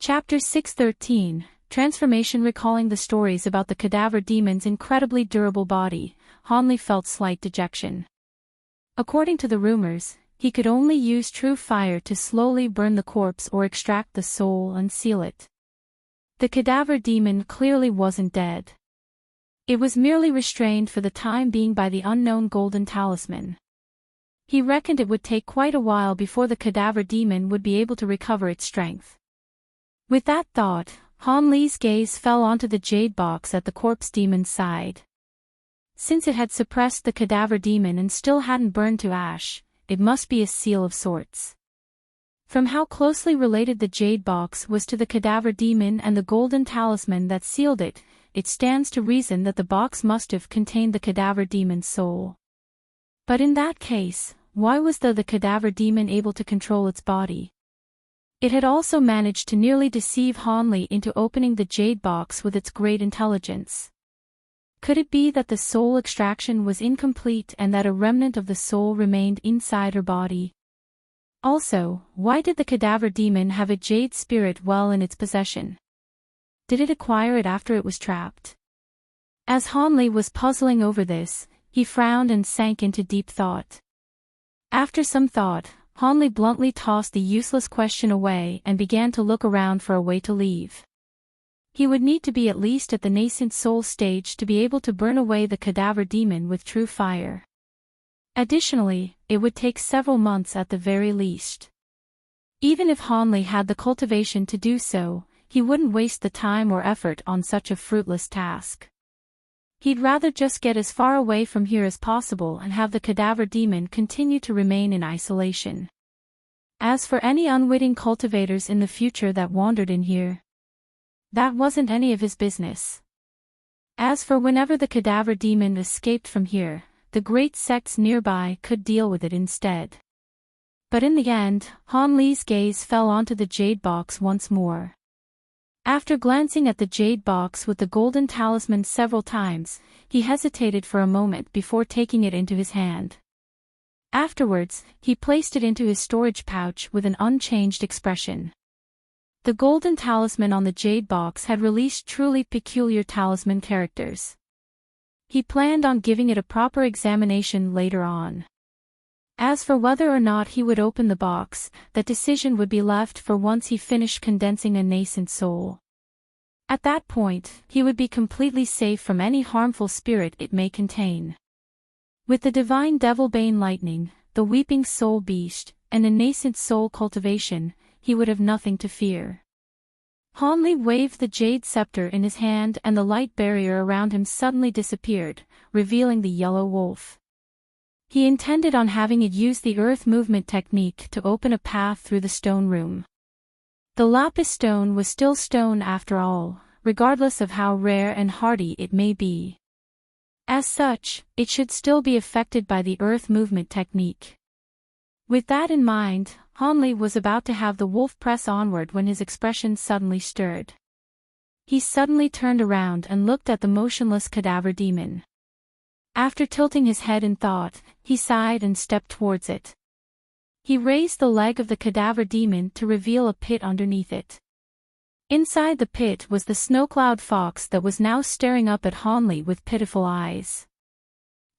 Chapter 613, Transformation. Recalling the stories about the cadaver demon's incredibly durable body, Hanli felt slight dejection. According to the rumors, he could only use true fire to slowly burn the corpse or extract the soul and seal it. The cadaver demon clearly wasn't dead. It was merely restrained for the time being by the unknown golden talisman. He reckoned it would take quite a while before the cadaver demon would be able to recover its strength. With that thought, Han Li's gaze fell onto the jade box at the corpse demon's side. Since it had suppressed the cadaver demon and still hadn't burned to ash, it must be a seal of sorts. From how closely related the jade box was to the cadaver demon and the golden talisman that sealed it, it stands to reason that the box must have contained the cadaver demon's soul. But in that case, why was the cadaver demon able to control its body? It had also managed to nearly deceive Han Li into opening the jade box with its great intelligence. Could it be that the soul extraction was incomplete and that a remnant of the soul remained inside her body? Also, why did the cadaver demon have a jade spirit well in its possession? Did it acquire it after it was trapped? As Han Li was puzzling over this, he frowned and sank into deep thought. After some thought, Han Li bluntly tossed the useless question away and began to look around for a way to leave. He would need to be at least at the nascent soul stage to be able to burn away the cadaver demon with true fire. Additionally, it would take several months at the very least. Even if Han Li had the cultivation to do so, he wouldn't waste the time or effort on such a fruitless task. He'd rather just get as far away from here as possible and have the cadaver demon continue to remain in isolation. As for any unwitting cultivators in the future that wandered in here, that wasn't any of his business. As for whenever the cadaver demon escaped from here, the great sects nearby could deal with it instead. But in the end, Han Li's gaze fell onto the jade box once more. After glancing at the jade box with the golden talisman several times, he hesitated for a moment before taking it into his hand. Afterwards, he placed it into his storage pouch with an unchanged expression. The golden talisman on the jade box had released truly peculiar talisman characters. He planned on giving it a proper examination later on. As for whether or not he would open the box, that decision would be left for once he finished condensing a nascent soul. At that point, he would be completely safe from any harmful spirit it may contain. With the divine devilbane lightning, the weeping soul beast, and a nascent soul cultivation, he would have nothing to fear. Han Li waved the jade scepter in his hand and the light barrier around him suddenly disappeared, revealing the yellow wolf. He intended on having it use the earth movement technique to open a path through the stone room. The lapis stone was still stone after all, regardless of how rare and hardy it may be. As such, it should still be affected by the earth movement technique. With that in mind, Han Li was about to have the wolf press onward when his expression suddenly stirred. He suddenly turned around and looked at the motionless cadaver demon. After tilting his head in thought, he sighed and stepped towards it. He raised the leg of the cadaver demon to reveal a pit underneath it. Inside the pit was the snowcloud fox that was now staring up at Han Li with pitiful eyes.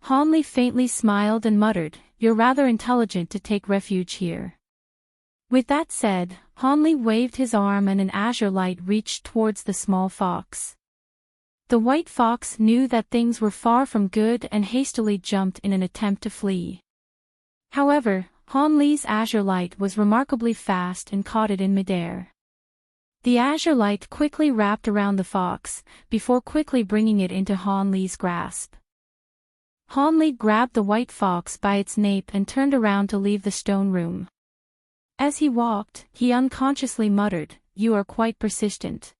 Han Li faintly smiled and muttered, "You're rather intelligent to take refuge here." With that said, Han Li waved his arm and an azure light reached towards the small fox. The white fox knew that things were far from good and hastily jumped in an attempt to flee. However, Han Li's azure light was remarkably fast and caught it in midair. The azure light quickly wrapped around the fox, before quickly bringing it into Han Li's grasp. Han Li grabbed the white fox by its nape and turned around to leave the stone room. As he walked, he unconsciously muttered, "You are quite persistent.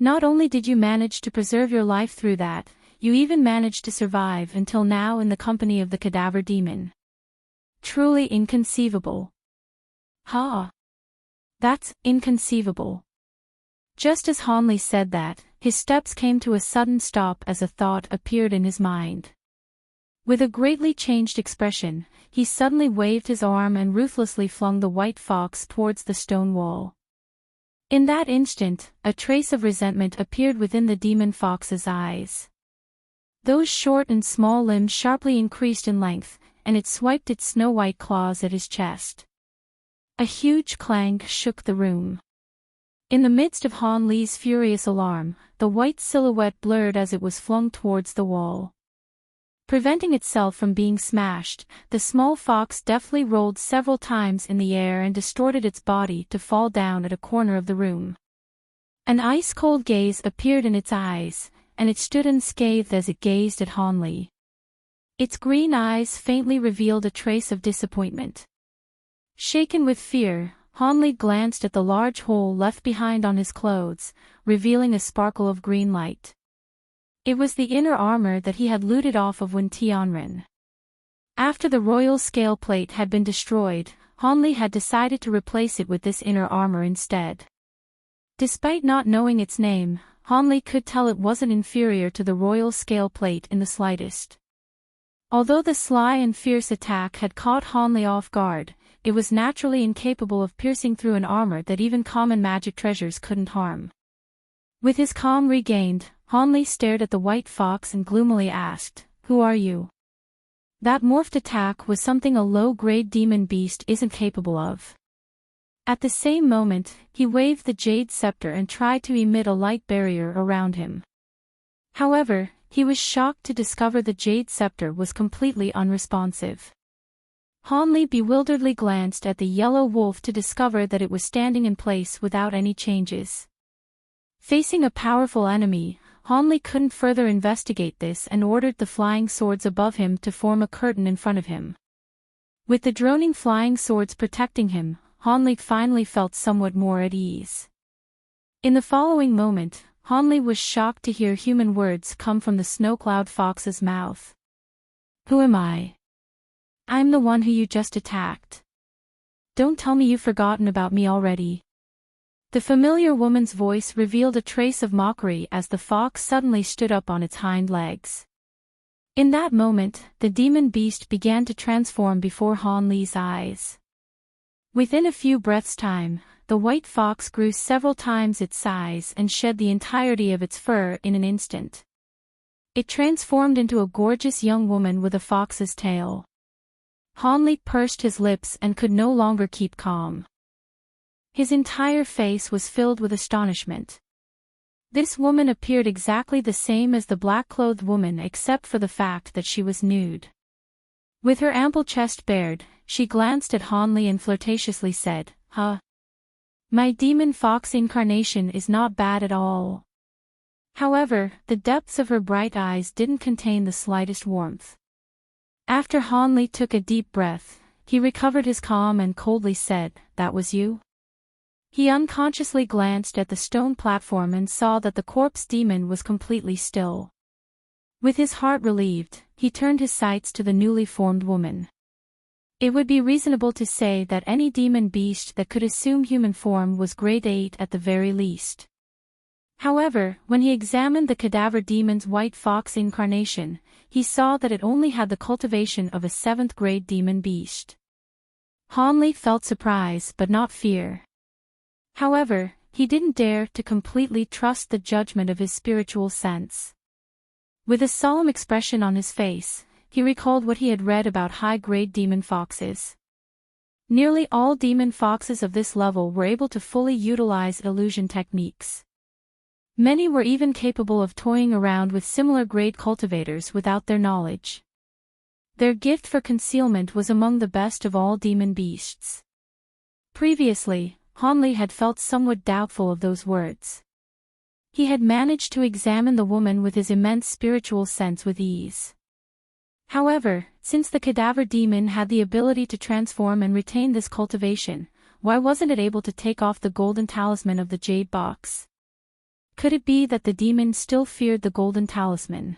Not only did you manage to preserve your life through that, you even managed to survive until now in the company of the cadaver demon. Truly inconceivable." "Ha! That's inconceivable." Just as Han Li said that, his steps came to a sudden stop as a thought appeared in his mind. With a greatly changed expression, he suddenly waved his arm and ruthlessly flung the white fox towards the stone wall. In that instant, a trace of resentment appeared within the demon fox's eyes. Those short and small limbs sharply increased in length, and it swiped its snow-white claws at his chest. A huge clang shook the room. In the midst of Han Li's furious alarm, the white silhouette blurred as it was flung towards the wall. Preventing itself from being smashed, the small fox deftly rolled several times in the air and distorted its body to fall down at a corner of the room. An ice-cold gaze appeared in its eyes, and it stood unscathed as it gazed at Han Li. Its green eyes faintly revealed a trace of disappointment. Shaken with fear, Han Li glanced at the large hole left behind on his clothes, revealing a sparkle of green light. It was the inner armor that he had looted off of Wen Tianren. After the royal scale plate had been destroyed, Han Li had decided to replace it with this inner armor instead. Despite not knowing its name, Han Li could tell it wasn't inferior to the royal scale plate in the slightest. Although the sly and fierce attack had caught Han Li off guard, it was naturally incapable of piercing through an armor that even common magic treasures couldn't harm. With his calm regained, Han Li stared at the white fox and gloomily asked, "Who are you?" That morphed attack was something a low-grade demon beast isn't capable of. At the same moment, he waved the jade scepter and tried to emit a light barrier around him. However, he was shocked to discover the jade scepter was completely unresponsive. Han Li bewilderedly glanced at the yellow wolf to discover that it was standing in place without any changes. Facing a powerful enemy, Han Li couldn't further investigate this and ordered the flying swords above him to form a curtain in front of him. With the droning flying swords protecting him, Han Li finally felt somewhat more at ease. In the following moment, Han Li was shocked to hear human words come from the snow-cloud fox's mouth. "Who am I? I'm the one who you just attacked. Don't tell me you've forgotten about me already." The familiar woman's voice revealed a trace of mockery as the fox suddenly stood up on its hind legs. In that moment, the demon beast began to transform before Han Li's eyes. Within a few breaths' time, the white fox grew several times its size and shed the entirety of its fur in an instant. It transformed into a gorgeous young woman with a fox's tail. Han Li pursed his lips and could no longer keep calm. His entire face was filled with astonishment. This woman appeared exactly the same as the black-clothed woman except for the fact that she was nude. With her ample chest bared, she glanced at Han Li and flirtatiously said, "Huh? My demon fox incarnation is not bad at all." However, the depths of her bright eyes didn't contain the slightest warmth. After Han Li took a deep breath, he recovered his calm and coldly said, "That was you?" He unconsciously glanced at the stone platform and saw that the corpse demon was completely still. With his heart relieved, he turned his sights to the newly formed woman. It would be reasonable to say that any demon beast that could assume human form was grade 8 at the very least. However, when he examined the cadaver demon's white fox incarnation, he saw that it only had the cultivation of a 7th-grade demon beast. Han Li felt surprise but not fear. However, he didn't dare to completely trust the judgment of his spiritual sense. With a solemn expression on his face, he recalled what he had read about high-grade demon foxes. Nearly all demon foxes of this level were able to fully utilize illusion techniques. Many were even capable of toying around with similar grade cultivators without their knowledge. Their gift for concealment was among the best of all demon beasts. Previously, Han Li had felt somewhat doubtful of those words. He had managed to examine the woman with his immense spiritual sense with ease. However, since the cadaver demon had the ability to transform and retain this cultivation, why wasn't it able to take off the golden talisman of the jade box? Could it be that the demon still feared the golden talisman?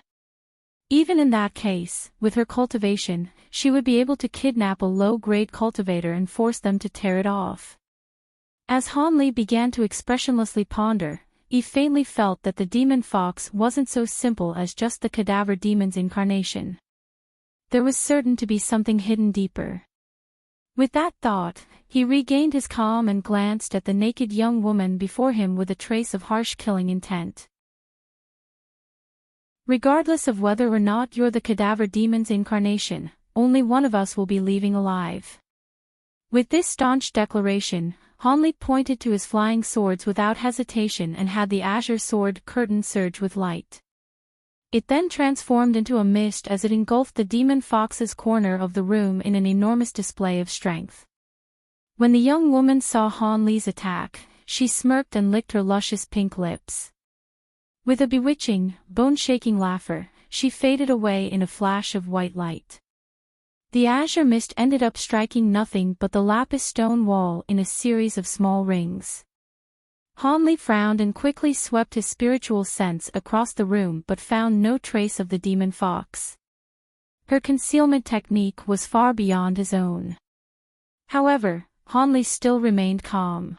Even in that case, with her cultivation, she would be able to kidnap a low-grade cultivator and force them to tear it off. As Han Li began to expressionlessly ponder, he faintly felt that the demon fox wasn't so simple as just the cadaver demon's incarnation. There was certain to be something hidden deeper. With that thought, he regained his calm and glanced at the naked young woman before him with a trace of harsh killing intent. Regardless of whether or not you're the cadaver demon's incarnation, only one of us will be leaving alive. With this staunch declaration, Hanli pointed to his flying swords without hesitation and had the azure sword curtain surge with light. It then transformed into a mist as it engulfed the demon fox's corner of the room in an enormous display of strength. When the young woman saw Hanli's attack, she smirked and licked her luscious pink lips. With a bewitching, bone-shaking laughter, she faded away in a flash of white light. The azure mist ended up striking nothing but the lapis stone wall in a series of small rings. Hanli frowned and quickly swept his spiritual sense across the room but found no trace of the demon fox. Her concealment technique was far beyond his own. However, Hanli still remained calm.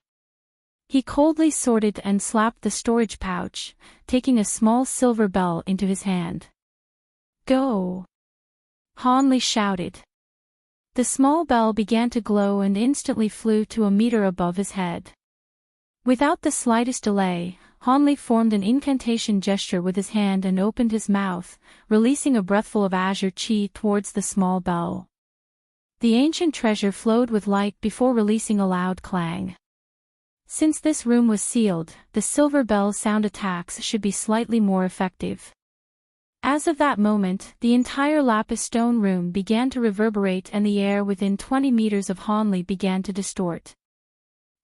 He coldly sorted and slapped the storage pouch, taking a small silver bell into his hand. "Go!" Hanli shouted. The small bell began to glow and instantly flew to a meter above his head. Without the slightest delay, Hanli formed an incantation gesture with his hand and opened his mouth, releasing a breathful of azure chi towards the small bell. The ancient treasure flowed with light before releasing a loud clang. Since this room was sealed, the silver bell's sound attacks should be slightly more effective. As of that moment, the entire lapis stone room began to reverberate and the air within 20 meters of Hanli began to distort.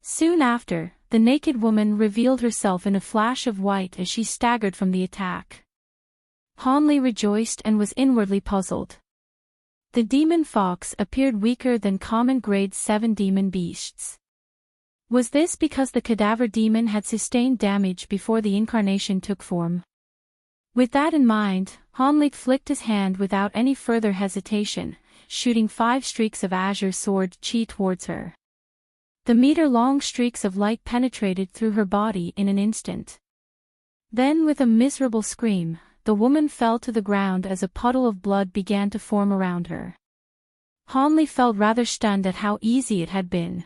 Soon after, the naked woman revealed herself in a flash of white as she staggered from the attack. Hanli rejoiced and was inwardly puzzled. The demon fox appeared weaker than common grade 7 demon beasts. Was this because the cadaver demon had sustained damage before the incarnation took form? With that in mind, Hanli flicked his hand without any further hesitation, shooting 5 streaks of azure sword chi towards her. The meter-long streaks of light penetrated through her body in an instant. Then with a miserable scream, the woman fell to the ground as a puddle of blood began to form around her. Hanli felt rather stunned at how easy it had been.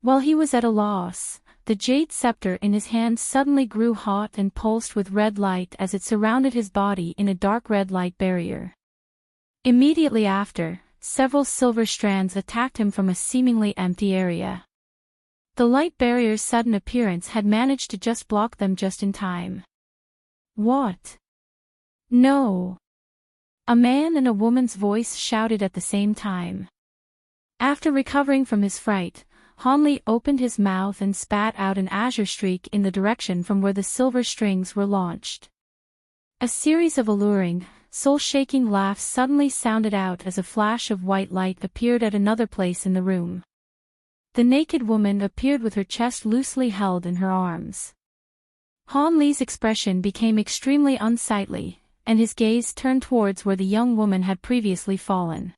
While he was at a loss, the jade scepter in his hand suddenly grew hot and pulsed with red light as it surrounded his body in a dark red light barrier. Immediately after, several silver strands attacked him from a seemingly empty area. The light barrier's sudden appearance had managed to just block them just in time. "What? No!" A man and a woman's voice shouted at the same time. After recovering from his fright, Hanli opened his mouth and spat out an azure streak in the direction from where the silver strings were launched. A series of alluring, soul-shaking laughs suddenly sounded out as a flash of white light appeared at another place in the room. The naked woman appeared with her chest loosely held in her arms. Hanli's expression became extremely unsightly, and his gaze turned towards where the young woman had previously fallen.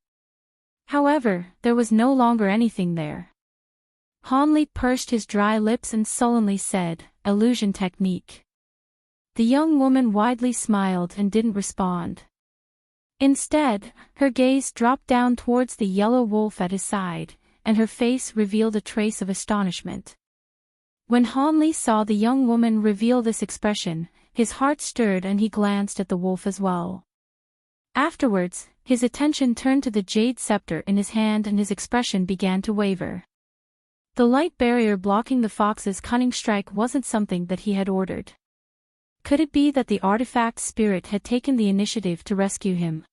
However, there was no longer anything there. Hanli pursed his dry lips and sullenly said, "Illusion technique." The young woman widely smiled and didn't respond. Instead, her gaze dropped down towards the yellow wolf at his side, and her face revealed a trace of astonishment. When Hanli saw the young woman reveal this expression, his heart stirred and he glanced at the wolf as well. Afterwards, his attention turned to the jade scepter in his hand and his expression began to waver. The light barrier blocking the fox's cunning strike wasn't something that he had ordered. Could it be that the artifact spirit had taken the initiative to rescue him?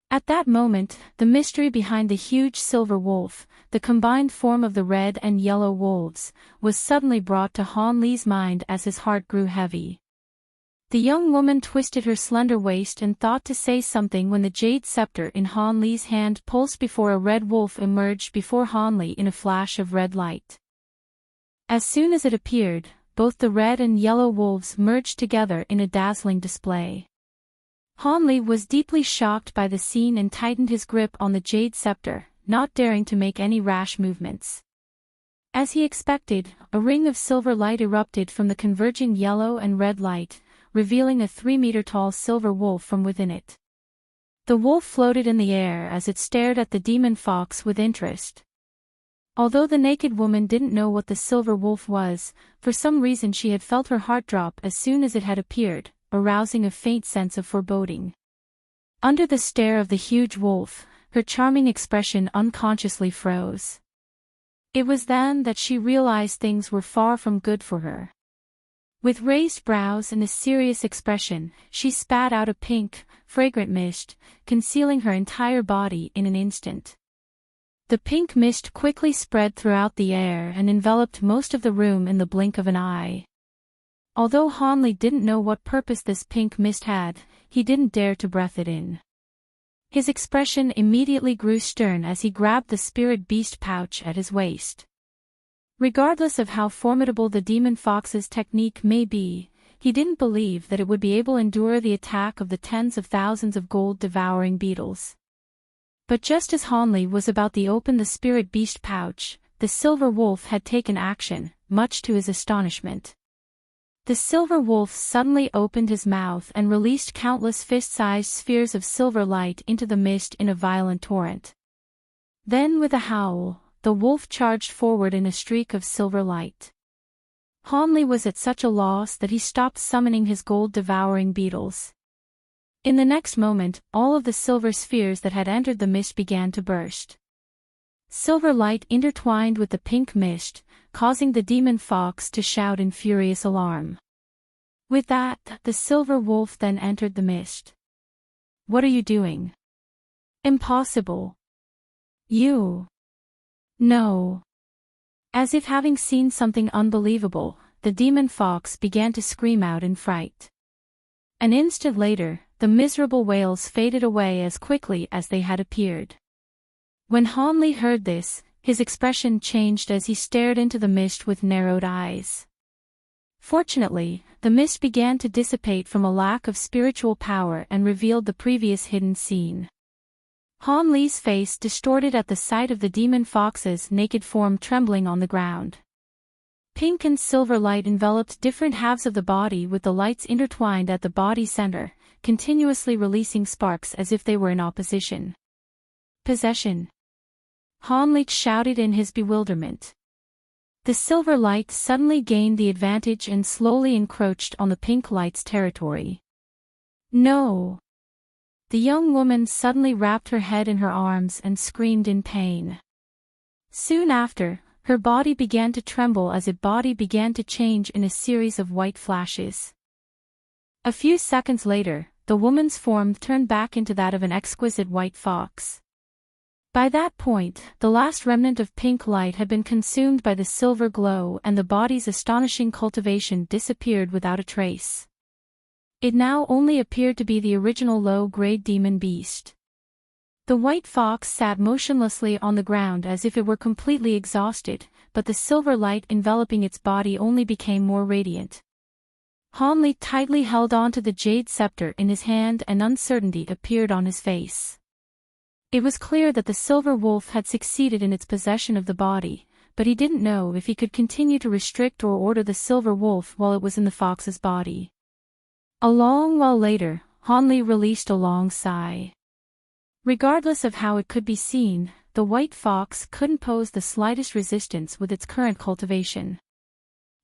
At that moment, the mystery behind the huge silver wolf, the combined form of the red and yellow wolves, was suddenly brought to Hanli's mind as his heart grew heavy. The young woman twisted her slender waist and thought to say something when the jade scepter in Hanli's hand pulsed before a red wolf emerged before Hanli in a flash of red light. As soon as it appeared, both the red and yellow wolves merged together in a dazzling display. Hanli was deeply shocked by the scene and tightened his grip on the jade scepter, not daring to make any rash movements. As he expected, a ring of silver light erupted from the converging yellow and red light, revealing a 3-meter-tall silver wolf from within it. The wolf floated in the air as it stared at the demon fox with interest. Although the naked woman didn't know what the silver wolf was, for some reason she had felt her heart drop as soon as it had appeared, arousing a faint sense of foreboding. Under the stare of the huge wolf, her charming expression unconsciously froze. It was then that she realized things were far from good for her. With raised brows and a serious expression, she spat out a pink, fragrant mist, concealing her entire body in an instant. The pink mist quickly spread throughout the air and enveloped most of the room in the blink of an eye. Although Hanley didn't know what purpose this pink mist had, he didn't dare to breathe it in. His expression immediately grew stern as he grabbed the spirit beast pouch at his waist. Regardless of how formidable the demon fox's technique may be, he didn't believe that it would be able to endure the attack of the tens of thousands of gold-devouring beetles. But just as Hanley was about to open the spirit beast pouch, the silver wolf had taken action, much to his astonishment. The silver wolf suddenly opened his mouth and released countless fist-sized spheres of silver light into the mist in a violent torrent. Then with a howl, the wolf charged forward in a streak of silver light. Hanley was at such a loss that he stopped summoning his gold-devouring beetles. In the next moment, all of the silver spheres that had entered the mist began to burst. Silver light intertwined with the pink mist, causing the demon fox to shout in furious alarm. With that, the silver wolf then entered the mist. "What are you doing?" "Impossible." "You." "No." As if having seen something unbelievable, the demon fox began to scream out in fright. An instant later, the miserable wails faded away as quickly as they had appeared. When Hanley heard this, his expression changed as he stared into the mist with narrowed eyes. Fortunately, the mist began to dissipate from a lack of spiritual power and revealed the previous hidden scene. Hanley's face distorted at the sight of the demon fox's naked form trembling on the ground. Pink and silver light enveloped different halves of the body with the lights intertwined at the body center, continuously releasing sparks as if they were in opposition. "Possession!" Hanley shouted in his bewilderment. The silver light suddenly gained the advantage and slowly encroached on the pink light's territory. "No!" The young woman suddenly wrapped her head in her arms and screamed in pain. Soon after, her body began to tremble as its body began to change in a series of white flashes. A few seconds later, the woman's form turned back into that of an exquisite white fox. By that point, the last remnant of pink light had been consumed by the silver glow and the body's astonishing cultivation disappeared without a trace. It now only appeared to be the original low-grade demon beast. The white fox sat motionlessly on the ground as if it were completely exhausted, but the silver light enveloping its body only became more radiant. Hanley tightly held on to the jade scepter in his hand and uncertainty appeared on his face. It was clear that the silver wolf had succeeded in its possession of the body, but he didn't know if he could continue to restrict or order the silver wolf while it was in the fox's body. A long while later, Hanley released a long sigh. Regardless of how it could be seen, the white fox couldn't pose the slightest resistance with its current cultivation.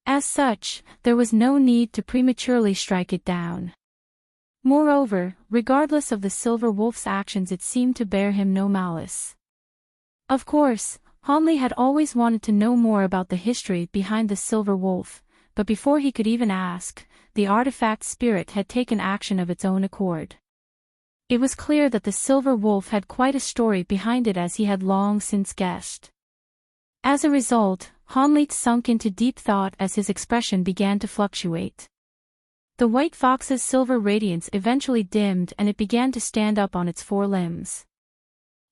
As such, there was no need to prematurely strike it down. Moreover, regardless of the silver wolf's actions, it seemed to bear him no malice. Of course, Hanley had always wanted to know more about the history behind the silver wolf, but before he could even ask, the artifact spirit had taken action of its own accord. It was clear that the silver wolf had quite a story behind it, as he had long since guessed. As a result, Hanley sunk into deep thought as his expression began to fluctuate. The white fox's silver radiance eventually dimmed and it began to stand up on its four limbs.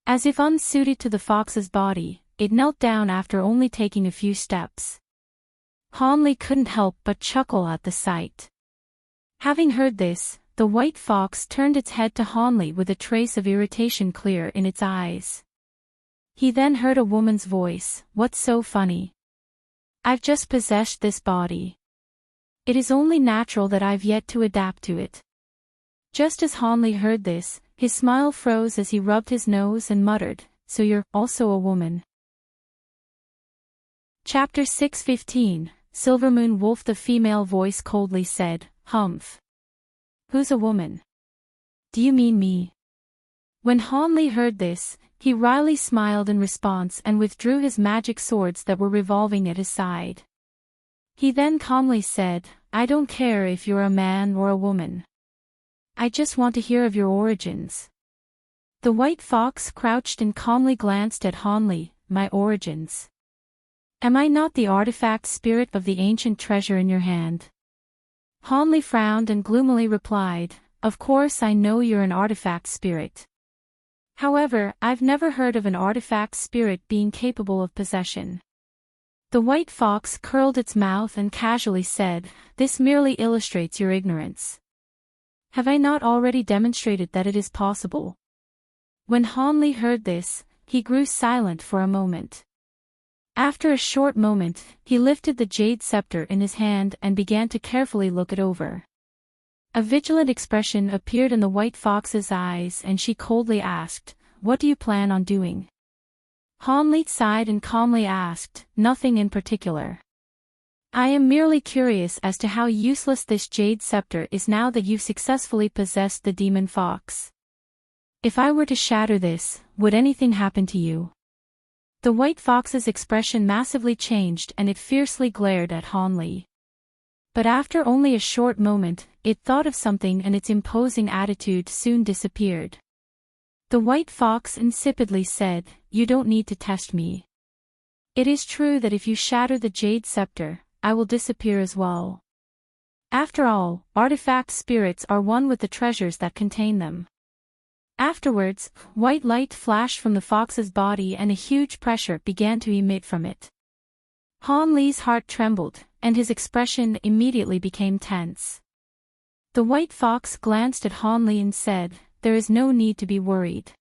As if unsuited to the fox's body, it knelt down after only taking a few steps. Hanley couldn't help but chuckle at the sight. Having heard this, the white fox turned its head to Hanley with a trace of irritation clear in its eyes. He then heard a woman's voice, "What's so funny? I've just possessed this body. It is only natural that I've yet to adapt to it." Just as Hanley heard this, His smile froze as he rubbed his nose and muttered, "So you're also a woman." Chapter 6:15, Silvermoon Wolf. The female voice coldly said, "Humph. Who's a woman? Do you mean me?" When Hanli heard this, he wryly smiled in response and withdrew his magic swords that were revolving at his side. He then calmly said, "I don't care if you're a man or a woman. I just want to hear of your origins." The white fox crouched and calmly glanced at Hanli. "My origins? Am I not the artifact spirit of the ancient treasure in your hand?" Hanli frowned and gloomily replied, "Of course I know you're an artifact spirit. However, I've never heard of an artifact spirit being capable of possession." The white fox curled its mouth and casually said, "This merely illustrates your ignorance. Have I not already demonstrated that it is possible?" When Hanli heard this, he grew silent for a moment. After a short moment, he lifted the jade scepter in his hand and began to carefully look it over. A vigilant expression appeared in the white fox's eyes and she coldly asked, "What do you plan on doing?" Hanli sighed and calmly asked, "Nothing in particular. I am merely curious as to how useless this jade scepter is now that you've successfully possessed the demon fox. If I were to shatter this, would anything happen to you?" The white fox's expression massively changed and it fiercely glared at Hanli. But after only a short moment, it thought of something and its imposing attitude soon disappeared. The white fox insipidly said, "You don't need to test me. It is true that if you shatter the jade scepter, I will disappear as well. After all, artifact spirits are one with the treasures that contain them." Afterwards, white light flashed from the fox's body and a huge pressure began to emit from it. Hanli's heart trembled, and his expression immediately became tense. The white fox glanced at Hanli and said, "There is no need to be worried.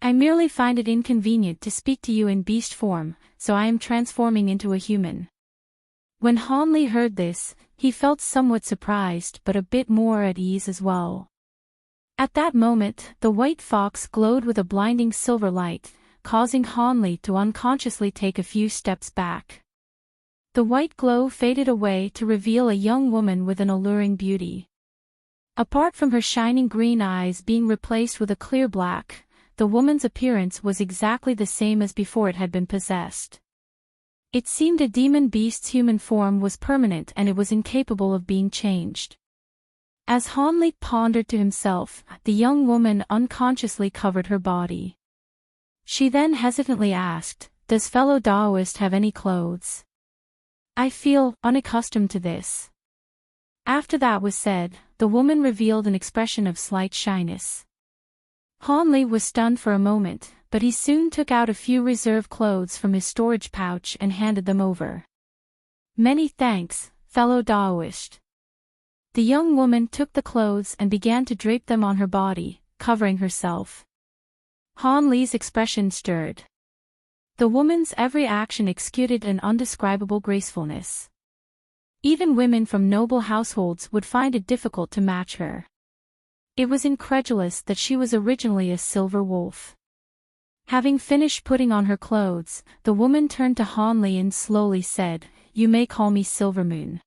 I merely find it inconvenient to speak to you in beast form, so I am transforming into a human." When Hanli heard this, he felt somewhat surprised but a bit more at ease as well. At that moment, the white fox glowed with a blinding silver light, causing Hanli to unconsciously take a few steps back. The white glow faded away to reveal a young woman with an alluring beauty. Apart from her shining green eyes being replaced with a clear black, the woman's appearance was exactly the same as before it had been possessed. It seemed a demon beast's human form was permanent and it was incapable of being changed. As Hanli pondered to himself, the young woman unconsciously covered her body. She then hesitantly asked, "Does fellow Daoist have any clothes? I feel unaccustomed to this." After that was said, the woman revealed an expression of slight shyness. Hanli was stunned for a moment, but he soon took out a few reserve clothes from his storage pouch and handed them over. "Many thanks, fellow Daoist." The young woman took the clothes and began to drape them on her body, covering herself. Hanli's expression stirred. The woman's every action executed an undescribable gracefulness. Even women from noble households would find it difficult to match her. It was incredulous that she was originally a silver wolf. Having finished putting on her clothes, the woman turned to Hanli and slowly said, "You may call me Silvermoon.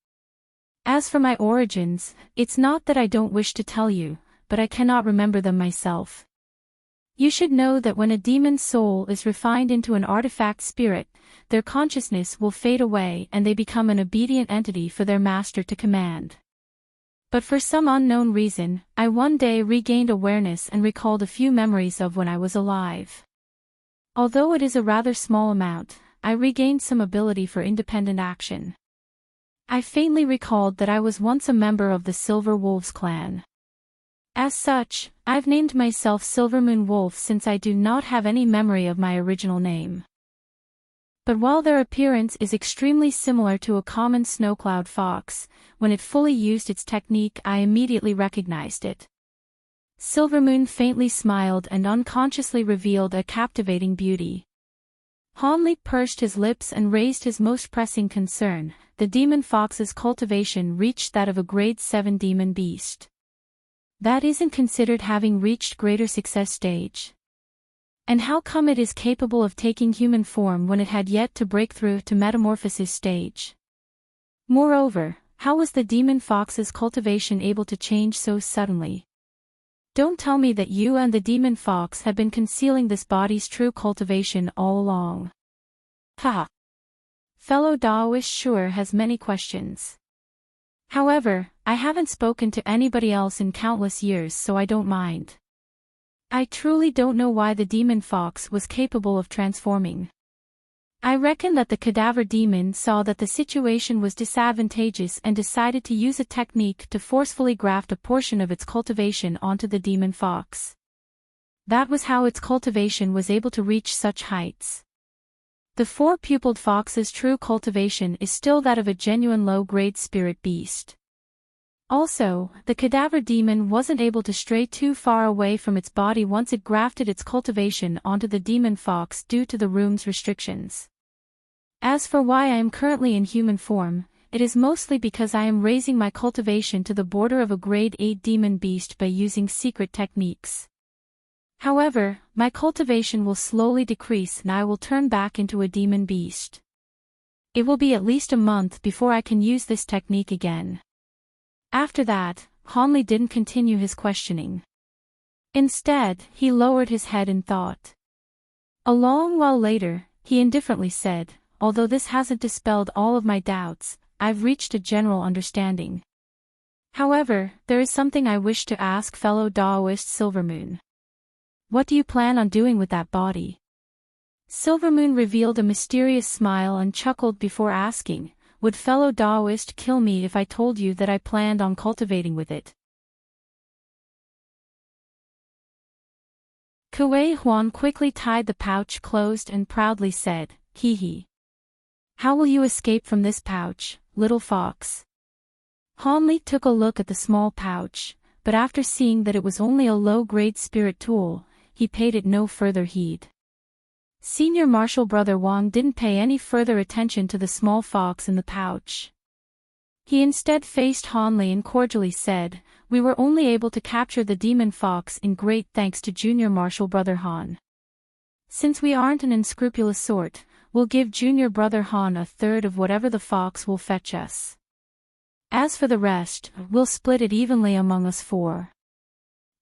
As for my origins, it's not that I don't wish to tell you, but I cannot remember them myself. You should know that when a demon's soul is refined into an artifact spirit, their consciousness will fade away and they become an obedient entity for their master to command. But for some unknown reason, I one day regained awareness and recalled a few memories of when I was alive. Although it is a rather small amount, I regained some ability for independent action. I faintly recalled that I was once a member of the Silver Wolves clan. As such, I've named myself Silvermoon Wolf since I do not have any memory of my original name. But while their appearance is extremely similar to a common snowcloud fox, when it fully used its technique I immediately recognized it. Silvermoon faintly smiled and unconsciously revealed a captivating beauty. Hanli pursed his lips and raised his most pressing concern. The demon fox's cultivation reached that of a grade 7 demon beast. That isn't considered having reached greater success stage. And how come it is capable of taking human form when it had yet to break through to metamorphosis stage? Moreover, how was the demon fox's cultivation able to change so suddenly? Don't tell me that you and the demon fox have been concealing this body's true cultivation all along. Haha. Fellow Daoist sure has many questions. However, I haven't spoken to anybody else in countless years, so I don't mind. I truly don't know why the demon fox was capable of transforming. I reckon that the cadaver demon saw that the situation was disadvantageous and decided to use a technique to forcefully graft a portion of its cultivation onto the demon fox. That was how its cultivation was able to reach such heights. The four-pupiled fox's true cultivation is still that of a genuine low-grade spirit beast. Also, the cadaver demon wasn't able to stray too far away from its body once it grafted its cultivation onto the demon fox due to the room's restrictions. As for why I am currently in human form, it is mostly because I am raising my cultivation to the border of a grade 8 demon beast by using secret techniques. However, my cultivation will slowly decrease and I will turn back into a demon beast. It will be at least a month before I can use this technique again. After that, Hanli didn't continue his questioning. Instead, he lowered his head in thought. A long while later, he indifferently said, "Although this hasn't dispelled all of my doubts, I've reached a general understanding. However, there is something I wish to ask fellow Daoist Silvermoon. What do you plan on doing with that body?" Silvermoon revealed a mysterious smile and chuckled before asking, "Would fellow Daoist kill me if I told you that I planned on cultivating with it?" Kuei Huan quickly tied the pouch closed and proudly said, "Hee hee. How will you escape from this pouch, little fox?" Hanli took a look at the small pouch, but after seeing that it was only a low-grade spirit tool, he paid it no further heed. Senior Marshal Brother Wang didn't pay any further attention to the small fox in the pouch. He instead faced Hanli and cordially said, "We were only able to capture the demon fox in great thanks to Junior Marshal Brother Han. Since we aren't an unscrupulous sort, we'll give Junior Brother Han a third of whatever the fox will fetch us. As for the rest, we'll split it evenly among us four.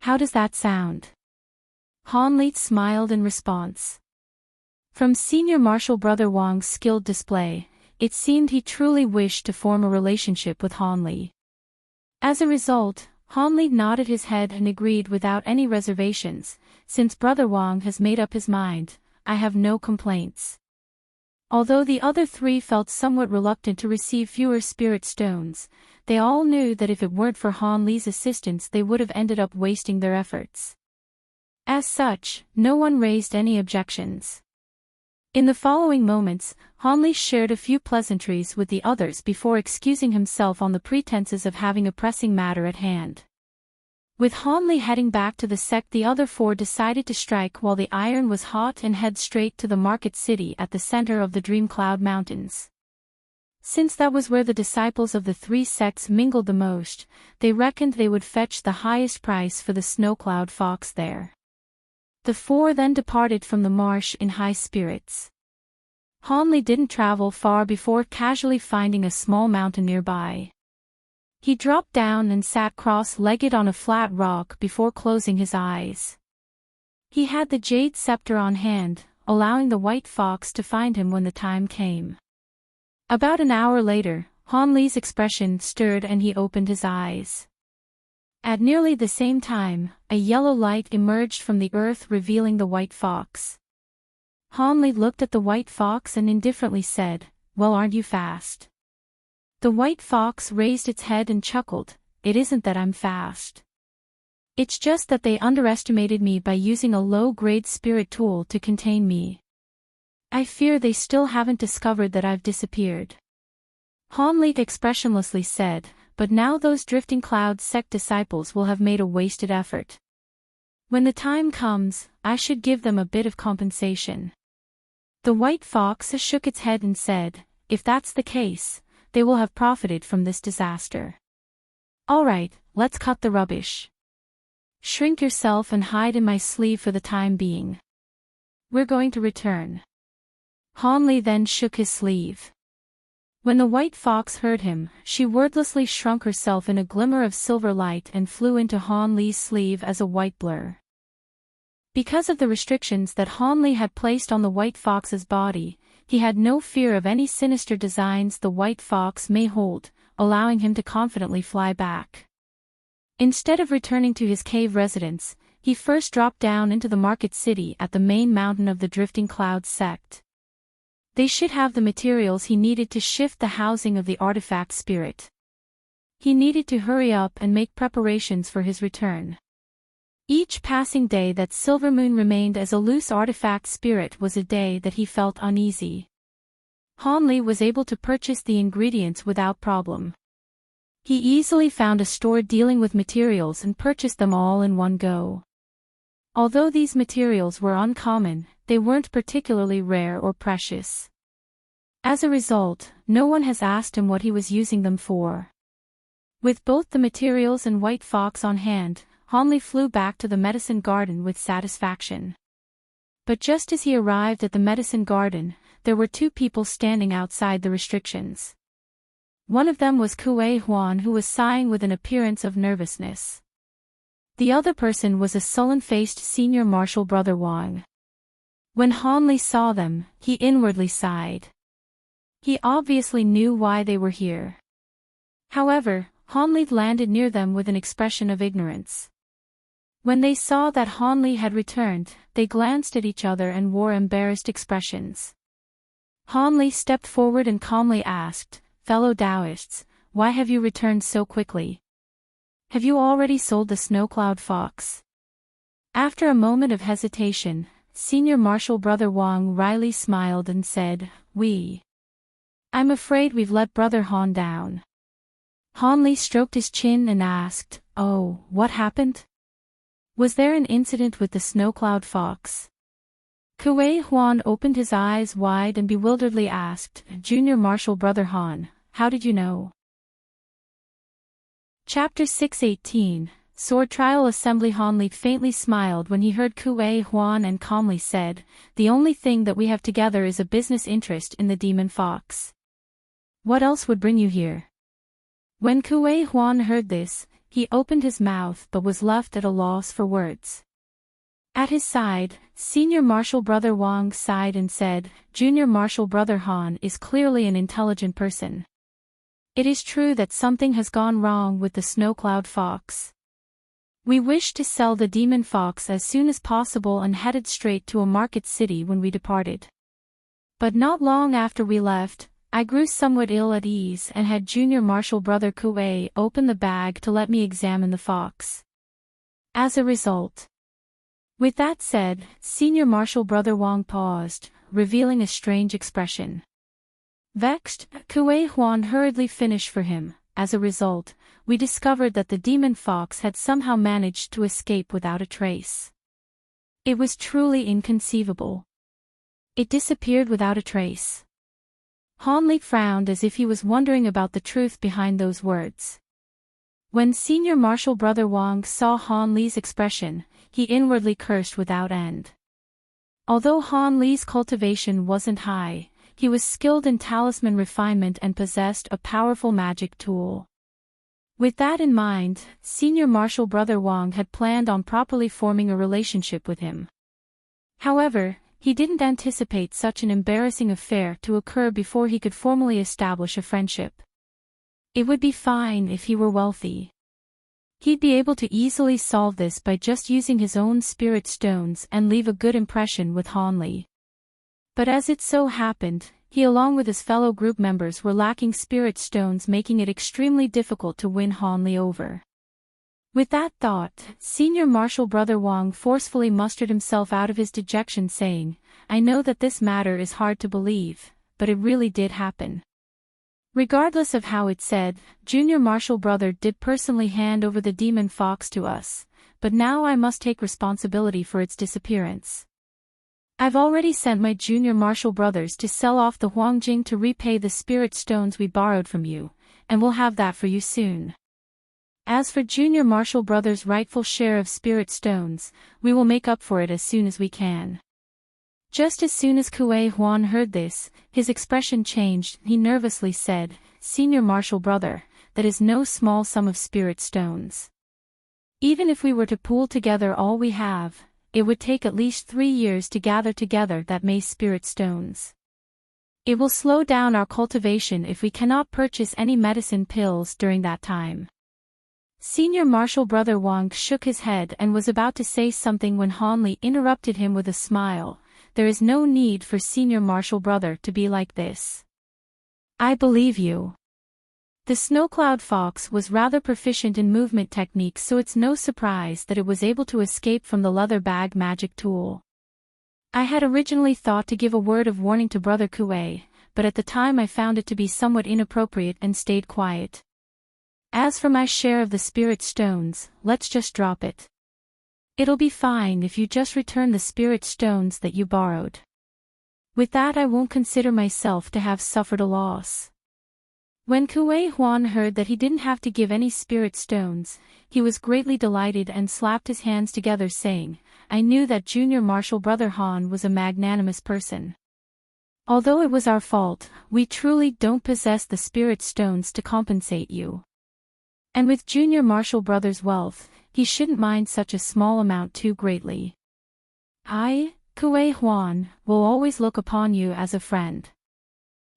How does that sound?" Hanli smiled in response. From Senior Marshal Brother Wang's skilled display, it seemed he truly wished to form a relationship with Hanli. As a result, Hanli nodded his head and agreed without any reservations. "Since Brother Wang has made up his mind, I have no complaints." Although the other three felt somewhat reluctant to receive fewer spirit stones, they all knew that if it weren't for Hanli's assistance they would have ended up wasting their efforts. As such, no one raised any objections. In the following moments, Hanli shared a few pleasantries with the others before excusing himself on the pretenses of having a pressing matter at hand. With Hanli heading back to the sect, the other four decided to strike while the iron was hot and head straight to the market city at the center of the Dream Cloud Mountains. Since that was where the disciples of the three sects mingled the most, they reckoned they would fetch the highest price for the Snow Cloud Fox there. The four then departed from the marsh in high spirits. Hanli didn't travel far before casually finding a small mountain nearby. He dropped down and sat cross-legged on a flat rock before closing his eyes. He had the jade scepter on hand, allowing the white fox to find him when the time came. About an hour later, Hanli's expression stirred and he opened his eyes. At nearly the same time, a yellow light emerged from the earth revealing the white fox. Hanli looked at the white fox and indifferently said, "Well, aren't you fast?" The white fox raised its head and chuckled, "It isn't that I'm fast. It's just that they underestimated me by using a low-grade spirit tool to contain me. I fear they still haven't discovered that I've disappeared." Hanli expressionlessly said, "But now those drifting cloud sect disciples will have made a wasted effort. When the time comes, I should give them a bit of compensation." The white fox shook its head and said, "If that's the case, they will have profited from this disaster. All right, let's cut the rubbish." Shrink yourself and hide in my sleeve for the time being. We're going to return. Han Li then shook his sleeve. When the white fox heard him, she wordlessly shrunk herself in a glimmer of silver light and flew into Han Li's sleeve as a white blur. Because of the restrictions that Han Li had placed on the white fox's body, he had no fear of any sinister designs the white fox may hold, allowing him to confidently fly back. Instead of returning to his cave residence, he first dropped down into the market city at the main mountain of the Drifting Clouds sect. They should have the materials he needed to shift the housing of the artifact spirit. He needed to hurry up and make preparations for his return. Each passing day that Silvermoon remained as a loose artifact spirit was a day that he felt uneasy. Han Li was able to purchase the ingredients without problem. He easily found a store dealing with materials and purchased them all in one go. Although these materials were uncommon, they weren't particularly rare or precious. As a result, no one has asked him what he was using them for. With both the materials and white fox on hand, Han Li flew back to the medicine garden with satisfaction. But just as he arrived at the medicine garden, there were two people standing outside the restrictions. One of them was Kuei Huan, who was sighing with an appearance of nervousness. The other person was a sullen-faced senior marshal brother Wang. When Han Li saw them, he inwardly sighed. He obviously knew why they were here. However, Han Li landed near them with an expression of ignorance. When they saw that Han Li had returned, they glanced at each other and wore embarrassed expressions. Han Li stepped forward and calmly asked, "Fellow Taoists, why have you returned so quickly? Have you already sold the Snow Cloud Fox?" After a moment of hesitation, Senior Marshal Brother Wang wryly smiled and said, I'm afraid we've let Brother Han down." Han Li stroked his chin and asked, "Oh, what happened? Was there an incident with the Snow Cloud Fox?" Kuei Huan opened his eyes wide and bewilderedly asked, "Junior Marshal Brother Han, how did you know?" Chapter 618, Sword Trial Assembly. Han Li faintly smiled when he heard Kuei Huan and calmly said, "The only thing that we have together is a business interest in the demon fox. What else would bring you here?" When Kuei Huan heard this, he opened his mouth but was left at a loss for words. At his side, Senior Marshal Brother Wang sighed and said, "Junior Marshal Brother Han is clearly an intelligent person. It is true that something has gone wrong with the Snow Cloud Fox. We wished to sell the demon fox as soon as possible and headed straight to a market city when we departed. But not long after we left, I grew somewhat ill at ease and had Junior Marshal Brother Kuei open the bag to let me examine the fox. As a result..." With that said, Senior Marshal Brother Wang paused, revealing a strange expression. Vexed, Kuei Huan hurriedly finished for him. As a result, we discovered that the demon fox had somehow managed to escape without a trace. It was truly inconceivable. It disappeared without a trace. Han Li frowned as if he was wondering about the truth behind those words. When Senior Marshal Brother Wang saw Han Li's expression, he inwardly cursed without end. Although Han Li's cultivation wasn't high, he was skilled in talisman refinement and possessed a powerful magic tool. With that in mind, Senior Marshal Brother Wang had planned on properly forming a relationship with him. However, he didn't anticipate such an embarrassing affair to occur before he could formally establish a friendship. It would be fine if he were wealthy. He'd be able to easily solve this by just using his own spirit stones and leave a good impression with Han Li. But as it so happened, he along with his fellow group members were lacking spirit stones, making it extremely difficult to win Han Li over. With that thought, Senior Marshal Brother Wang forcefully mustered himself out of his dejection, saying, "I know that this matter is hard to believe, but it really did happen." Regardless of how it said, Junior Marshal Brother did personally hand over the demon fox to us, but now I must take responsibility for its disappearance. I've already sent my Junior Marshal Brothers to sell off the Huangjing to repay the spirit stones we borrowed from you, and we'll have that for you soon. As for Junior Marshall Brothers' rightful share of spirit stones, we will make up for it as soon as we can. Just as soon as Kuei Huan heard this, his expression changed. He nervously said, "Senior Marshall Brother, that is no small sum of spirit stones. Even if we were to pool together all we have, it would take at least 3 years to gather together that many spirit stones. It will slow down our cultivation if we cannot purchase any medicine pills during that time." Senior Marshall Brother Wang shook his head and was about to say something when Han Li interrupted him with a smile. "There is no need for Senior Marshall Brother to be like this. I believe you." The Snowcloud Fox was rather proficient in movement techniques, so it's no surprise that it was able to escape from the leather bag magic tool. I had originally thought to give a word of warning to Brother Kuei, but at the time I found it to be somewhat inappropriate and stayed quiet. As for my share of the spirit stones, let's just drop it. It'll be fine if you just return the spirit stones that you borrowed. With that, I won't consider myself to have suffered a loss. When Kuei Huan heard that he didn't have to give any spirit stones, he was greatly delighted and slapped his hands together saying, "I knew that Junior Marshall Brother Han was a magnanimous person. Although it was our fault, we truly don't possess the spirit stones to compensate you. And with Junior Marshall Brothers' wealth, he shouldn't mind such a small amount too greatly. I, Kuei Huan, will always look upon you as a friend."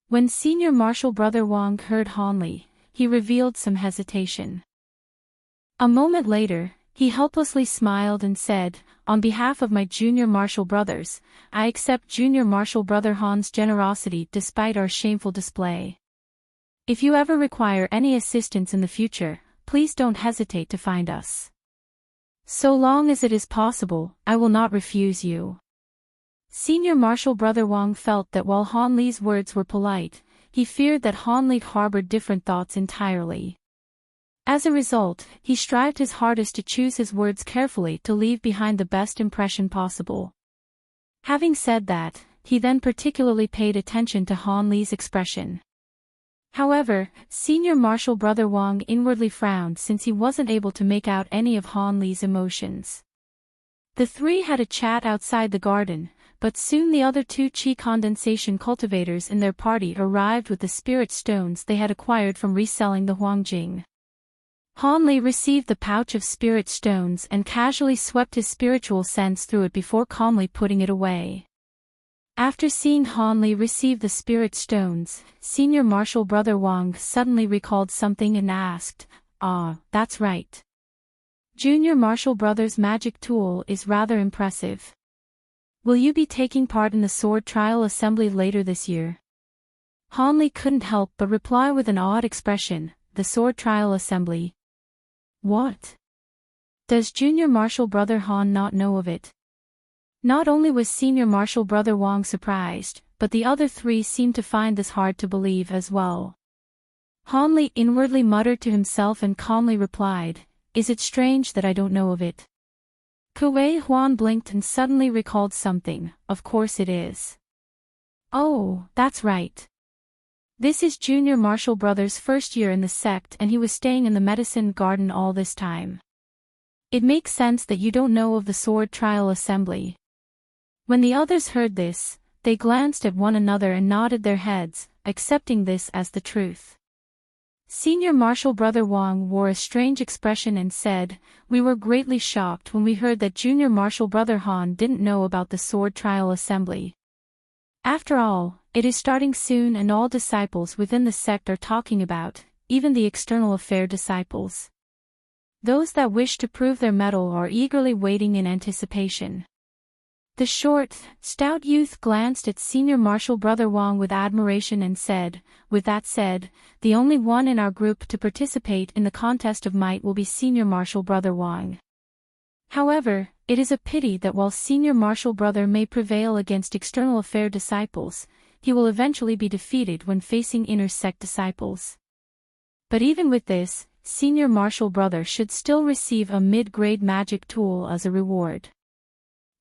When Senior Marshall Brother Wang heard Han Li, he revealed some hesitation. A moment later, he helplessly smiled and said, "On behalf of my Junior Marshall Brothers, I accept Junior Marshall Brother Han's generosity despite our shameful display. If you ever require any assistance in the future, please don't hesitate to find us. So long as it is possible, I will not refuse you." Senior Marshall Brother Wang felt that while Han Li's words were polite, he feared that Han Li harbored different thoughts entirely. As a result, he strived his hardest to choose his words carefully to leave behind the best impression possible. Having said that, he then particularly paid attention to Han Li's expression. However, Senior Marshall Brother Wang inwardly frowned since he wasn't able to make out any of Han Li's emotions. The three had a chat outside the garden, but soon the other 2 qi condensation cultivators in their party arrived with the spirit stones they had acquired from reselling the Huangjing. Han Li received the pouch of spirit stones and casually swept his spiritual sense through it before calmly putting it away. After seeing Han Li receive the spirit stones, Senior Marshall Brother Wang suddenly recalled something and asked, "Ah, that's right. Junior Marshall Brothers' magic tool is rather impressive. Will you be taking part in the sword trial assembly later this year?" Han Li couldn't help but reply with an odd expression, "The sword trial assembly? What? Does Junior Marshall Brother Han not know of it?" Not only was Senior Marshall Brother Wang surprised, but the other 3 seemed to find this hard to believe as well. Han Li inwardly muttered to himself and calmly replied, "Is it strange that I don't know of it?" Kuei Huan blinked and suddenly recalled something. "Of course it is. Oh, that's right. This is Junior Marshall Brothers' first year in the sect and he was staying in the medicine garden all this time. It makes sense that you don't know of the sword trial assembly." When the others heard this, they glanced at one another and nodded their heads, accepting this as the truth. Senior Marshall Brother Wang wore a strange expression and said, "We were greatly shocked when we heard that Junior Marshall Brother Han didn't know about the sword trial assembly. After all, it is starting soon and all disciples within the sect are talking about, even the external affair disciples. Those that wish to prove their mettle are eagerly waiting in anticipation." The short, stout youth glanced at Senior Marshall Brother Wang with admiration and said, "With that said, the only one in our group to participate in the contest of might will be Senior Marshall Brother Wang. However, it is a pity that while Senior Marshall Brother may prevail against external affair disciples, he will eventually be defeated when facing inner sect disciples. But even with this, Senior Marshall Brother should still receive a mid-grade magic tool as a reward."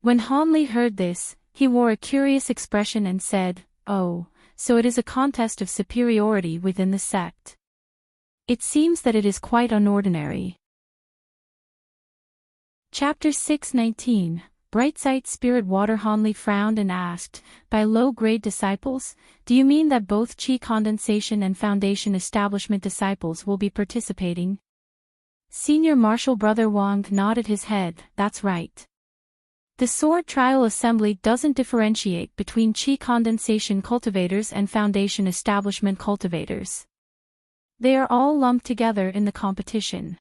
When Han Li heard this, he wore a curious expression and said, "Oh, so it is a contest of superiority within the sect. It seems that it is quite unordinary." Chapter 6:19. Brightsight Spirit Water. Hanli frowned and asked, "By low-grade disciples, do you mean that both Qi Condensation and Foundation Establishment disciples will be participating?" Senior Marshal Brother Wang nodded his head. "That's right. The Sword Trial Assembly doesn't differentiate between Qi Condensation cultivators and Foundation Establishment cultivators. They are all lumped together in the competition."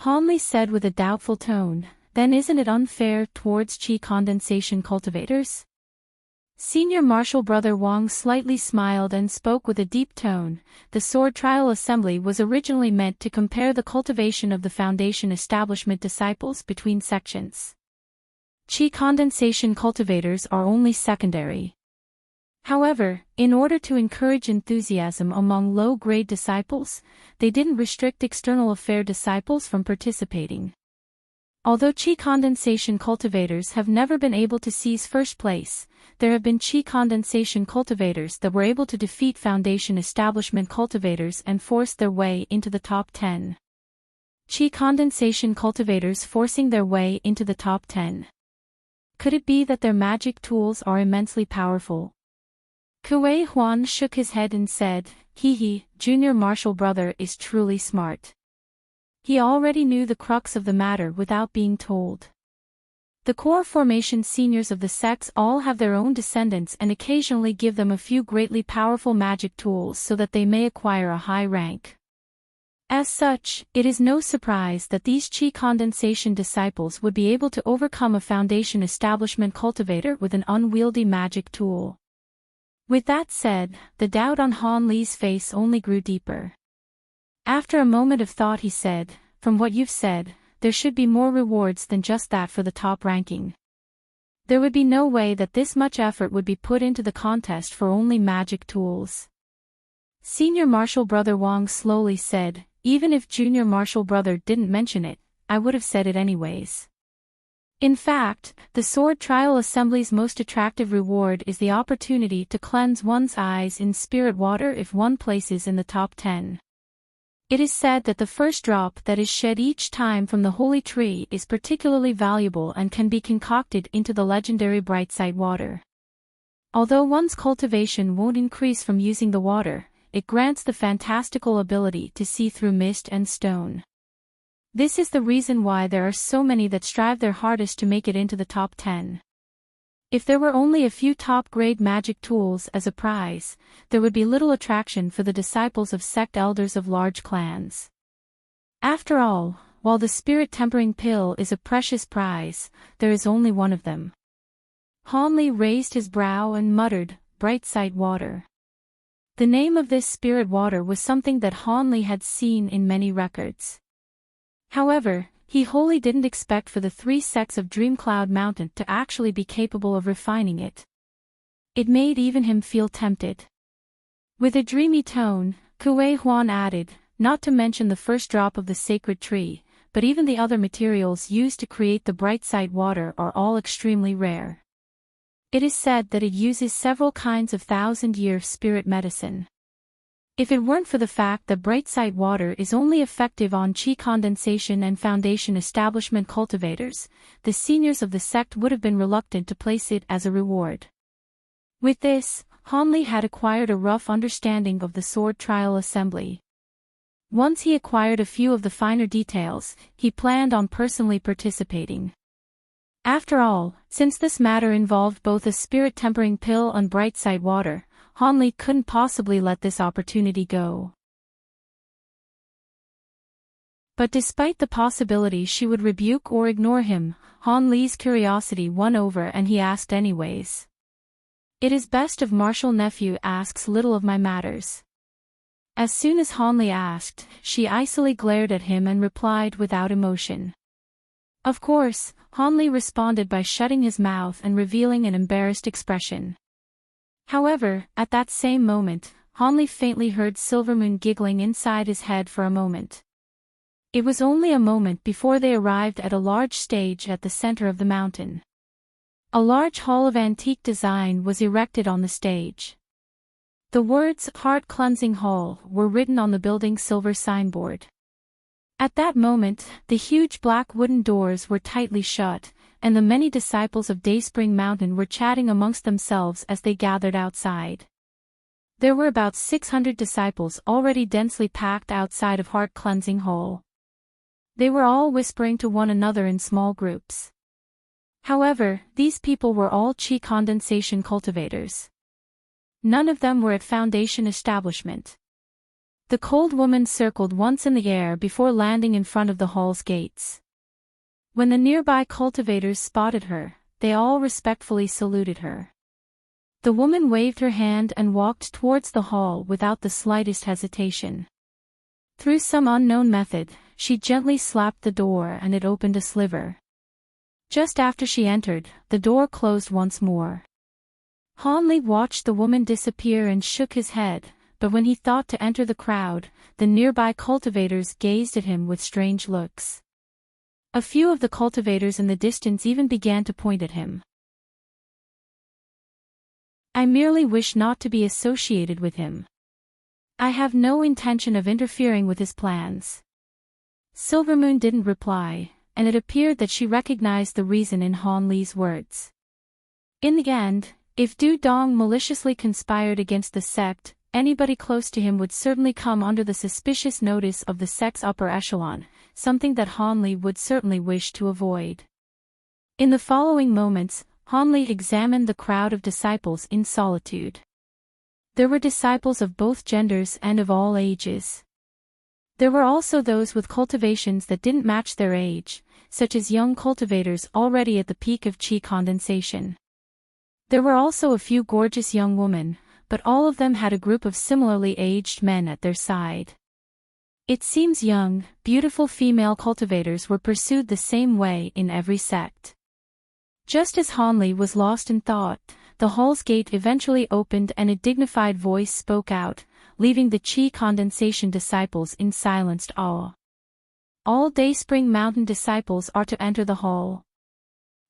Hanli said with a doubtful tone, "Then isn't it unfair towards Qi Condensation cultivators?" Senior Marshal Brother Wang slightly smiled and spoke with a deep tone. "The Sword Trial Assembly was originally meant to compare the cultivation of the Foundation Establishment disciples between sections. Qi Condensation cultivators are only secondary. However, in order to encourage enthusiasm among low-grade disciples, they didn't restrict external affair disciples from participating. Although Qi Condensation cultivators have never been able to seize first place, there have been Qi Condensation cultivators that were able to defeat Foundation Establishment cultivators and force their way into the top 10. Qi Condensation cultivators forcing their way into the top 10. Could it be that their magic tools are immensely powerful?" Kuei Huan shook his head and said, "He, Junior Marshal Brother is truly smart. He already knew the crux of the matter without being told. The core formation seniors of the sects all have their own descendants and occasionally give them a few greatly powerful magic tools so that they may acquire a high rank. As such, it is no surprise that these Qi Condensation disciples would be able to overcome a Foundation Establishment cultivator with an unwieldy magic tool." With that said, the doubt on Hanli's face only grew deeper. After a moment of thought he said, "From what you've said, there should be more rewards than just that for the top ranking. There would be no way that this much effort would be put into the contest for only magic tools." Senior Marshal Brother Wang slowly said, "Even if Junior Marshal Brother didn't mention it, I would have said it anyways. In fact, the Sword Trial Assembly's most attractive reward is the opportunity to cleanse one's eyes in spirit water if one places in the top 10. It is said that the first drop that is shed each time from the holy tree is particularly valuable and can be concocted into the legendary Brightsight water. Although one's cultivation won't increase from using the water, it grants the fantastical ability to see through mist and stone. This is the reason why there are so many that strive their hardest to make it into the top 10. If there were only a few top-grade magic tools as a prize, there would be little attraction for the disciples of sect elders of large clans. After all, while the spirit-tempering pill is a precious prize, there is only one of them." Hanli raised his brow and muttered, "Brightsight water." The name of this spirit water was something that Hanli had seen in many records. However, he wholly didn't expect for the three sects of Dreamcloud Mountain to actually be capable of refining it. It made even him feel tempted. With a dreamy tone, Kuei Huan added, "Not to mention the first drop of the sacred tree, but even the other materials used to create the Brightsight water are all extremely rare. It is said that it uses several kinds of thousand-year spirit medicine. If it weren't for the fact that Brightsight water is only effective on Qi Condensation and Foundation Establishment cultivators, the seniors of the sect would have been reluctant to place it as a reward." With this, Hanli had acquired a rough understanding of the Sword Trial Assembly. Once he acquired a few of the finer details, he planned on personally participating. After all, since this matter involved both a spirit-tempering pill and Brightsight water, Hanli couldn't possibly let this opportunity go. But despite the possibility she would rebuke or ignore him, Hanli's curiosity won over and he asked anyways. "It is best if Marshal Nephew asks little of my matters." As soon as Hanli asked, she icily glared at him and replied without emotion. Of course, Hanli responded by shutting his mouth and revealing an embarrassed expression. However, at that same moment, Hanli faintly heard Silvermoon giggling inside his head for a moment. It was only a moment before they arrived at a large stage at the center of the mountain. A large hall of antique design was erected on the stage. The words "Heart Cleansing Hall" were written on the building's silver signboard. At that moment, the huge black wooden doors were tightly shut, and the many disciples of Dayspring Mountain were chatting amongst themselves as they gathered outside. There were about 600 disciples already densely packed outside of Heart Cleansing Hall. They were all whispering to one another in small groups. However, these people were all chi condensation cultivators. None of them were at Foundation establishment. The cold woman circled once in the air before landing in front of the hall's gates. When the nearby cultivators spotted her, they all respectfully saluted her. The woman waved her hand and walked towards the hall without the slightest hesitation. Through some unknown method, she gently slapped the door and it opened a sliver. Just after she entered, the door closed once more. Hanli watched the woman disappear and shook his head, but when he thought to enter the crowd, the nearby cultivators gazed at him with strange looks. A few of the cultivators in the distance even began to point at him. I merely wish not to be associated with him. I have no intention of interfering with his plans. Silvermoon didn't reply, and it appeared that she recognized the reason in Han Li's words. In the end, if Du Dong maliciously conspired against the sect, anybody close to him would certainly come under the suspicious notice of the sect's upper echelon, something that Han Li would certainly wish to avoid. In the following moments, Han Li examined the crowd of disciples in solitude. There were disciples of both genders and of all ages. There were also those with cultivations that didn't match their age, such as young cultivators already at the peak of chi condensation. There were also a few gorgeous young women, but all of them had a group of similarly aged men at their side. It seems young, beautiful female cultivators were pursued the same way in every sect. Just as Han Li was lost in thought, the hall's gate eventually opened and a dignified voice spoke out, leaving the chi condensation disciples in silenced awe. All Dayspring Mountain disciples are to enter the hall.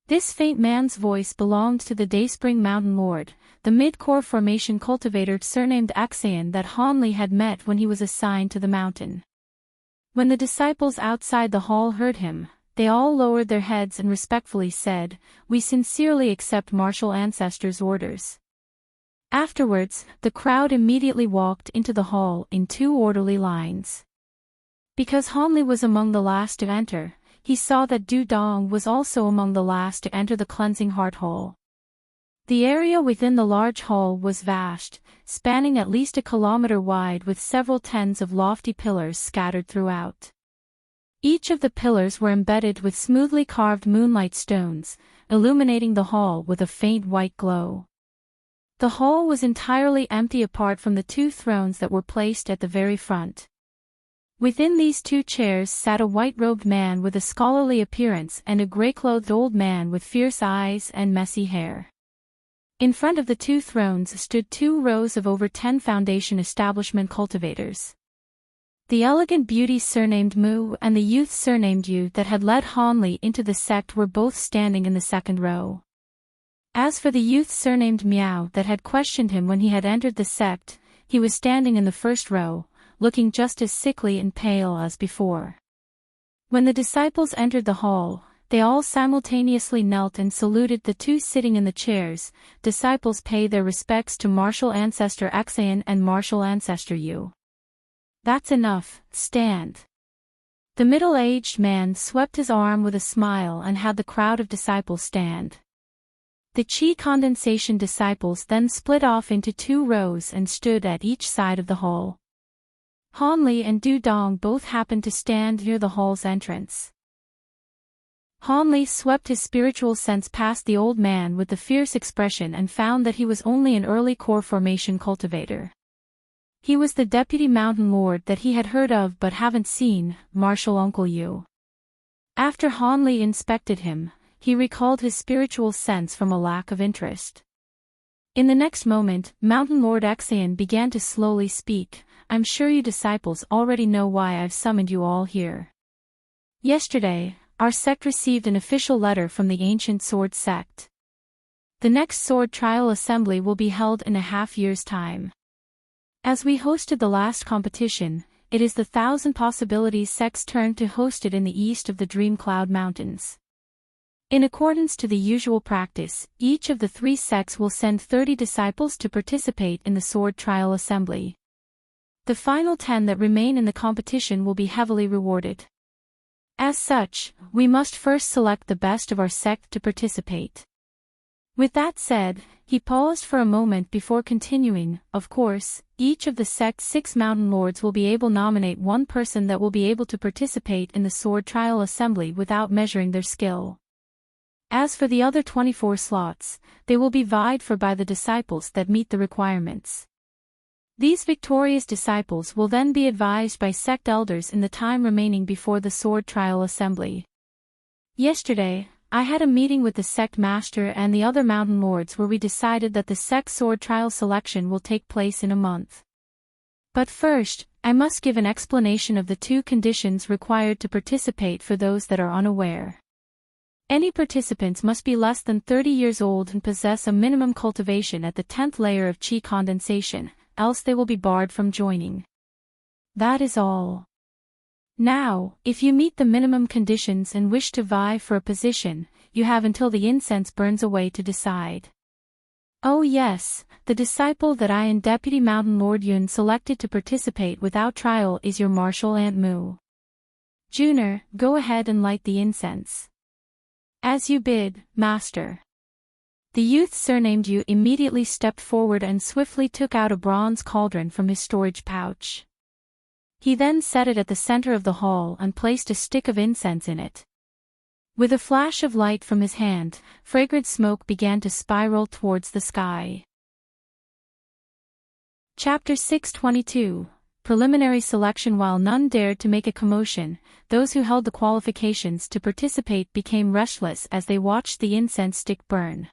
This faint man's voice belonged to the Dayspring Mountain Lord, the mid-core formation cultivator surnamed Axayan that Han Li had met when he was assigned to the mountain. When the disciples outside the hall heard him, they all lowered their heads and respectfully said, "We sincerely accept martial ancestors' orders." Afterwards, the crowd immediately walked into the hall in two orderly lines. Because Han Li was among the last to enter, he saw that Du Dong was also among the last to enter the Cleansing Heart Hall. The area within the large hall was vast, spanning at least a kilometer wide with several tens of lofty pillars scattered throughout. Each of the pillars were embedded with smoothly carved moonlight stones, illuminating the hall with a faint white glow. The hall was entirely empty apart from the two thrones that were placed at the very front. Within these two chairs sat a white-robed man with a scholarly appearance and a gray-clothed old man with fierce eyes and messy hair. In front of the two thrones stood 2 rows of over 10 Foundation establishment cultivators. The elegant beauty surnamed Mu and the youth surnamed Yu that had led Han Li into the sect were both standing in the second row. As for the youth surnamed Miao that had questioned him when he had entered the sect, he was standing in the first row, looking just as sickly and pale as before. When the disciples entered the hall, they all simultaneously knelt and saluted the two sitting in the chairs. Disciples pay their respects to martial ancestor Axayan and martial ancestor Yu. That's enough, stand. The middle-aged man swept his arm with a smile and had the crowd of disciples stand. The chi condensation disciples then split off into 2 rows and stood at each side of the hall. Han Li and Du Dong both happened to stand near the hall's entrance. Han Li swept his spiritual sense past the old man with the fierce expression and found that he was only an early core formation cultivator. He was the deputy mountain lord that he had heard of but haven't seen, Martial Uncle Yu. After Han Li inspected him, he recalled his spiritual sense from a lack of interest. In the next moment, Mountain Lord Axayan began to slowly speak. "I'm sure you disciples already know why I've summoned you all here. Yesterday, our sect received an official letter from the ancient sword sect. The next sword trial assembly will be held in a half year's time. As we hosted the last competition, it is the Thousand Possibilities sect's turn to host it in the east of the Dream Cloud Mountains. In accordance to the usual practice, each of the 3 sects will send 30 disciples to participate in the sword trial assembly. The final 10 that remain in the competition will be heavily rewarded. As such, we must first select the best of our sect to participate. With that said, he paused for a moment before continuing. Of course, each of the sect's 6 mountain lords will be able to nominate one person that will be able to participate in the sword trial assembly without measuring their skill. As for the other 24 slots, they will be vied for by the disciples that meet the requirements. These victorious disciples will then be advised by sect elders in the time remaining before the sword trial assembly. Yesterday, I had a meeting with the sect master and the other mountain lords where we decided that the sect sword trial selection will take place in a month. But first, I must give an explanation of the 2 conditions required to participate for those that are unaware. Any participants must be less than 30 years old and possess a minimum cultivation at the 10th layer of chi condensation, else they will be barred from joining. That is all. Now, if you meet the minimum conditions and wish to vie for a position, you have until the incense burns away to decide. Oh yes, the disciple that I and Deputy Mountain Lord Yun selected to participate without trial is your martial Aunt Mu. Juner, go ahead and light the incense. As you bid, Master. The youth surnamed Yu immediately stepped forward and swiftly took out a bronze cauldron from his storage pouch. He then set it at the center of the hall and placed a stick of incense in it. With a flash of light from his hand, fragrant smoke began to spiral towards the sky. Chapter 622, Preliminary Selection. While none dared to make a commotion, those who held the qualifications to participate became restless as they watched the incense stick burn.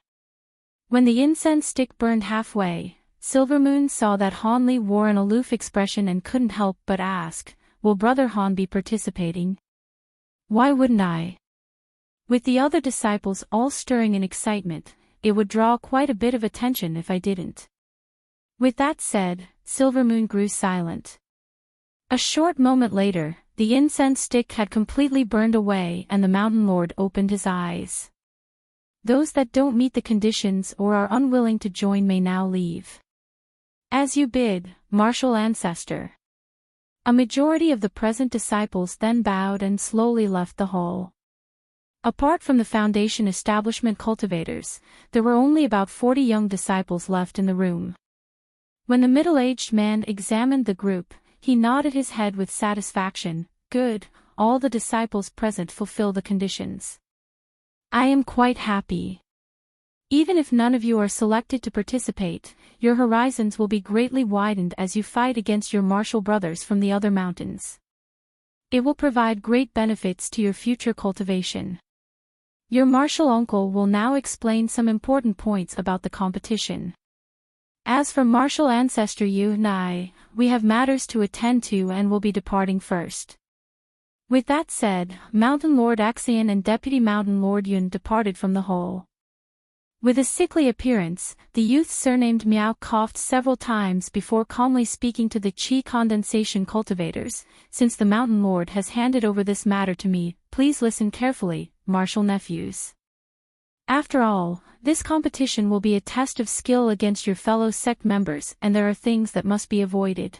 When the incense stick burned halfway, Silvermoon saw that Han Li wore an aloof expression and couldn't help but ask, "Will Brother Han be participating?" "Why wouldn't I?" With the other disciples all stirring in excitement, it would draw quite a bit of attention if I didn't. With that said, Silvermoon grew silent. A short moment later, the incense stick had completely burned away and the Mountain Lord opened his eyes. Those that don't meet the conditions or are unwilling to join may now leave. As you bid, Martial Ancestor. A majority of the present disciples then bowed and slowly left the hall. Apart from the Foundation establishment cultivators, there were only about 40 young disciples left in the room. When the middle-aged man examined the group, he nodded his head with satisfaction. Good, all the disciples present fulfill the conditions. I am quite happy. Even if none of you are selected to participate, your horizons will be greatly widened as you fight against your martial brothers from the other mountains. It will provide great benefits to your future cultivation. Your martial uncle will now explain some important points about the competition. As for Martial Ancestor Yu and I, we have matters to attend to and will be departing first. With that said, Mountain Lord Axion and Deputy Mountain Lord Yun departed from the hall. With a sickly appearance, the youth surnamed Miao coughed several times before calmly speaking to the Qi condensation cultivators. Since the Mountain Lord has handed over this matter to me, please listen carefully, martial nephews. After all, this competition will be a test of skill against your fellow sect members and there are things that must be avoided.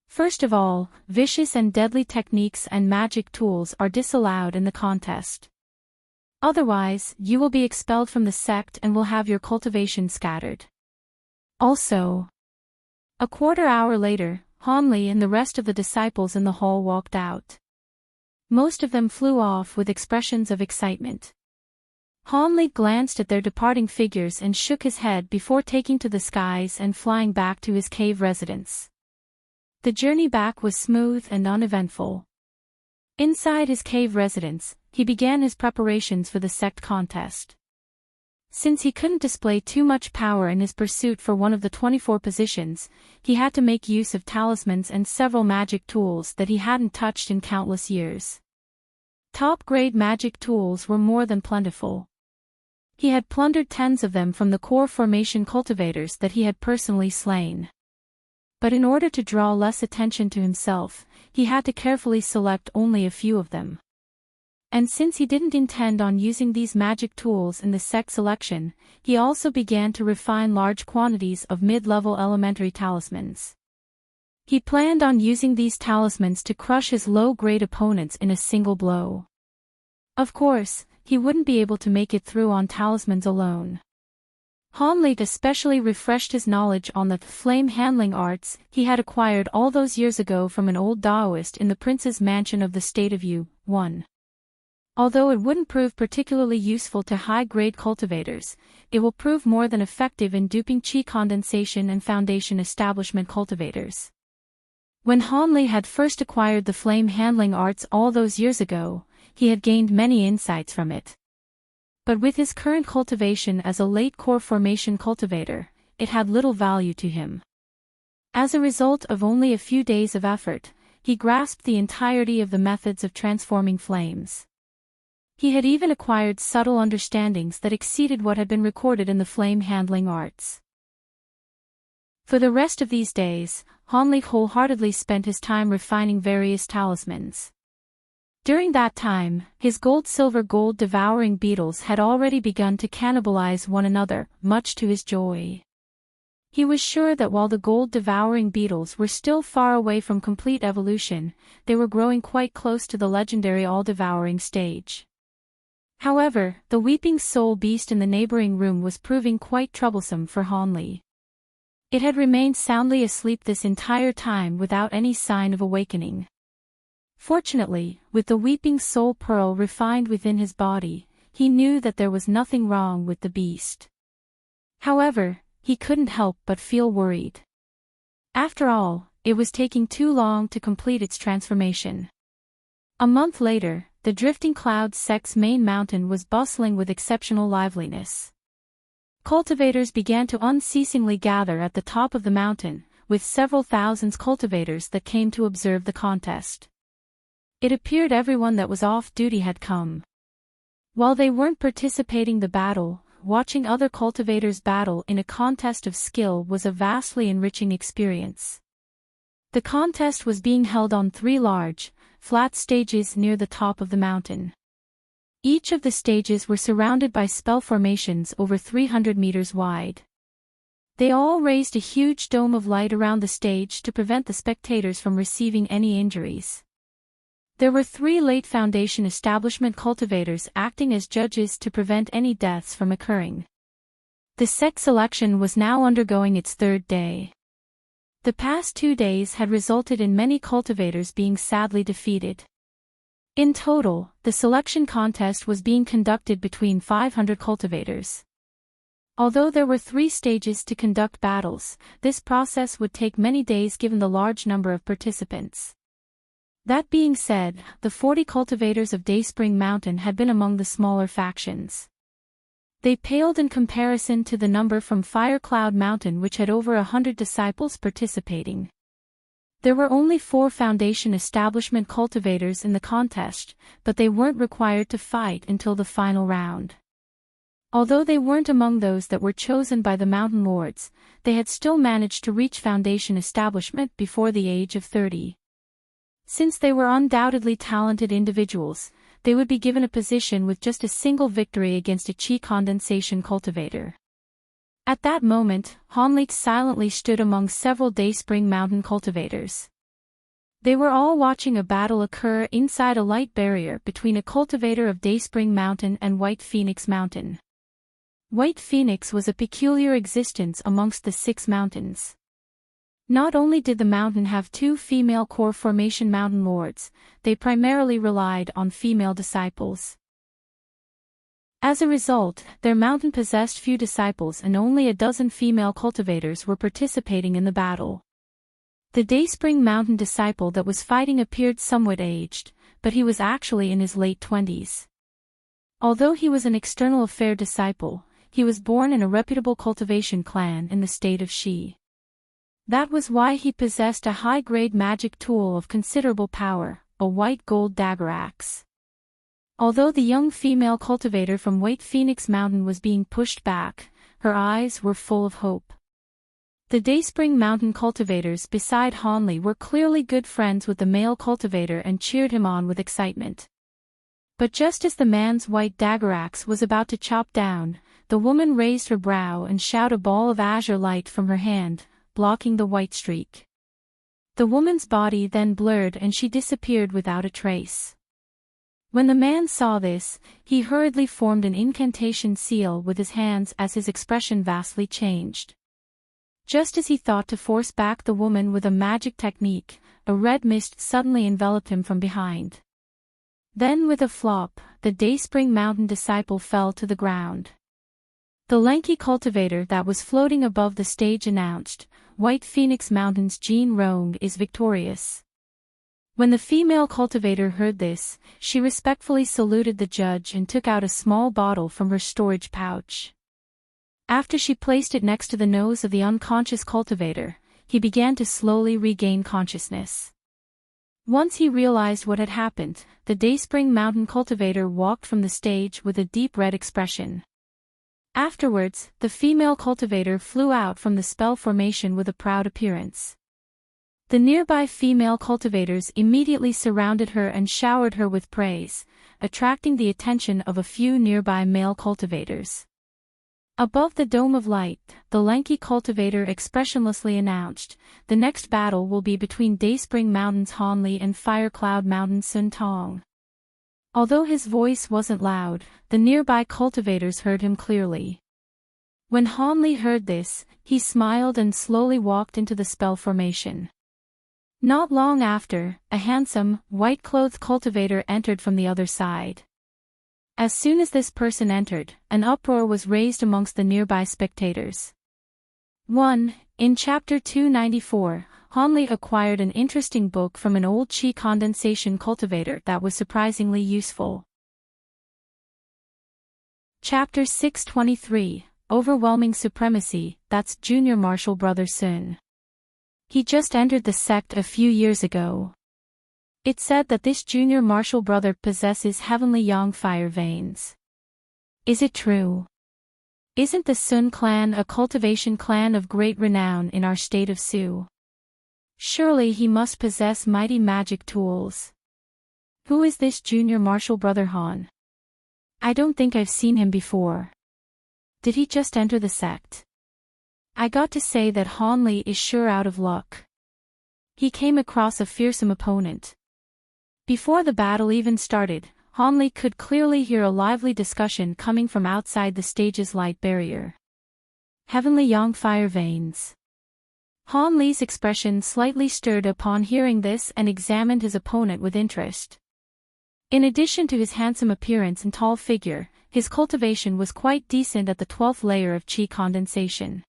First of all, vicious and deadly techniques and magic tools are disallowed in the contest. Otherwise, you will be expelled from the sect and will have your cultivation scattered. Also, a quarter hour later, Han Li and the rest of the disciples in the hall walked out. Most of them flew off with expressions of excitement. Han Li glanced at their departing figures and shook his head before taking to the skies and flying back to his cave residence. The journey back was smooth and uneventful. Inside his cave residence, he began his preparations for the sect contest. Since he couldn't display too much power in his pursuit for one of the 24 positions, he had to make use of talismans and several magic tools that he hadn't touched in countless years. Top-grade magic tools were more than plentiful. He had plundered tens of them from the core formation cultivators that he had personally slain. But in order to draw less attention to himself, he had to carefully select only a few of them. And since he didn't intend on using these magic tools in the sect selection, he also began to refine large quantities of mid-level elementary talismans. He planned on using these talismans to crush his low-grade opponents in a single blow. Of course, he wouldn't be able to make it through on talismans alone. Hanli especially refreshed his knowledge on the flame-handling arts he had acquired all those years ago from an old Daoist in the prince's mansion of the state of Yu-1. Although it wouldn't prove particularly useful to high-grade cultivators, it will prove more than effective in duping qi condensation and foundation establishment cultivators. When Hanli had first acquired the flame-handling arts all those years ago, he had gained many insights from it. But with his current cultivation as a late core formation cultivator, it had little value to him. As a result of only a few days of effort, he grasped the entirety of the methods of transforming flames. He had even acquired subtle understandings that exceeded what had been recorded in the flame-handling arts. For the rest of these days, Hanli wholeheartedly spent his time refining various talismans. During that time, his gold-silver-gold devouring beetles had already begun to cannibalize one another, much to his joy. He was sure that while the gold-devouring beetles were still far away from complete evolution, they were growing quite close to the legendary all-devouring stage. However, the weeping soul beast in the neighboring room was proving quite troublesome for Hanli. It had remained soundly asleep this entire time without any sign of awakening. Fortunately, with the weeping soul pearl refined within his body, he knew that there was nothing wrong with the beast. However, he couldn't help but feel worried. After all, it was taking too long to complete its transformation. A month later, the Drifting Clouds sect's main mountain was bustling with exceptional liveliness. Cultivators began to unceasingly gather at the top of the mountain, with several thousands cultivators that came to observe the contest. It appeared everyone that was off duty had come. While they weren't participating in the battle, watching other cultivators battle in a contest of skill was a vastly enriching experience. The contest was being held on 3 large, flat stages near the top of the mountain. Each of the stages were surrounded by spell formations over 300 meters wide. They all raised a huge dome of light around the stage to prevent the spectators from receiving any injuries. There were 3 late Foundation establishment cultivators acting as judges to prevent any deaths from occurring. The sect selection was now undergoing its 3rd day. The past 2 days had resulted in many cultivators being sadly defeated. In total, the selection contest was being conducted between 500 cultivators. Although there were 3 stages to conduct battles, this process would take many days given the large number of participants. That being said, the 40 cultivators of Dayspring Mountain had been among the smaller factions. They paled in comparison to the number from Firecloud Mountain, which had over 100 disciples participating. There were only 4 Foundation establishment cultivators in the contest, but they weren't required to fight until the final round. Although they weren't among those that were chosen by the Mountain Lords, they had still managed to reach Foundation establishment before the age of 30. Since they were undoubtedly talented individuals, they would be given a position with just a single victory against a qi condensation cultivator. At that moment, Hanli silently stood among several Dayspring Mountain cultivators. They were all watching a battle occur inside a light barrier between a cultivator of Dayspring Mountain and White Phoenix Mountain. White Phoenix was a peculiar existence amongst the 6 mountains. Not only did the mountain have 2 female core formation mountain lords, they primarily relied on female disciples. As a result, their mountain possessed few disciples and only a dozen female cultivators were participating in the battle. The Dayspring Mountain disciple that was fighting appeared somewhat aged, but he was actually in his late 20s. Although he was an external affair disciple, he was born in a reputable cultivation clan in the state of Shi. That was why he possessed a high-grade magic tool of considerable power, a white gold dagger axe. Although the young female cultivator from White Phoenix Mountain was being pushed back, her eyes were full of hope. The Dayspring Mountain cultivators beside Hanli were clearly good friends with the male cultivator and cheered him on with excitement. But just as the man's white dagger axe was about to chop down, the woman raised her brow and shot a ball of azure light from her hand, blocking the white streak. The woman's body then blurred and she disappeared without a trace. When the man saw this, he hurriedly formed an incantation seal with his hands as his expression vastly changed. Just as he thought to force back the woman with a magic technique, a red mist suddenly enveloped him from behind. Then with a flop, the Dayspring Mountain disciple fell to the ground. The lanky cultivator that was floating above the stage announced, "White Phoenix Mountain's Jean Rong is victorious." When the female cultivator heard this, she respectfully saluted the judge and took out a small bottle from her storage pouch. After she placed it next to the nose of the unconscious cultivator, he began to slowly regain consciousness. Once he realized what had happened, the Dayspring Mountain cultivator walked from the stage with a deep red expression. Afterwards, the female cultivator flew out from the spell formation with a proud appearance. The nearby female cultivators immediately surrounded her and showered her with praise, attracting the attention of a few nearby male cultivators. Above the dome of light, the lanky cultivator expressionlessly announced, "The next battle will be between Dayspring Mountain's Hanli and Firecloud Mountain's Sun Tong." Although his voice wasn't loud, the nearby cultivators heard him clearly. When Hanli heard this, he smiled and slowly walked into the spell formation. Not long after, a handsome, white-clothed cultivator entered from the other side. As soon as this person entered, an uproar was raised amongst the nearby spectators. 1. In Chapter 294, Hanli acquired an interesting book from an old qi condensation cultivator that was surprisingly useful. Chapter 623, Overwhelming Supremacy, that's Junior Martial Brother Sun. He just entered the sect a few years ago. It's said that this junior martial brother possesses heavenly yang fire veins. Is it true? Isn't the Sun clan a cultivation clan of great renown in our state of Su? Surely he must possess mighty magic tools. Who is this junior martial brother Han? I don't think I've seen him before. Did he just enter the sect? I got to say that Hanli is sure out of luck. He came across a fearsome opponent. Before the battle even started, Hanli could clearly hear a lively discussion coming from outside the stage's light barrier. Heavenly yang fire veins. Hanli's expression slightly stirred upon hearing this and examined his opponent with interest. In addition to his handsome appearance and tall figure, his cultivation was quite decent at the 12th layer of qi condensation.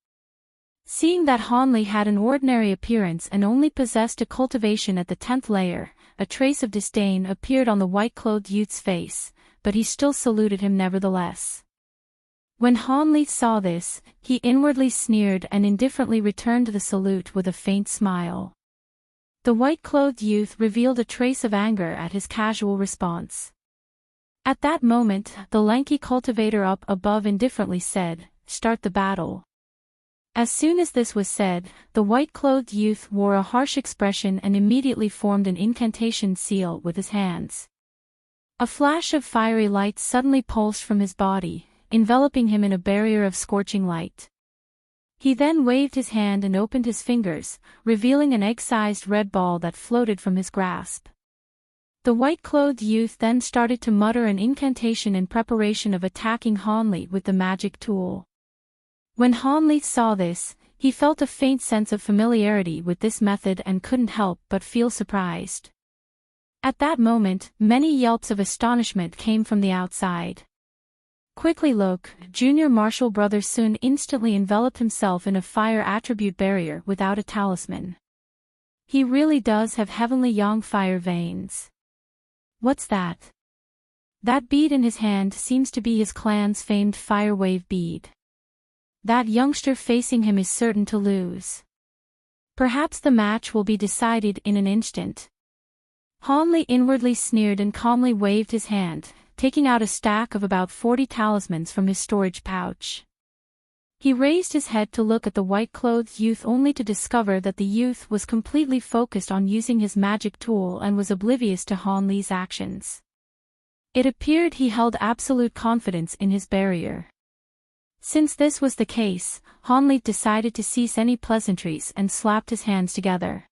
Seeing that Hanli had an ordinary appearance and only possessed a cultivation at the 10th layer, a trace of disdain appeared on the white-clothed youth's face, but he still saluted him nevertheless. When Hanli saw this, he inwardly sneered and indifferently returned the salute with a faint smile. The white-clothed youth revealed a trace of anger at his casual response. At that moment, the lanky cultivator up above indifferently said, "Start the battle." As soon as this was said, the white-clothed youth wore a harsh expression and immediately formed an incantation seal with his hands. A flash of fiery light suddenly pulsed from his body, enveloping him in a barrier of scorching light. He then waved his hand and opened his fingers, revealing an egg-sized red ball that floated from his grasp. The white-clothed youth then started to mutter an incantation in preparation of attacking Hanli with the magic tool. When Hanli saw this, he felt a faint sense of familiarity with this method and couldn't help but feel surprised. At that moment, many yelps of astonishment came from the outside. Quickly look, Junior Martial Brother Sun instantly enveloped himself in a fire attribute barrier without a talisman. He really does have heavenly yang fire veins. What's that? That bead in his hand seems to be his clan's famed fire wave bead. That youngster facing him is certain to lose. Perhaps the match will be decided in an instant. Hanli inwardly sneered and calmly waved his hand, taking out a stack of about 40 talismans from his storage pouch. He raised his head to look at the white-clothed youth only to discover that the youth was completely focused on using his magic tool and was oblivious to Han Li's actions. It appeared he held absolute confidence in his barrier. Since this was the case, Han Li decided to cease any pleasantries and slapped his hands together.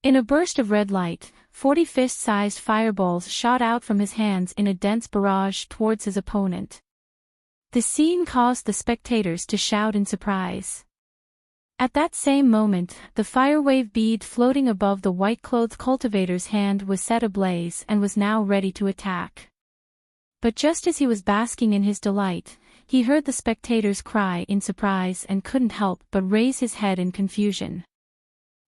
In a burst of red light, 40 fist-sized fireballs shot out from his hands in a dense barrage towards his opponent. The scene caused the spectators to shout in surprise. At that same moment, the firewave bead floating above the white-clothed cultivator's hand was set ablaze and was now ready to attack. But just as he was basking in his delight, he heard the spectators cry in surprise and couldn't help but raise his head in confusion.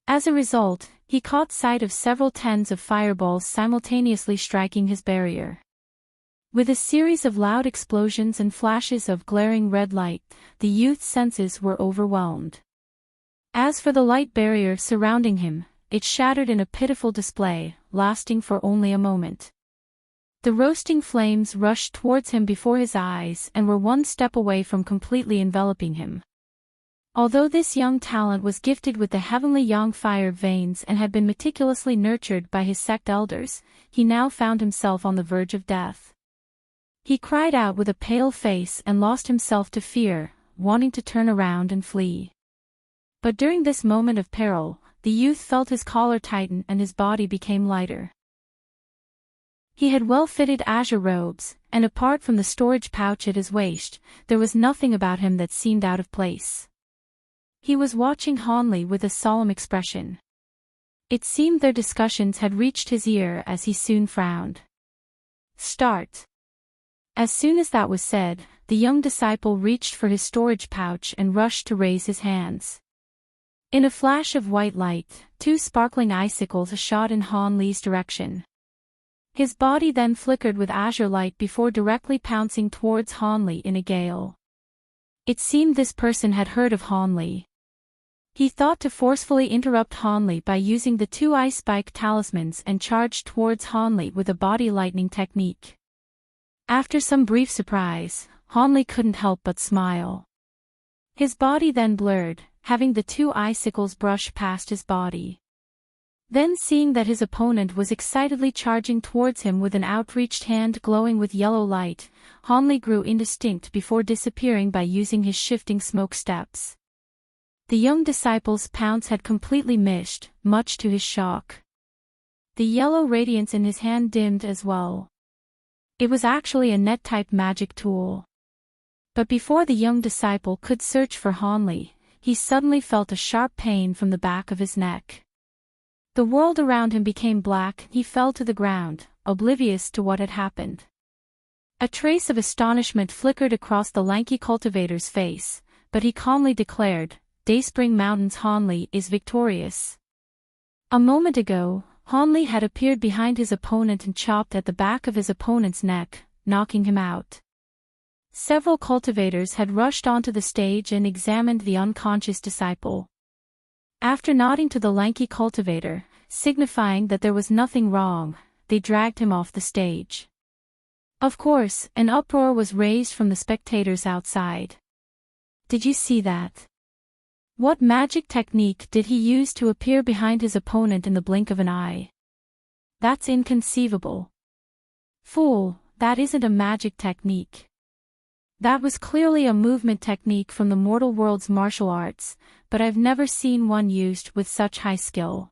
As a result, he caught sight of several tens of fireballs simultaneously striking his barrier. With a series of loud explosions and flashes of glaring red light, the youth's senses were overwhelmed. As for the light barrier surrounding him, it shattered in a pitiful display, lasting for only a moment. The roasting flames rushed towards him before his eyes and were one step away from completely enveloping him. Although this young talent was gifted with the heavenly yang fire veins and had been meticulously nurtured by his sect elders, he now found himself on the verge of death. He cried out with a pale face and lost himself to fear, wanting to turn around and flee. But during this moment of peril, the youth felt his collar tighten and his body became lighter. He had well-fitted azure robes, and apart from the storage pouch at his waist, there was nothing about him that seemed out of place. He was watching Han Li with a solemn expression. It seemed their discussions had reached his ear as he soon frowned. "Start." As soon as that was said, the young disciple reached for his storage pouch and rushed to raise his hands. In a flash of white light, 2 sparkling icicles shot in Han Li's direction. His body then flickered with azure light before directly pouncing towards Han Li in a gale. It seemed this person had heard of Han Li. He thought to forcefully interrupt Han Li by using the 2 ice spike talismans and charged towards Han Li with a body lightning technique. After some brief surprise, Han Li couldn't help but smile. His body then blurred, having the 2 icicles brush past his body. Then seeing that his opponent was excitedly charging towards him with an outreached hand glowing with yellow light, Han Li grew indistinct before disappearing by using his shifting smoke steps. The young disciple's pounce had completely missed, much to his shock. The yellow radiance in his hand dimmed as well. It was actually a net-type magic tool. But before the young disciple could search for Han Li, he suddenly felt a sharp pain from the back of his neck. The world around him became black, he fell to the ground, oblivious to what had happened. A trace of astonishment flickered across the lanky cultivator's face, but he calmly declared, "Dayspring Mountain's Han Li is victorious." A moment ago, Han Li had appeared behind his opponent and chopped at the back of his opponent's neck, knocking him out. Several cultivators had rushed onto the stage and examined the unconscious disciple. After nodding to the lanky cultivator, signifying that there was nothing wrong, they dragged him off the stage. Of course, an uproar was raised from the spectators outside. "Did you see that? What magic technique did he use to appear behind his opponent in the blink of an eye? That's inconceivable. Fool, that isn't a magic technique. That was clearly a movement technique from the mortal world's martial arts, but I've never seen one used with such high skill."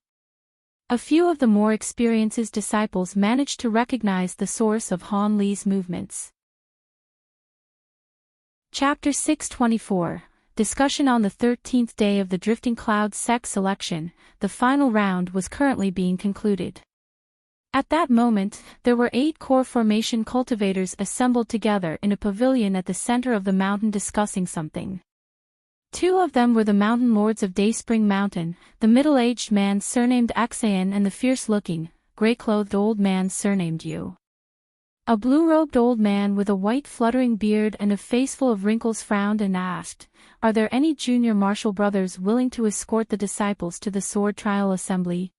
A few of the more experienced disciples managed to recognize the source of Han Li's movements. Chapter 624. Discussion on the 13th day of the Drifting Cloud sect selection. The final round was currently being concluded. At that moment, there were 8 core formation cultivators assembled together in a pavilion at the center of the mountain discussing something. 2 of them were the mountain lords of Dayspring Mountain, the middle-aged man surnamed Axayan and the fierce-looking, gray-clothed old man surnamed Yu. A blue-robed old man with a white fluttering beard and a face full of wrinkles frowned and asked, "Are there any junior martial brothers willing to escort the disciples to the sword trial assembly?"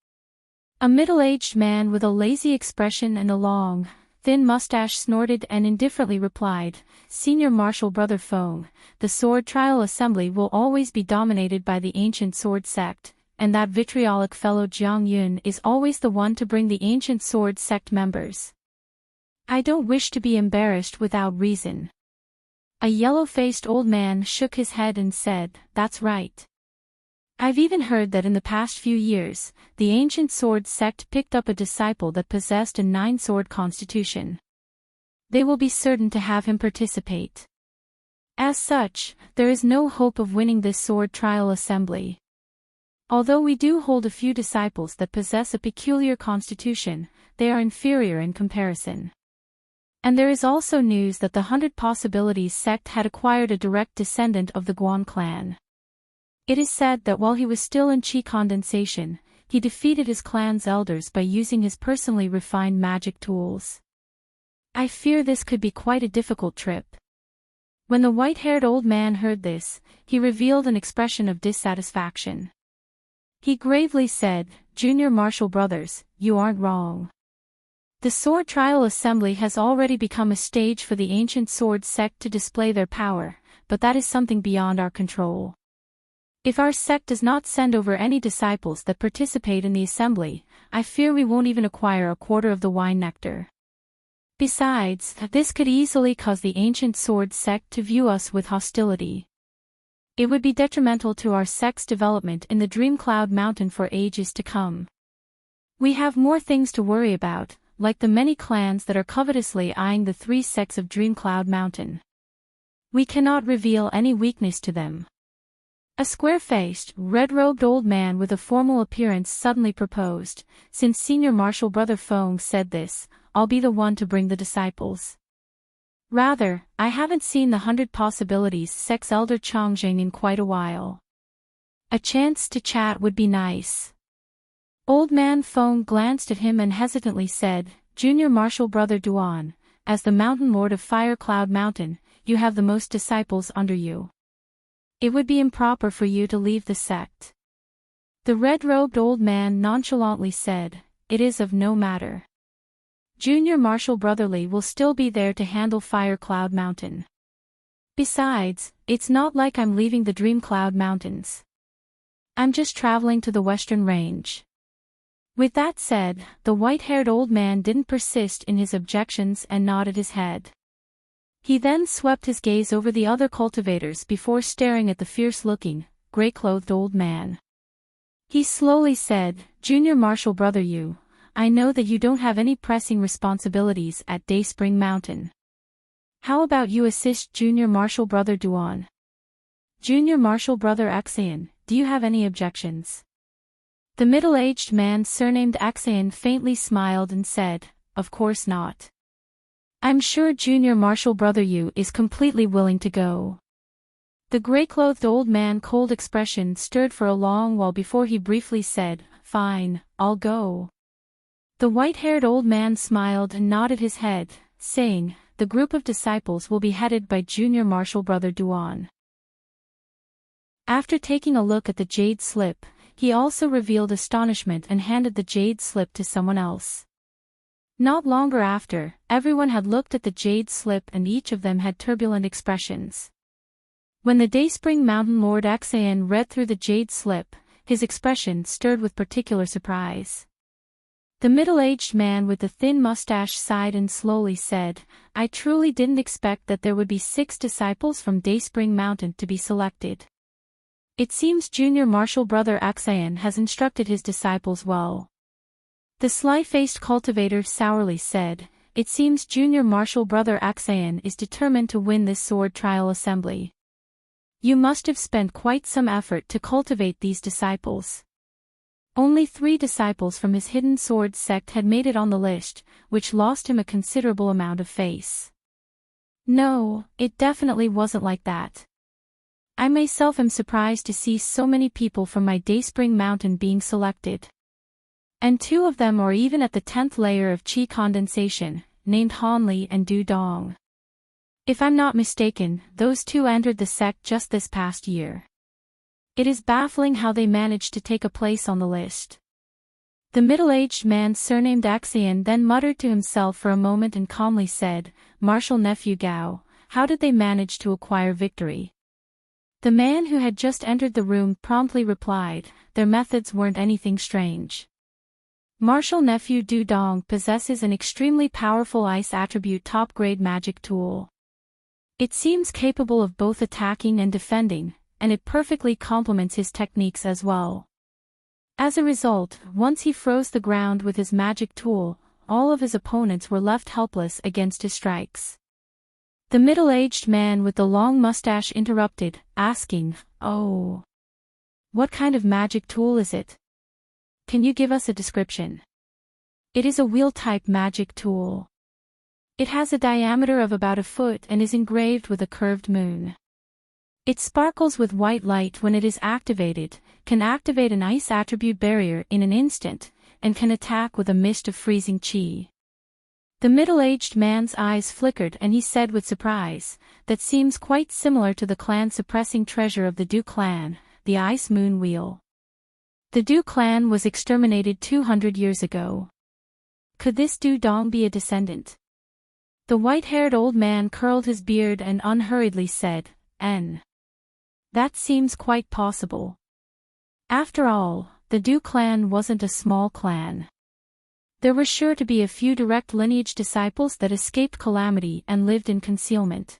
A middle-aged man with a lazy expression and a long, thin mustache snorted and indifferently replied, Senior Marshal Brother Feng, the sword trial assembly will always be dominated by the ancient sword sect, and that vitriolic fellow Jiang Yun is always the one to bring the ancient sword sect members. I don't wish to be embarrassed without reason. A yellow-faced old man shook his head and said, That's right. I've even heard that in the past few years, the ancient sword sect picked up a disciple that possessed a 9-sword constitution. They will be certain to have him participate. As such, there is no hope of winning this sword trial assembly. Although we do hold a few disciples that possess a peculiar constitution, they are inferior in comparison. And there is also news that the 100 Possibilities sect had acquired a direct descendant of the Guan clan. It is said that while he was still in Qi condensation, he defeated his clan's elders by using his personally refined magic tools. I fear this could be quite a difficult trip. When the white-haired old man heard this, he revealed an expression of dissatisfaction. He gravely said, Junior Marshal Brothers, you aren't wrong. The sword trial assembly has already become a stage for the ancient sword sect to display their power, but that is something beyond our control. If our sect does not send over any disciples that participate in the assembly, I fear we won't even acquire a quarter of the wine nectar. Besides, this could easily cause the ancient sword sect to view us with hostility. It would be detrimental to our sect's development in the Dream Cloud Mountain for ages to come. We have more things to worry about, like the many clans that are covetously eyeing the 3 sects of Dream Cloud Mountain. We cannot reveal any weakness to them. A square-faced, red-robed old man with a formal appearance suddenly proposed, Since Senior Marshal Brother Feng said this, I'll be the one to bring the disciples. Rather, I haven't seen the 100 Possibilities sect's elder Changjing in quite a while. A chance to chat would be nice. Old man Feng glanced at him and hesitantly said, Junior Marshal Brother Duan, as the Mountain Lord of Fire Cloud Mountain, you have the most disciples under you. It would be improper for you to leave the sect. The red-robed old man nonchalantly said, It is of no matter. Junior Marshal Brotherly will still be there to handle Fire Cloud Mountain. Besides, it's not like I'm leaving the Dream Cloud Mountains. I'm just traveling to the Western Range. With that said, the white-haired old man didn't persist in his objections and nodded his head. He then swept his gaze over the other cultivators before staring at the fierce-looking, gray-clothed old man. He slowly said, Junior Marshal Brother Yu, I know that you don't have any pressing responsibilities at Dayspring Mountain. How about you assist Junior Marshal Brother Duan? Junior Marshal Brother Axayan, do you have any objections? The middle-aged man surnamed Axayan faintly smiled and said, Of course not. I'm sure Junior Marshal Brother Yu is completely willing to go. The gray-clothed old man cold expression stirred for a long while before he briefly said, Fine, I'll go. The white-haired old man smiled and nodded his head, saying, The group of disciples will be headed by Junior Marshal Brother Duan. After taking a look at the jade slip, he also revealed astonishment and handed the jade slip to someone else. Not longer after, everyone had looked at the jade slip and each of them had turbulent expressions. When the Dayspring Mountain Lord Axayan read through the jade slip, his expression stirred with particular surprise. The middle-aged man with the thin mustache sighed and slowly said, I truly didn't expect that there would be 6 disciples from Dayspring Mountain to be selected. It seems Junior Marshal Brother Axayan has instructed his disciples well. The sly-faced cultivator sourly said, It seems Junior Marshal Brother Axayan is determined to win this sword trial assembly. You must have spent quite some effort to cultivate these disciples. Only 3 disciples from his hidden sword sect had made it on the list, which lost him a considerable amount of face. No, it definitely wasn't like that. I myself am surprised to see so many people from my Dayspring Mountain being selected. And 2 of them are even at the 10th layer of Qi condensation, named Hanli and Du Dong. If I'm not mistaken, those 2 entered the sect just this past year. It is baffling how they managed to take a place on the list. The middle-aged man surnamed Axian then muttered to himself for a moment and calmly said, "Martial nephew Gao, how did they manage to acquire victory?" The man who had just entered the room promptly replied, "Their methods weren't anything strange. Martial nephew Du Dong possesses an extremely powerful ice attribute top-grade magic tool. It seems capable of both attacking and defending, and it perfectly complements his techniques as well. As a result, once he froze the ground with his magic tool, all of his opponents were left helpless against his strikes." The middle-aged man with the long mustache interrupted, asking, "Oh, what kind of magic tool is it? Can you give us a description?" "It is a wheel-type magic tool. It has a diameter of about a foot and is engraved with a curved moon. It sparkles with white light when it is activated, can activate an ice attribute barrier in an instant, and can attack with a mist of freezing chi." The middle-aged man's eyes flickered and he said with surprise, "That seems quite similar to the clan-suppressing treasure of the Du clan, the Ice Moon Wheel. The Du clan was exterminated 200 years ago. Could this Du Dong be a descendant?" The white-haired old man curled his beard and unhurriedly said, "That seems quite possible. After all, the Du clan wasn't a small clan. There were sure to be a few direct lineage disciples that escaped calamity and lived in concealment.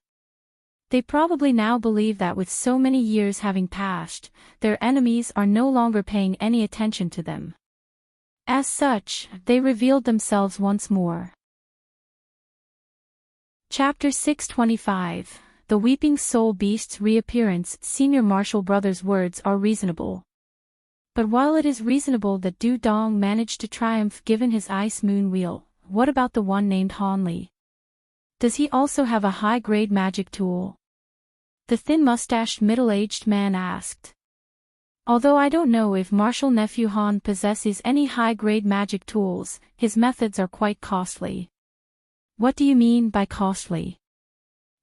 They probably now believe that with so many years having passed, their enemies are no longer paying any attention to them. As such, they revealed themselves once more." Chapter 625, The Weeping Soul Beast's Reappearance. Senior Martial Brother's words are reasonable. But while it is reasonable that Du Dong managed to triumph given his Ice Moon Wheel, what about the one named Han? Does he also have a high-grade magic tool? The thin-mustached middle-aged man asked. "Although I don't know if Martial Nephew Han possesses any high-grade magic tools, his methods are quite costly." "What do you mean by costly?"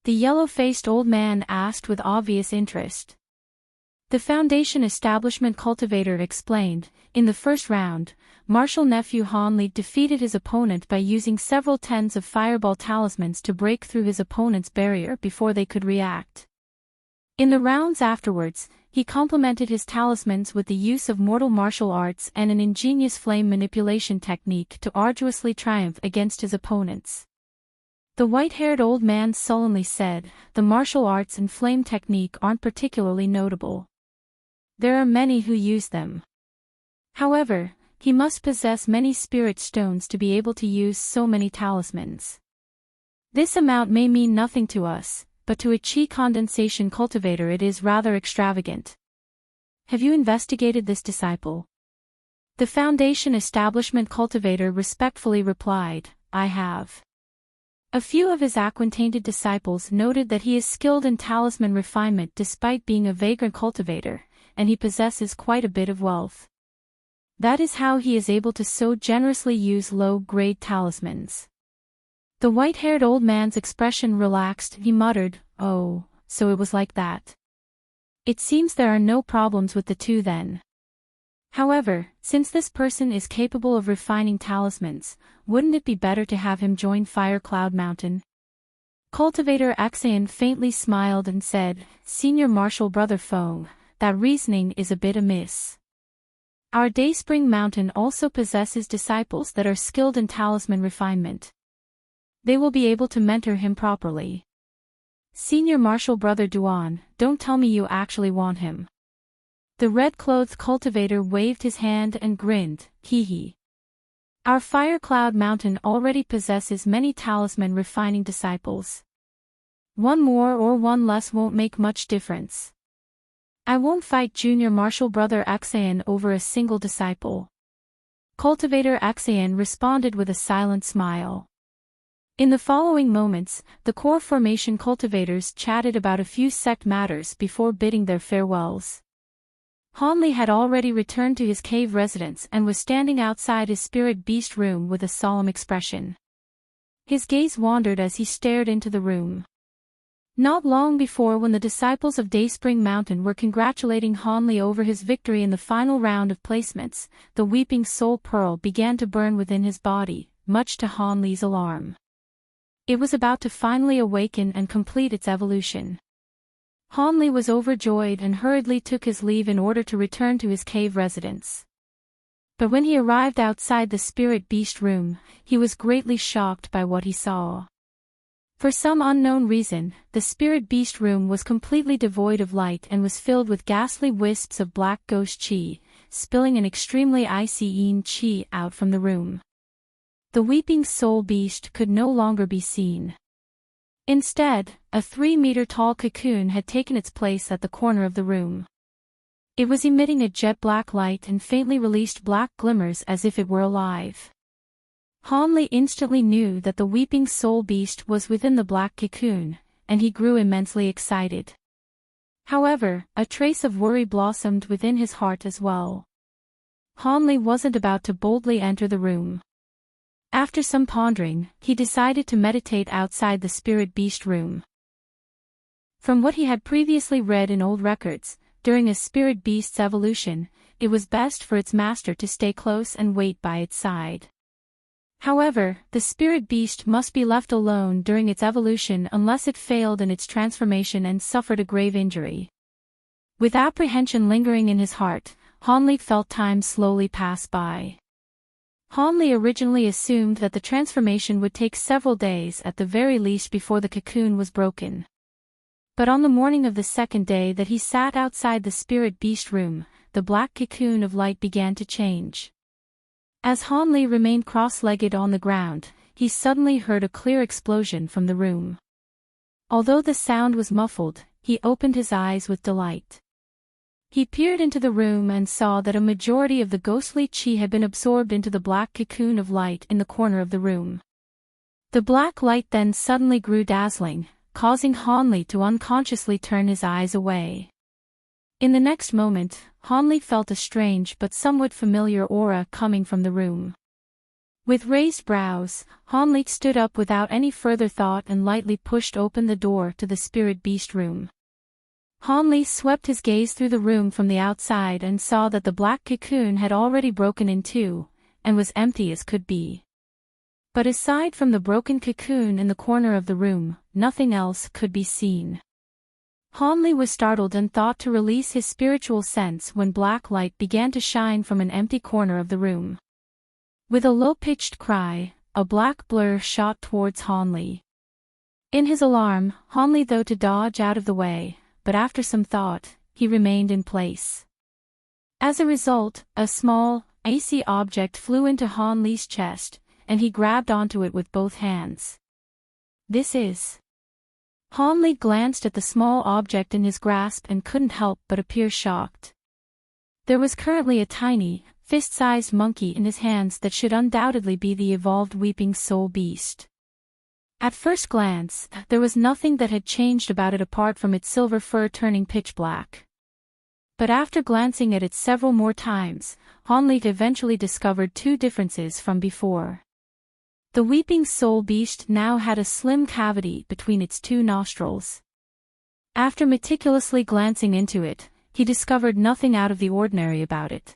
the yellow-faced old man asked with obvious interest. The Foundation Establishment Cultivator explained, "In the first round, Martial Nephew Han Li defeated his opponent by using several tens of fireball talismans to break through his opponent's barrier before they could react. In the rounds afterwards, he complemented his talismans with the use of mortal martial arts and an ingenious flame manipulation technique to arduously triumph against his opponents." The white-haired old man sullenly said, "The martial arts and flame technique aren't particularly notable. There are many who use them. However, he must possess many spirit stones to be able to use so many talismans. This amount may mean nothing to us, but to a chi condensation cultivator it is rather extravagant. Have you investigated this disciple?" The Foundation Establishment Cultivator respectfully replied, "I have." A few of his acquainted disciples noted that he is skilled in talisman refinement despite being a vagrant cultivator, and he possesses quite a bit of wealth. That is how he is able to so generously use low-grade talismans." The white-haired old man's expression relaxed. He muttered, "Oh, so it was like that. It seems there are no problems with the two then. However, since this person is capable of refining talismans, wouldn't it be better to have him join Fire Cloud Mountain?" Cultivator Axian faintly smiled and said, "Senior Martial Brother Feng, that reasoning is a bit amiss. Our Dayspring Mountain also possesses disciples that are skilled in talisman refinement. They will be able to mentor him properly. Senior Martial Brother Duan, don't tell me you actually want him." The red-clothed cultivator waved his hand and grinned, "Hee. Our Fire Cloud Mountain already possesses many talisman refining disciples. One more or one less won't make much difference. I won't fight Junior Martial Brother Axian over a single disciple." Cultivator Axian responded with a silent smile. In the following moments, the core formation cultivators chatted about a few sect matters before bidding their farewells. Han Li had already returned to his cave residence and was standing outside his spirit beast room with a solemn expression. His gaze wandered as he stared into the room. Not long before, when the disciples of Dayspring Mountain were congratulating Hanli over his victory in the final round of placements, the weeping soul pearl began to burn within his body, much to Hanli's alarm. It was about to finally awaken and complete its evolution. Hanli was overjoyed and hurriedly took his leave in order to return to his cave residence. But when he arrived outside the spirit beast room, he was greatly shocked by what he saw. For some unknown reason, the spirit beast room was completely devoid of light and was filled with ghastly wisps of black ghost chi, spilling an extremely icy chi out from the room. The weeping soul beast could no longer be seen. Instead, a 3-meter-tall cocoon had taken its place at the corner of the room. It was emitting a jet-black light and faintly released black glimmers as if it were alive. Hanli instantly knew that the weeping soul beast was within the black cocoon, and he grew immensely excited. However, a trace of worry blossomed within his heart as well. Hanli wasn't about to boldly enter the room. After some pondering, he decided to meditate outside the spirit beast room. From what he had previously read in old records, during a spirit beast's evolution, it was best for its master to stay close and wait by its side. However, the spirit beast must be left alone during its evolution unless it failed in its transformation and suffered a grave injury. With apprehension lingering in his heart, Hanli felt time slowly pass by. Hanli originally assumed that the transformation would take several days at the very least before the cocoon was broken. But on the morning of the second day that he sat outside the spirit beast room, the black cocoon of light began to change. As Hanli remained cross-legged on the ground, he suddenly heard a clear explosion from the room. Although the sound was muffled, he opened his eyes with delight. He peered into the room and saw that a majority of the ghostly chi had been absorbed into the black cocoon of light in the corner of the room. The black light then suddenly grew dazzling, causing Hanli to unconsciously turn his eyes away. In the next moment, Hanli felt a strange but somewhat familiar aura coming from the room. With raised brows, Hanli stood up without any further thought and lightly pushed open the door to the spirit beast room. Hanli swept his gaze through the room from the outside and saw that the black cocoon had already broken in two, and was empty as could be. But aside from the broken cocoon in the corner of the room, nothing else could be seen. Hanli was startled and thought to release his spiritual sense when black light began to shine from an empty corner of the room. With a low-pitched cry, a black blur shot towards Hanli. In his alarm, Hanli thought to dodge out of the way, but after some thought, he remained in place. As a result, a small, icy object flew into Hanli's chest, and he grabbed onto it with both hands. This is... Hanli glanced at the small object in his grasp and couldn't help but appear shocked. There was currently a tiny, fist-sized monkey in his hands that should undoubtedly be the evolved weeping soul beast. At first glance, there was nothing that had changed about it apart from its silver fur turning pitch black. But after glancing at it several more times, Hanli eventually discovered two differences from before. The weeping soul beast now had a slim cavity between its two nostrils. After meticulously glancing into it, he discovered nothing out of the ordinary about it.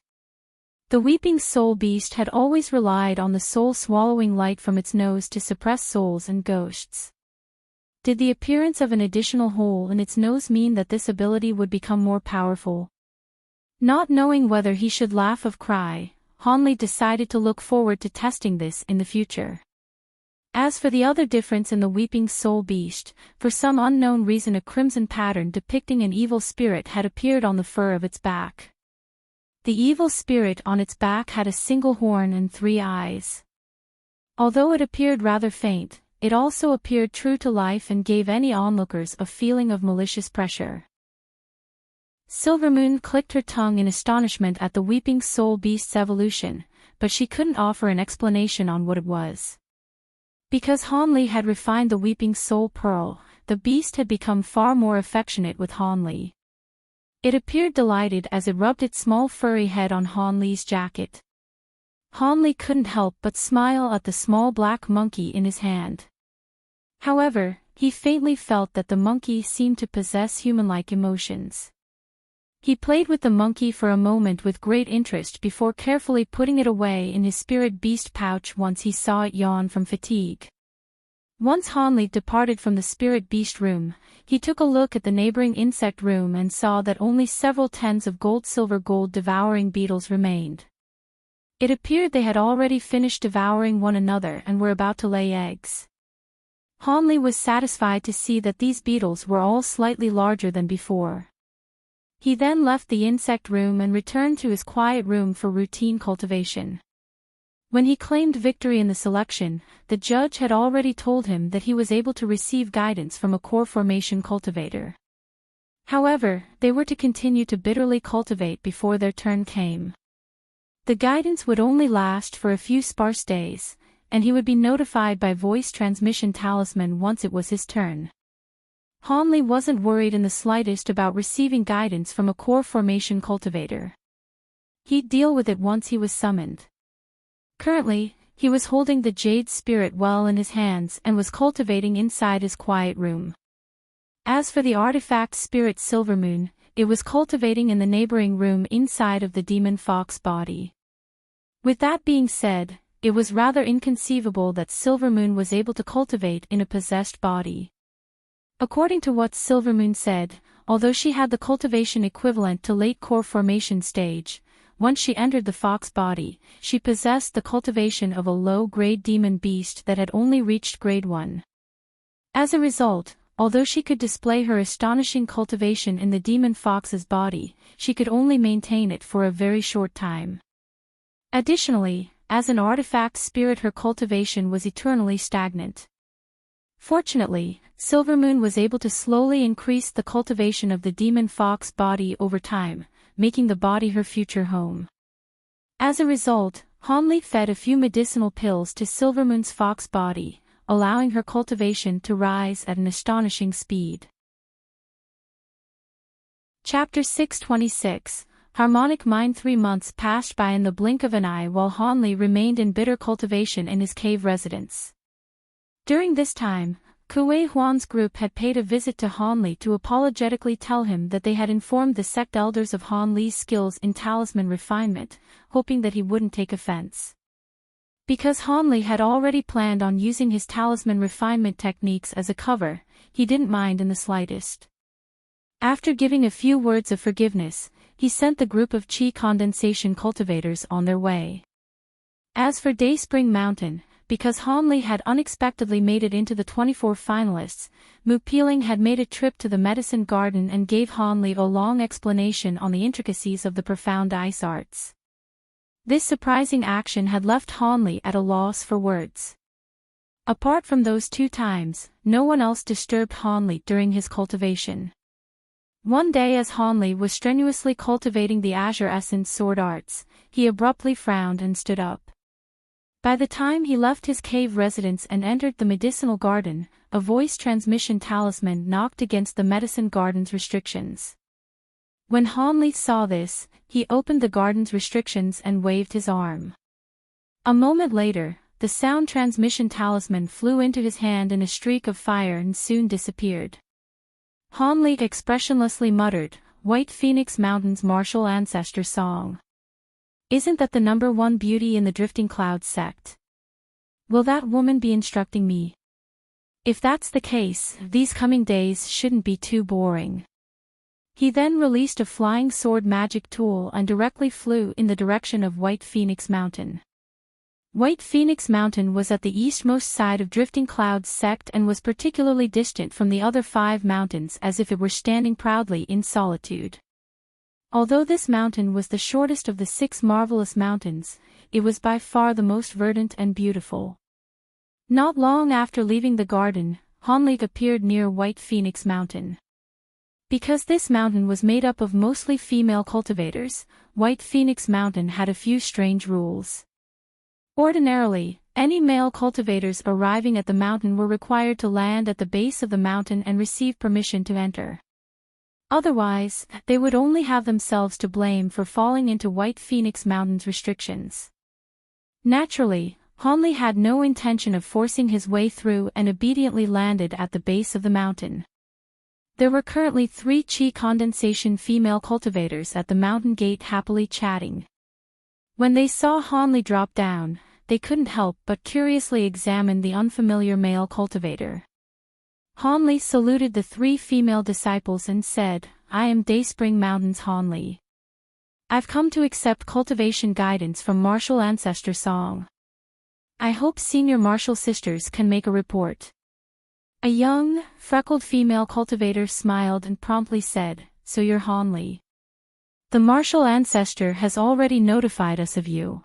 The weeping soul beast had always relied on the soul-swallowing light from its nose to suppress souls and ghosts. Did the appearance of an additional hole in its nose mean that this ability would become more powerful? Not knowing whether he should laugh or cry, Hanli decided to look forward to testing this in the future. As for the other difference in the weeping soul beast, for some unknown reason a crimson pattern depicting an evil spirit had appeared on the fur of its back. The evil spirit on its back had a single horn and 3 eyes. Although it appeared rather faint, it also appeared true to life and gave any onlookers a feeling of malicious pressure. Silvermoon clicked her tongue in astonishment at the weeping soul beast's evolution, but she couldn't offer an explanation on what it was. Because Hanli had refined the weeping soul pearl, the beast had become far more affectionate with Hanli. It appeared delighted as it rubbed its small furry head on Hanli's jacket. Hanli couldn't help but smile at the small black monkey in his hand. However, he faintly felt that the monkey seemed to possess human-like emotions. He played with the monkey for a moment with great interest before carefully putting it away in his spirit beast pouch once he saw it yawn from fatigue. Once Hanli departed from the spirit beast room, he took a look at the neighboring insect room and saw that only several tens of gold devouring beetles remained. It appeared they had already finished devouring one another and were about to lay eggs. Hanli was satisfied to see that these beetles were all slightly larger than before. He then left the insect room and returned to his quiet room for routine cultivation. When he claimed victory in the selection, the judge had already told him that he was able to receive guidance from a core formation cultivator. However, they were to continue to bitterly cultivate before their turn came. The guidance would only last for a few sparse days, and he would be notified by voice transmission talisman once it was his turn. Hanli wasn't worried in the slightest about receiving guidance from a core formation cultivator. He'd deal with it once he was summoned. Currently, he was holding the Jade Spirit well in his hands and was cultivating inside his quiet room. As for the artifact Spirit Silvermoon, it was cultivating in the neighboring room inside of the demon fox body. With that being said, it was rather inconceivable that Silvermoon was able to cultivate in a possessed body. According to what Silvermoon said, although she had the cultivation equivalent to late core formation stage, once she entered the fox body, she possessed the cultivation of a low-grade demon beast that had only reached grade 1. As a result, although she could display her astonishing cultivation in the demon fox's body, she could only maintain it for a very short time. Additionally, as an artifact spirit her cultivation was eternally stagnant. Fortunately, Silvermoon was able to slowly increase the cultivation of the demon fox body over time, making the body her future home. As a result, Hanli fed a few medicinal pills to Silvermoon's fox body, allowing her cultivation to rise at an astonishing speed. Chapter 626, Harmonic Mind. 3 months passed by in the blink of an eye while Hanli remained in bitter cultivation in his cave residence. During this time, Kuei Huan's group had paid a visit to Hanli to apologetically tell him that they had informed the sect elders of Hanli's skills in talisman refinement, hoping that he wouldn't take offense. Because Hanli had already planned on using his talisman refinement techniques as a cover, he didn't mind in the slightest. After giving a few words of forgiveness, he sent the group of Qi condensation cultivators on their way. As for Dayspring Mountain, because Hanli had unexpectedly made it into the 24 finalists, Mu Peeling had made a trip to the medicine garden and gave Hanli a long explanation on the intricacies of the profound ice arts. This surprising action had left Hanli at a loss for words. Apart from those 2 times, no one else disturbed Hanli during his cultivation. One day as Hanli was strenuously cultivating the Azure Essence sword arts, he abruptly frowned and stood up. By the time he left his cave residence and entered the medicinal garden, a voice transmission talisman knocked against the medicine garden's restrictions. When Hanli saw this, he opened the garden's restrictions and waved his arm. A moment later, the sound transmission talisman flew into his hand in a streak of fire and soon disappeared. Hanli expressionlessly muttered, "White Phoenix Mountain's martial ancestor song. Isn't that the #1 beauty in the Drifting Clouds sect? Will that woman be instructing me? If that's the case, these coming days shouldn't be too boring." He then released a flying sword magic tool and directly flew in the direction of White Phoenix Mountain. White Phoenix Mountain was at the eastmost side of Drifting Clouds sect and was particularly distant from the other 5 mountains as if it were standing proudly in solitude. Although this mountain was the shortest of the 6 marvelous mountains, it was by far the most verdant and beautiful. Not long after leaving the garden, Hanli appeared near White Phoenix Mountain. Because this mountain was made up of mostly female cultivators, White Phoenix Mountain had a few strange rules. Ordinarily, any male cultivators arriving at the mountain were required to land at the base of the mountain and receive permission to enter. Otherwise, they would only have themselves to blame for falling into White Phoenix Mountain's restrictions. Naturally, Hanli had no intention of forcing his way through and obediently landed at the base of the mountain. There were currently 3 chi condensation female cultivators at the mountain gate happily chatting. When they saw Hanli drop down, they couldn't help but curiously examine the unfamiliar male cultivator. Hanli saluted the 3 female disciples and said, "I am Dayspring Mountain's Hanli. I've come to accept cultivation guidance from Martial Ancestor Song. I hope senior Martial sisters can make a report." A young, freckled female cultivator smiled and promptly said, "So you're Hanli. The Martial Ancestor has already notified us of you.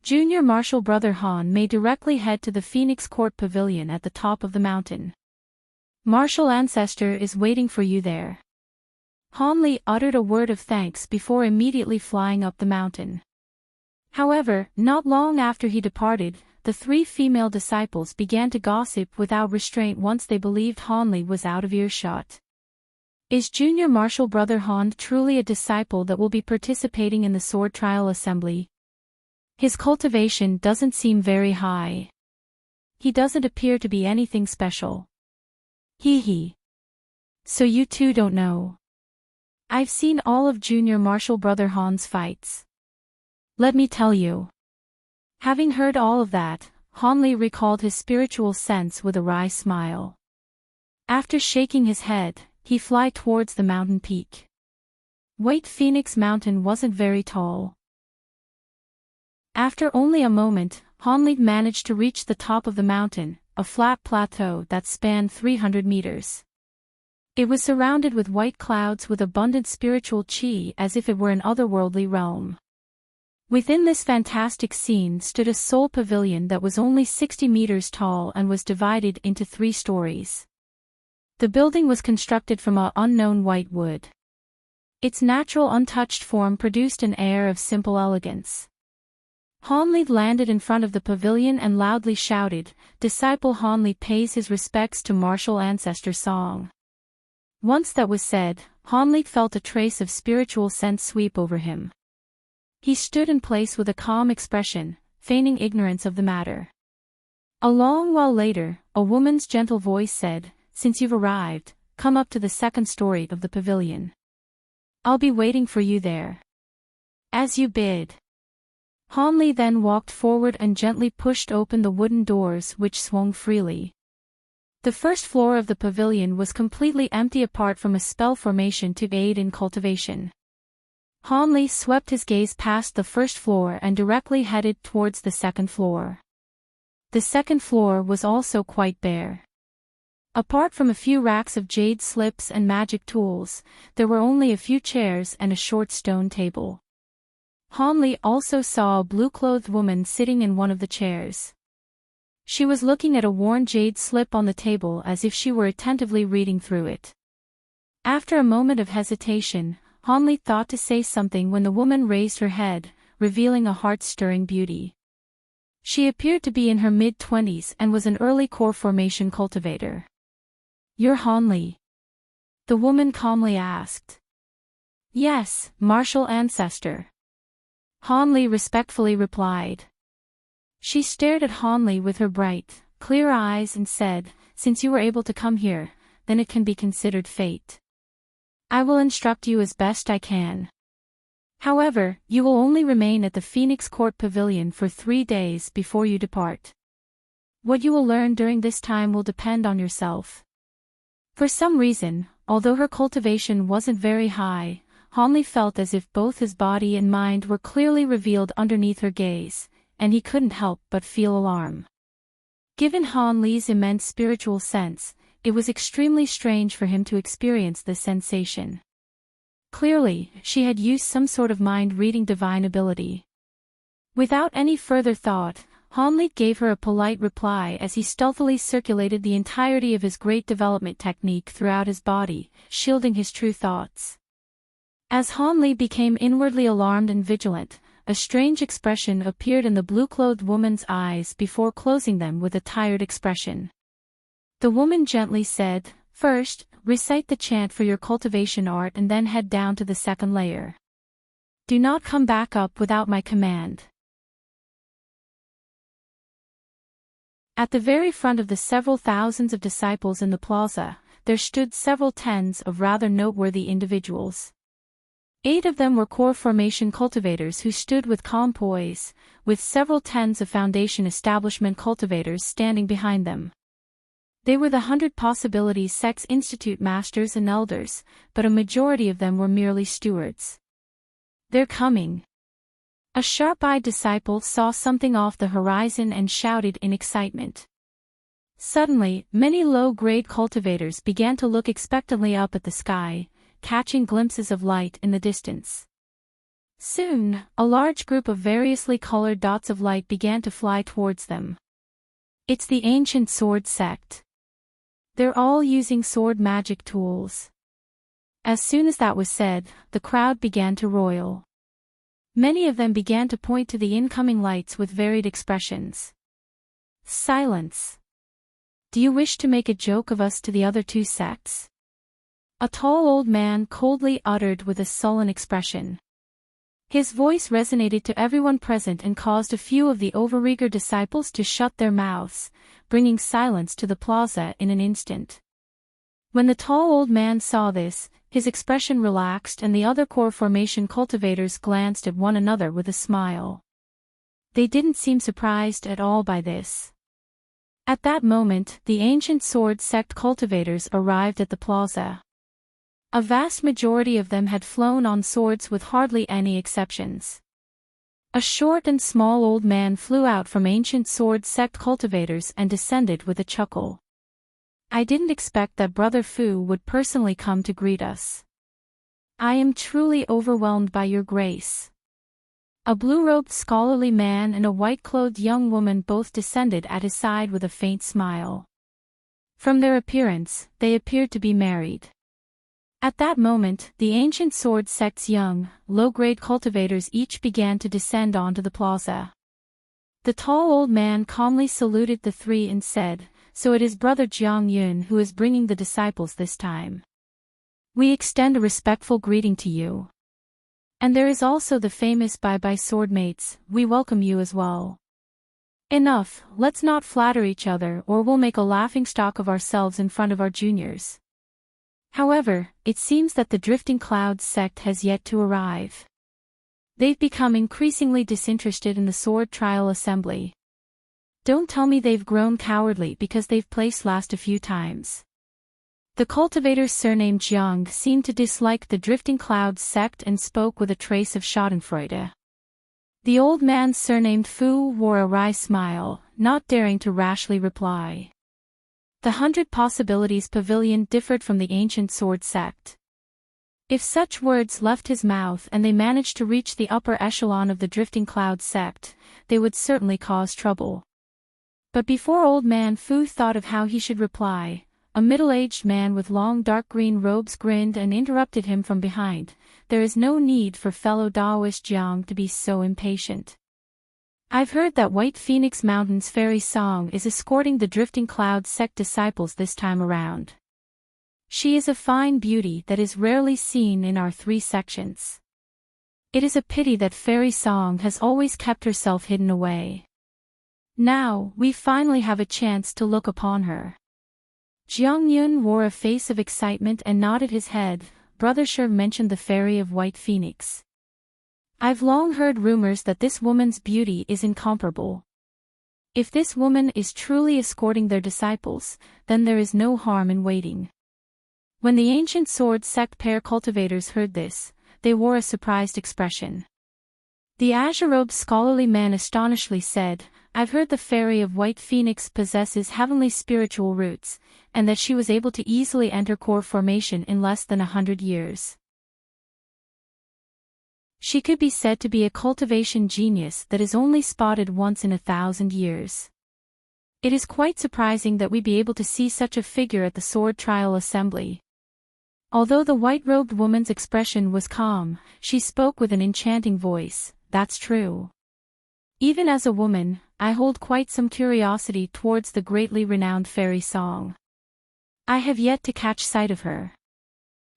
Junior Martial Brother Han may directly head to the Phoenix Court Pavilion at the top of the mountain. Martial Ancestor is waiting for you there." Hanli uttered a word of thanks before immediately flying up the mountain. However, not long after he departed, the 3 female disciples began to gossip without restraint once they believed Hanli was out of earshot. Is Junior Martial Brother Han truly a disciple that will be participating in the sword trial assembly? His cultivation doesn't seem very high. He doesn't appear to be anything special. Hee. So you two don't know. I've seen all of Junior Martial Brother Han's fights. Let me tell you. Having heard all of that, Hanli recalled his spiritual sense with a wry smile. After shaking his head, he flew towards the mountain peak. White Phoenix Mountain wasn't very tall. After only a moment, Hanli managed to reach the top of the mountain, a flat plateau that spanned 300 meters. It was surrounded with white clouds with abundant spiritual chi as if it were an otherworldly realm. Within this fantastic scene stood a soul pavilion that was only 60 meters tall and was divided into 3 stories. The building was constructed from an unknown white wood. Its natural untouched form produced an air of simple elegance. Hanli landed in front of the pavilion and loudly shouted, "Disciple Hanli pays his respects to Martial Ancestor Song." Once that was said, Hanli felt a trace of spiritual sense sweep over him. He stood in place with a calm expression, feigning ignorance of the matter. A long while later, a woman's gentle voice said, "Since you've arrived, come up to the 2nd story of the pavilion. I'll be waiting for you there." As you bid. Hanli then walked forward and gently pushed open the wooden doors which swung freely. The 1st floor of the pavilion was completely empty apart from a spell formation to aid in cultivation. Hanli swept his gaze past the 1st floor and directly headed towards the 2nd floor. The 2nd floor was also quite bare. Apart from a few racks of jade slips and magic tools, there were only a few chairs and a short stone table. Hanli also saw a blue-clothed woman sitting in one of the chairs. She was looking at a worn jade slip on the table as if she were attentively reading through it. After a moment of hesitation, Hanli thought to say something when the woman raised her head, revealing a heart-stirring beauty. She appeared to be in her mid-20s and was an early core formation cultivator. "You're Hanli?" the woman calmly asked. "Yes, Martial Ancestor," Hanli respectfully replied. She stared at Hanli with her bright, clear eyes and said, "Since you were able to come here, then it can be considered fate. I will instruct you as best I can. However, you will only remain at the Phoenix Court Pavilion for 3 days before you depart. What you will learn during this time will depend on yourself." For some reason, although her cultivation wasn't very high, Hanli felt as if both his body and mind were clearly revealed underneath her gaze, and he couldn't help but feel alarm. Given Hanli's immense spiritual sense, it was extremely strange for him to experience this sensation. Clearly, she had used some sort of mind-reading divine ability. Without any further thought, Hanli gave her a polite reply as he stealthily circulated the entirety of his great development technique throughout his body, shielding his true thoughts. As Hanli became inwardly alarmed and vigilant, a strange expression appeared in the blue-clothed woman's eyes before closing them with a tired expression. The woman gently said, "First, recite the chant for your cultivation art and then head down to the 2nd layer. Do not come back up without my command." At the very front of the several thousands of disciples in the plaza, there stood several tens of rather noteworthy individuals. 8 of them were core formation cultivators who stood with calm poise, with several tens of foundation establishment cultivators standing behind them. They were the 100 Possibilities Sect's Institute masters and elders, but a majority of them were merely stewards. "They're coming." A sharp-eyed disciple saw something off the horizon and shouted in excitement. Suddenly, many low-grade cultivators began to look expectantly up at the sky, catching glimpses of light in the distance. Soon, a large group of variously colored dots of light began to fly towards them. "It's the ancient sword sect. They're all using sword magic tools." As soon as that was said, the crowd began to roil. Many of them began to point to the incoming lights with varied expressions. "Silence. Do you wish to make a joke of us to the other 2 sects?" a tall old man coldly uttered with a sullen expression. His voice resonated to everyone present and caused a few of the overeager disciples to shut their mouths, bringing silence to the plaza in an instant. When the tall old man saw this, his expression relaxed and the other core formation cultivators glanced at one another with a smile. They didn't seem surprised at all by this. At that moment, the ancient sword sect cultivators arrived at the plaza. A vast majority of them had flown on swords with hardly any exceptions. A short and small old man flew out from ancient sword sect cultivators and descended with a chuckle. "I didn't expect that Brother Fu would personally come to greet us. I am truly overwhelmed by your grace." A blue-robed scholarly man and a white-clothed young woman both descended at his side with a faint smile. From their appearance, they appeared to be married. At that moment, the ancient sword sect's young, low-grade cultivators each began to descend onto the plaza. The tall old man calmly saluted the 3 and said, "So it is Brother Jiang Yun who is bringing the disciples this time. We extend a respectful greeting to you. And there is also the famous Bye-Bye Swordmates, we welcome you as well. Enough, let's not flatter each other or we'll make a laughingstock of ourselves in front of our juniors." However, it seems that the Drifting Clouds sect has yet to arrive. They've become increasingly disinterested in the sword trial assembly. Don't tell me they've grown cowardly because they've placed last a few times. The cultivator surnamed Jiang seemed to dislike the Drifting Clouds sect and spoke with a trace of schadenfreude. The old man surnamed Fu wore a wry smile, not daring to rashly reply. The 100 Possibilities Pavilion differed from the ancient sword sect. If such words left his mouth and they managed to reach the upper echelon of the Drifting Cloud sect, they would certainly cause trouble. But before old man Fu thought of how he should reply, a middle-aged man with long dark green robes grinned and interrupted him from behind. "There is no need for fellow Taoist Jiang to be so impatient. I've heard that White Phoenix Mountain's fairy song is escorting the Drifting Cloud sect disciples this time around. She is a fine beauty that is rarely seen in our 3 sections. It is a pity that fairy song has always kept herself hidden away. Now, we finally have a chance to look upon her." Jiang Yun wore a face of excitement and nodded his head. "Brother Sher mentioned the fairy of White Phoenix. I've long heard rumors that this woman's beauty is incomparable. If this woman is truly escorting their disciples, then there is no harm in waiting." When the ancient sword sect pair cultivators heard this, they wore a surprised expression. The azure-robed scholarly man astonishedly said, "I've heard the fairy of White Phoenix possesses heavenly spiritual roots, and that she was able to easily enter core formation in less than 100 years. She could be said to be a cultivation genius that is only spotted once in 1,000 years. It is quite surprising that we be able to see such a figure at the sword trial assembly." Although the white-robed woman's expression was calm, she spoke with an enchanting voice. "That's true. Even as a woman, I hold quite some curiosity towards the greatly renowned fairy song. I have yet to catch sight of her.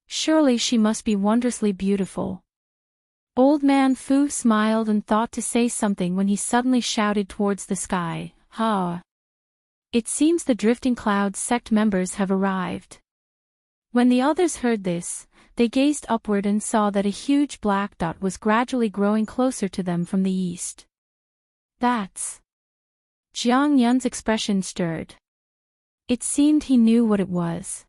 Surely she must be wondrously beautiful." Old man Fu smiled and thought to say something when he suddenly shouted towards the sky, "Ha! It seems the Drifting Clouds sect members have arrived. When the others heard this, they gazed upward and saw that a huge black dot was gradually growing closer to them from the east. That's... Jiang Yun's expression stirred. It seemed he knew what it was.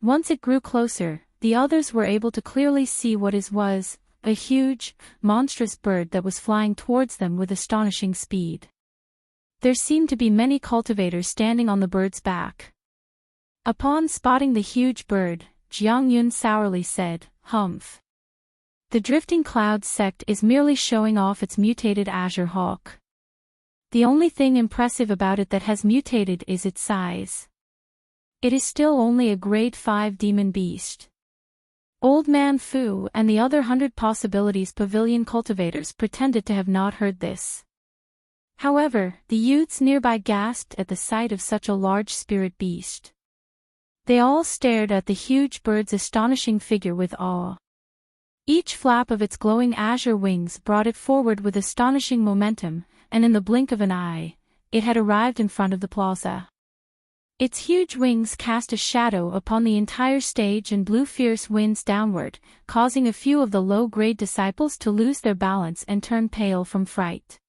Once it grew closer, the others were able to clearly see what it was, a huge, monstrous bird that was flying towards them with astonishing speed. There seemed to be many cultivators standing on the bird's back. Upon spotting the huge bird, Jiang Yun sourly said, "Humph. The Drifting Clouds sect is merely showing off its mutated azure hawk. The only thing impressive about it that has mutated is its size. It is still only a grade 5 demon beast." Old Man Fu and the other 100 Possibilities Pavilion cultivators pretended to have not heard this. However, the youths nearby gasped at the sight of such a large spirit beast. They all stared at the huge bird's astonishing figure with awe. Each flap of its glowing azure wings brought it forward with astonishing momentum, and in the blink of an eye, it had arrived in front of the plaza. Its huge wings cast a shadow upon the entire stage and blew fierce winds downward, causing a few of the low-grade disciples to lose their balance and turn pale from fright.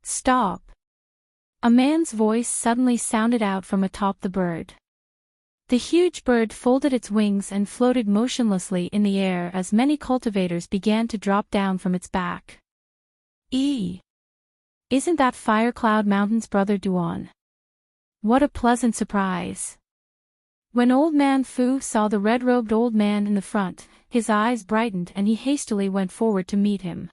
"Stop!" A man's voice suddenly sounded out from atop the bird. The huge bird folded its wings and floated motionlessly in the air as many cultivators began to drop down from its back. Isn't that Fire Cloud Mountain's brother Duan? What a pleasant surprise. When Old Man Fu saw the red-robed old man in the front, his eyes brightened and he hastily went forward to meet him.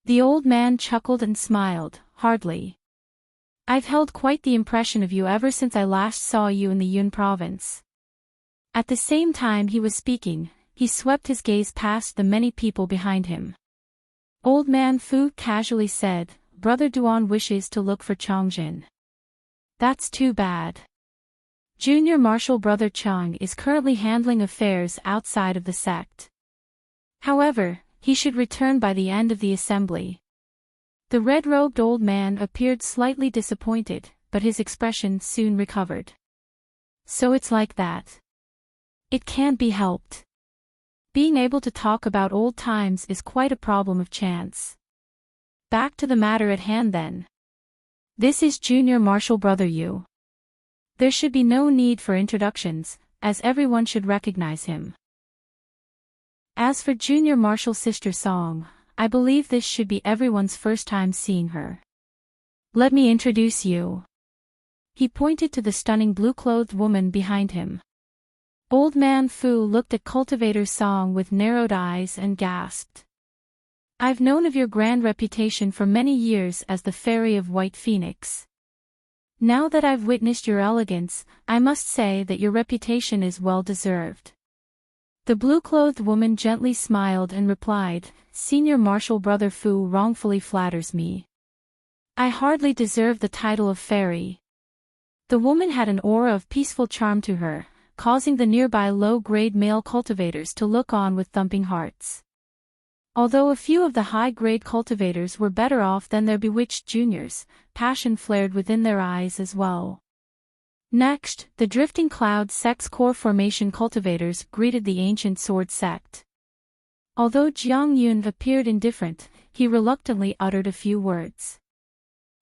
The old man chuckled and smiled, "Hardly. I've held quite the impression of you ever since I last saw you in the Yun province." At the same time he was speaking, he swept his gaze past the many people behind him. Old Man Fu casually said, "Brother Duan wishes to look for Changjin. That's too bad. Junior Marshal Brother Chang is currently handling affairs outside of the sect. However, he should return by the end of the assembly." The red-robed old man appeared slightly disappointed, but his expression soon recovered. "So it's like that. It can't be helped. Being able to talk about old times is quite a problem of chance. Back to the matter at hand then. This is Junior Marshal Brother Yu. There should be no need for introductions, as everyone should recognize him. As for Junior Marshal Sister Song, I believe this should be everyone's first time seeing her. Let me introduce you." He pointed to the stunning blue-clothed woman behind him. Old Man Fu looked at Cultivator Song with narrowed eyes and gasped. "I've known of your grand reputation for many years as the Fairy of White Phoenix. Now that I've witnessed your elegance, I must say that your reputation is well deserved." The blue-clothed woman gently smiled and replied, "Senior Marshal Brother Fu wrongfully flatters me. I hardly deserve the title of fairy." The woman had an aura of peaceful charm to her, causing the nearby low-grade male cultivators to look on with thumping hearts. Although a few of the high-grade cultivators were better off than their bewitched juniors, passion flared within their eyes as well. Next, the Drifting Clouds sect's core formation cultivators greeted the ancient sword sect. Although Jiang Yun appeared indifferent, he reluctantly uttered a few words.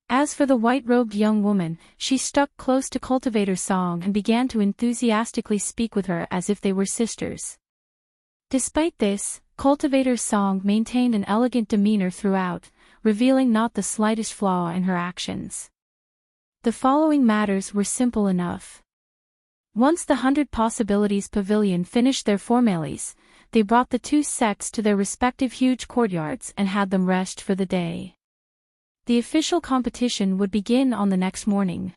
As for the white-robed young woman, she stuck close to Cultivator Song and began to enthusiastically speak with her as if they were sisters. Despite this, Cultivator Song maintained an elegant demeanor throughout, revealing not the slightest flaw in her actions. The following matters were simple enough. Once the 100 Possibilities Pavilion finished their formalities, they brought the two sects to their respective huge courtyards and had them rest for the day. The official competition would begin on the next morning.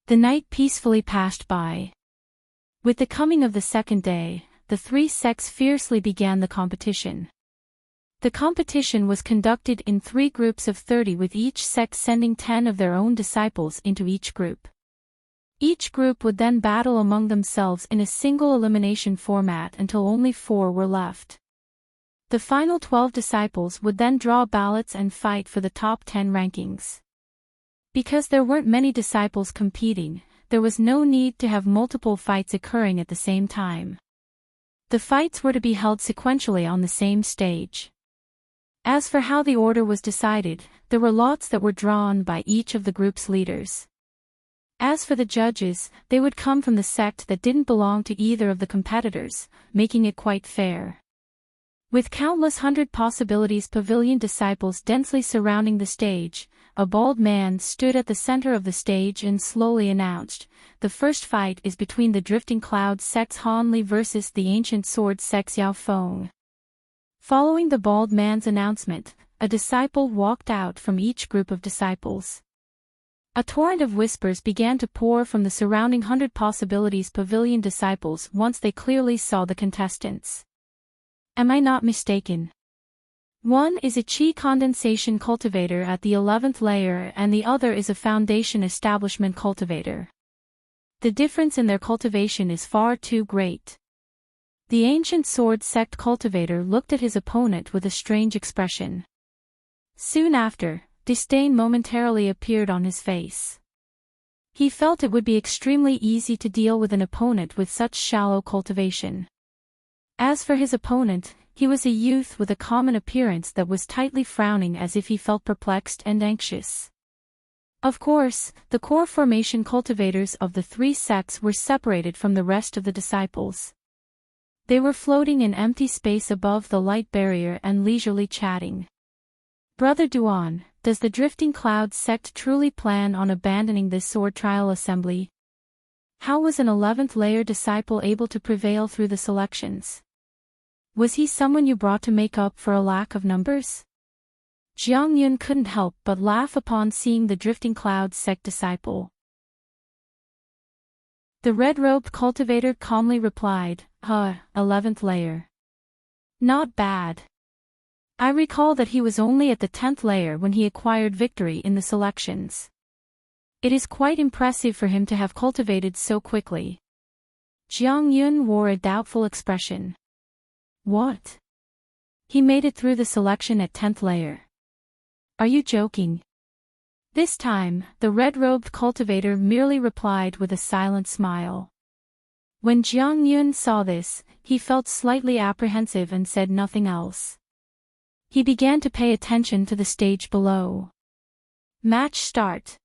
The night peacefully passed by. With the coming of the second day, the three sects fiercely began the competition. The competition was conducted in 3 groups of 30 with each sect sending 10 of their own disciples into each group. Each group would then battle among themselves in a single elimination format until only 4 were left. The final 12 disciples would then draw ballots and fight for the top 10 rankings. Because there weren't many disciples competing, there was no need to have multiple fights occurring at the same time. The fights were to be held sequentially on the same stage. As for how the order was decided, there were lots that were drawn by each of the group's leaders. As for the judges, they would come from the sect that didn't belong to either of the competitors, making it quite fair. With countless hundred possibilities pavilion disciples densely surrounding the stage, a bald man stood at the center of the stage and slowly announced, "The first fight is between the Drifting Clouds sect's Han Li versus the Ancient Sword sect's Yao Feng." Following the bald man's announcement, a disciple walked out from each group of disciples. A torrent of whispers began to pour from the surrounding hundred possibilities pavilion disciples once they clearly saw the contestants. Am I not mistaken? One is a chi condensation cultivator at the 11th layer and the other is a foundation establishment cultivator. The difference in their cultivation is far too great. The Ancient Sword sect cultivator looked at his opponent with a strange expression. Soon after, disdain momentarily appeared on his face. He felt it would be extremely easy to deal with an opponent with such shallow cultivation. As for his opponent, he was a youth with a common appearance that was tightly frowning as if he felt perplexed and anxious. Of course, the core formation cultivators of the three sects were separated from the rest of the disciples. They were floating in empty space above the light barrier and leisurely chatting. "Brother Duan, does the Drifting Clouds sect truly plan on abandoning this sword trial assembly? How was an 11th layer disciple able to prevail through the selections? Was he someone you brought to make up for a lack of numbers?" Jiang Yun couldn't help but laugh upon seeing the Drifting Clouds sect disciple. The red-robed cultivator calmly replied, 11th layer. Not bad. I recall that he was only at the 10th layer when he acquired victory in the selections. It is quite impressive for him to have cultivated so quickly." Jiang Yun wore a doubtful expression. "What? He made it through the selection at 10th layer? Are you joking?" This time, the red-robed cultivator merely replied with a silent smile. When Jiang Yun saw this, he felt slightly apprehensive and said nothing else. He began to pay attention to the stage below. "Match start!"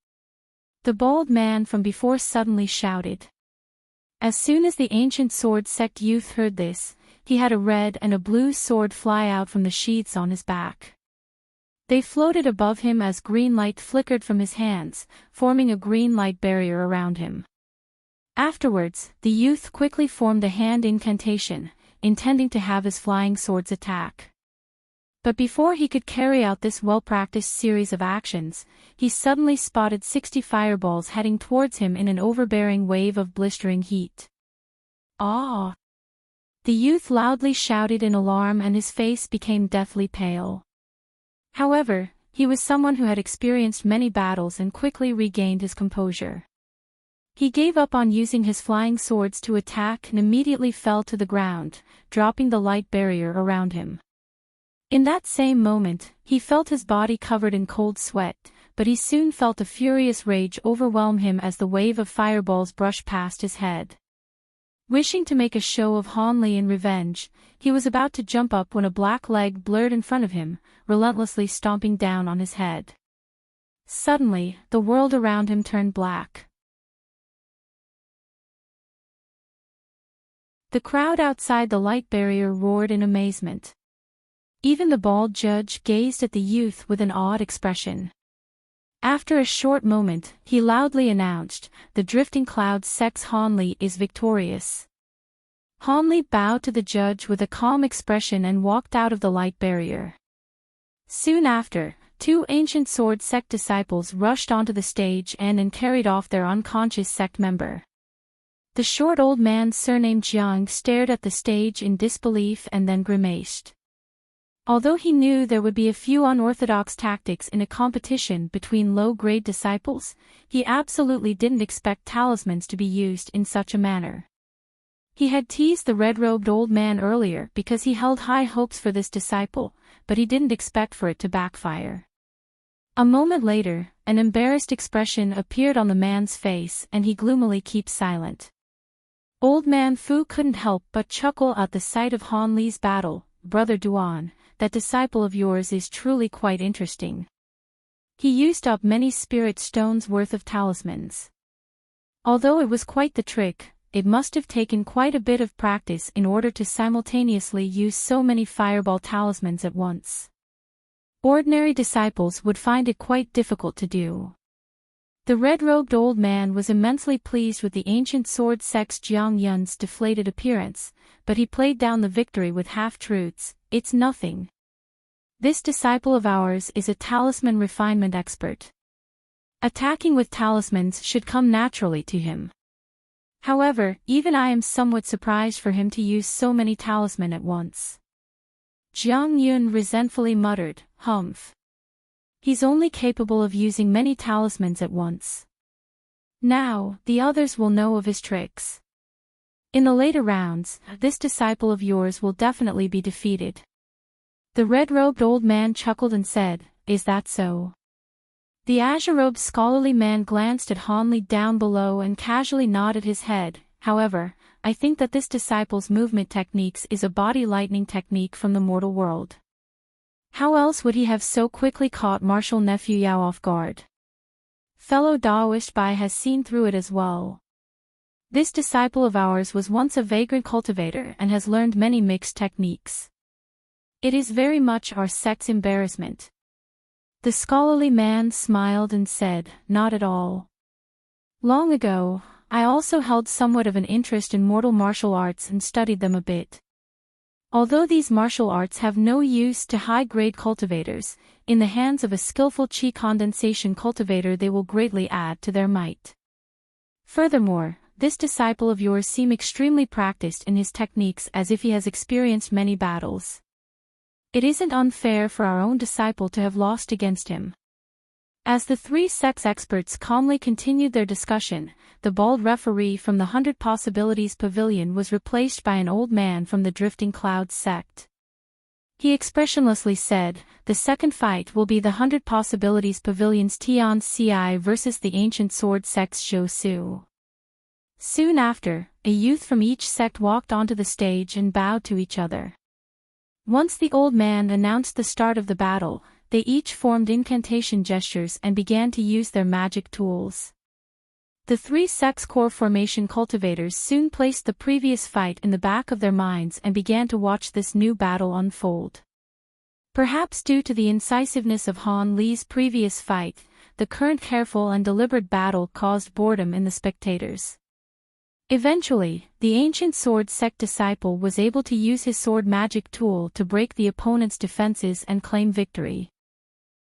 The bald man from before suddenly shouted. As soon as the Ancient Sword sect youth heard this, he had a red and a blue sword fly out from the sheaths on his back. They floated above him as green light flickered from his hands, forming a green light barrier around him. Afterwards, the youth quickly formed a hand incantation, intending to have his flying swords attack. But before he could carry out this well-practiced series of actions, he suddenly spotted 60 fireballs heading towards him in an overbearing wave of blistering heat. "Ah!" The youth loudly shouted in alarm and his face became deathly pale. However, he was someone who had experienced many battles and quickly regained his composure. He gave up on using his flying swords to attack and immediately fell to the ground, dropping the light barrier around him. In that same moment, he felt his body covered in cold sweat, but he soon felt a furious rage overwhelm him as the wave of fireballs brushed past his head. Wishing to make a show of Han Li in revenge, he was about to jump up when a black leg blurred in front of him, relentlessly stomping down on his head. Suddenly, the world around him turned black. The crowd outside the light barrier roared in amazement. Even the bald judge gazed at the youth with an awed expression. After a short moment, he loudly announced, "The Drifting Clouds sect's Han Li is victorious." Han Li bowed to the judge with a calm expression and walked out of the light barrier. Soon after, 2 Ancient Sword sect disciples rushed onto the stage and carried off their unconscious sect member. The short old man surnamed Jiang stared at the stage in disbelief and then grimaced. Although he knew there would be a few unorthodox tactics in a competition between low-grade disciples, he absolutely didn't expect talismans to be used in such a manner. He had teased the red-robed old man earlier because he held high hopes for this disciple, but he didn't expect for it to backfire. A moment later, an embarrassed expression appeared on the man's face and he gloomily kept silent. Old man Fu couldn't help but chuckle at the sight of Han Li's battle. Brother Duan, that disciple of yours is truly quite interesting. He used up many spirit stones worth of talismans. Although it was quite the trick, it must have taken quite a bit of practice in order to simultaneously use so many fireball talismans at once. Ordinary disciples would find it quite difficult to do. The red-robed old man was immensely pleased with the ancient sword sect's Jiang Yun's deflated appearance, but he played down the victory with half-truths. It's nothing. This disciple of ours is a talisman refinement expert. Attacking with talismans should come naturally to him. However, even I am somewhat surprised for him to use so many talismans at once. Jiang Yun resentfully muttered, "Humph. He's only capable of using many talismans at once. Now, the others will know of his tricks. In the later rounds, this disciple of yours will definitely be defeated." The red-robed old man chuckled and said, "Is that so?" The azure-robed scholarly man glanced at Han Li down below and casually nodded his head. "However, I think that this disciple's movement techniques is a body lightning technique from the mortal world. How else would he have so quickly caught martial nephew Yao off guard? Fellow Daoist Bai has seen through it as well. This disciple of ours was once a vagrant cultivator and has learned many mixed techniques. It is very much our sect's embarrassment." The scholarly man smiled and said, "Not at all. Long ago, I also held somewhat of an interest in mortal martial arts and studied them a bit. Although these martial arts have no use to high-grade cultivators, in the hands of a skillful qi condensation cultivator they will greatly add to their might. Furthermore, this disciple of yours seems extremely practiced in his techniques as if he has experienced many battles. It isn't unfair for our own disciple to have lost against him." As the three sects experts calmly continued their discussion, the bald referee from the 100 Possibilities Pavilion was replaced by an old man from the Drifting Clouds sect. He expressionlessly said, "The second fight will be the 100 Possibilities Pavilion's Tian Ci versus the Ancient Sword sect's Zhou Su." Soon after, a youth from each sect walked onto the stage and bowed to each other. Once the old man announced the start of the battle, they each formed incantation gestures and began to use their magic tools. The three sects' core formation cultivators soon placed the previous fight in the back of their minds and began to watch this new battle unfold. Perhaps due to the incisiveness of Han Li's previous fight, the current careful and deliberate battle caused boredom in the spectators. Eventually, the ancient sword sect disciple was able to use his sword magic tool to break the opponent's defenses and claim victory.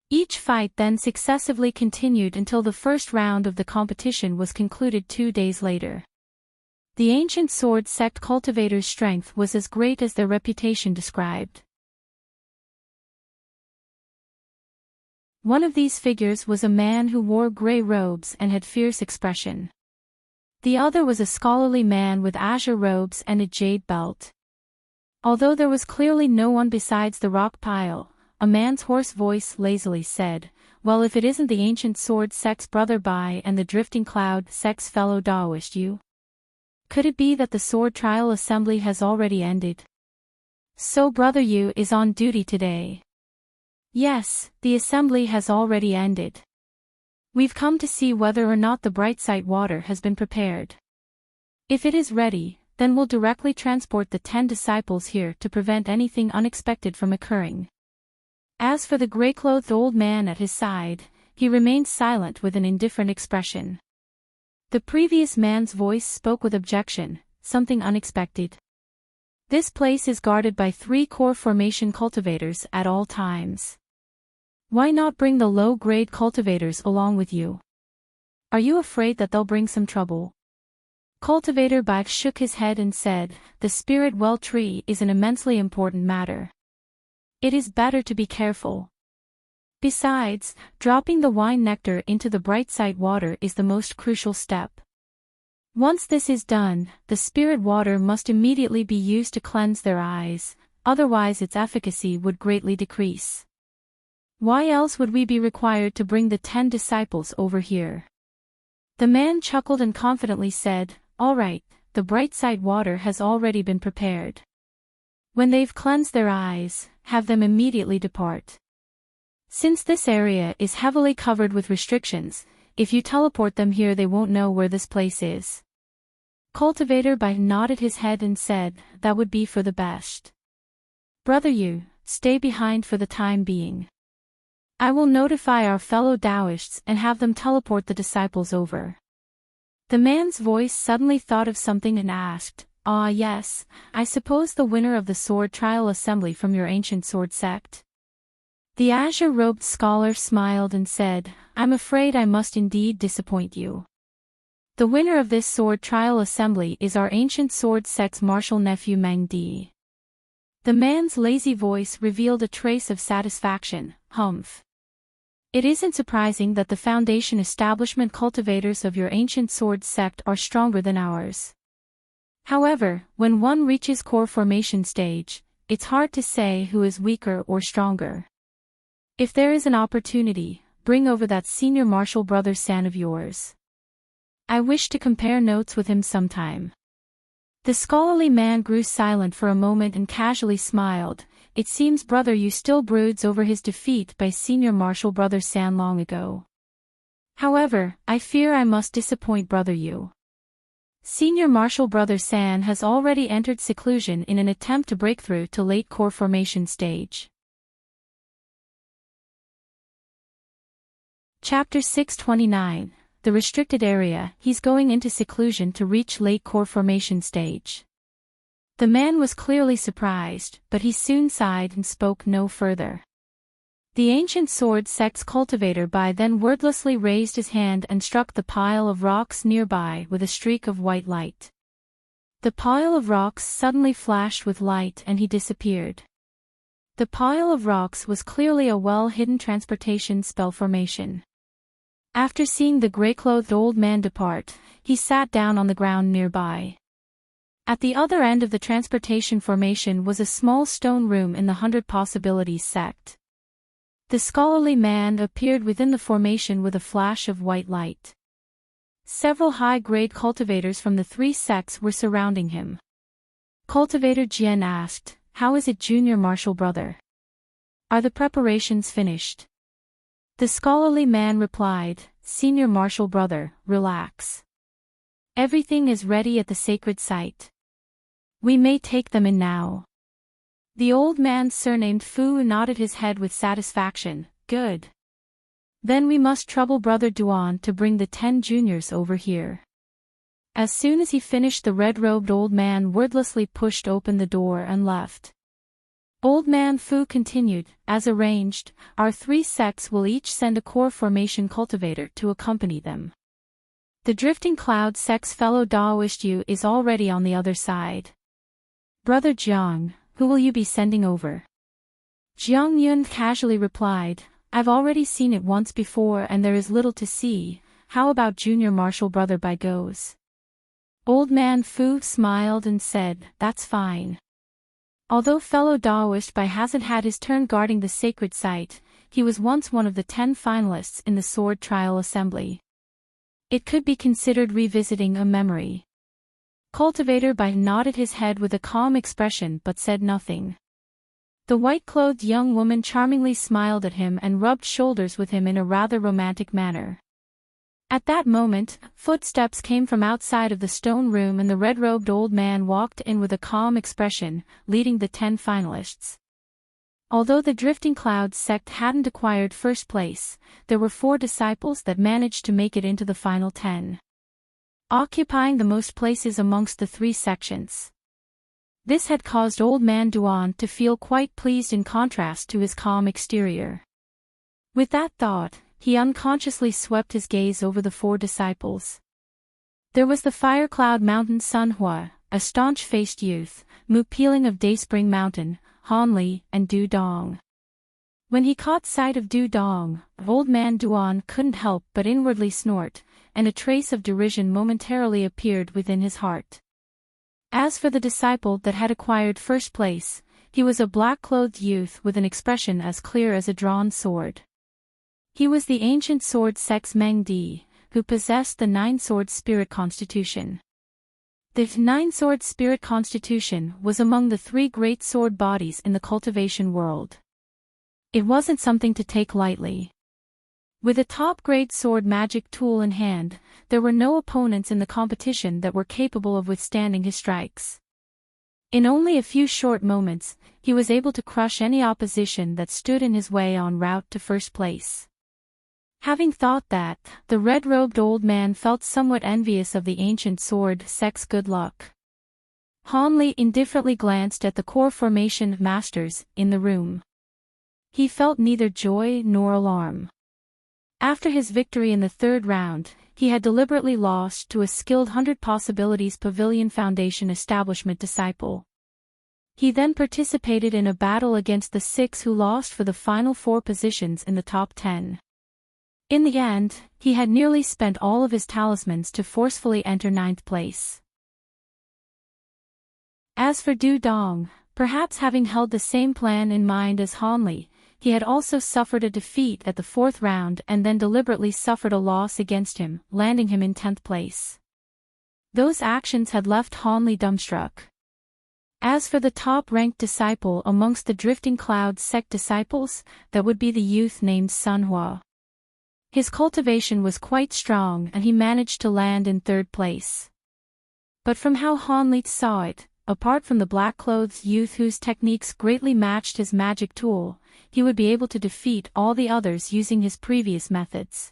Each fight then successively continued until the first round of the competition was concluded 2 days later. The ancient sword sect cultivators' strength was as great as their reputation described. One of these figures was a man who wore gray robes and had fierce expression. The other was a scholarly man with azure robes and a jade belt. Although there was clearly no one besides the rock pile, a man's hoarse voice lazily said, "Well, if it isn't the ancient sword sect's brother Bai and the drifting cloud sect's fellow Daoist Yu. Could it be that the sword trial assembly has already ended? So brother Yu is on duty today." "Yes, the assembly has already ended. We've come to see whether or not the bright site water has been prepared. If it is ready, then we'll directly transport the 10 disciples here to prevent anything unexpected from occurring." As for the gray-clothed old man at his side, he remained silent with an indifferent expression. The previous man's voice spoke with objection, "Something unexpected. This place is guarded by 3 core formation cultivators at all times. Why not bring the low-grade cultivators along with you? Are you afraid that they'll bring some trouble?" Cultivator Bai shook his head and said, "The spirit well tree is an immensely important matter. It is better to be careful. Besides, dropping the wine nectar into the bright site water is the most crucial step. Once this is done, the spirit water must immediately be used to cleanse their eyes, otherwise its efficacy would greatly decrease. Why else would we be required to bring the 10 disciples over here? The man chuckled and confidently said, "All right, the bright side water has already been prepared. When they've cleansed their eyes, have them immediately depart. Since this area is heavily covered with restrictions, if you teleport them here they won't know where this place is." Cultivator Bai nodded his head and said, "That would be for the best. Brother Yu, stay behind for the time being. I will notify our fellow Taoists and have them teleport the disciples over." The man's voice suddenly thought of something and asked, "Ah yes, I suppose the winner of the sword trial assembly from your ancient sword sect?" The azure-robed scholar smiled and said, "I'm afraid I must indeed disappoint you. The winner of this sword trial assembly is our ancient sword sect's martial nephew Meng Di." The man's lazy voice revealed a trace of satisfaction. Humph. It isn't surprising that the foundation establishment cultivators of your ancient sword sect are stronger than ours. However, when one reaches core formation stage, it's hard to say who is weaker or stronger. If there is an opportunity, bring over that senior martial brother San of yours. I wish to compare notes with him sometime. The scholarly man grew silent for a moment and casually smiled. "It seems brother Yu still broods over his defeat by senior martial brother San long ago. However, I fear I must disappoint brother Yu. Senior martial brother San has already entered seclusion in an attempt to break through to late core formation stage." Chapter 629, The Restricted Area. He's going into seclusion to reach late core formation stage. The man was clearly surprised, but he soon sighed and spoke no further. The ancient sword sect's cultivator Bai then wordlessly raised his hand and struck the pile of rocks nearby with a streak of white light. The pile of rocks suddenly flashed with light and he disappeared. The pile of rocks was clearly a well-hidden transportation spell formation. After seeing the gray-clothed old man depart, he sat down on the ground nearby. At the other end of the transportation formation was a small stone room in the 100 Possibilities sect. The scholarly man appeared within the formation with a flash of white light. Several high-grade cultivators from the 3 sects were surrounding him. Cultivator Jian asked, "How is it, junior martial brother? Are the preparations finished?" The scholarly man replied, "Senior martial brother, relax. Everything is ready at the sacred site. We may take them in now." The old man surnamed Fu nodded his head with satisfaction. "Good. Then we must trouble brother Duan to bring the 10 juniors over here." As soon as he finished, the red-robed old man wordlessly pushed open the door and left. Old man Fu continued, "As arranged, our 3 sects will each send a core formation cultivator to accompany them. The Drifting Cloud sect's fellow Daoist Yu is already on the other side. Brother Jiang, who will you be sending over?" Jiang Yun casually replied, "I've already seen it once before and there is little to see. How about junior martial brother Bai goes?" Old man Fu smiled and said, "That's fine. Although fellow Daoist Bai hasn't had his turn guarding the sacred site, he was once one of the 10 finalists in the sword trial assembly. It could be considered revisiting a memory." Cultivator Bai nodded his head with a calm expression but said nothing. The white-clothed young woman charmingly smiled at him and rubbed shoulders with him in a rather romantic manner. At that moment, footsteps came from outside of the stone room and the red-robed old man walked in with a calm expression, leading the 10 finalists. Although the Drifting Cloud sect hadn't acquired first place, there were 4 disciples that managed to make it into the final 10, occupying the most places amongst the 3 sections. This had caused old man Duan to feel quite pleased in contrast to his calm exterior. With that thought, he unconsciously swept his gaze over the 4 disciples. There was the Fire Cloud Mountain Sun Hua, a staunch-faced youth, Mu Peeling of Dayspring Mountain, Han Li, and Du Dong. When he caught sight of Du Dong, old man Duan couldn't help but inwardly snort, and a trace of derision momentarily appeared within his heart. As for the disciple that had acquired first place, he was a black-clothed youth with an expression as clear as a drawn sword. He was the ancient sword sex Meng Di, who possessed the nine-sword spirit constitution. The nine-sword spirit constitution was among the three great sword bodies in the cultivation world. It wasn't something to take lightly. With a top-grade sword magic tool in hand, there were no opponents in the competition that were capable of withstanding his strikes. In only a few short moments, he was able to crush any opposition that stood in his way en route to first place. Having thought that, the red-robed old man felt somewhat envious of the ancient sword sex good luck. Han Li indifferently glanced at the core formation masters in the room. He felt neither joy nor alarm. After his victory in the third round, he had deliberately lost to a skilled 100 Possibilities Pavilion Foundation establishment disciple. He then participated in a battle against the 6 who lost for the final 4 positions in the top 10. In the end, he had nearly spent all of his talismans to forcefully enter 9th place. As for Du Dong, perhaps having held the same plan in mind as Han Li, he had also suffered a defeat at the 4th round and then deliberately suffered a loss against him, landing him in 10th place. Those actions had left Han Li dumbstruck. As for the top-ranked disciple amongst the Drifting Cloud sect disciples, that would be the youth named Sun Hua. His cultivation was quite strong and he managed to land in 3rd place. But from how Han Li saw it, apart from the black-clothed youth whose techniques greatly matched his magic tool, he would be able to defeat all the others using his previous methods.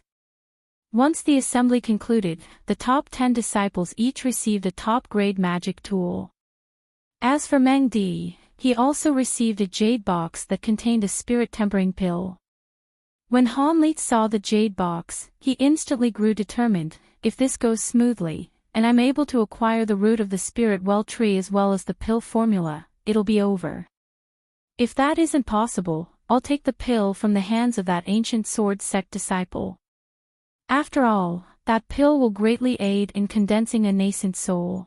Once the assembly concluded, the top 10 disciples each received a top-grade magic tool. As for Meng Di, he also received a jade box that contained a spirit-tempering pill. When Han Li saw the jade box, he instantly grew determined. If this goes smoothly, and I'm able to acquire the root of the spirit well tree as well as the pill formula, it'll be over. If that isn't possible, I'll take the pill from the hands of that ancient sword sect disciple. After all, that pill will greatly aid in condensing a nascent soul.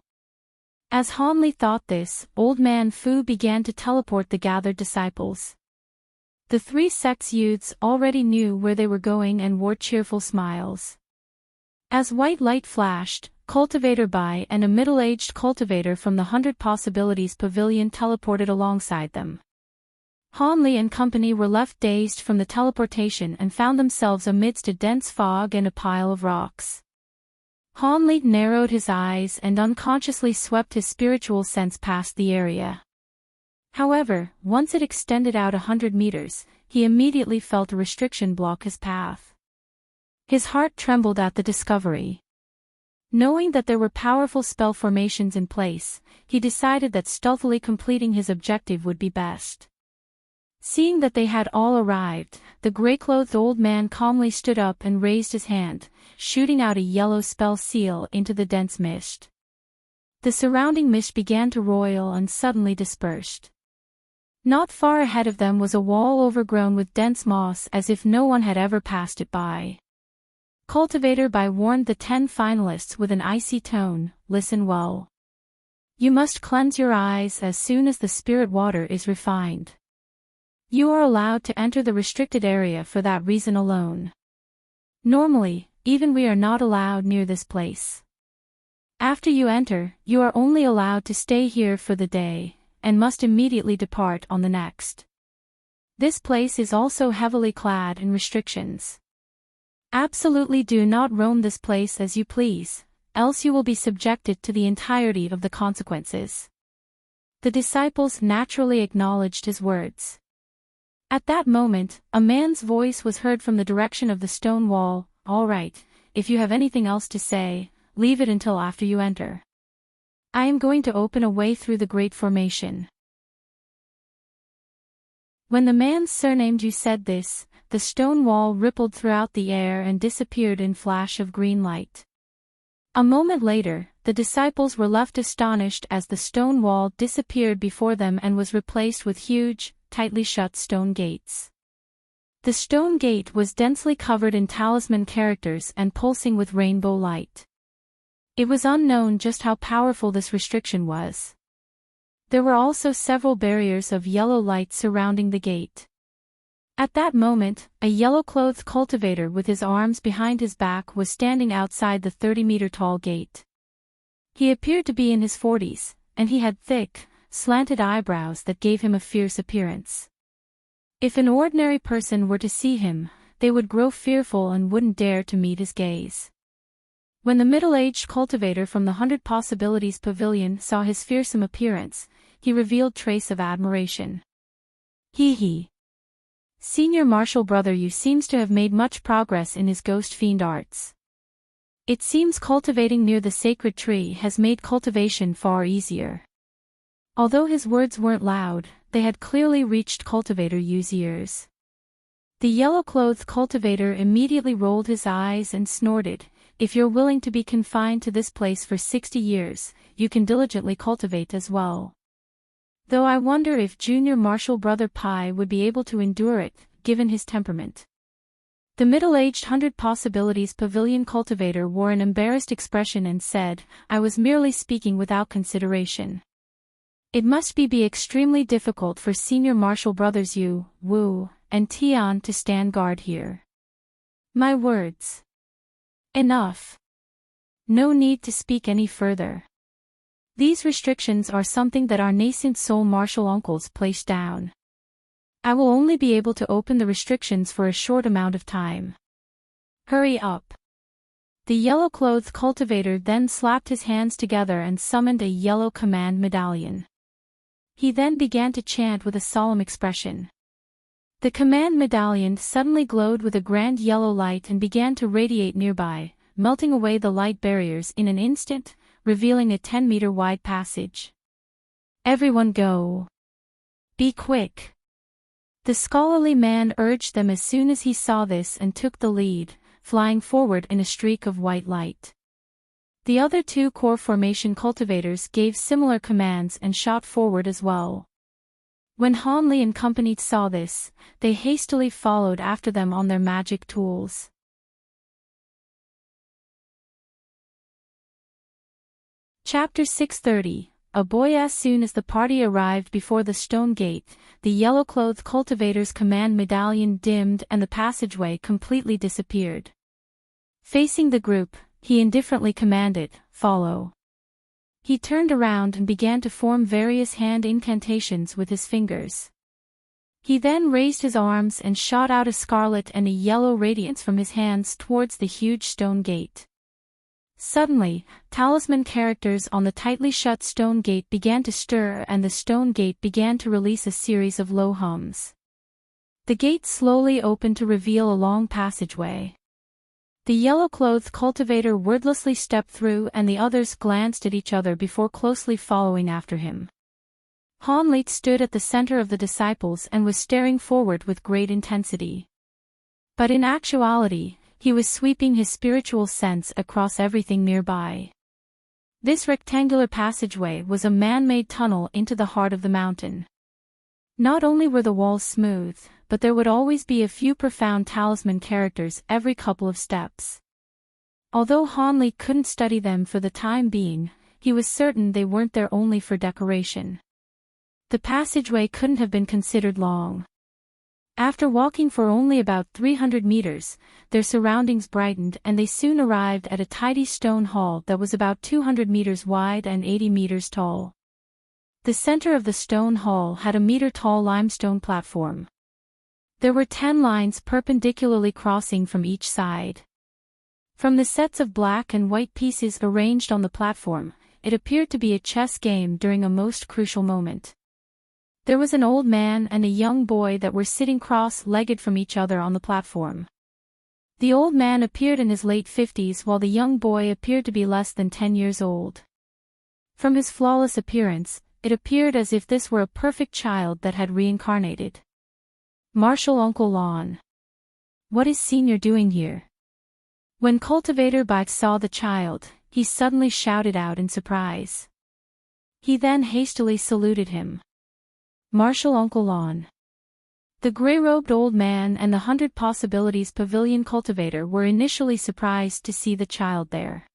As Han Li thought this, Old Man Fu began to teleport the gathered disciples. The 3 sect's youths already knew where they were going and wore cheerful smiles. As white light flashed, Cultivator Bai and a middle-aged cultivator from the 100 Possibilities Pavilion teleported alongside them. Han Li and company were left dazed from the teleportation and found themselves amidst a dense fog and a pile of rocks. Han Li narrowed his eyes and unconsciously swept his spiritual sense past the area. However, once it extended out 100 meters, he immediately felt a restriction block his path. His heart trembled at the discovery. Knowing that there were powerful spell formations in place, he decided that stealthily completing his objective would be best. Seeing that they had all arrived, the gray-clothed old man calmly stood up and raised his hand, shooting out a yellow spell seal into the dense mist. The surrounding mist began to roil and suddenly dispersed. Not far ahead of them was a wall overgrown with dense moss as if no one had ever passed it by. Cultivator Bai warned the 10 finalists with an icy tone, "Listen well. You must cleanse your eyes as soon as the spirit water is refined. You are allowed to enter the restricted area for that reason alone. Normally, even we are not allowed near this place. After you enter, you are only allowed to stay here for the day, and must immediately depart on the next. This place is also heavily clad in restrictions. Absolutely do not roam this place as you please, else you will be subjected to the entirety of the consequences." The disciples naturally acknowledged his words. At that moment, a man's voice was heard from the direction of the stone wall. "All right, if you have anything else to say, leave it until after you enter. I am going to open a way through the great formation." When the man surnamed Yu said this, the stone wall rippled throughout the air and disappeared in a flash of green light. A moment later, the disciples were left astonished as the stone wall disappeared before them and was replaced with huge, tightly shut stone gates. The stone gate was densely covered in talisman characters and pulsing with rainbow light. It was unknown just how powerful this restriction was. There were also several barriers of yellow light surrounding the gate. At that moment, a yellow-clothed cultivator with his arms behind his back was standing outside the 30-meter-tall gate. He appeared to be in his 40s, and he had thick, slanted eyebrows that gave him a fierce appearance. If an ordinary person were to see him, they would grow fearful and wouldn't dare to meet his gaze. When the middle-aged cultivator from the 100 Possibilities Pavilion saw his fearsome appearance, he revealed trace of admiration. Hee. Senior Marshal Brother you seems to have made much progress in his ghost fiend arts. It seems cultivating near the sacred tree has made cultivation far easier. Although his words weren't loud, they had clearly reached Cultivator Yu's ears. The yellow-clothed cultivator immediately rolled his eyes and snorted, "If you're willing to be confined to this place for 60 years, you can diligently cultivate as well. Though I wonder if Junior Marshal Brother Pi would be able to endure it, given his temperament." The middle-aged 100 Possibilities Pavilion cultivator wore an embarrassed expression and said, "I was merely speaking without consideration. It must be extremely difficult for Senior Marshal Brothers Yu, Wu, and Tian to stand guard here. My words. Enough. No need to speak any further. These restrictions are something that our nascent soul martial uncles placed down. I will only be able to open the restrictions for a short amount of time. Hurry up." The yellow-clothed cultivator then slapped his hands together and summoned a yellow command medallion. He then began to chant with a solemn expression. The command medallion suddenly glowed with a grand yellow light and began to radiate nearby, melting away the light barriers in an instant, revealing a 10-meter-wide passage. "Everyone go. Be quick." The scholarly man urged them as soon as he saw this and took the lead, flying forward in a streak of white light. The other two core formation cultivators gave similar commands and shot forward as well. When Hanli and company saw this, they hastily followed after them on their magic tools. Chapter 630. A boy. As soon as the party arrived before the stone gate, the yellow-clothed cultivator's command medallion dimmed and the passageway completely disappeared. Facing the group, he indifferently commanded, "Follow." He turned around and began to form various hand incantations with his fingers. He then raised his arms and shot out a scarlet and a yellow radiance from his hands towards the huge stone gate. Suddenly, talisman characters on the tightly shut stone gate began to stir and the stone gate began to release a series of low hums. The gate slowly opened to reveal a long passageway. The yellow-clothed cultivator wordlessly stepped through and the others glanced at each other before closely following after him. Hanli stood at the center of the disciples and was staring forward with great intensity. But in actuality, he was sweeping his spiritual sense across everything nearby. This rectangular passageway was a man-made tunnel into the heart of the mountain. Not only were the walls smooth, but there would always be a few profound talisman characters every couple of steps. Although Hanli couldn't study them for the time being, he was certain they weren't there only for decoration. The passageway couldn't have been considered long. After walking for only about 300 meters, their surroundings brightened and they soon arrived at a tidy stone hall that was about 200 meters wide and 80 meters tall. The center of the stone hall had a meter-tall limestone platform. There were 10 lines perpendicularly crossing from each side. From the sets of black and white pieces arranged on the platform, it appeared to be a chess game during a most crucial moment. There was an old man and a young boy that were sitting cross-legged from each other on the platform. The old man appeared in his late 50s while the young boy appeared to be less than 10 years old. From his flawless appearance, it appeared as if this were a perfect child that had reincarnated. Marshal Uncle Lon. What is Senior doing here? When Cultivator Bike saw the child, he suddenly shouted out in surprise. He then hastily saluted him. Marshal Uncle Lon. The gray-robed old man and the 100 Possibilities Pavilion cultivator were initially surprised to see the child there.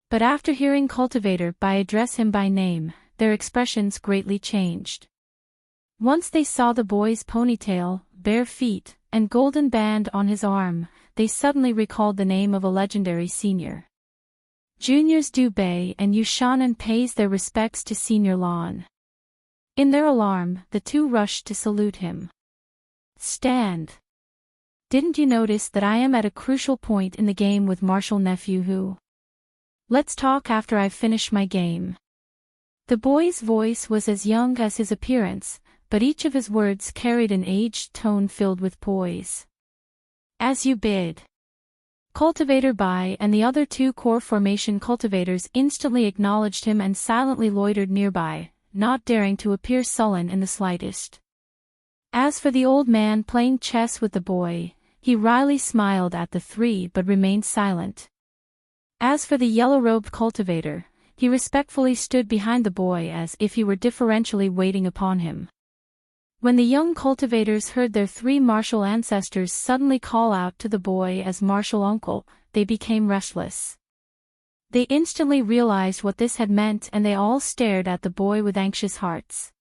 But after hearing Cultivator by address him by name, their expressions greatly changed. Once they saw the boy's ponytail, bare feet, and golden band on his arm, they suddenly recalled the name of a legendary senior. Juniors Dubé and Yushanan pays their respects to Senior Lon. In their alarm, the two rushed to salute him. Stand. Didn't you notice that I am at a crucial point in the game with Marshall Nephew Who? Let's talk after I've finished my game. The boy's voice was as young as his appearance, but each of his words carried an aged tone filled with poise. As you bid. Cultivator Bai and the other two core formation cultivators instantly acknowledged him and silently loitered nearby, not daring to appear sullen in the slightest. As for the old man playing chess with the boy, he wryly smiled at the three but remained silent. As for the yellow-robed cultivator, he respectfully stood behind the boy as if he were deferentially waiting upon him. When the young cultivators heard their three martial ancestors suddenly call out to the boy as martial uncle, they became restless. They instantly realized what this had meant and they all stared at the boy with anxious hearts.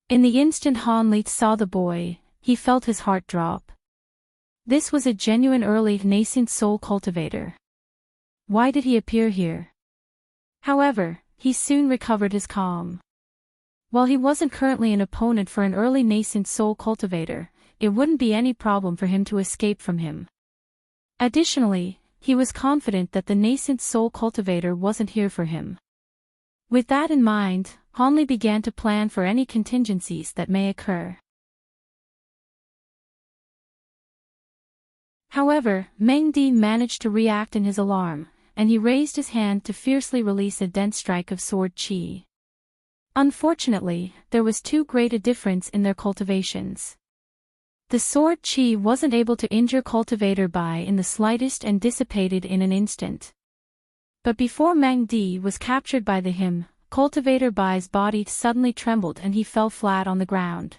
In the instant Han Li saw the boy, he felt his heart drop. This was a genuine early nascent soul cultivator. Why did he appear here? However, he soon recovered his calm. While he wasn't currently an opponent for an early nascent soul cultivator, it wouldn't be any problem for him to escape from him. Additionally, he was confident that the nascent soul cultivator wasn't here for him. With that in mind, Han Li began to plan for any contingencies that may occur. However, Meng Di managed to react in his alarm, and he raised his hand to fiercely release a dense strike of sword chi. Unfortunately, there was too great a difference in their cultivations. The sword chi wasn't able to injure Cultivator Bai in the slightest and dissipated in an instant. But before Meng Di was captured by the him, Cultivator Bai's body suddenly trembled and he fell flat on the ground.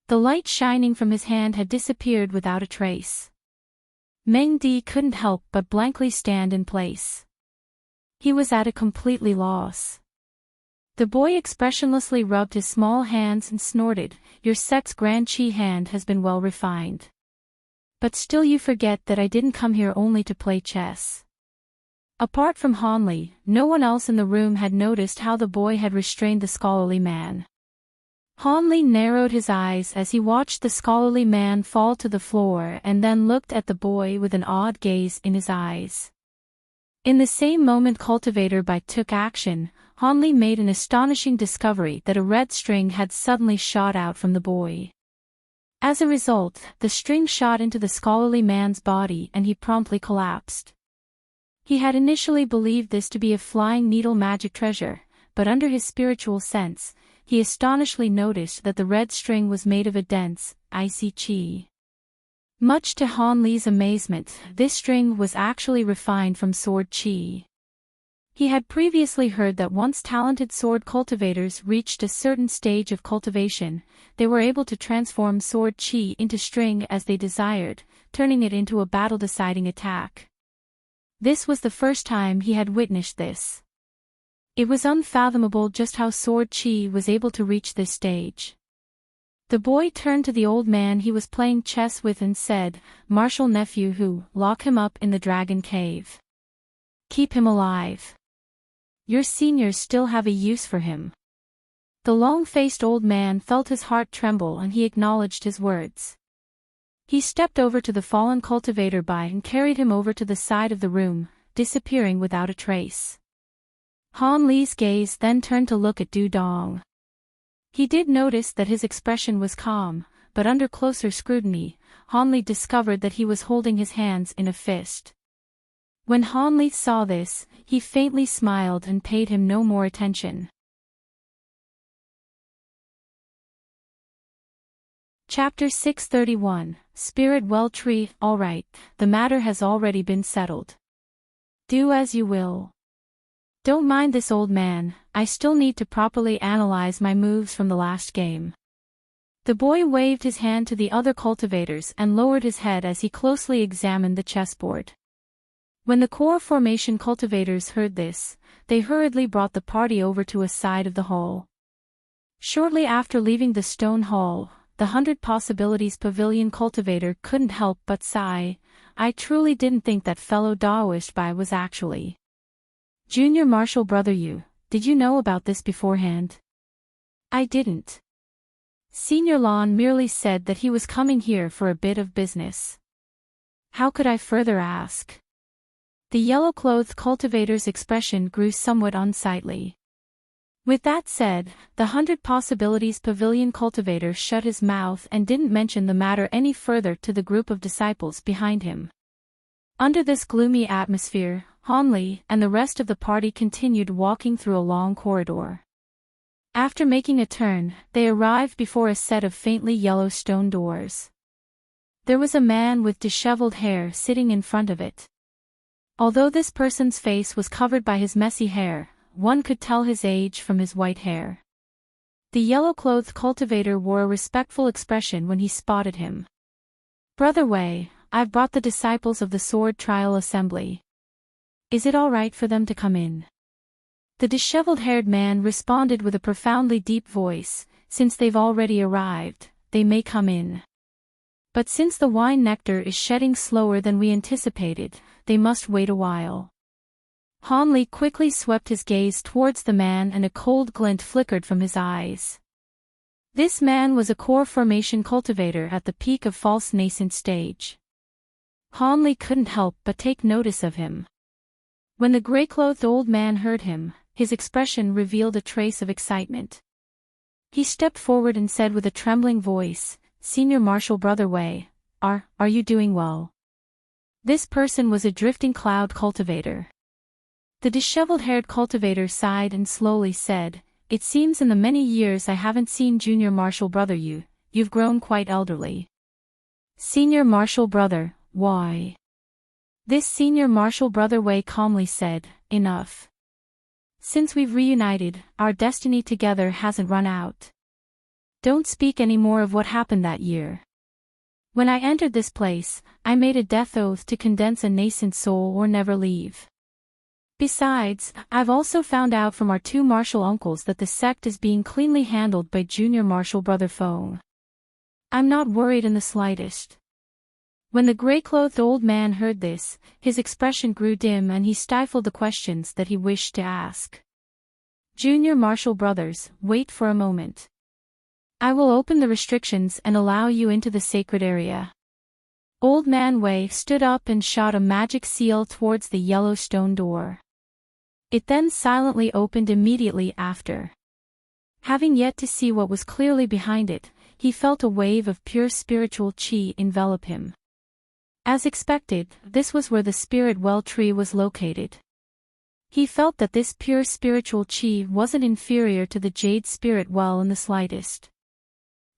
The light shining from his hand had disappeared without a trace. Meng Di couldn't help but blankly stand in place. He was at a completely loss. The boy expressionlessly rubbed his small hands and snorted, "Your sex grand chi hand has been well refined. But still you forget that I didn't come here only to play chess." Apart from Han Li, no one else in the room had noticed how the boy had restrained the scholarly man. Han Li narrowed his eyes as he watched the scholarly man fall to the floor and then looked at the boy with an odd gaze in his eyes. In the same moment Cultivator Bai took action, Han Li made an astonishing discovery that a red string had suddenly shot out from the boy. As a result, the string shot into the scholarly man's body and he promptly collapsed. He had initially believed this to be a flying needle magic treasure, but under his spiritual sense, he astonishingly noticed that the red string was made of a dense, icy chi. Much to Han Li's amazement, this string was actually refined from sword chi. He had previously heard that once talented sword cultivators reached a certain stage of cultivation, they were able to transform sword chi into string as they desired, turning it into a battle-deciding attack. This was the first time he had witnessed this. It was unfathomable just how sword chi was able to reach this stage. The boy turned to the old man he was playing chess with and said, "Marshal Nephew Who, lock him up in the dragon cave. Keep him alive. Your seniors still have a use for him." The long-faced old man felt his heart tremble and he acknowledged his words. He stepped over to the fallen Cultivator Bai and carried him over to the side of the room, disappearing without a trace. Han Li's gaze then turned to look at Du Dong. He did notice that his expression was calm, but under closer scrutiny, Han Li discovered that he was holding his hands in a fist. When Han Li saw this, he faintly smiled and paid him no more attention. Chapter 631, Spirit Well Tree. All right, the matter has already been settled. Do as you will. Don't mind this old man, I still need to properly analyze my moves from the last game. The boy waved his hand to the other cultivators and lowered his head as he closely examined the chessboard. When the core formation cultivators heard this, they hurriedly brought the party over to a side of the hall. Shortly after leaving the stone hall, the 100 Possibilities Pavilion cultivator couldn't help but sigh. I truly didn't think that fellow Daoist Bai was actually Junior Marshall brother you. Did you know about this beforehand? I didn't. Senior Lon merely said that he was coming here for a bit of business. How could I further ask? The yellow-clothed cultivator's expression grew somewhat unsightly. With that said, the 100 Possibilities Pavilion cultivator shut his mouth and didn't mention the matter any further to the group of disciples behind him. Under this gloomy atmosphere, Hanli and the rest of the party continued walking through a long corridor. After making a turn, they arrived before a set of faintly yellow stone doors. There was a man with disheveled hair sitting in front of it. Although this person's face was covered by his messy hair, one could tell his age from his white hair. The yellow-clothed cultivator wore a respectful expression when he spotted him. Brother Wei, I've brought the disciples of the Sword Trial Assembly. Is it all right for them to come in? The disheveled-haired man responded with a profoundly deep voice, since they've already arrived, they may come in. But since the wine nectar is shedding slower than we anticipated, they must wait a while. Hanli quickly swept his gaze towards the man and a cold glint flickered from his eyes. This man was a core formation cultivator at the peak of false nascent stage. Hanli couldn't help but take notice of him. When the gray-clothed old man heard him, his expression revealed a trace of excitement. He stepped forward and said with a trembling voice, Senior Marshal Brother Wei, are you doing well? This person was a drifting cloud cultivator. The disheveled-haired cultivator sighed and slowly said, It seems in the many years I haven't seen Junior Marshal Brother you've grown quite elderly. Senior Marshal Brother, why? This Senior Marshal Brother Wei calmly said, Enough. Since we've reunited, our destiny together hasn't run out. Don't speak any more of what happened that year. When I entered this place, I made a death oath to condense a nascent soul or never leave. Besides, I've also found out from our two martial uncles that the sect is being cleanly handled by Junior Marshal Brother Feng. I'm not worried in the slightest. When the gray-clothed old man heard this, his expression grew dim and he stifled the questions that he wished to ask. Junior Marshal Brothers, wait for a moment. I will open the restrictions and allow you into the sacred area. Old Man Wei stood up and shot a magic seal towards the yellow stone door. It then silently opened immediately after. Having yet to see what was clearly behind it, he felt a wave of pure spiritual qi envelop him. As expected, this was where the spirit well tree was located. He felt that this pure spiritual qi wasn't inferior to the jade spirit well in the slightest.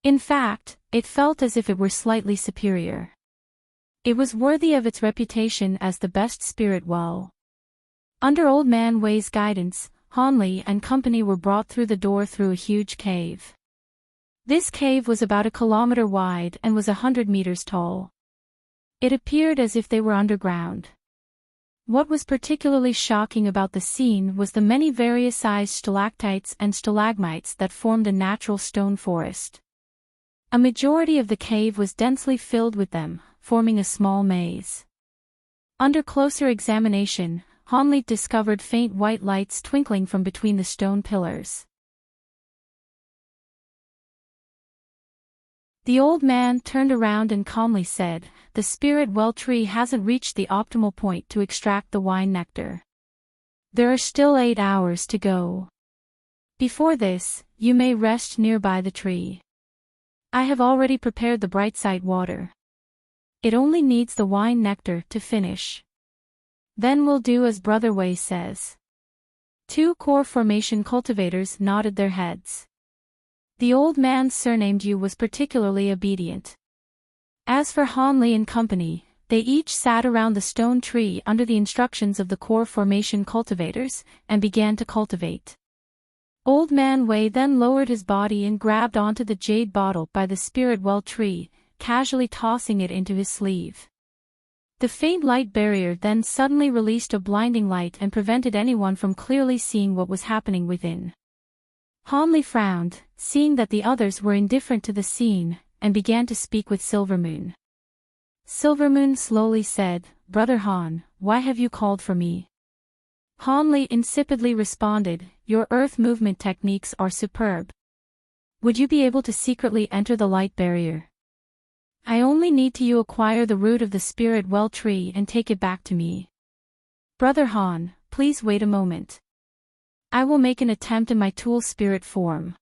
In fact, it felt as if it were slightly superior. It was worthy of its reputation as the best spirit well. Under Old Man Wei's guidance, Hanli and company were brought through the door through a huge cave. This cave was about 1 kilometer wide and was 100 meters tall. It appeared as if they were underground. What was particularly shocking about the scene was the many various-sized stalactites and stalagmites that formed a natural stone forest. A majority of the cave was densely filled with them, forming a small maze. Under closer examination, Hanli discovered faint white lights twinkling from between the stone pillars. The old man turned around and calmly said, The spirit well tree hasn't reached the optimal point to extract the wine nectar. There are still 8 hours to go. Before this, you may rest nearby the tree. I have already prepared the brightside water. It only needs the wine nectar to finish. Then we'll do as Brother Wei says. 2 core formation cultivators nodded their heads. The old man surnamed Yu was particularly obedient. As for Hanli and company, they each sat around the stone tree under the instructions of the core formation cultivators, and began to cultivate. Old Man Wei then lowered his body and grabbed onto the jade bottle by the spirit well tree, casually tossing it into his sleeve. The faint light barrier then suddenly released a blinding light and prevented anyone from clearly seeing what was happening within. Hanli frowned, seeing that the others were indifferent to the scene, and began to speak with Silvermoon. Silvermoon slowly said, "Brother Han, why have you called for me?" Hanli insipidly responded, "Your earth movement techniques are superb. Would you be able to secretly enter the light barrier? I only need to acquire the root of the spirit well tree and take it back to me. Brother Han, please wait a moment. I will make an attempt in my tool spirit form."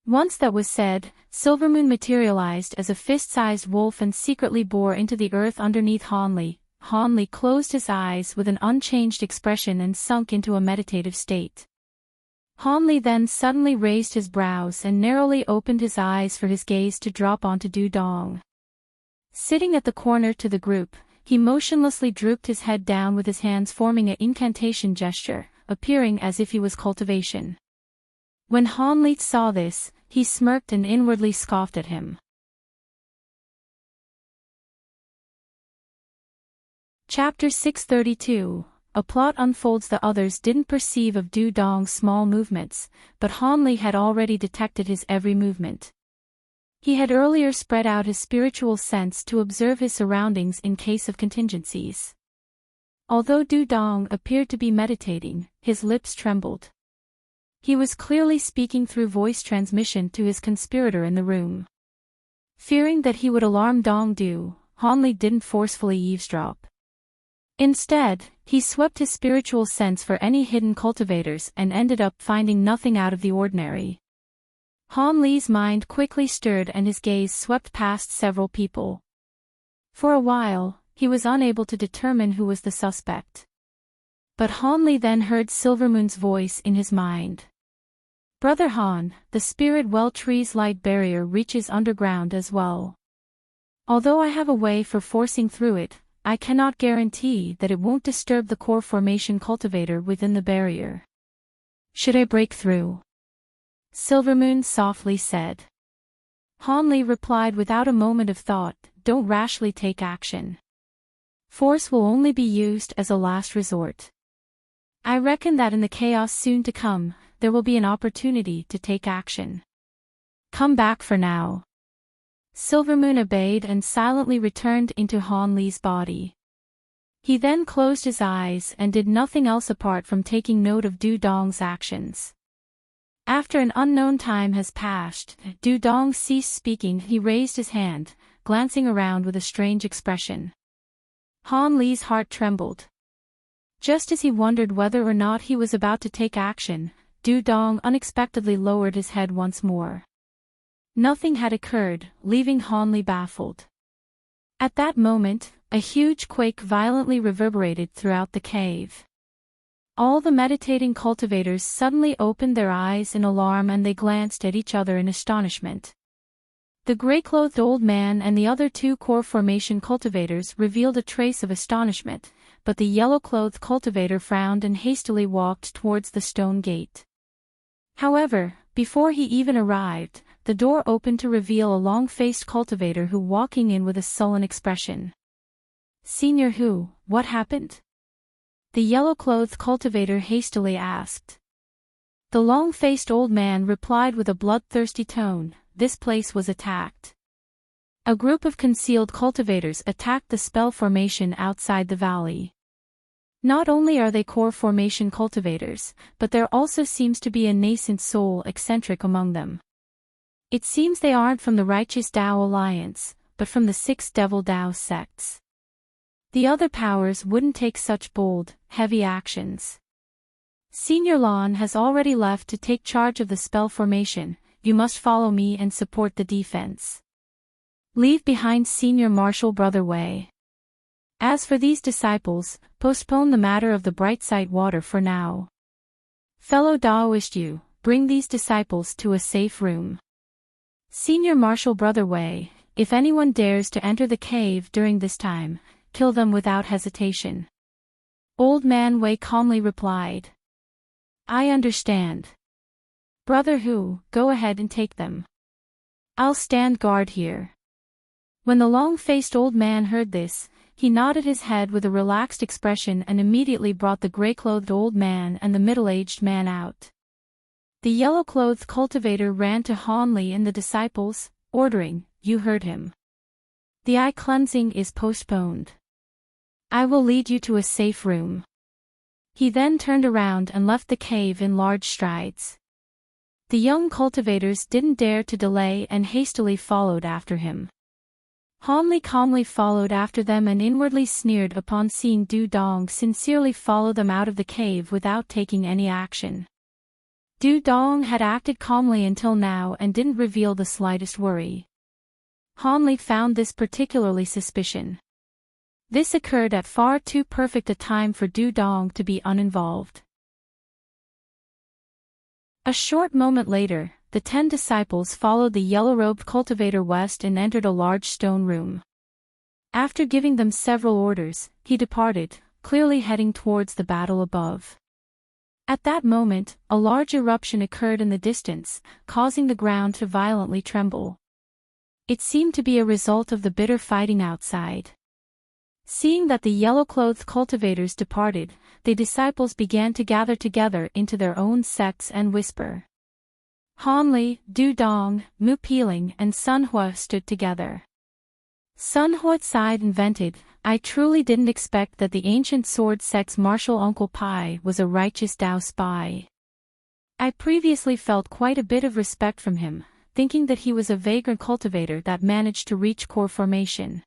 Once that was said, Silvermoon materialized as a fist-sized wolf and secretly bore into the earth underneath Hanli. Hanli closed his eyes with an unchanged expression and sunk into a meditative state. Hanli then suddenly raised his brows and narrowly opened his eyes for his gaze to drop onto Du Dong. Sitting at the corner to the group, he motionlessly drooped his head down with his hands forming an incantation gesture, appearing as if he was cultivation. When Hanli saw this, he smirked and inwardly scoffed at him. Chapter 632. A plot unfolds. The others didn't perceive of Du Dong's small movements, but Hanli had already detected his every movement. He had earlier spread out his spiritual sense to observe his surroundings in case of contingencies. Although Du Dong appeared to be meditating, his lips trembled. He was clearly speaking through voice transmission to his conspirator in the room. Fearing that he would alarm Dong Du, Hanli didn't forcefully eavesdrop. Instead, he swept his spiritual sense for any hidden cultivators and ended up finding nothing out of the ordinary. Hanli's mind quickly stirred and his gaze swept past several people. For a while, he was unable to determine who was the suspect. But Hanli then heard Silvermoon's voice in his mind. "Brother Han, the spirit well tree's light barrier reaches underground as well. Although I have a way for forcing through it, I cannot guarantee that it won't disturb the core formation cultivator within the barrier. Should I break through?" Silvermoon softly said. Hanli replied without a moment of thought, "Don't rashly take action. Force will only be used as a last resort. I reckon that in the chaos soon to come, there will be an opportunity to take action. Come back for now." Silvermoon obeyed and silently returned into Hanli's body. He then closed his eyes and did nothing else apart from taking note of Du Dong's actions. After an unknown time has passed, Du Dong ceased speaking. He raised his hand, glancing around with a strange expression. Hanli's heart trembled. Just as he wondered whether or not he was about to take action, Du Dong unexpectedly lowered his head once more. Nothing had occurred, leaving Hanli baffled. At that moment, a huge quake violently reverberated throughout the cave. All the meditating cultivators suddenly opened their eyes in alarm and they glanced at each other in astonishment. The gray-clothed old man and the other two core formation cultivators revealed a trace of astonishment, but the yellow-clothed cultivator frowned and hastily walked towards the stone gate. However, before he even arrived, the door opened to reveal a long-faced cultivator who walking in with a sullen expression. "Senior Hu, what happened?" the yellow-clothed cultivator hastily asked. The long-faced old man replied with a bloodthirsty tone, "This place was attacked. A group of concealed cultivators attacked the spell formation outside the valley. Not only are they core formation cultivators, but there also seems to be a nascent soul eccentric among them. It seems they aren't from the Righteous Tao Alliance, but from the 6 Devil Tao sects. The other powers wouldn't take such bold, heavy actions. Senior Lon has already left to take charge of the spell formation. You must follow me and support the defense. Leave behind Senior Marshal Brother Wei. As for these disciples, postpone the matter of the bright side water for now. Fellow Daoist Yu, bring these disciples to a safe room. Senior Marshal Brother Wei, if anyone dares to enter the cave during this time, kill them without hesitation." Old Man Wei calmly replied. "I understand. Brother Hu, go ahead and take them. I'll stand guard here." When the long-faced old man heard this, he nodded his head with a relaxed expression and immediately brought the gray-clothed old man and the middle-aged man out. The yellow-clothed cultivator ran to Hanli and the disciples, ordering, "You heard him. The eye cleansing is postponed. I will lead you to a safe room." He then turned around and left the cave in large strides. The young cultivators didn't dare to delay and hastily followed after him. Hanli calmly followed after them and inwardly sneered upon seeing Du Dong sincerely follow them out of the cave without taking any action. Du Dong had acted calmly until now and didn't reveal the slightest worry. Hanli found this particularly suspicious. This occurred at far too perfect a time for Du Dong to be uninvolved. A short moment later, the 10 disciples followed the yellow-robed cultivator west and entered a large stone room. After giving them several orders, he departed, clearly heading towards the battle above. At that moment, a large eruption occurred in the distance, causing the ground to violently tremble. It seemed to be a result of the bitter fighting outside. Seeing that the yellow-clothed cultivators departed, the disciples began to gather together into their own sects and whisper. Hanli, Du Dong, Mu Piling and Sun Hua stood together. Sun Hua sighed and vented, "I truly didn't expect that the ancient sword sect's martial Uncle Pai was a righteous Tao spy. I previously felt quite a bit of respect from him, thinking that he was a vagrant cultivator that managed to reach core formation."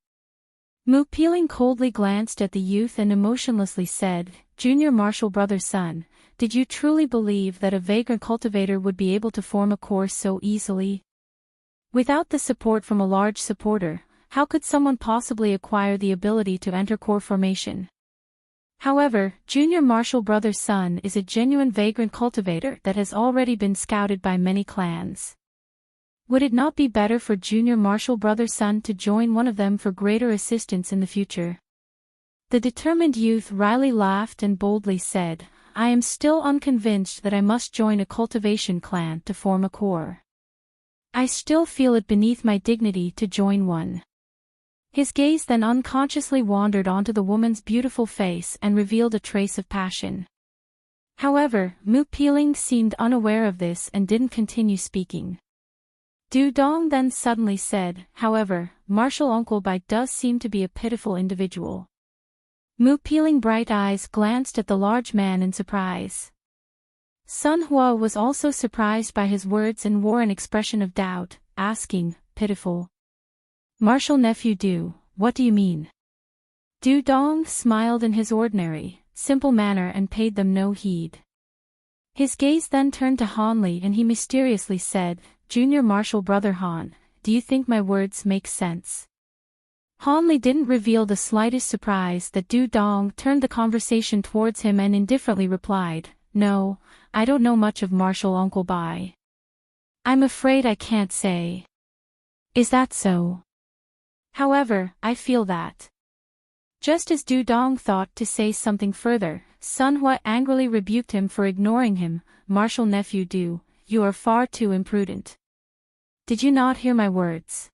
Mu Piling coldly glanced at the youth and emotionlessly said, "Junior martial brother Sun, did you truly believe that a vagrant cultivator would be able to form a core so easily? Without the support from a large supporter, how could someone possibly acquire the ability to enter core formation? However, Junior martial brother Sun is a genuine vagrant cultivator that has already been scouted by many clans. Would it not be better for Junior martial brother Sun to join one of them for greater assistance in the future?" The determined youth wryly laughed and boldly said, "I am still unconvinced that I must join a cultivation clan to form a core. I still feel it beneath my dignity to join one." His gaze then unconsciously wandered onto the woman's beautiful face and revealed a trace of passion. However, Mu Piling seemed unaware of this and didn't continue speaking. Du Dong then suddenly said, "However, martial Uncle Bai does seem to be a pitiful individual." Mu Piling's bright eyes glanced at the large man in surprise. Sun Hua was also surprised by his words and wore an expression of doubt, asking, "Pitiful? Martial nephew Du, what do you mean?" Du Dong smiled in his ordinary, simple manner and paid them no heed. His gaze then turned to Hanli and he mysteriously said, "Junior martial brother Han, do you think my words make sense?" Hanli didn't reveal the slightest surprise that Du Dong turned the conversation towards him and indifferently replied, "No, I don't know much of martial Uncle Bai. I'm afraid I can't say." "Is that so? However, I feel that." Just as Du Dong thought to say something further, Sun Hua angrily rebuked him for ignoring him. "Martial nephew Du, you are far too imprudent. Did you not hear my words?"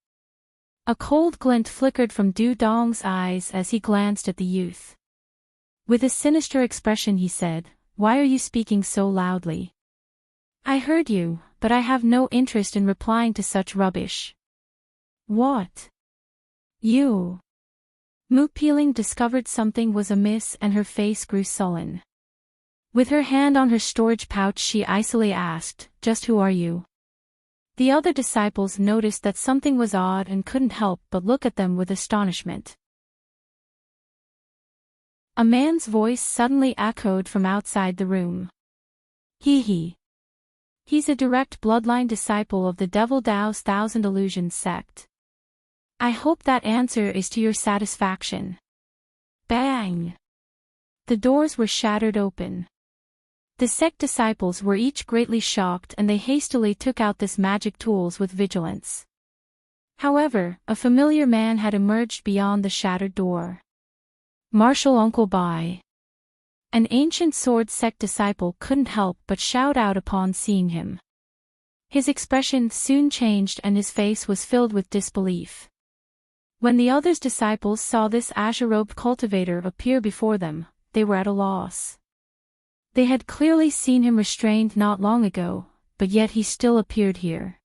A cold glint flickered from Du Dong's eyes as he glanced at the youth. With a sinister expression he said, "Why are you speaking so loudly? I heard you, but I have no interest in replying to such rubbish." "What? You?" Mu Piling discovered something was amiss and her face grew sullen. With her hand on her storage pouch she icily asked, "Just who are you?" The other disciples noticed that something was odd and couldn't help but look at them with astonishment. A man's voice suddenly echoed from outside the room. He. He's a direct bloodline disciple of the Devil Dao's Thousand Illusions sect. I hope that answer is to your satisfaction." Bang! The doors were shattered open. The sect disciples were each greatly shocked and they hastily took out this magic tools with vigilance. However, a familiar man had emerged beyond the shattered door. Martial Uncle Bai. An ancient sword sect disciple couldn't help but shout out upon seeing him. His expression soon changed and his face was filled with disbelief. When the other's disciples saw this azure-robed cultivator appear before them, they were at a loss. They had clearly seen him restrained not long ago, but yet he still appeared here.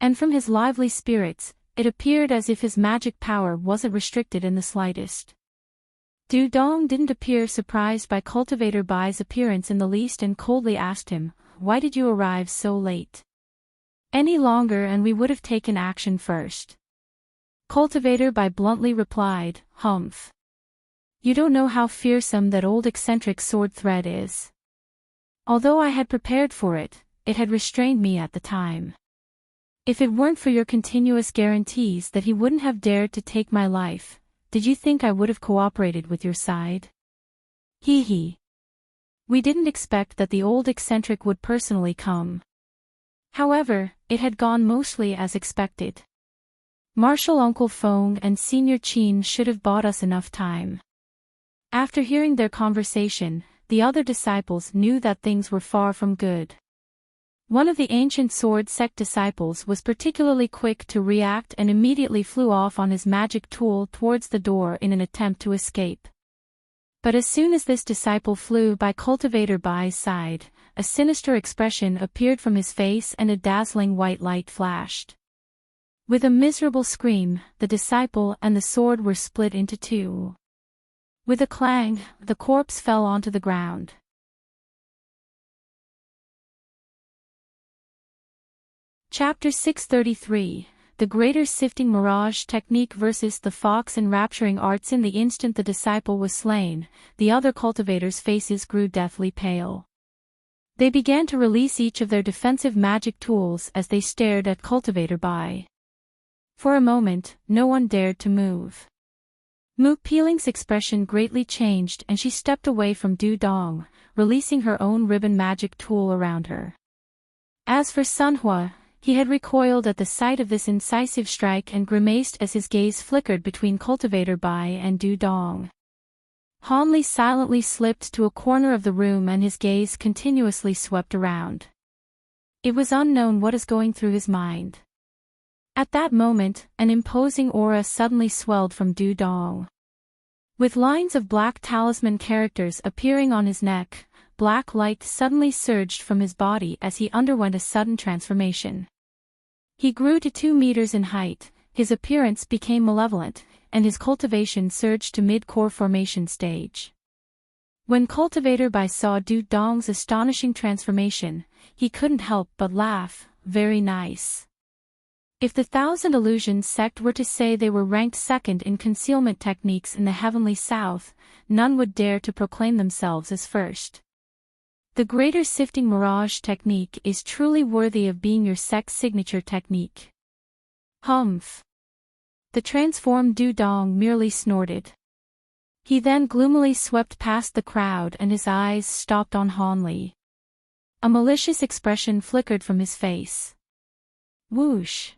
And from his lively spirits, it appeared as if his magic power wasn't restricted in the slightest. Du Dong didn't appear surprised by Cultivator Bai's appearance in the least and coldly asked him, "Why did you arrive so late? Any longer and we would have taken action first." Cultivator Bai bluntly replied, "Humph. You don't know how fearsome that old eccentric sword thread is. Although I had prepared for it, it had restrained me at the time. If it weren't for your continuous guarantees that he wouldn't have dared to take my life, did you think I would have cooperated with your side? Hee hee. We didn't expect that the old eccentric would personally come. However, it had gone mostly as expected. Marshal Uncle Fong and Senior Qin should have bought us enough time." After hearing their conversation, the other disciples knew that things were far from good. One of the ancient sword sect disciples was particularly quick to react and immediately flew off on his magic tool towards the door in an attempt to escape. But as soon as this disciple flew by Cultivator Bai's side, a sinister expression appeared from his face and a dazzling white light flashed. With a miserable scream, the disciple and the sword were split into two. With a clang, the corpse fell onto the ground. Chapter 633, The Greater Sifting Mirage Technique versus the Fox Enrapturing Arts. In the instant the disciple was slain, the other cultivators' faces grew deathly pale. They began to release each of their defensive magic tools as they stared at Cultivator Bai. For a moment, no one dared to move. Mu Peeling's expression greatly changed and she stepped away from Du Dong, releasing her own ribbon magic tool around her. As for Sun Hua, he had recoiled at the sight of this incisive strike and grimaced as his gaze flickered between Cultivator Bai and Du Dong. Han Li silently slipped to a corner of the room and his gaze continuously swept around. It was unknown what is going through his mind. At that moment, an imposing aura suddenly swelled from Du Dong. With lines of black talisman characters appearing on his neck, black light suddenly surged from his body as he underwent a sudden transformation. He grew to 2 meters in height, his appearance became malevolent, and his cultivation surged to mid-core formation stage. When Cultivator Bai saw Du Dong's astonishing transformation, he couldn't help but laugh. Very nice. If the Thousand Illusions sect were to say they were ranked second in concealment techniques in the Heavenly South, none would dare to proclaim themselves as first. The Greater Sifting Mirage technique is truly worthy of being your sect's signature technique. Humph. The transformed Du Dong merely snorted. He then gloomily swept past the crowd and his eyes stopped on Han Li. A malicious expression flickered from his face. Whoosh.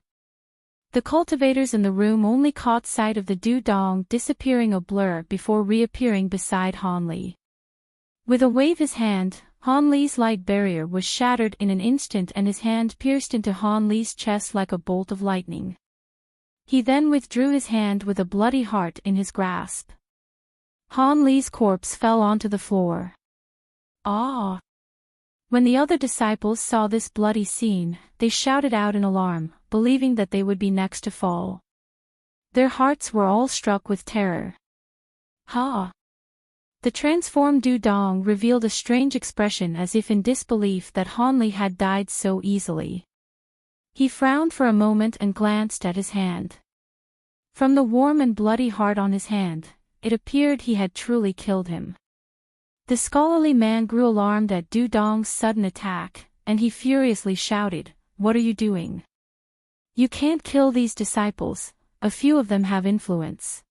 The cultivators in the room only caught sight of the Du Dong disappearing a blur before reappearing beside Han Li. With a wave of his hand, Han Li's light barrier was shattered in an instant and his hand pierced into Han Li's chest like a bolt of lightning. He then withdrew his hand with a bloody heart in his grasp. Han Li's corpse fell onto the floor. Ah! When the other disciples saw this bloody scene, they shouted out in alarm, believing that they would be next to fall. Their hearts were all struck with terror. Ha! The transformed Du Dong revealed a strange expression as if in disbelief that Han Li had died so easily. He frowned for a moment and glanced at his hand. From the warm and bloody heart on his hand, it appeared he had truly killed him. The scholarly man grew alarmed at Du Dong's sudden attack, and he furiously shouted, "What are you doing? You can't kill these disciples, a few of them have influence.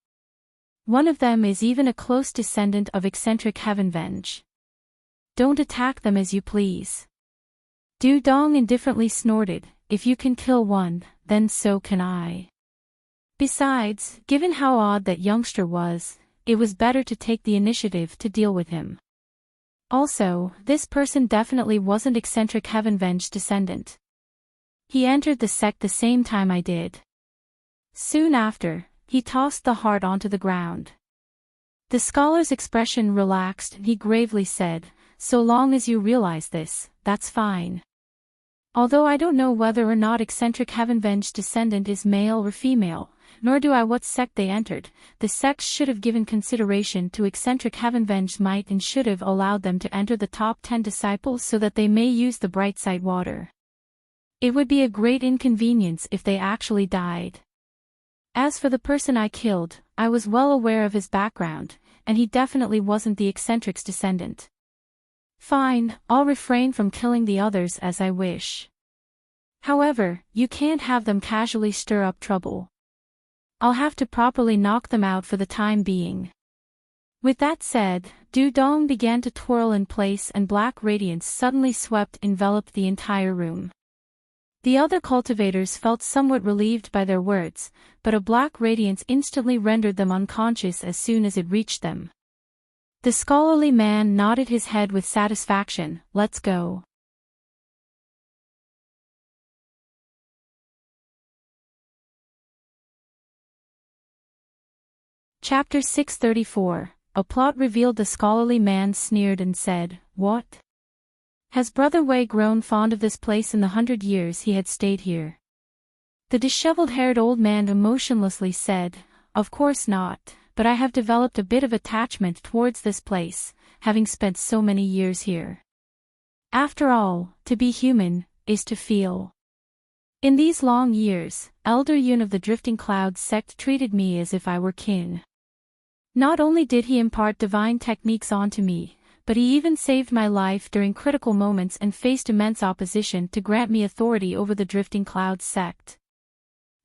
One of them is even a close descendant of eccentric Heavenvenge. Don't attack them as you please." Du Dong indifferently snorted, "If you can kill one, then so can I." Besides, given how odd that youngster was, it was better to take the initiative to deal with him. Also, this person definitely wasn't eccentric Heavenvenge's descendant. He entered the sect the same time I did. Soon after, he tossed the heart onto the ground. The scholar's expression relaxed and he gravely said, "So long as you realize this, that's fine. Although I don't know whether or not eccentric Heavenvenge descendant is male or female, nor do I what sect they entered, the sects should have given consideration to eccentric Heavenvenge's might and should have allowed them to enter the top 10 disciples so that they may use the bright side water. It would be a great inconvenience if they actually died. As for the person I killed, I was well aware of his background, and he definitely wasn't the eccentric's descendant. Fine, I'll refrain from killing the others as I wish. However, you can't have them casually stir up trouble. I'll have to properly knock them out for the time being." With that said, Dudong began to twirl in place and black radiance suddenly enveloped the entire room. The other cultivators felt somewhat relieved by their words, but a black radiance instantly rendered them unconscious as soon as it reached them. The scholarly man nodded his head with satisfaction. "Let's go." Chapter 634. A plot revealed. The scholarly man sneered and said, "What? Has Brother Wei grown fond of this place in the 100 years he had stayed here?" The disheveled-haired old man emotionlessly said, "Of course not, but I have developed a bit of attachment towards this place, having spent so many years here. After all, to be human, is to feel. In these long years, Elder Yun of the Drifting Cloud sect treated me as if I were kin. Not only did he impart divine techniques onto me, but he even saved my life during critical moments and faced immense opposition to grant me authority over the Drifting Cloud sect.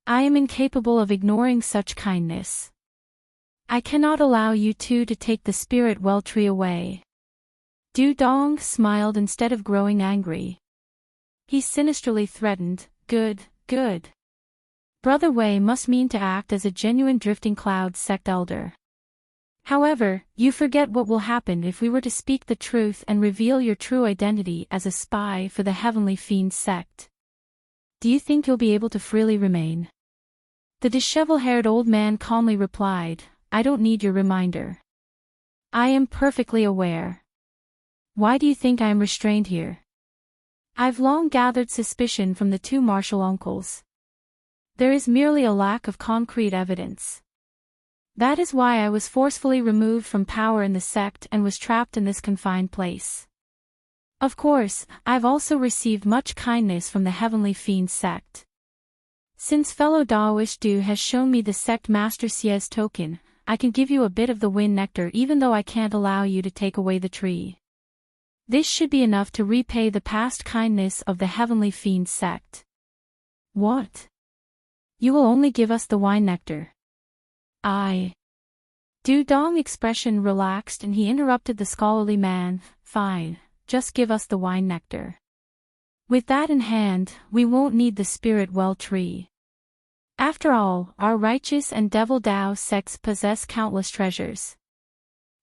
I am incapable of ignoring such kindness. I cannot allow you two to take the spirit well tree away." Dudong smiled instead of growing angry. He sinisterly threatened, "Good, good. Brother Wei must mean to act as a genuine Drifting Cloud sect elder. However, you forget what will happen if we were to speak the truth and reveal your true identity as a spy for the Heavenly Fiend sect. Do you think you'll be able to freely remain?" The disheveled-haired old man calmly replied, "I don't need your reminder. I am perfectly aware. Why do you think I am restrained here? I've long gathered suspicion from the two martial uncles. There is merely a lack of concrete evidence. That is why I was forcefully removed from power in the sect and was trapped in this confined place. Of course, I've also received much kindness from the Heavenly Fiend sect. Since fellow Daoist Du has shown me the sect Master Xie's token, I can give you a bit of the wind nectar even though I can't allow you to take away the tree. This should be enough to repay the past kindness of the Heavenly Fiend sect." "What? You will only give us the wine nectar?" Dudong's expression relaxed and he interrupted the scholarly man, "Fine, just give us the wine nectar. With that in hand, we won't need the spirit well tree. After all, our righteous and devil Dao sects possess countless treasures.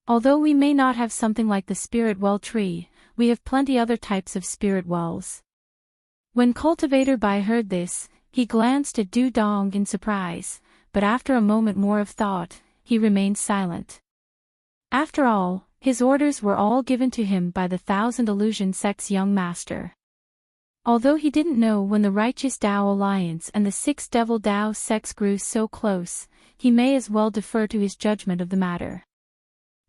Although we may not have something like the spirit well tree, we have plenty other types of spirit wells." When Cultivator Bai heard this, he glanced at Dudong in surprise, but after a moment more of thought, he remained silent. After all, his orders were all given to him by the Thousand Illusion sect's young master. Although he didn't know when the Righteous Dao Alliance and the Six Devil Dao sects grew so close, he may as well defer to his judgment of the matter.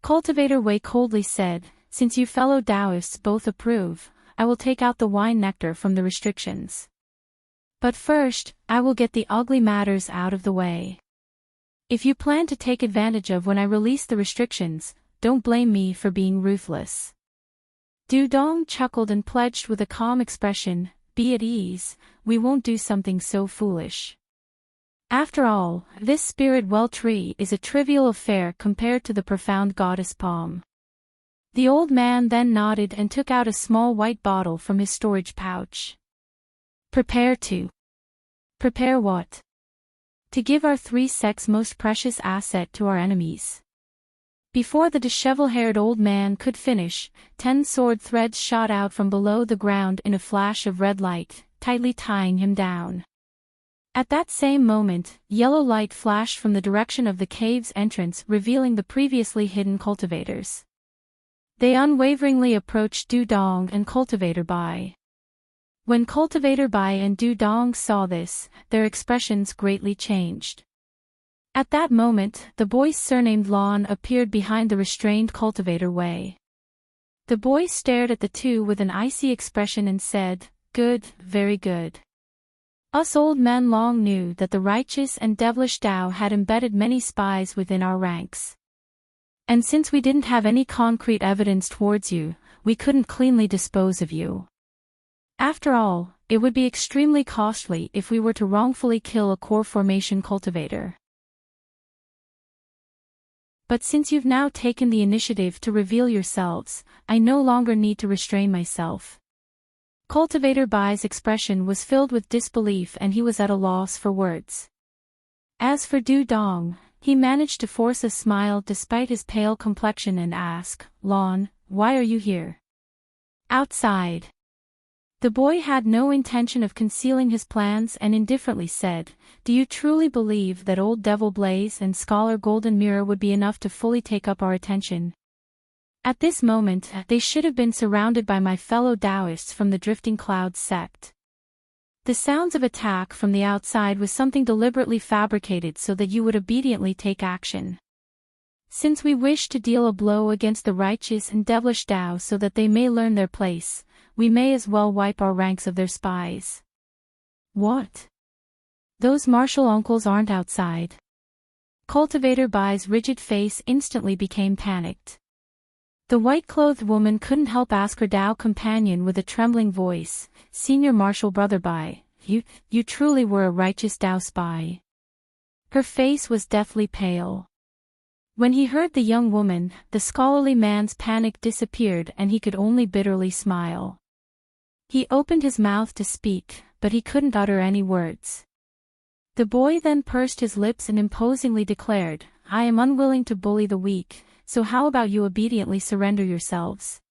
Cultivator Wei coldly said, "Since you fellow Daoists both approve, I will take out the wine nectar from the restrictions. But first, I will get the ugly matters out of the way. If you plan to take advantage of when I release the restrictions, don't blame me for being ruthless." Dudong chuckled and pledged with a calm expression, "Be at ease, we won't do something so foolish. After all, this spirit well tree is a trivial affair compared to the profound goddess palm." The old man then nodded and took out a small white bottle from his storage pouch. Prepare what? To give our three sects' most precious asset to our enemies." Before the disheveled-haired old man could finish, 10 sword threads shot out from below the ground in a flash of red light, tightly tying him down. At that same moment, yellow light flashed from the direction of the cave's entrance, revealing the previously hidden cultivators. They unwaveringly approached Dudong and Cultivator Bai. When Cultivator Bai and Dudong saw this, their expressions greatly changed. At that moment, the boy surnamed Lon appeared behind the restrained Cultivator Wei. The boy stared at the two with an icy expression and said, "Good, very good. Us old men long knew that the righteous and devilish Tao had embedded many spies within our ranks. And since we didn't have any concrete evidence towards you, we couldn't cleanly dispose of you. After all, it would be extremely costly if we were to wrongfully kill a core formation cultivator. But since you've now taken the initiative to reveal yourselves, I no longer need to restrain myself." Cultivator Bai's expression was filled with disbelief and he was at a loss for words. As for Du Dong, he managed to force a smile despite his pale complexion and ask, "Lon, why are you here?" "Outside." The boy had no intention of concealing his plans and indifferently said, "Do you truly believe that Old Devil Blaze and Scholar Golden Mirror would be enough to fully take up our attention? At this moment, they should have been surrounded by my fellow Taoists from the Drifting Clouds sect." The sounds of attack from the outside was something deliberately fabricated so that you would obediently take action. Since we wish to deal a blow against the righteous and devilish Tao so that they may learn their place, we may as well wipe our ranks of their spies. What? Those martial uncles aren't outside? Cultivator Bai's rigid face instantly became panicked. The white-clothed woman couldn't help ask her Tao companion with a trembling voice, "Senior Marshal Brother Bai, you truly were a righteous Tao spy?" Her face was deathly pale. When he heard the young woman, the scholarly man's panic disappeared and he could only bitterly smile. He opened his mouth to speak, but he couldn't utter any words. The boy then pursed his lips and imposingly declared, "I am unwilling to bully the weak, so how about you obediently surrender yourselves?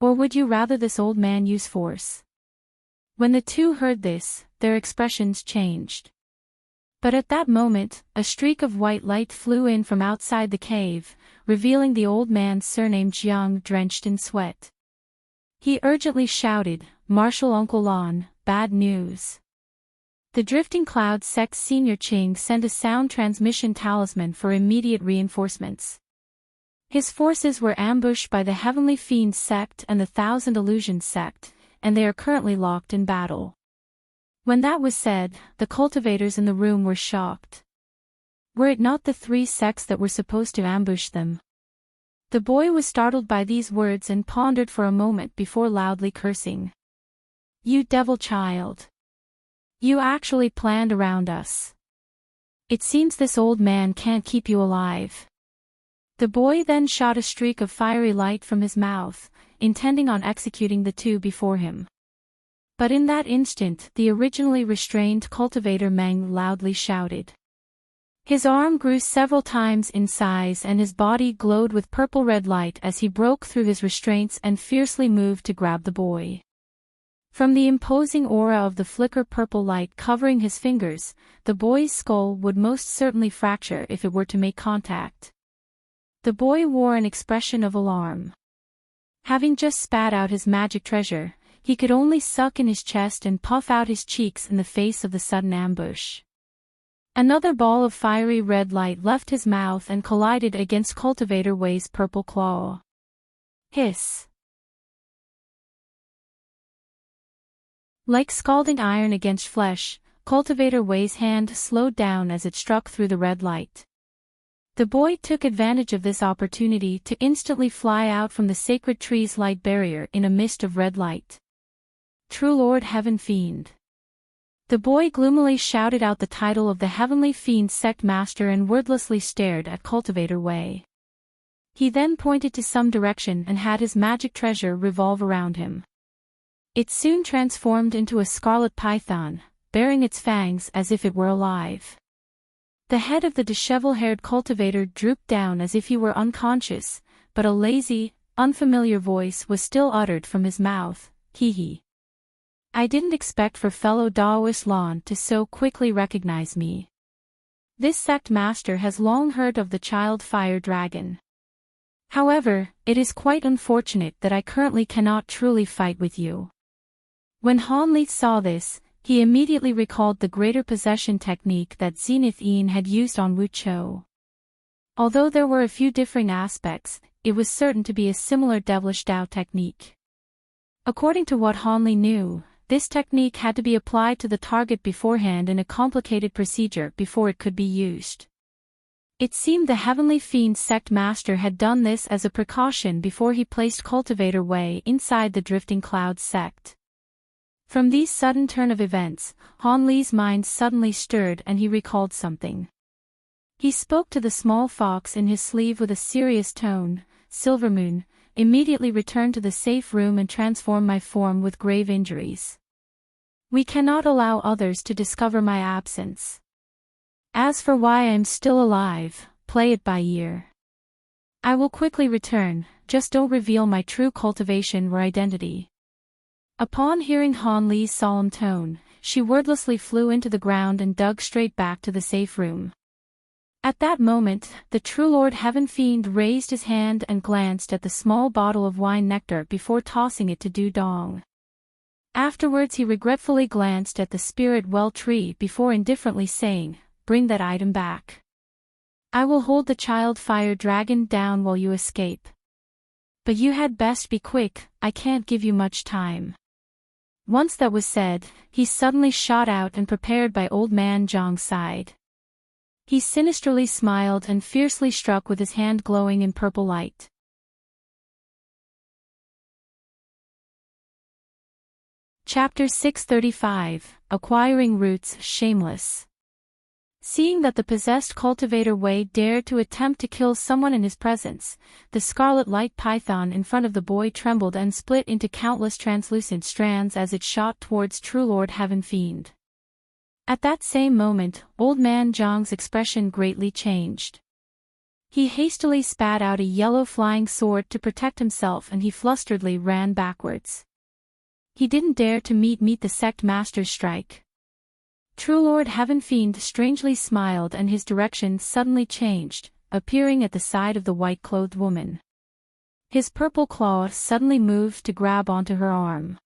Or would you rather this old man use force?" When the two heard this, their expressions changed. But at that moment, a streak of white light flew in from outside the cave, revealing the old man's surname Jiang drenched in sweat. He urgently shouted, "Marshal Uncle Lon, bad news." The Drifting Cloud Sect's Senior Ching sent a sound transmission talisman for immediate reinforcements. His forces were ambushed by the Heavenly Fiend Sect and the Thousand Illusions Sect, and they are currently locked in battle. When that was said, the cultivators in the room were shocked. Were it not the three sects that were supposed to ambush them? The boy was startled by these words and pondered for a moment before loudly cursing. "You devil child! You actually planned around us. It seems this old man can't keep you alive." The boy then shot a streak of fiery light from his mouth, intending on executing the two before him. But in that instant, the originally restrained cultivator Meng loudly shouted. His arm grew several times in size and his body glowed with purple-red light as he broke through his restraints and fiercely moved to grab the boy. From the imposing aura of the flicker-purple light covering his fingers, the boy's skull would most certainly fracture if it were to make contact. The boy wore an expression of alarm. Having just spat out his magic treasure, he could only suck in his chest and puff out his cheeks in the face of the sudden ambush. Another ball of fiery red light left his mouth and collided against Cultivator Wei's purple claw. Hiss! Like scalding iron against flesh, Cultivator Wei's hand slowed down as it struck through the red light. The boy took advantage of this opportunity to instantly fly out from the sacred tree's light barrier in a mist of red light. "True Lord Heaven Fiend." The boy gloomily shouted out the title of the Heavenly Fiend Sect Master and wordlessly stared at Cultivator Wei. He then pointed to some direction and had his magic treasure revolve around him. It soon transformed into a scarlet python, baring its fangs as if it were alive. The head of the disheveled-haired cultivator drooped down as if he were unconscious, but a lazy, unfamiliar voice was still uttered from his mouth, "Hee hee. I didn't expect for fellow Daoist Lan to so quickly recognize me. This sect master has long heard of the child fire dragon. However, it is quite unfortunate that I currently cannot truly fight with you. When Han Li saw this, he immediately recalled the greater possession technique that Zenith Yin had used on Wu Chou. Although there were a few differing aspects, it was certain to be a similar devilish Dao technique. According to what Han Li knew, this technique had to be applied to the target beforehand in a complicated procedure before it could be used. It seemed the Heavenly Fiend sect master had done this as a precaution before he placed Cultivator Wei inside the Drifting Clouds sect. From these sudden turn of events, Han Li's mind suddenly stirred and he recalled something. He spoke to the small fox in his sleeve with a serious tone. Silvermoon, immediately return to the safe room and transform my form with grave injuries. We cannot allow others to discover my absence. As for why I am still alive, play it by ear. I will quickly return, just don't reveal my true cultivation or identity. Upon hearing Han Li's solemn tone, she wordlessly flew into the ground and dug straight back to the safe room. At that moment, the true Lord Heaven Fiend raised his hand and glanced at the small bottle of wine nectar before tossing it to Du Dong. Afterwards he regretfully glanced at the spirit well tree before indifferently saying, "Bring that item back. I will hold the child fire dragon down while you escape. But you had best be quick, I can't give you much time." Once that was said, he suddenly shot out and prepared by Old Man Zhang's side. He sinisterly smiled and fiercely struck with his hand glowing in purple light. Chapter 635, Acquiring Roots Shameless. Seeing that the possessed cultivator Wei dared to attempt to kill someone in his presence, the scarlet light python in front of the boy trembled and split into countless translucent strands as it shot towards True Lord Heaven Fiend. At that same moment, Old Man Zhang's expression greatly changed. He hastily spat out a yellow flying sword to protect himself and he flusteredly ran backwards. He didn't dare to meet the sect master's strike. True Lord Heaven Fiend strangely smiled and his direction suddenly changed, appearing at the side of the white-clothed woman. His purple claw suddenly moved to grab onto her arm.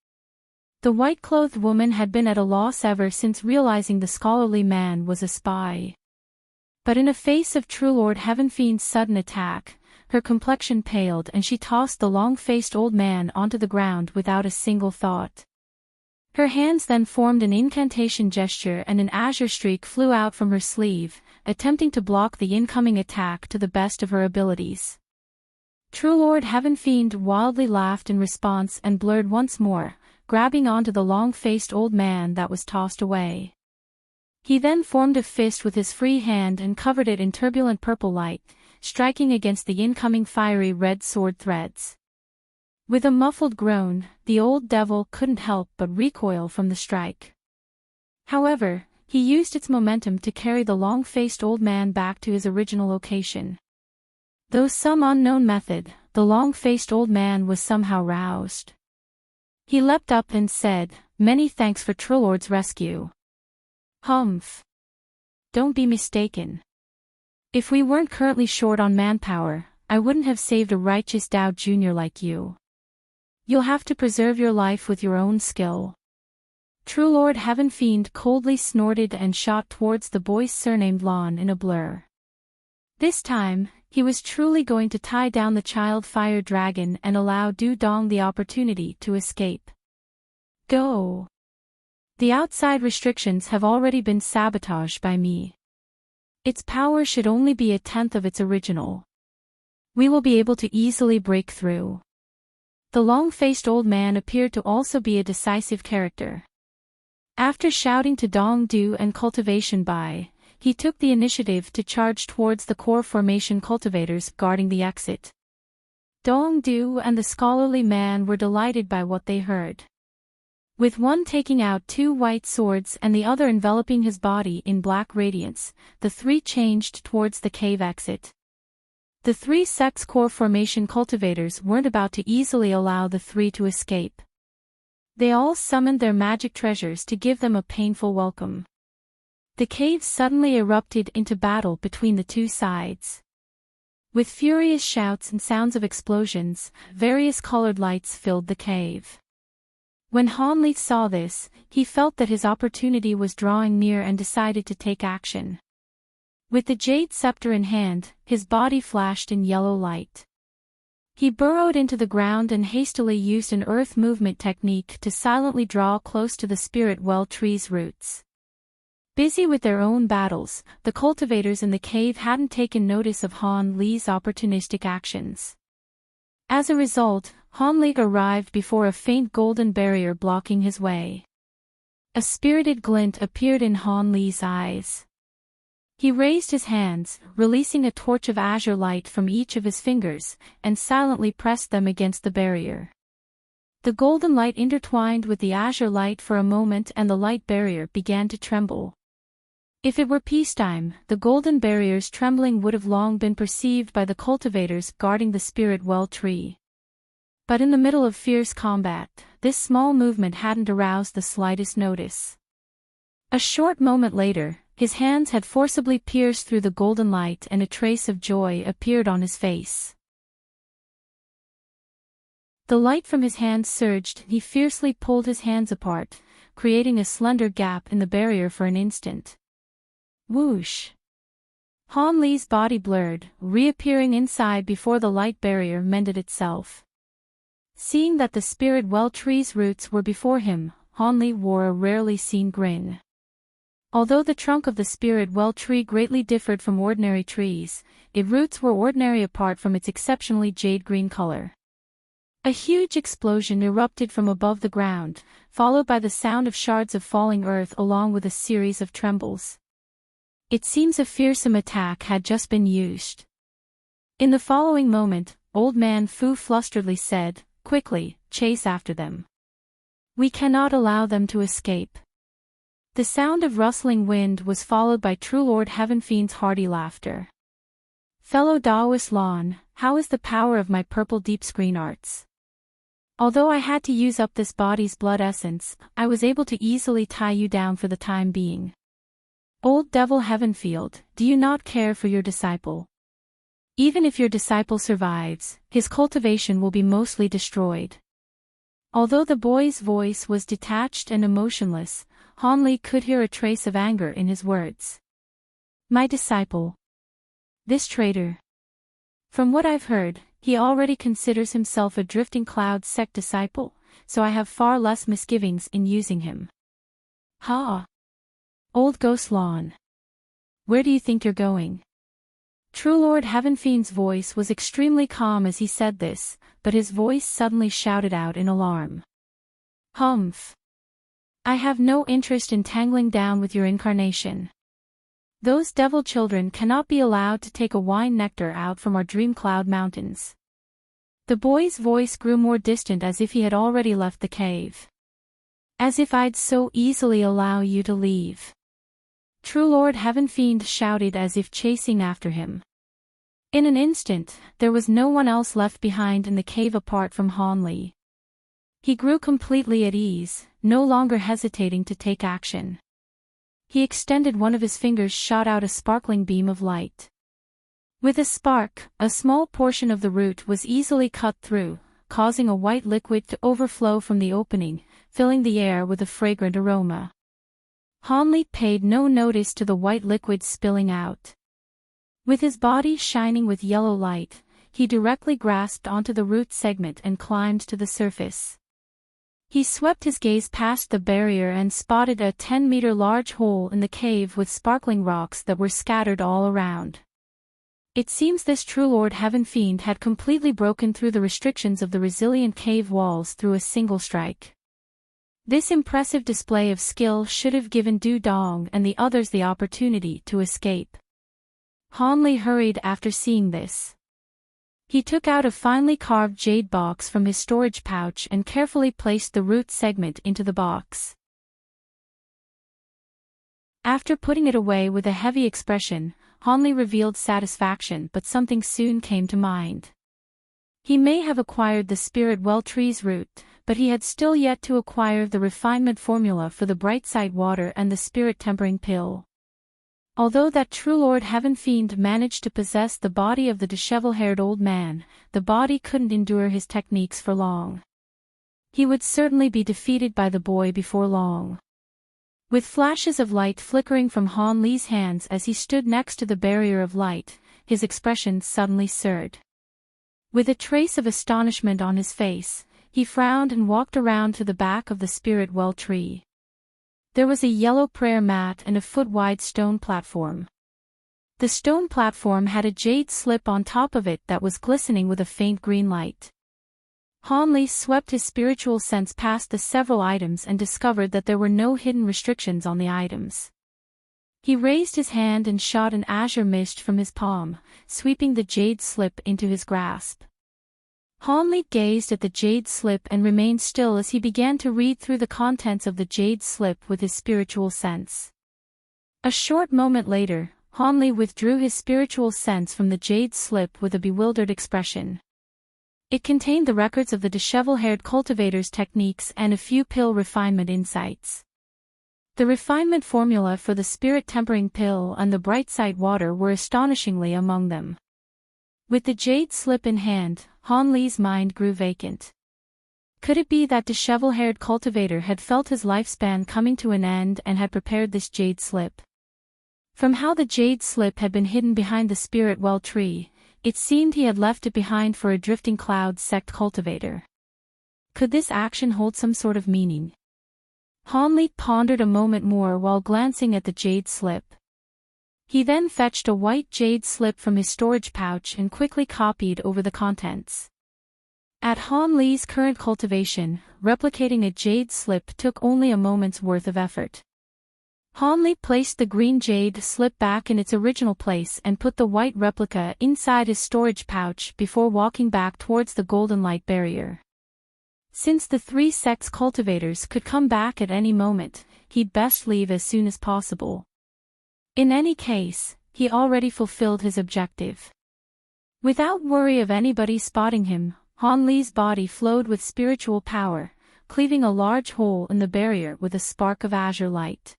The white-clothed woman had been at a loss ever since realizing the scholarly man was a spy. But in the face of True Lord Heaven Fiend's sudden attack, her complexion paled and she tossed the long-faced old man onto the ground without a single thought. Her hands then formed an incantation gesture and an azure streak flew out from her sleeve, attempting to block the incoming attack to the best of her abilities. True Lord Heaven Fiend wildly laughed in response and blurred once more, grabbing onto the long-faced old man that was tossed away. He then formed a fist with his free hand and covered it in turbulent purple light, striking against the incoming fiery red sword threads. With a muffled groan, the old devil couldn't help but recoil from the strike. However, he used its momentum to carry the long-faced old man back to his original location. Through some unknown method, the long-faced old man was somehow roused. He leapt up and said, "Many thanks for Trillord's rescue." "Humph. Don't be mistaken. If we weren't currently short on manpower, I wouldn't have saved a righteous Dao Junior like you. You'll have to preserve your life with your own skill." True Lord Heaven Fiend coldly snorted and shot towards the boy's surnamed Lan in a blur. This time, he was truly going to tie down the child fire dragon and allow Du Dong the opportunity to escape. Go. The outside restrictions have already been sabotaged by me. Its power should only be 1/10 of its original. We will be able to easily break through. The long-faced old man appeared to also be a decisive character. After shouting to Dong Du and Cultivation Bai, he took the initiative to charge towards the core formation cultivators guarding the exit. Dong Du and the scholarly man were delighted by what they heard. With one taking out 2 white swords and the other enveloping his body in black radiance, the 3 changed towards the cave exit. The 3 sects core formation cultivators weren't about to easily allow the 3 to escape. They all summoned their magic treasures to give them a painful welcome. The cave suddenly erupted into battle between the two sides. With furious shouts and sounds of explosions, various colored lights filled the cave. When Hanli saw this, he felt that his opportunity was drawing near and decided to take action. With the jade scepter in hand, his body flashed in yellow light. He burrowed into the ground and hastily used an earth movement technique to silently draw close to the spirit well tree's roots. Busy with their own battles, the cultivators in the cave hadn't taken notice of Han Li's opportunistic actions. As a result, Han Li arrived before a faint golden barrier blocking his way. A spirited glint appeared in Han Li's eyes. He raised his hands, releasing a torch of azure light from each of his fingers, and silently pressed them against the barrier. The golden light intertwined with the azure light for a moment and the light barrier began to tremble. If it were peacetime, the golden barrier's trembling would have long been perceived by the cultivators guarding the spirit well tree. But in the middle of fierce combat, this small movement hadn't aroused the slightest notice. A short moment later, his hands had forcibly pierced through the golden light and a trace of joy appeared on his face. The light from his hands surged and he fiercely pulled his hands apart, creating a slender gap in the barrier for an instant. Whoosh! Han Li's body blurred, reappearing inside before the light barrier mended itself. Seeing that the spirit well tree's roots were before him, Han Li wore a rarely seen grin. Although the trunk of the spirit well tree greatly differed from ordinary trees, its roots were ordinary apart from its exceptionally jade-green color. A huge explosion erupted from above the ground, followed by the sound of shards of falling earth along with a series of trembles. It seems a fearsome attack had just been used. In the following moment, Old Man Fu flusteredly said, "Quickly, chase after them. We cannot allow them to escape." The sound of rustling wind was followed by True Lord Heavenfiend's hearty laughter. "Fellow Daoist Lan, how is the power of my purple deep screen arts? Although I had to use up this body's blood essence, I was able to easily tie you down for the time being. Old Devil Heavenfield, do you not care for your disciple? Even if your disciple survives, his cultivation will be mostly destroyed." Although the boy's voice was detached and emotionless, Han Li could hear a trace of anger in his words. "My disciple. This traitor. From what I've heard, he already considers himself a drifting cloud sect disciple, so I have far less misgivings in using him." "Ha! Old Ghost Lan. Where do you think you're going?" True Lord Heavenfiend's voice was extremely calm as he said this, but his voice suddenly shouted out in alarm. "Humph! I have no interest in tangling down with your incarnation. Those devil children cannot be allowed to take a wine nectar out from our dream cloud mountains." The boy's voice grew more distant as if he had already left the cave. "As if I'd so easily allow you to leave." True Lord Heavenfiend shouted as if chasing after him. In an instant, there was no one else left behind in the cave apart from Han Li. He grew completely at ease, no longer hesitating to take action. He extended one of his fingers, shot out a sparkling beam of light. With a spark, a small portion of the root was easily cut through, causing a white liquid to overflow from the opening, filling the air with a fragrant aroma. Han Li paid no notice to the white liquid spilling out. With his body shining with yellow light, he directly grasped onto the root segment and climbed to the surface. He swept his gaze past the barrier and spotted a 10-meter large hole in the cave with sparkling rocks that were scattered all around. It seems this True Lord Heavenfiend had completely broken through the restrictions of the resilient cave walls through a single strike. This impressive display of skill should have given Du Dong and the others the opportunity to escape. Han Li hurried after seeing this. He took out a finely carved jade box from his storage pouch and carefully placed the root segment into the box. After putting it away with a heavy expression, Han Li revealed satisfaction, but something soon came to mind. He may have acquired the spirit well tree's root, but he had still yet to acquire the refinement formula for the bright side water and the spirit-tempering pill. Although that true Lord Heaven fiend managed to possess the body of the disheveled-haired old man, the body couldn't endure his techniques for long. He would certainly be defeated by the boy before long. With flashes of light flickering from Han Li's hands as he stood next to the barrier of light, his expression suddenly soured. With a trace of astonishment on his face, he frowned and walked around to the back of the spirit well tree. There was a yellow prayer mat and a foot-wide stone platform. The stone platform had a jade slip on top of it that was glistening with a faint green light. Han Li swept his spiritual sense past the several items and discovered that there were no hidden restrictions on the items. He raised his hand and shot an azure mist from his palm, sweeping the jade slip into his grasp. Han Li gazed at the jade slip and remained still as he began to read through the contents of the jade slip with his spiritual sense. A short moment later, Han Li withdrew his spiritual sense from the jade slip with a bewildered expression. It contained the records of the disheveled-haired cultivator's techniques and a few pill refinement insights. The refinement formula for the spirit-tempering pill and the bright side water were astonishingly among them. With the jade slip in hand, Han Li's mind grew vacant. Could it be that disheveled-haired cultivator had felt his lifespan coming to an end and had prepared this jade slip? From how the jade slip had been hidden behind the spirit well tree, it seemed he had left it behind for a drifting cloud sect cultivator. Could this action hold some sort of meaning? Han Li pondered a moment more while glancing at the jade slip. He then fetched a white jade slip from his storage pouch and quickly copied over the contents. At Han Li's current cultivation, replicating a jade slip took only a moment's worth of effort. Han Li placed the green jade slip back in its original place and put the white replica inside his storage pouch before walking back towards the golden light barrier. Since the three sects cultivators could come back at any moment, he'd best leave as soon as possible. In any case, he already fulfilled his objective. Without worry of anybody spotting him, Han Li's body flowed with spiritual power, cleaving a large hole in the barrier with a spark of azure light.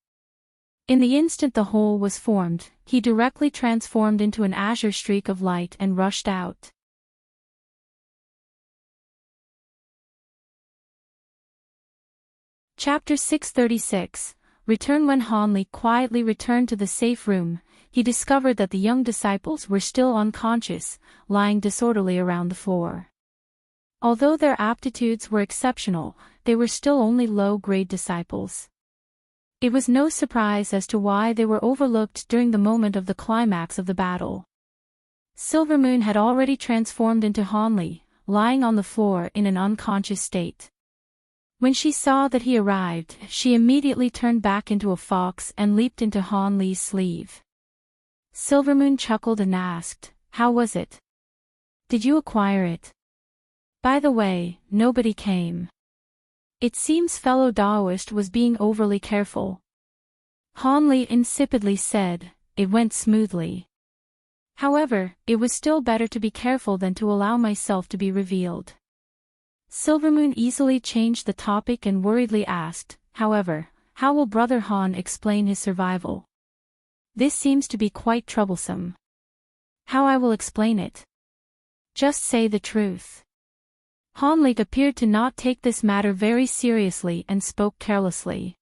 In the instant the hole was formed, he directly transformed into an azure streak of light and rushed out. Chapter 636. Return. When Han Li quietly returned to the safe room, he discovered that the young disciples were still unconscious, lying disorderly around the floor. Although their aptitudes were exceptional, they were still only low-grade disciples. It was no surprise as to why they were overlooked during the moment of the climax of the battle. Silvermoon had already transformed into Han Li, lying on the floor in an unconscious state. When she saw that he arrived, she immediately turned back into a fox and leaped into Han Li's sleeve. Silvermoon chuckled and asked, "How was it? Did you acquire it? By the way, nobody came. It seems fellow Daoist was being overly careful." Han Li insipidly said, "It went smoothly. However, it was still better to be careful than to allow myself to be revealed." Silvermoon easily changed the topic and worriedly asked, "However, how will Brother Han explain his survival? This seems to be quite troublesome." "How I will explain it? Just say the truth." Han Li appeared to not take this matter very seriously and spoke carelessly.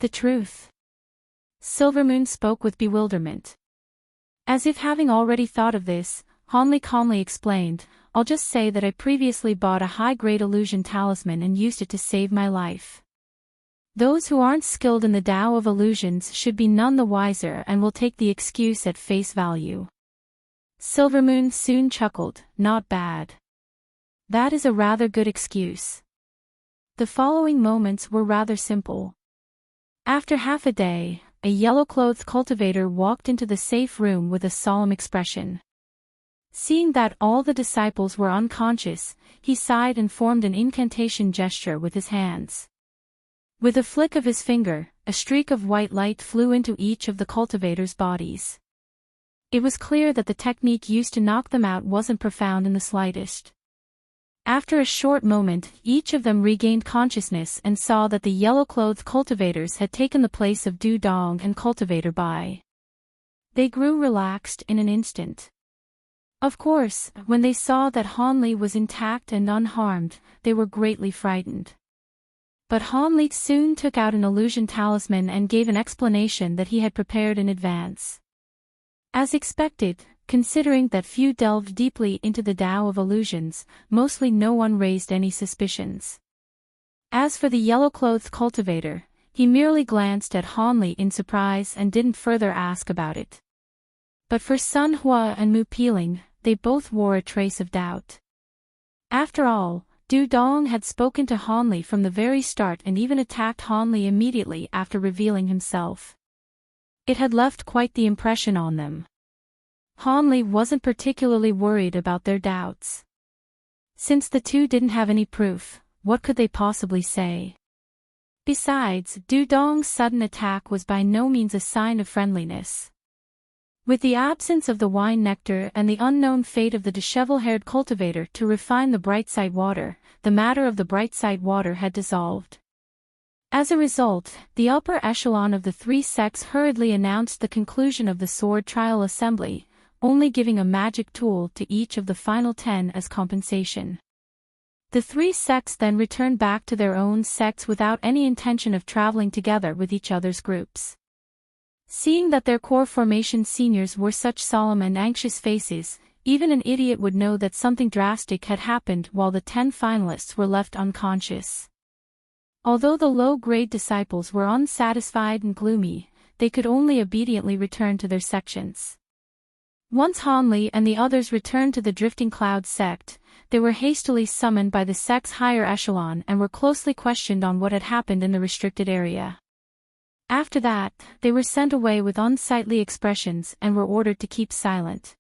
"The truth?" Silvermoon spoke with bewilderment. As if having already thought of this, Han Li calmly explained, "I'll just say that I previously bought a high-grade illusion talisman and used it to save my life. Those who aren't skilled in the Tao of illusions should be none the wiser and will take the excuse at face value." Silvermoon soon chuckled, "Not bad. That is a rather good excuse." The following moments were rather simple. After half a day, a yellow-clothed cultivator walked into the safe room with a solemn expression. Seeing that all the disciples were unconscious, he sighed and formed an incantation gesture with his hands. With a flick of his finger, a streak of white light flew into each of the cultivators' bodies. It was clear that the technique used to knock them out wasn't profound in the slightest. After a short moment, each of them regained consciousness and saw that the yellow-clothed cultivators had taken the place of Du Dong and Cultivator Bai. They grew relaxed in an instant. Of course, when they saw that Han Li was intact and unharmed, they were greatly frightened. But Han Li soon took out an illusion talisman and gave an explanation that he had prepared in advance. As expected, considering that few delved deeply into the Tao of illusions, mostly no one raised any suspicions. As for the yellow-clothed cultivator, he merely glanced at Han Li in surprise and didn't further ask about it. But for Sun Hua and Mu Piling, they both wore a trace of doubt. After all, Du Dong had spoken to Han Li from the very start and even attacked Han Li immediately after revealing himself. It had left quite the impression on them. Han Li wasn't particularly worried about their doubts. Since the two didn't have any proof, what could they possibly say? Besides, Du Dong's sudden attack was by no means a sign of friendliness. With the absence of the wine nectar and the unknown fate of the disheveled-haired cultivator to refine the brightside water, the matter of the brightside water had dissolved. As a result, the upper echelon of the three sects hurriedly announced the conclusion of the sword trial assembly, only giving a magic tool to each of the final 10 as compensation. The three sects then returned back to their own sects without any intention of traveling together with each other's groups. Seeing that their core formation seniors wore such solemn and anxious faces, even an idiot would know that something drastic had happened while the 10 finalists were left unconscious. Although the low-grade disciples were unsatisfied and gloomy, they could only obediently return to their sections. Once Han Li and the others returned to the Drifting Cloud sect, they were hastily summoned by the sect's higher echelon and were closely questioned on what had happened in the restricted area. After that, they were sent away with unsightly expressions and were ordered to keep silent.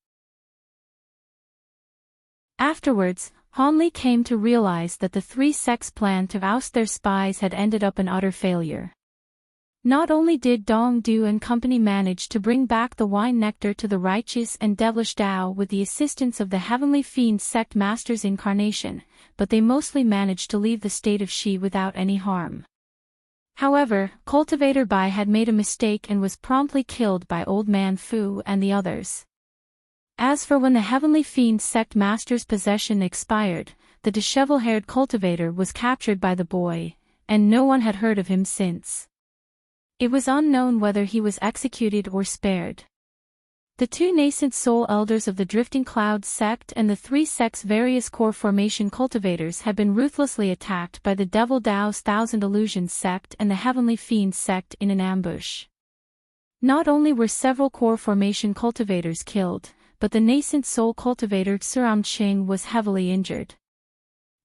Afterwards, Han Li came to realize that the three sects' plan to oust their spies had ended up an utter failure. Not only did Dong Du and company manage to bring back the wine nectar to the righteous and devilish Tao with the assistance of the Heavenly Fiend sect master's incarnation, but they mostly managed to leave the state of Shi without any harm. However, Cultivator Bai had made a mistake and was promptly killed by Old Man Fu and the others. As for when the Heavenly Fiend sect master's possession expired, the disheveled-haired cultivator was captured by the boy, and no one had heard of him since. It was unknown whether he was executed or spared. The two nascent soul elders of the Drifting Cloud sect and the three sects' various core formation cultivators had been ruthlessly attacked by the Devil Dao's Thousand Illusions sect and the Heavenly Fiend sect in an ambush. Not only were several core formation cultivators killed, but the nascent soul cultivator Suram Ching was heavily injured.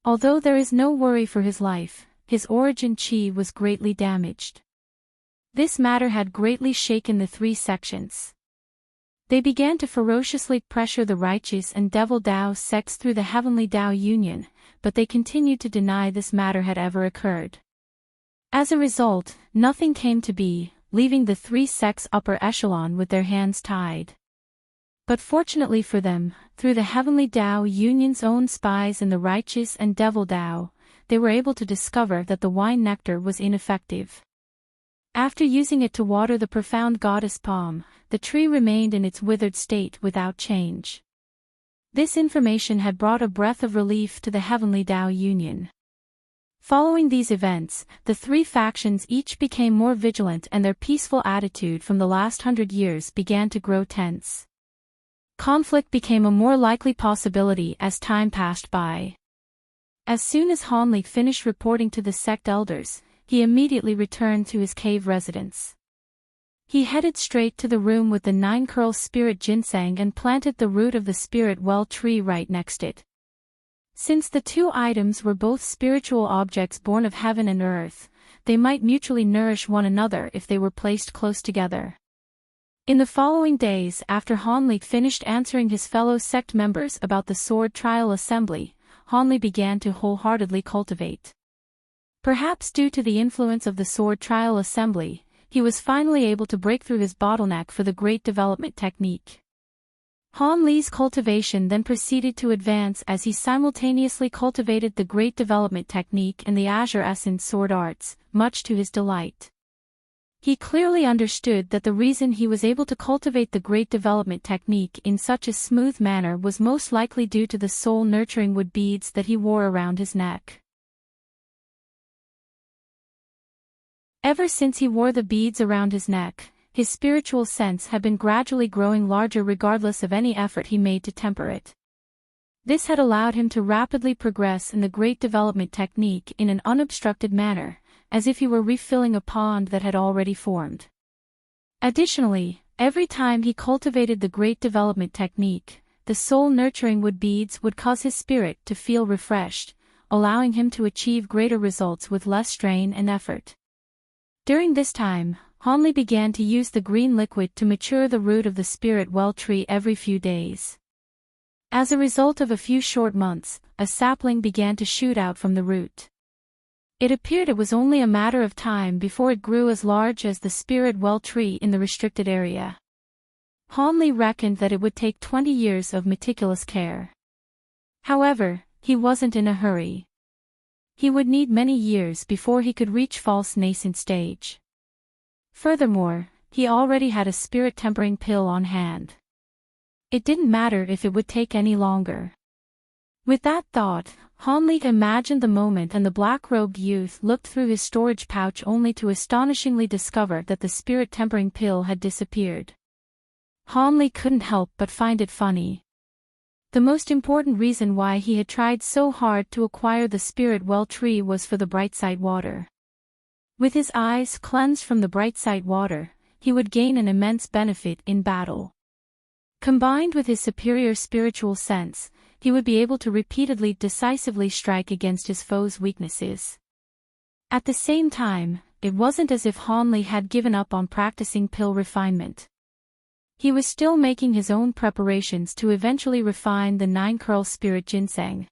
Although there is no worry for his life, his origin chi was greatly damaged. This matter had greatly shaken the three sections. They began to ferociously pressure the righteous and Devil Dao sects through the Heavenly Dao Union, but they continued to deny this matter had ever occurred. As a result, nothing came to be, leaving the three sects upper echelon with their hands tied. But fortunately for them, through the Heavenly Dao Union's own spies in the righteous and Devil Dao, they were able to discover that the wine nectar was ineffective. After using it to water the profound goddess palm, the tree remained in its withered state without change. This information had brought a breath of relief to the Heavenly Dao Union. Following these events, the three factions each became more vigilant and their peaceful attitude from the last 100 years began to grow tense. Conflict became a more likely possibility as time passed by. As soon as Han Li finished reporting to the sect elders, he immediately returned to his cave residence. He headed straight to the room with the 9-curl spirit ginseng and planted the root of the spirit well tree right next it. Since the two items were both spiritual objects born of heaven and earth, they might mutually nourish one another if they were placed close together. In the following days after Han Li finished answering his fellow sect members about the sword trial assembly, Han Li began to wholeheartedly cultivate. Perhaps due to the influence of the sword trial assembly, he was finally able to break through his bottleneck for the great development technique. Han Li's cultivation then proceeded to advance as he simultaneously cultivated the Great Development Technique and the Azure Essence sword arts, much to his delight. He clearly understood that the reason he was able to cultivate the Great Development Technique in such a smooth manner was most likely due to the soul-nurturing wood beads that he wore around his neck. Ever since he wore the beads around his neck, his spiritual sense had been gradually growing larger regardless of any effort he made to temper it. This had allowed him to rapidly progress in the Great Development Technique in an unobstructed manner, as if he were refilling a pond that had already formed. Additionally, every time he cultivated the Great Development Technique, the soul-nurturing wood beads would cause his spirit to feel refreshed, allowing him to achieve greater results with less strain and effort. During this time, Han Li began to use the green liquid to mature the root of the spirit well tree every few days. As a result of a few short months, a sapling began to shoot out from the root. It appeared it was only a matter of time before it grew as large as the spirit well tree in the restricted area. Han Li reckoned that it would take 20 years of meticulous care. However, he wasn't in a hurry. He would need many years before he could reach false nascent stage. Furthermore, he already had a spirit-tempering pill on hand. It didn't matter if it would take any longer. With that thought, Han Li imagined the moment and the black-robed youth looked through his storage pouch only to astonishingly discover that the spirit-tempering pill had disappeared. Han Li couldn't help but find it funny. The most important reason why he had tried so hard to acquire the spirit well tree was for the bright side water. With his eyes cleansed from the bright side water, he would gain an immense benefit in battle. Combined with his superior spiritual sense, he would be able to repeatedly decisively strike against his foes' weaknesses. At the same time, it wasn't as if Han Li had given up on practicing pill refinement. He was still making his own preparations to eventually refine the 9-curl spirit ginseng.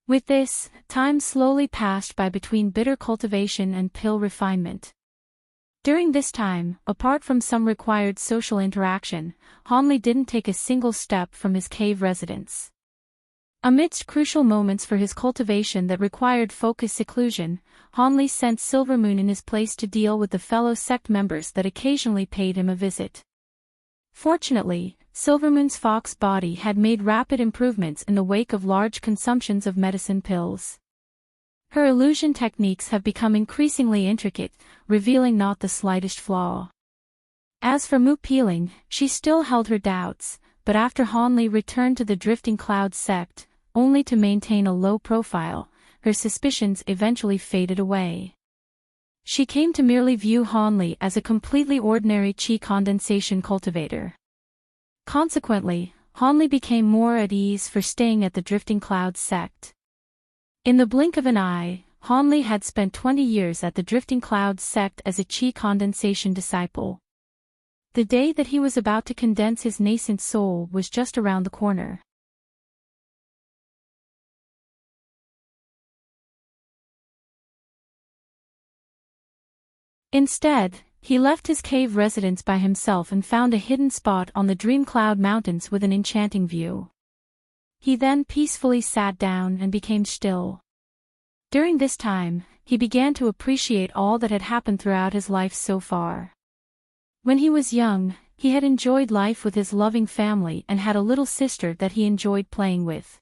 With this, time slowly passed by between bitter cultivation and pill refinement. During this time, apart from some required social interaction, Han Li didn't take a single step from his cave residence. Amidst crucial moments for his cultivation that required focused seclusion, Han Li sent Silvermoon in his place to deal with the fellow sect members that occasionally paid him a visit. Fortunately, Silvermoon's fox body had made rapid improvements in the wake of large consumptions of medicine pills. Her illusion techniques have become increasingly intricate, revealing not the slightest flaw. As for Mu Peeling, she still held her doubts, but after Han Li returned to the Drifting Cloud sect, only to maintain a low profile, her suspicions eventually faded away. She came to merely view Han Li as a completely ordinary qi condensation cultivator. Consequently, Han Li became more at ease for staying at the Drifting Cloud sect. In the blink of an eye, Han Li had spent 20 years at the Drifting Cloud sect as a qi condensation disciple. The day that he was about to condense his nascent soul was just around the corner. Instead, he left his cave residence by himself and found a hidden spot on the Dream Cloud Mountains with an enchanting view. He then peacefully sat down and became still. During this time, he began to appreciate all that had happened throughout his life so far. When he was young, he had enjoyed life with his loving family and had a little sister that he enjoyed playing with.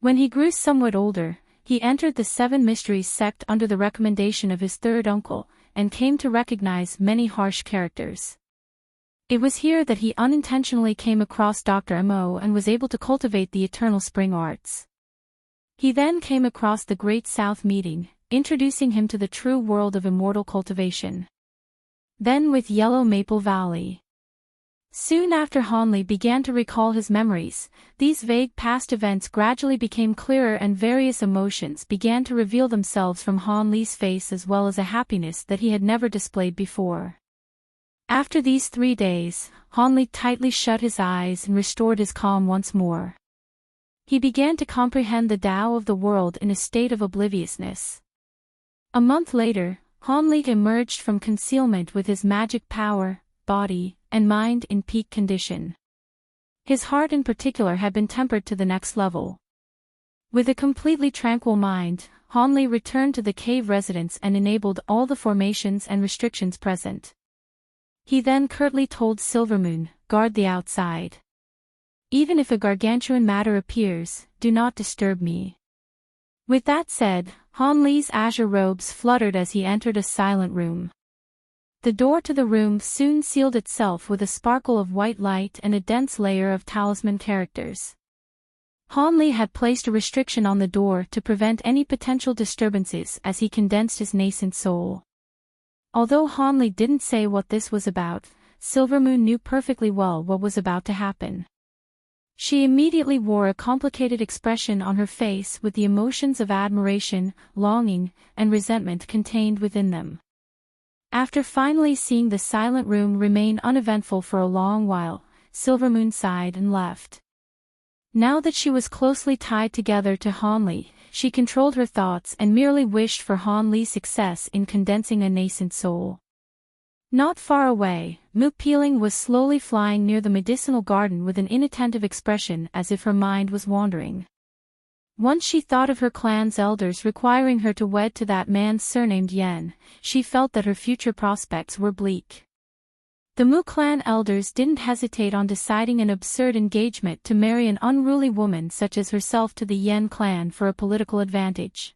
When he grew somewhat older, he entered the Seven Mysteries sect under the recommendation of his third uncle, and came to recognize many harsh characters. It was here that he unintentionally came across Dr. Mo and was able to cultivate the Eternal Spring Arts. He then came across the Great South Meeting, introducing him to the true world of immortal cultivation. Then with Yellow Maple Valley. Soon after Han Li began to recall his memories, these vague past events gradually became clearer and various emotions began to reveal themselves from Han Li's face as well as a happiness that he had never displayed before. After these 3 days, Han Li tightly shut his eyes and restored his calm once more. He began to comprehend the Tao of the world in a state of obliviousness. A month later, Han Li emerged from concealment with his magic power, body, and mind in peak condition. His heart in particular had been tempered to the next level. With a completely tranquil mind, Hanli returned to the cave residence and enabled all the formations and restrictions present. He then curtly told Silvermoon, "Guard the outside. Even if a gargantuan matter appears, do not disturb me." With that said, Hanli's azure robes fluttered as he entered a silent room. The door to the room soon sealed itself with a sparkle of white light and a dense layer of talisman characters. Hanli had placed a restriction on the door to prevent any potential disturbances as he condensed his nascent soul. Although Hanli didn't say what this was about, Silvermoon knew perfectly well what was about to happen. She immediately wore a complicated expression on her face with the emotions of admiration, longing, and resentment contained within them. After finally seeing the silent room remain uneventful for a long while, Silvermoon sighed and left. Now that she was closely tied together to Hanli, she controlled her thoughts and merely wished for Hanli's success in condensing a nascent soul. Not far away, Mu-Peeling was slowly flying near the medicinal garden with an inattentive expression as if her mind was wandering. Once she thought of her clan's elders requiring her to wed to that man surnamed Yen, she felt that her future prospects were bleak. The Mu clan elders didn't hesitate on deciding an absurd engagement to marry an unruly woman such as herself to the Yen clan for a political advantage.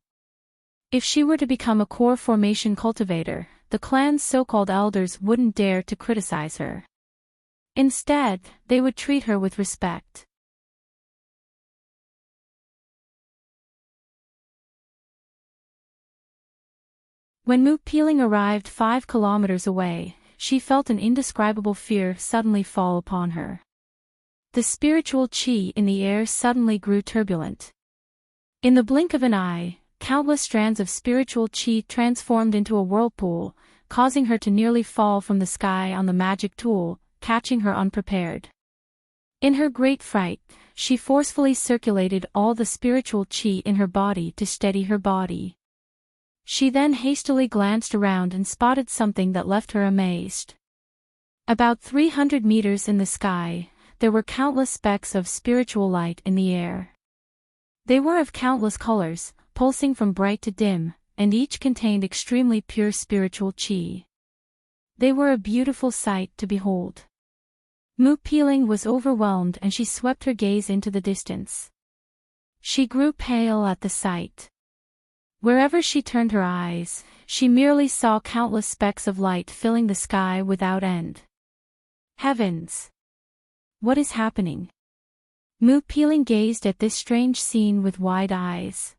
If she were to become a core formation cultivator, the clan's so-called elders wouldn't dare to criticize her. Instead, they would treat her with respect. When Mu-Peeling arrived 5 kilometers away, she felt an indescribable fear suddenly fall upon her. The spiritual qi in the air suddenly grew turbulent. In the blink of an eye, countless strands of spiritual qi transformed into a whirlpool, causing her to nearly fall from the sky on the magic tool, catching her unprepared. In her great fright, she forcefully circulated all the spiritual qi in her body to steady her body. She then hastily glanced around and spotted something that left her amazed. About 300 meters in the sky, there were countless specks of spiritual light in the air. They were of countless colors, pulsing from bright to dim, and each contained extremely pure spiritual qi. They were a beautiful sight to behold. Mu-Peeling was overwhelmed and she swept her gaze into the distance. She grew pale at the sight. Wherever she turned her eyes, she merely saw countless specks of light filling the sky without end. Heavens! What is happening? Mu-Peeling gazed at this strange scene with wide eyes.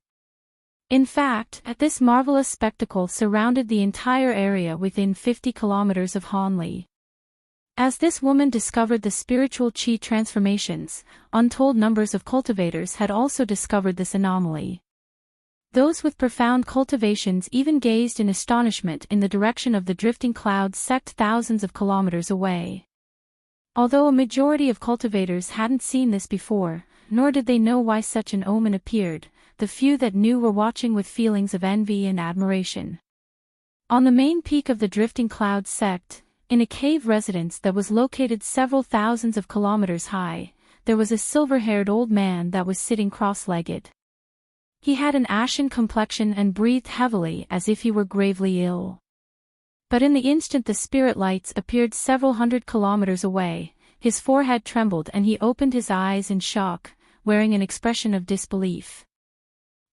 In fact, this marvelous spectacle surrounded the entire area within 50 kilometers of Hanli. As this woman discovered the spiritual qi transformations, untold numbers of cultivators had also discovered this anomaly. Those with profound cultivations even gazed in astonishment in the direction of the drifting clouds sect thousands of kilometers away. Although a majority of cultivators hadn't seen this before, nor did they know why such an omen appeared, the few that knew were watching with feelings of envy and admiration. On the main peak of the drifting clouds sect, in a cave residence that was located several thousands of kilometers high, there was a silver-haired old man that was sitting cross-legged. He had an ashen complexion and breathed heavily as if he were gravely ill. But in the instant the spirit lights appeared several hundred kilometers away, his forehead trembled and he opened his eyes in shock, wearing an expression of disbelief.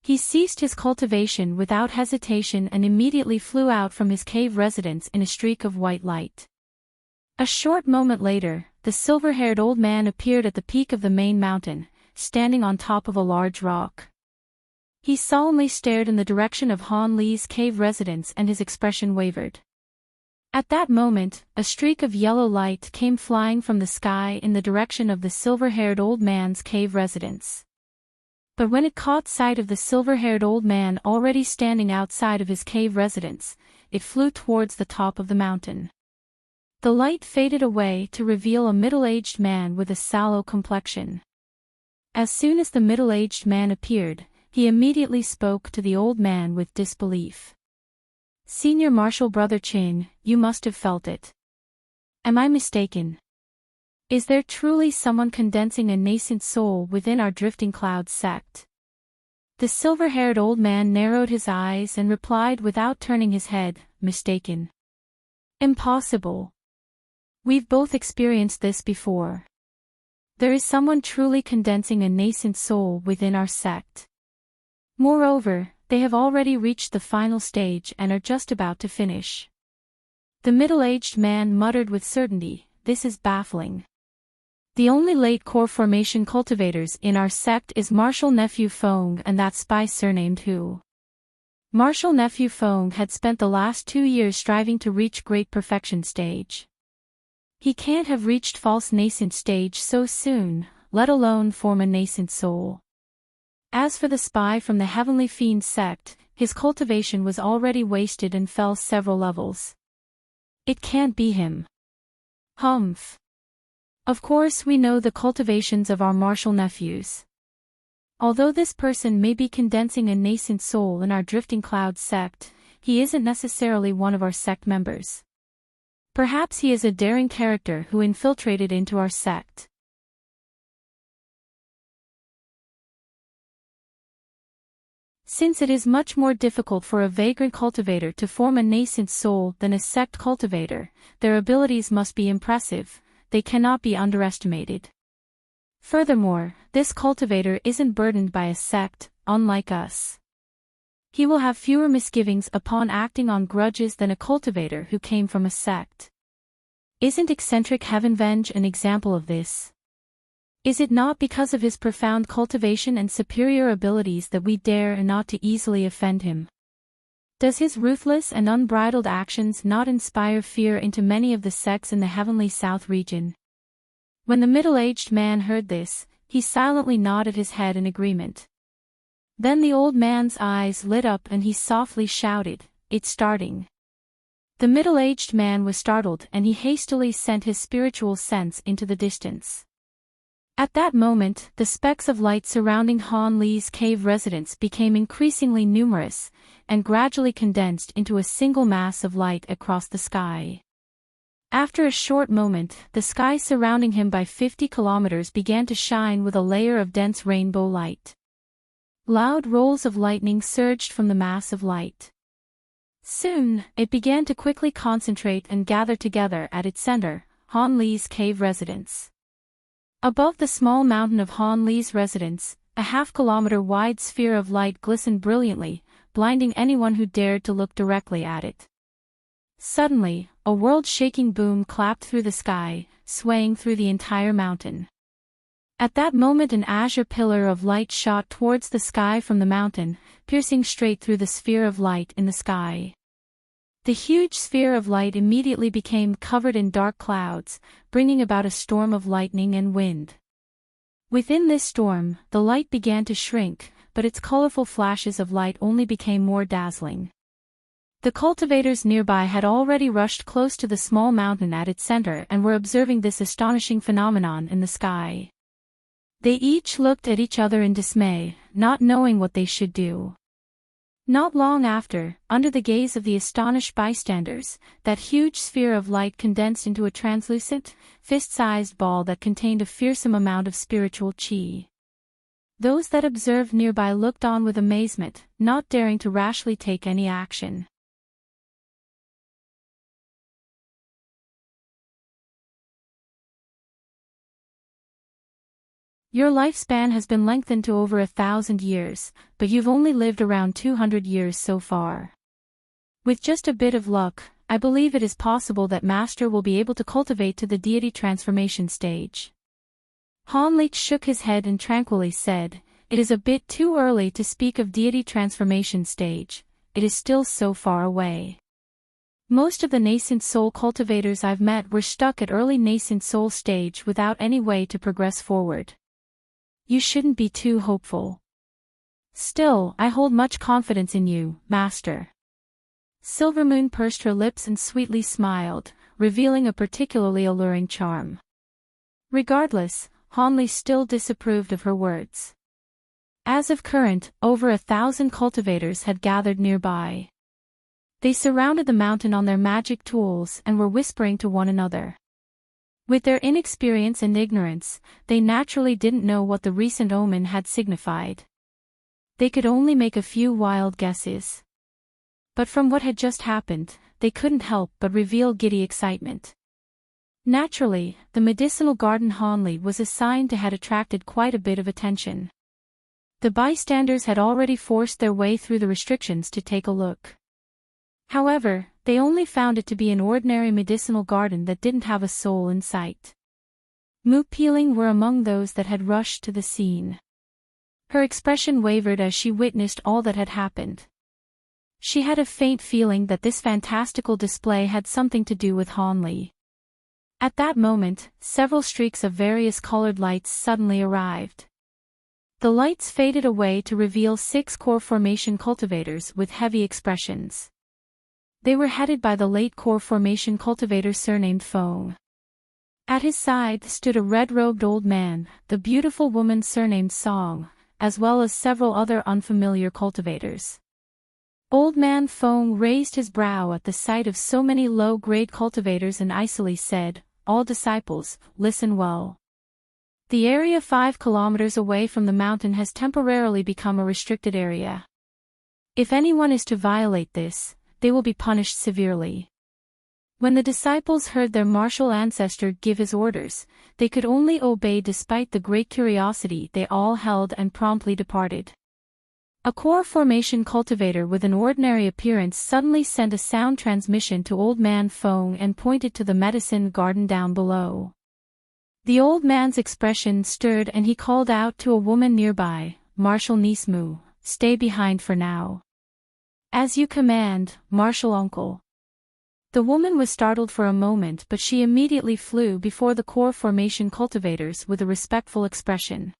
He ceased his cultivation without hesitation and immediately flew out from his cave residence in a streak of white light. A short moment later, the silver-haired old man appeared at the peak of the main mountain, standing on top of a large rock. He solemnly stared in the direction of Hanli's cave residence and his expression wavered. At that moment, a streak of yellow light came flying from the sky in the direction of the silver-haired old man's cave residence. But when it caught sight of the silver-haired old man already standing outside of his cave residence, it flew towards the top of the mountain. The light faded away to reveal a middle-aged man with a sallow complexion. As soon as the middle-aged man appeared, he immediately spoke to the old man with disbelief. "Senior Marshal Brother Chin, you must have felt it. Am I mistaken?" Is there truly someone condensing a nascent soul within our drifting cloud sect? The silver-haired old man narrowed his eyes and replied without turning his head, mistaken. Impossible. We've both experienced this before. There is someone truly condensing a nascent soul within our sect. Moreover, they have already reached the final stage and are just about to finish. The middle-aged man muttered with certainty, "This is baffling. The only late core formation cultivators in our sect is Marshal Nephew Fong and that spy surnamed Hu." Marshal Nephew Fong had spent the last 2 years striving to reach great perfection stage. He can't have reached false nascent stage so soon, let alone form a nascent soul. As for the spy from the Heavenly Fiend sect, his cultivation was already wasted and fell several levels. It can't be him. Humph. Of course we know the cultivations of our martial nephews. Although this person may be condensing a nascent soul in our drifting cloud sect, he isn't necessarily one of our sect members. Perhaps he is a daring character who infiltrated into our sect. Since it is much more difficult for a vagrant cultivator to form a nascent soul than a sect cultivator, their abilities must be impressive. They cannot be underestimated. Furthermore, this cultivator isn't burdened by a sect, unlike us. He will have fewer misgivings upon acting on grudges than a cultivator who came from a sect. Isn't eccentric Heavenvenge an example of this? Is it not because of his profound cultivation and superior abilities that we dare not to easily offend him? Does his ruthless and unbridled actions not inspire fear into many of the sects in the Heavenly South region? When the middle-aged man heard this, he silently nodded his head in agreement. Then the old man's eyes lit up and he softly shouted, "It's starting." The middle-aged man was startled and he hastily sent his spiritual sense into the distance. At that moment, the specks of light surrounding Han Li's cave residence became increasingly numerous, and gradually condensed into a single mass of light across the sky. After a short moment, the sky surrounding him by 50 kilometers began to shine with a layer of dense rainbow light. Loud rolls of lightning surged from the mass of light. Soon, it began to quickly concentrate and gather together at its center, Han Li's cave residence. Above the small mountain of Han Li's residence, a half-kilometer-wide sphere of light glistened brilliantly, blinding anyone who dared to look directly at it. Suddenly, a world-shaking boom clapped through the sky, swaying through the entire mountain. At that moment an azure pillar of light shot towards the sky from the mountain, piercing straight through the sphere of light in the sky. The huge sphere of light immediately became covered in dark clouds, bringing about a storm of lightning and wind. Within this storm, the light began to shrink, but its colorful flashes of light only became more dazzling. The cultivators nearby had already rushed close to the small mountain at its center and were observing this astonishing phenomenon in the sky. They each looked at each other in dismay, not knowing what they should do. Not long after, under the gaze of the astonished bystanders, that huge sphere of light condensed into a translucent, fist-sized ball that contained a fearsome amount of spiritual chi. Those that observed nearby looked on with amazement, not daring to rashly take any action. Your lifespan has been lengthened to over 1,000 years, but you've only lived around 200 years so far. With just a bit of luck, I believe it is possible that Master will be able to cultivate to the deity transformation stage. Han Lich shook his head and tranquilly said, "It is a bit too early to speak of deity transformation stage, it is still so far away. Most of the nascent soul cultivators I've met were stuck at early nascent soul stage without any way to progress forward. You shouldn't be too hopeful. Still, I hold much confidence in you, Master." Silvermoon pursed her lips and sweetly smiled, revealing a particularly alluring charm. Regardless, Hanli still disapproved of her words. As of current, over 1,000 cultivators had gathered nearby. They surrounded the mountain on their magic tools and were whispering to one another. With their inexperience and ignorance, they naturally didn't know what the recent omen had signified. They could only make a few wild guesses. But from what had just happened, they couldn't help but reveal giddy excitement. Naturally, the medicinal garden Hanli was assigned to had attracted quite a bit of attention. The bystanders had already forced their way through the restrictions to take a look. However, they only found it to be an ordinary medicinal garden that didn't have a soul in sight. Mu Peeling were among those that had rushed to the scene. Her expression wavered as she witnessed all that had happened. She had a faint feeling that this fantastical display had something to do with Hanli. At that moment, several streaks of various colored lights suddenly arrived. The lights faded away to reveal 6 core formation cultivators with heavy expressions. They were headed by the late core formation cultivator surnamed Feng. At his side stood a red-robed old man, the beautiful woman surnamed Song, as well as several other unfamiliar cultivators. Old man Feng raised his brow at the sight of so many low-grade cultivators and icily said, "All disciples, listen well. The area 5 kilometers away from the mountain has temporarily become a restricted area. If anyone is to violate this, they will be punished severely." When the disciples heard their martial ancestor give his orders, they could only obey despite the great curiosity they all held and promptly departed. A core formation cultivator with an ordinary appearance suddenly sent a sound transmission to Old Man Feng and pointed to the medicine garden down below. The old man's expression stirred and he called out to a woman nearby, "Marshal Nismu, stay behind for now." "As you command, Marshal Uncle." The woman was startled for a moment, but she immediately flew before the core formation cultivators with a respectful expression.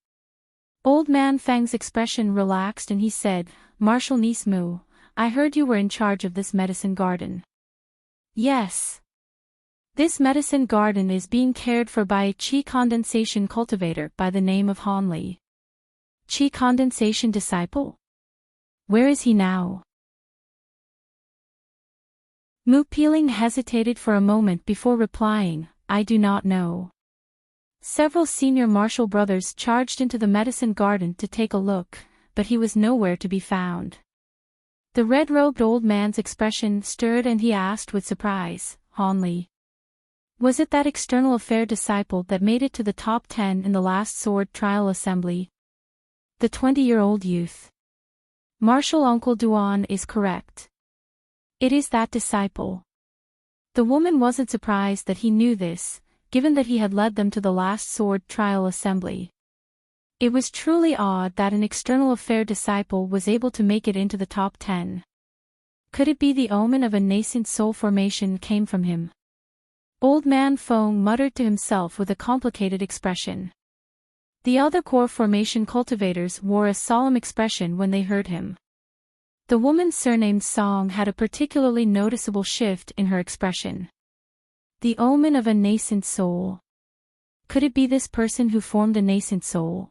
Old Man Feng's expression relaxed and he said, "Marshal Nismu, I heard you were in charge of this medicine garden." "Yes. This medicine garden is being cared for by a qi condensation cultivator by the name of Hanli." "Qi condensation disciple? Where is he now?" Mu Peeling hesitated for a moment before replying, "I do not know." Several senior martial brothers charged into the medicine garden to take a look, but he was nowhere to be found. The red-robed old man's expression stirred and he asked with surprise, "Hanli? Was it that external affair disciple that made it to the top 10 in the last sword trial assembly? The 20-year-old youth?" "Marshal Uncle Duan is correct. It is that disciple." The woman wasn't surprised that he knew this, given that he had led them to the last sword trial assembly. It was truly odd that an external affair disciple was able to make it into the top 10. Could it be the omen of a nascent soul formation came from him? Old Man Feng muttered to himself with a complicated expression. The other core formation cultivators wore a solemn expression when they heard him. The woman surnamed Song had a particularly noticeable shift in her expression. The omen of a nascent soul. Could it be this person who formed a nascent soul?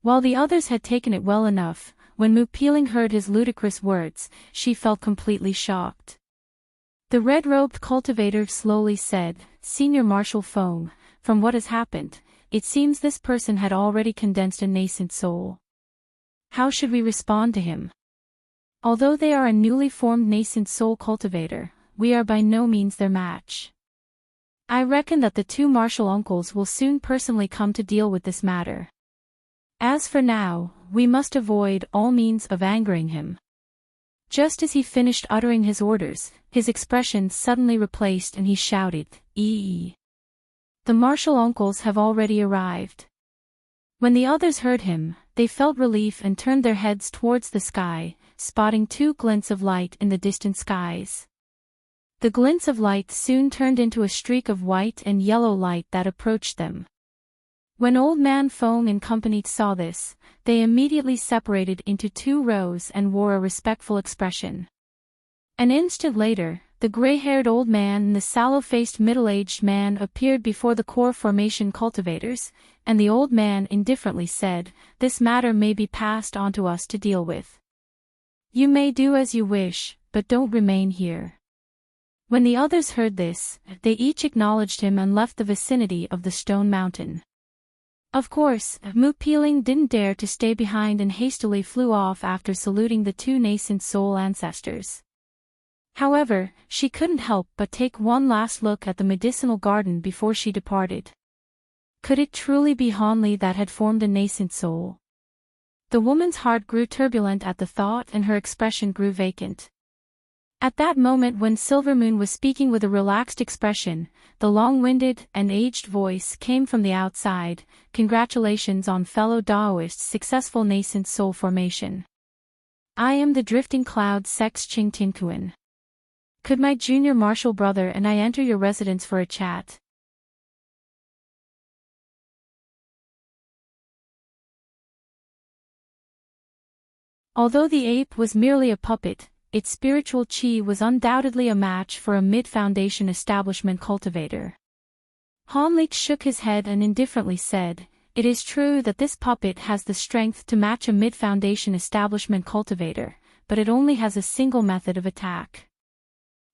While the others had taken it well enough, when Mu Peeling heard his ludicrous words, she felt completely shocked. The red-robed cultivator slowly said, "Senior Marshal Feng, from what has happened, it seems this person had already condensed a nascent soul. How should we respond to him? Although they are a newly formed nascent soul cultivator, we are by no means their match. I reckon that the 2 martial uncles will soon personally come to deal with this matter. As for now, we must avoid all means of angering him." Just as he finished uttering his orders, his expression suddenly replaced and he shouted, "Ee! The martial uncles have already arrived." When the others heard him, they felt relief and turned their heads towards the sky, spotting 2 glints of light in the distant skies. The glints of light soon turned into a streak of white and yellow light that approached them. When Old Man Feng and company saw this, they immediately separated into 2 rows and wore a respectful expression. An instant later, the gray-haired old man and the sallow-faced middle-aged man appeared before the core formation cultivators, and the old man indifferently said, "This matter may be passed on to us to deal with. You may do as you wish, but don't remain here." When the others heard this, they each acknowledged him and left the vicinity of the stone mountain. Of course, Mu-Peeling didn't dare to stay behind and hastily flew off after saluting the two nascent soul ancestors. However, she couldn't help but take one last look at the medicinal garden before she departed. Could it truly be Hanli that had formed a nascent soul? The woman's heart grew turbulent at the thought and her expression grew vacant. At that moment when Silvermoon was speaking with a relaxed expression, the long-winded and aged voice came from the outside. Congratulations on fellow Daoist's successful nascent soul formation. I am the Drifting Cloud Sex Ching Tinkuan. Could my junior martial brother and I enter your residence for a chat? Although the ape was merely a puppet, its spiritual chi was undoubtedly a match for a mid-foundation establishment cultivator. Hanli shook his head and indifferently said, "It is true that this puppet has the strength to match a mid-foundation establishment cultivator, but it only has a single method of attack.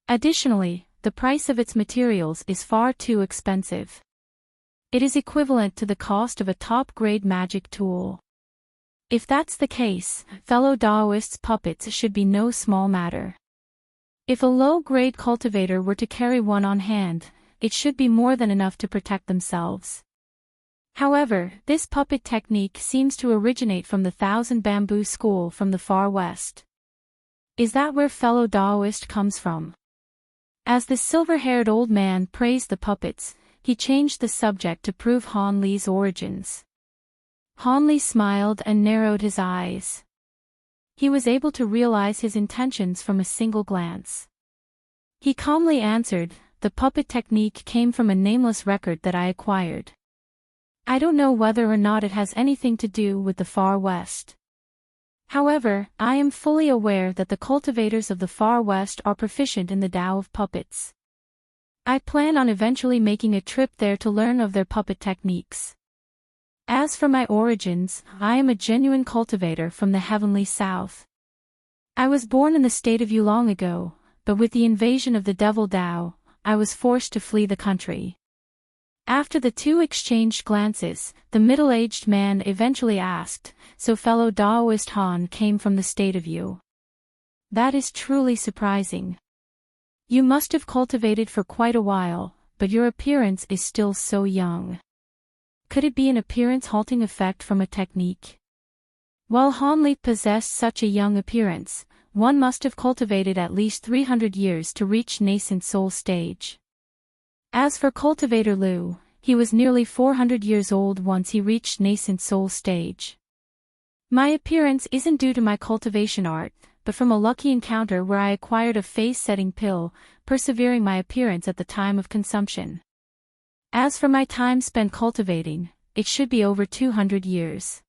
Additionally, the price of its materials is far too expensive. It is equivalent to the cost of a top-grade magic tool. If that's the case, fellow Daoists' puppets should be no small matter. If a low-grade cultivator were to carry one on hand, it should be more than enough to protect themselves. However, this puppet technique seems to originate from the Thousand Bamboo School from the far west. Is that where fellow Daoist comes from?" As the silver-haired old man praised the puppets, he changed the subject to prove Hanli's origins. Hanli smiled and narrowed his eyes. He was able to realize his intentions from a single glance. He calmly answered, "The puppet technique came from a nameless record that I acquired. I don't know whether or not it has anything to do with the Far West. However, I am fully aware that the cultivators of the Far West are proficient in the Tao of puppets. I plan on eventually making a trip there to learn of their puppet techniques. As for my origins, I am a genuine cultivator from the heavenly south. I was born in the state of Yu long ago, but with the invasion of the Devil Tao, I was forced to flee the country." After the two exchanged glances, the middle-aged man eventually asked, "So fellow Daoist Han came from the state of Yu? That is truly surprising. You must have cultivated for quite a while, but your appearance is still so young. Could it be an appearance-halting effect from a technique? While Hanli possessed such a young appearance, one must have cultivated at least 300 years to reach nascent soul stage. As for cultivator Liu, he was nearly 400 years old once he reached nascent soul stage. My appearance isn't due to my cultivation art, but from a lucky encounter where I acquired a face-setting pill, persevering my appearance at the time of consumption. As for my time spent cultivating, it should be over 200 years."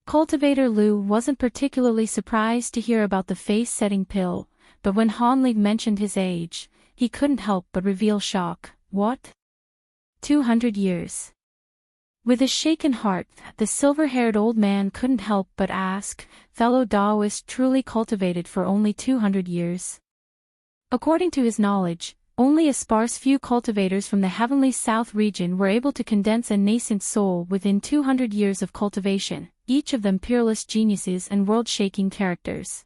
Cultivator Liu wasn't particularly surprised to hear about the face-setting pill, but when Hanli mentioned his age, he couldn't help but reveal shock. "What? 200 years?" With a shaken heart, the silver-haired old man couldn't help but ask, "Fellow Daoist truly cultivated for only 200 years?" According to his knowledge, only a sparse few cultivators from the heavenly south region were able to condense a nascent soul within 200 years of cultivation, each of them peerless geniuses and world-shaking characters.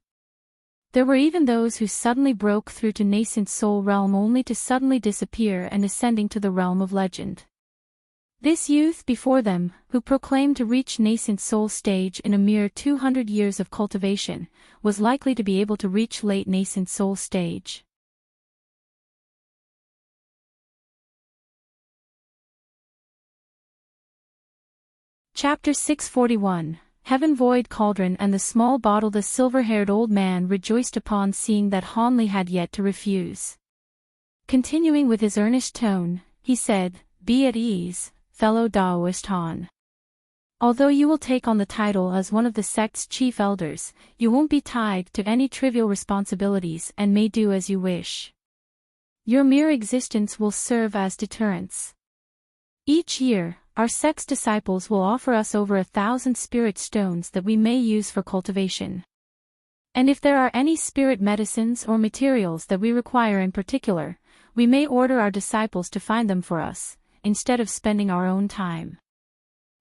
There were even those who suddenly broke through to nascent soul realm only to suddenly disappear and ascending to the realm of legend. This youth before them, who proclaimed to reach nascent soul stage in a mere 200 years of cultivation, was likely to be able to reach late nascent soul stage. Chapter 641, Heaven Void Cauldron and the small bottle. The silver-haired old man rejoiced upon seeing that Hanli had yet to refuse. Continuing with his earnest tone, he said, "Be at ease, fellow Daoist Han. Although you will take on the title as one of the sect's chief elders, you won't be tied to any trivial responsibilities and may do as you wish. Your mere existence will serve as deterrence. Each year, our sect's disciples will offer us over 1,000 spirit stones that we may use for cultivation. And if there are any spirit medicines or materials that we require in particular, we may order our disciples to find them for us, instead of spending our own time.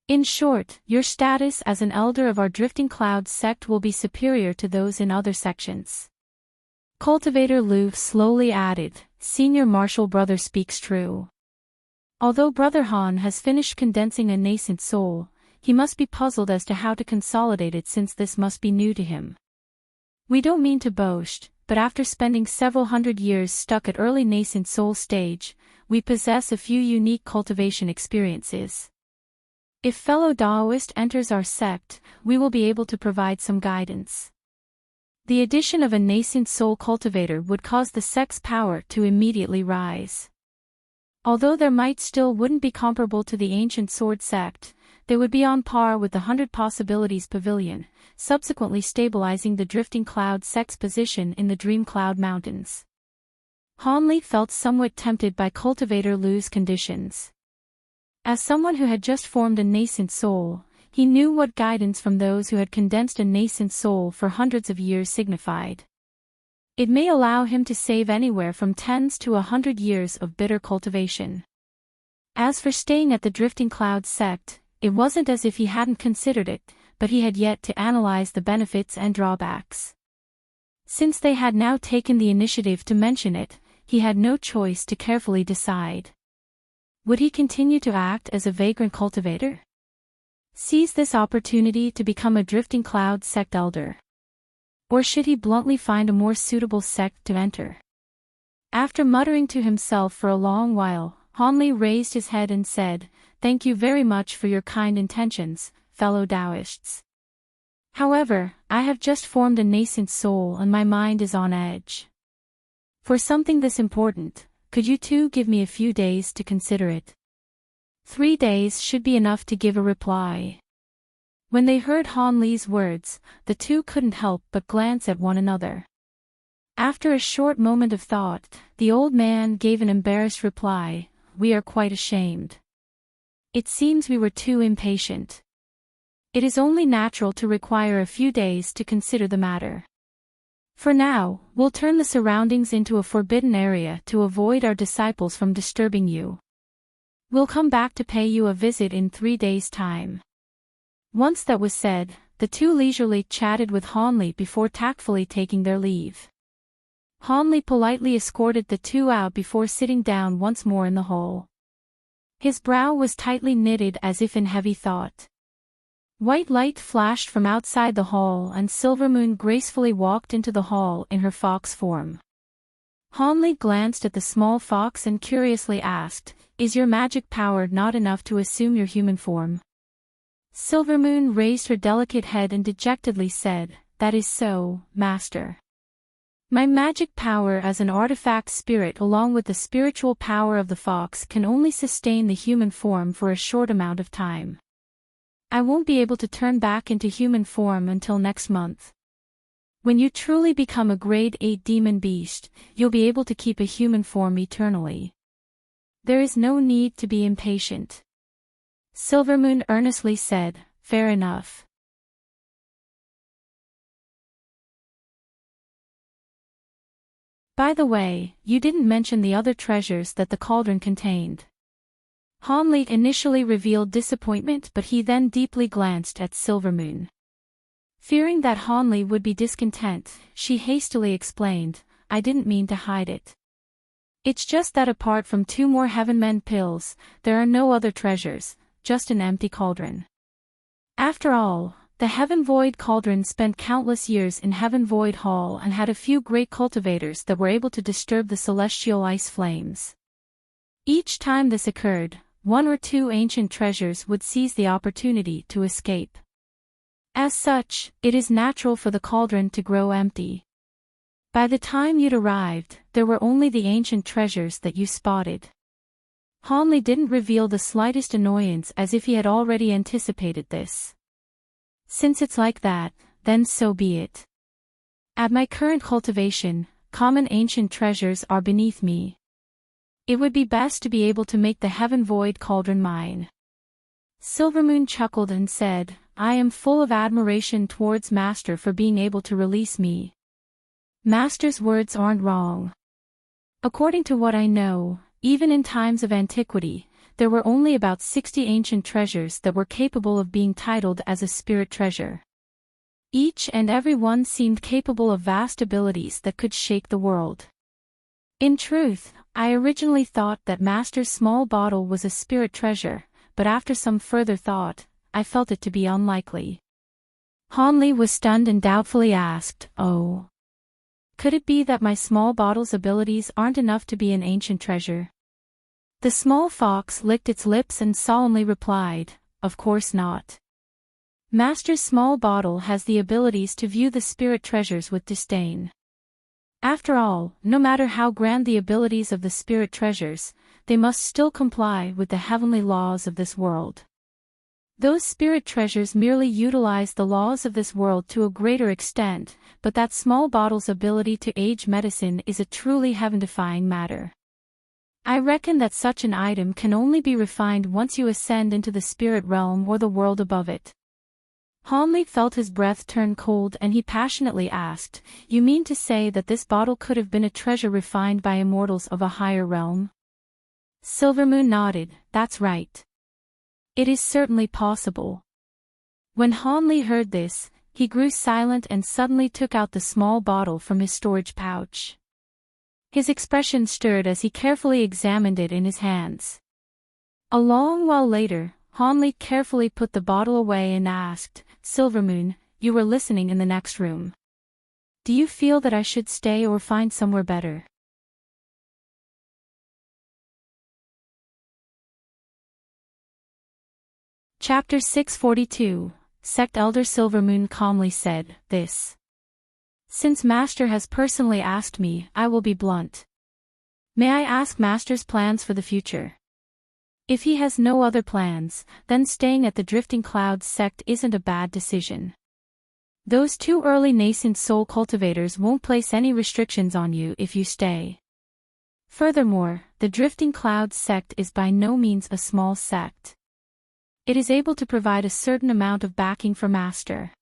In short, your status as an elder of our Drifting Clouds sect will be superior to those in other sections. Cultivator Lu slowly added, Senior Marshal Brother speaks true. Although Brother Han has finished condensing a nascent soul, he must be puzzled as to how to consolidate it since this must be new to him. We don't mean to boast, but after spending several hundred years stuck at early nascent soul stage, we possess a few unique cultivation experiences. If fellow Daoist enters our sect, we will be able to provide some guidance. The addition of a nascent soul cultivator would cause the sect's power to immediately rise. Although their might still wouldn't be comparable to the ancient sword sect, they would be on par with the 100 Possibilities Pavilion, subsequently stabilizing the Drifting Cloud sect's position in the Dream Cloud Mountains. Hanli felt somewhat tempted by Cultivator Lu's conditions. As someone who had just formed a nascent soul, he knew what guidance from those who had condensed a nascent soul for hundreds of years signified. It may allow him to save anywhere from tens to 100 years of bitter cultivation. As for staying at the Drifting Cloud sect, it wasn't as if he hadn't considered it, but he had yet to analyze the benefits and drawbacks. Since they had now taken the initiative to mention it, he had no choice to carefully decide. Would he continue to act as a vagrant cultivator? Seize this opportunity to become a Drifting Cloud sect elder? Or should he bluntly find a more suitable sect to enter? After muttering to himself for a long while, Hanli raised his head and said, Thank you very much for your kind intentions, fellow Taoists. However, I have just formed a nascent soul and my mind is on edge. For something this important, could you two give me a few days to consider it? 3 days should be enough to give a reply. When they heard Hanli's words, the two couldn't help but glance at one another. After a short moment of thought, the old man gave an embarrassed reply, We are quite ashamed. It seems we were too impatient. It is only natural to require a few days to consider the matter. For now, we'll turn the surroundings into a forbidden area to avoid our disciples from disturbing you. We'll come back to pay you a visit in 3 days' time. Once that was said, the two leisurely chatted with Hanli before tactfully taking their leave. Hanli politely escorted the two out before sitting down once more in the hall. His brow was tightly knitted as if in heavy thought. White light flashed from outside the hall and Silvermoon gracefully walked into the hall in her fox form. Hanli glanced at the small fox and curiously asked, Is your magic power not enough to assume your human form? Silvermoon raised her delicate head and dejectedly said, That is so, Master. My magic power as an artifact spirit along with the spiritual power of the fox can only sustain the human form for a short amount of time. I won't be able to turn back into human form until next month. When you truly become a grade 8 demon beast, you'll be able to keep a human form eternally. There is no need to be impatient. Silvermoon earnestly said, Fair enough. By the way, you didn't mention the other treasures that the cauldron contained. Hanli initially revealed disappointment but he then deeply glanced at Silvermoon. Fearing that Hanli would be discontent, she hastily explained, I didn't mean to hide it. It's just that apart from 2 more Heavenmend pills, there are no other treasures, just an empty cauldron. After all, the Heaven Void Cauldron spent countless years in Heaven Void Hall and had a few great cultivators that were able to disturb the celestial ice flames. Each time this occurred, 1 or 2 ancient treasures would seize the opportunity to escape. As such, it is natural for the cauldron to grow empty. By the time you'd arrived, there were only the ancient treasures that you spotted. Hanli didn't reveal the slightest annoyance as if he had already anticipated this. Since it's like that, then so be it. At my current cultivation, common ancient treasures are beneath me. It would be best to be able to make the Heaven Void Cauldron mine. Silvermoon chuckled and said, I am full of admiration towards Master for being able to release me. Master's words aren't wrong. According to what I know, even in times of antiquity, there were only about 60 ancient treasures that were capable of being titled as a spirit treasure. Each and every one seemed capable of vast abilities that could shake the world. In truth, I originally thought that Master's small bottle was a spirit treasure, but after some further thought, I felt it to be unlikely. Hanli was stunned and doubtfully asked, "Oh. Could it be that my small bottle's abilities aren't enough to be an ancient treasure?" The small fox licked its lips and solemnly replied, "Of course not. Master's small bottle has the abilities to view the spirit treasures with disdain. After all, no matter how grand the abilities of the spirit treasures, they must still comply with the heavenly laws of this world. Those spirit treasures merely utilize the laws of this world to a greater extent, but that small bottle's ability to age medicine is a truly heaven-defying matter. I reckon that such an item can only be refined once you ascend into the spirit realm or the world above it." Hanli felt his breath turn cold and he passionately asked, "You mean to say that this bottle could have been a treasure refined by immortals of a higher realm?" Silvermoon nodded, "That's right. It is certainly possible." When Hanli heard this, he grew silent and suddenly took out the small bottle from his storage pouch. His expression stirred as he carefully examined it in his hands. A long while later, Hanli carefully put the bottle away and asked, "Silvermoon, you were listening in the next room. Do you feel that I should stay or find somewhere better?" Chapter 642, Sect Elder Silvermoon calmly said, Since Master has personally asked me, I will be blunt. May I ask Master's plans for the future? If he has no other plans, then staying at the Drifting Clouds sect isn't a bad decision. Those two early nascent soul cultivators won't place any restrictions on you if you stay. Furthermore, the Drifting Clouds sect is by no means a small sect. It is able to provide a certain amount of backing for Master.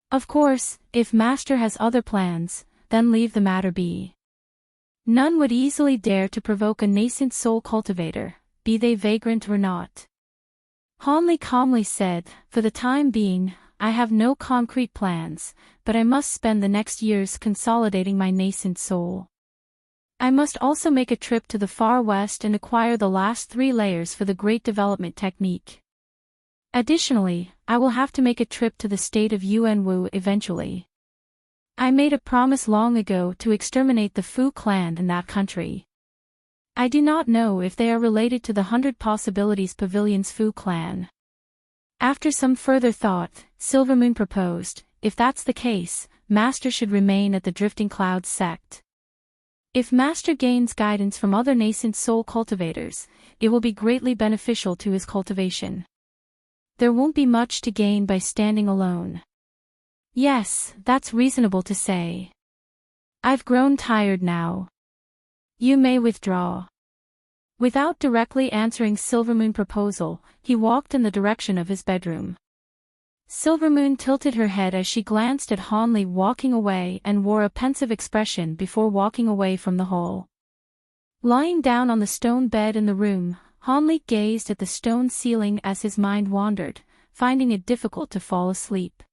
Of course, if Master has other plans, then leave the matter be. None would easily dare to provoke a nascent soul cultivator, be they vagrant or not. Hanli calmly said, "For the time being, I have no concrete plans, but I must spend the next years consolidating my nascent soul. I must also make a trip to the far west and acquire the last 3 layers for the Great Development Technique. Additionally, I will have to make a trip to the state of Yuanwu eventually. I made a promise long ago to exterminate the Fu clan in that country. I do not know if they are related to the 100 Possibilities Pavilion's Fu clan." After some further thought, Silvermoon proposed, "If that's the case, Master should remain at the Drifting Clouds sect. If Master gains guidance from other nascent soul cultivators, it will be greatly beneficial to his cultivation. There won't be much to gain by standing alone." "Yes, that's reasonable to say. I've grown tired now. You may withdraw." Without directly answering Silvermoon's proposal, he walked in the direction of his bedroom. Silvermoon tilted her head as she glanced at Hanli walking away and wore a pensive expression before walking away from the hall. Lying down on the stone bed in the room, Hanli gazed at the stone ceiling as his mind wandered, finding it difficult to fall asleep.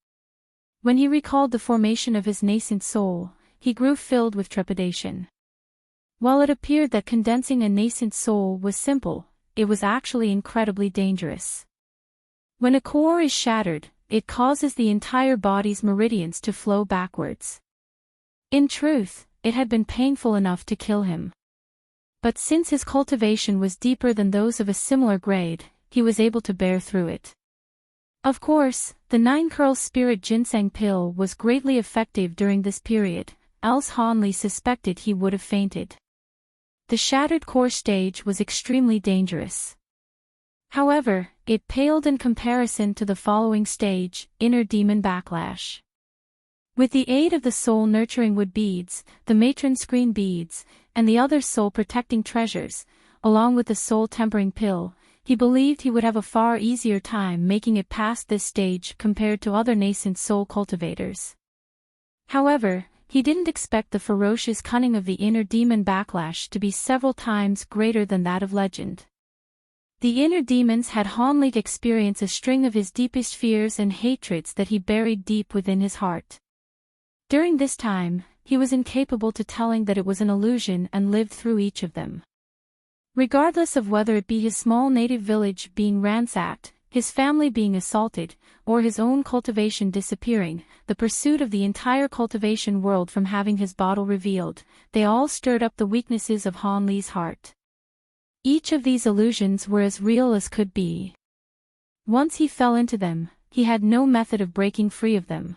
When he recalled the formation of his nascent soul, he grew filled with trepidation. While it appeared that condensing a nascent soul was simple, it was actually incredibly dangerous. When a core is shattered, it causes the entire body's meridians to flow backwards. In truth, it had been painful enough to kill him. But since his cultivation was deeper than those of a similar grade, he was able to bear through it. Of course, the 9-curl spirit ginseng pill was greatly effective during this period, else Hanli suspected he would have fainted. The shattered core stage was extremely dangerous. However, it paled in comparison to the following stage, inner demon backlash. With the aid of the soul-nurturing wood beads, the matron screen beads, and the other soul-protecting treasures, along with the soul-tempering pill, he believed he would have a far easier time making it past this stage compared to other nascent soul cultivators. However, he didn't expect the ferocious cunning of the inner demon backlash to be several times greater than that of legend. The inner demons had Hanli experience a string of his deepest fears and hatreds that he buried deep within his heart. During this time, he was incapable to telling that it was an illusion and lived through each of them. Regardless of whether it be his small native village being ransacked, his family being assaulted, or his own cultivation disappearing, the pursuit of the entire cultivation world from having his bottle revealed, they all stirred up the weaknesses of Hanli's heart. Each of these illusions were as real as could be. Once he fell into them, he had no method of breaking free of them.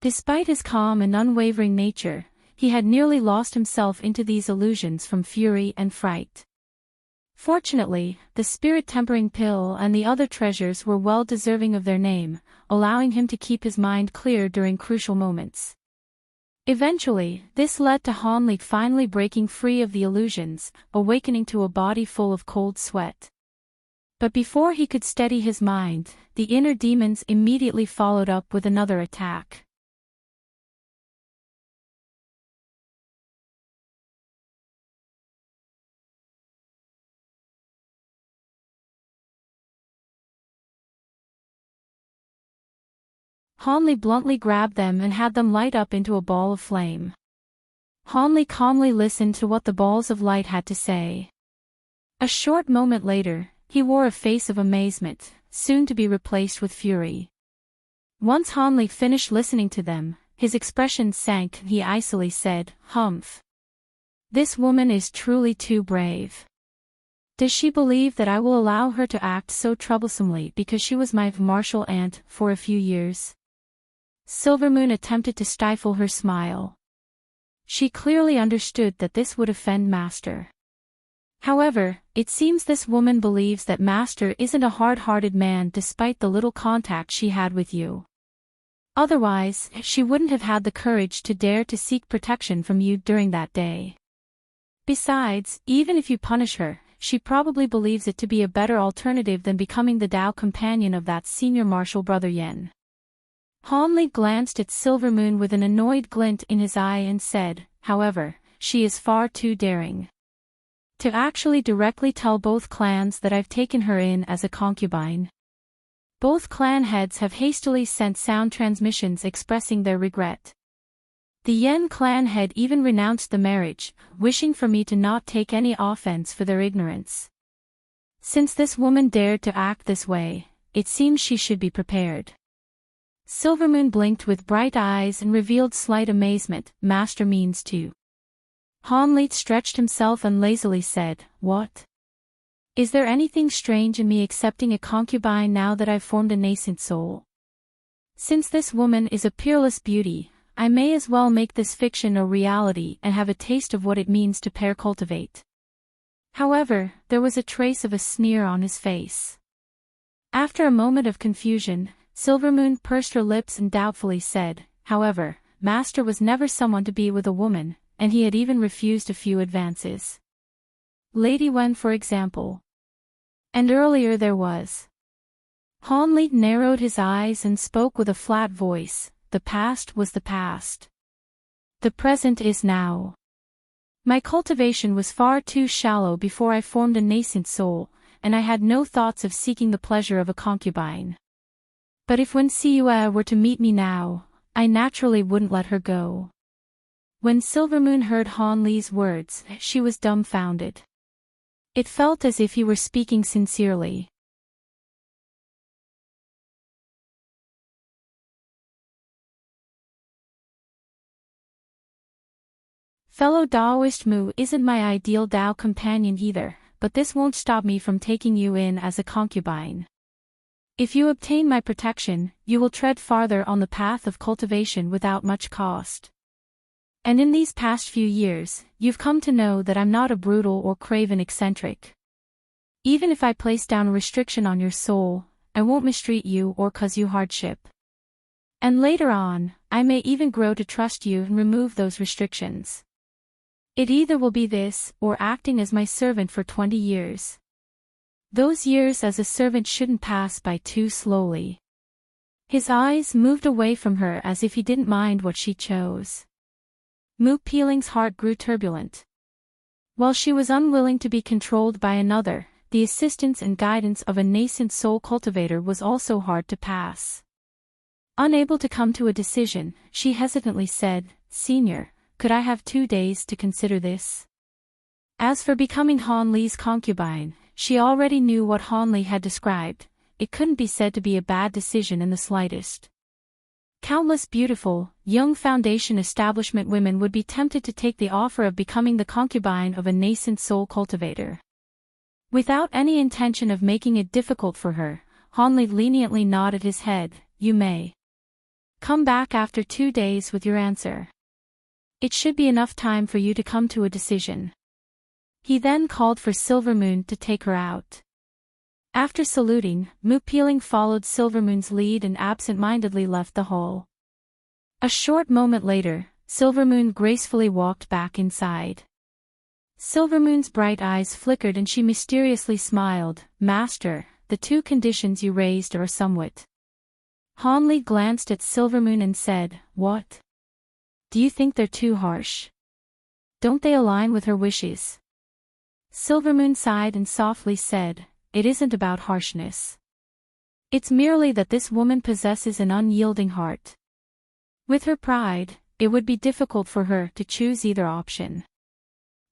Despite his calm and unwavering nature, he had nearly lost himself into these illusions from fury and fright. Fortunately, the spirit-tempering pill and the other treasures were well deserving of their name, allowing him to keep his mind clear during crucial moments. Eventually, this led to Hanli finally breaking free of the illusions, awakening to a body full of cold sweat. But before he could steady his mind, the inner demons immediately followed up with another attack. Hanli bluntly grabbed them and had them light up into a ball of flame. Hanli calmly listened to what the balls of light had to say. A short moment later, he wore a face of amazement, soon to be replaced with fury. Once Hanli finished listening to them, his expression sank and he icily said, "Humph. This woman is truly too brave. Does she believe that I will allow her to act so troublesomely because she was my martial aunt for a few years?" Silvermoon attempted to stifle her smile. She clearly understood that this would offend Master. However, it seems this woman believes that Master isn't a hard-hearted man despite the little contact she had with you. Otherwise, she wouldn't have had the courage to dare to seek protection from you during that day. Besides, even if you punish her, she probably believes it to be a better alternative than becoming the Tao companion of that senior martial brother Yen. Hanli glanced at Silvermoon with an annoyed glint in his eye and said, "However, she is far too daring. To actually directly tell both clans that I've taken her in as a concubine. Both clan heads have hastily sent sound transmissions expressing their regret. The Yen clan head even renounced the marriage, wishing for me to not take any offense for their ignorance. Since this woman dared to act this way, it seems she should be prepared." Silvermoon blinked with bright eyes and revealed slight amazement. "Master means to." Hanli stretched himself and lazily said, "What? Is there anything strange in me accepting a concubine now that I've formed a nascent soul? Since this woman is a peerless beauty, I may as well make this fiction a reality and have a taste of what it means to pair cultivate." However, there was a trace of a sneer on his face. After a moment of confusion, Silvermoon pursed her lips and doubtfully said, "However, Master was never someone to be with a woman, and he had even refused a few advances. Lady Wen, for example. And earlier there was." Hanli narrowed his eyes and spoke with a flat voice, "The past was the past. The present is now. My cultivation was far too shallow before I formed a nascent soul, and I had no thoughts of seeking the pleasure of a concubine. But if Wen Siue were to meet me now, I naturally wouldn't let her go." When Silvermoon heard Hanli's words, she was dumbfounded. It felt as if he were speaking sincerely. "Fellow Daoist Mu isn't my ideal Tao companion either, but this won't stop me from taking you in as a concubine. If you obtain my protection, you will tread farther on the path of cultivation without much cost. And in these past few years, you've come to know that I'm not a brutal or craven eccentric. Even if I place down a restriction on your soul, I won't mistreat you or cause you hardship. And later on, I may even grow to trust you and remove those restrictions. It either will be this, or acting as my servant for 20 years. Those years as a servant shouldn't pass by too slowly. His eyes moved away from her as if he didn't mind what she chose. Mu Peeling's heart grew turbulent. While she was unwilling to be controlled by another, the assistance and guidance of a nascent soul cultivator was also hard to pass. Unable to come to a decision, she hesitantly said, "Senior, could I have 2 days to consider this?" As for becoming Han Li's concubine, she already knew what Han Li had described. It couldn't be said to be a bad decision in the slightest. Countless beautiful, young foundation establishment women would be tempted to take the offer of becoming the concubine of a nascent soul cultivator. Without any intention of making it difficult for her, Han Li leniently nodded his head. "You may come back after 2 days with your answer. It should be enough time for you to come to a decision." He then called for Silvermoon to take her out. After saluting, Mu Peeling followed Silvermoon's lead and absent-mindedly left the hall. A short moment later, Silvermoon gracefully walked back inside. Silvermoon's bright eyes flickered and she mysteriously smiled. "Master, the 2 conditions you raised are somewhat." Han Li glanced at Silvermoon and said, "What? Do you think they're too harsh? Don't they align with her wishes?" Silvermoon sighed and softly said, "It isn't about harshness. It's merely that this woman possesses an unyielding heart. With her pride, it would be difficult for her to choose either option.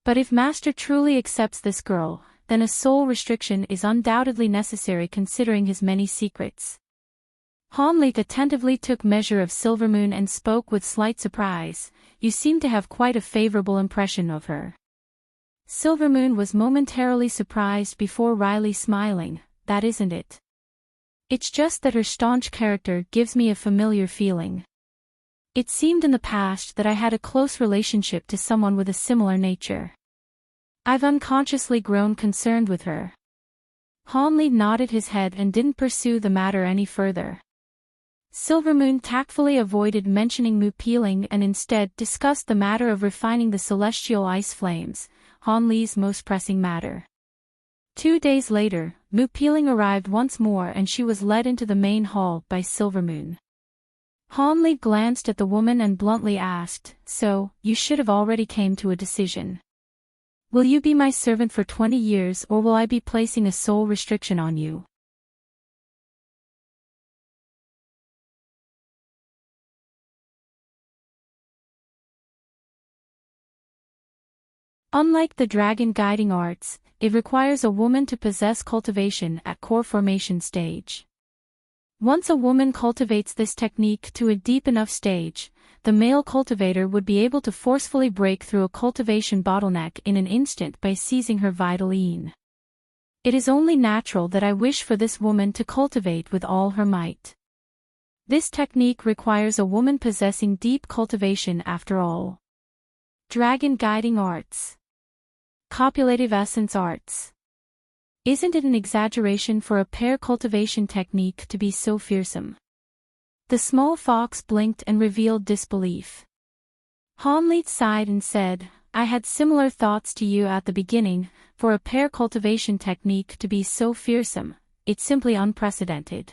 But if Master truly accepts this girl, then a soul restriction is undoubtedly necessary considering his many secrets." Han Li attentively took measure of Silvermoon and spoke with slight surprise. "You seem to have quite a favorable impression of her." Silvermoon was momentarily surprised before wryly smiling. "That isn't it. It's just that her staunch character gives me a familiar feeling. It seemed in the past that I had a close relationship to someone with a similar nature. I've unconsciously grown concerned with her." Han Li nodded his head and didn't pursue the matter any further. Silvermoon tactfully avoided mentioning Mu Peeling and instead discussed the matter of refining the celestial ice flames, Han Li's most pressing matter. 2 days later, Mu Peeling arrived once more and she was led into the main hall by Silvermoon. Han Li glanced at the woman and bluntly asked, "So, you should have already came to a decision. Will you be my servant for 20 years or will I be placing a soul restriction on you?" Unlike the dragon guiding arts, it requires a woman to possess cultivation at core formation stage. Once a woman cultivates this technique to a deep enough stage, the male cultivator would be able to forcefully break through a cultivation bottleneck in an instant by seizing her vital yin. It is only natural that I wish for this woman to cultivate with all her might. This technique requires a woman possessing deep cultivation after all. Dragon guiding arts. Copulative essence arts. Isn't it an exaggeration for a pair cultivation technique to be so fearsome? The small fox blinked and revealed disbelief. Han Li sighed and said, "I had similar thoughts to you at the beginning. For a pair cultivation technique to be so fearsome, it's simply unprecedented.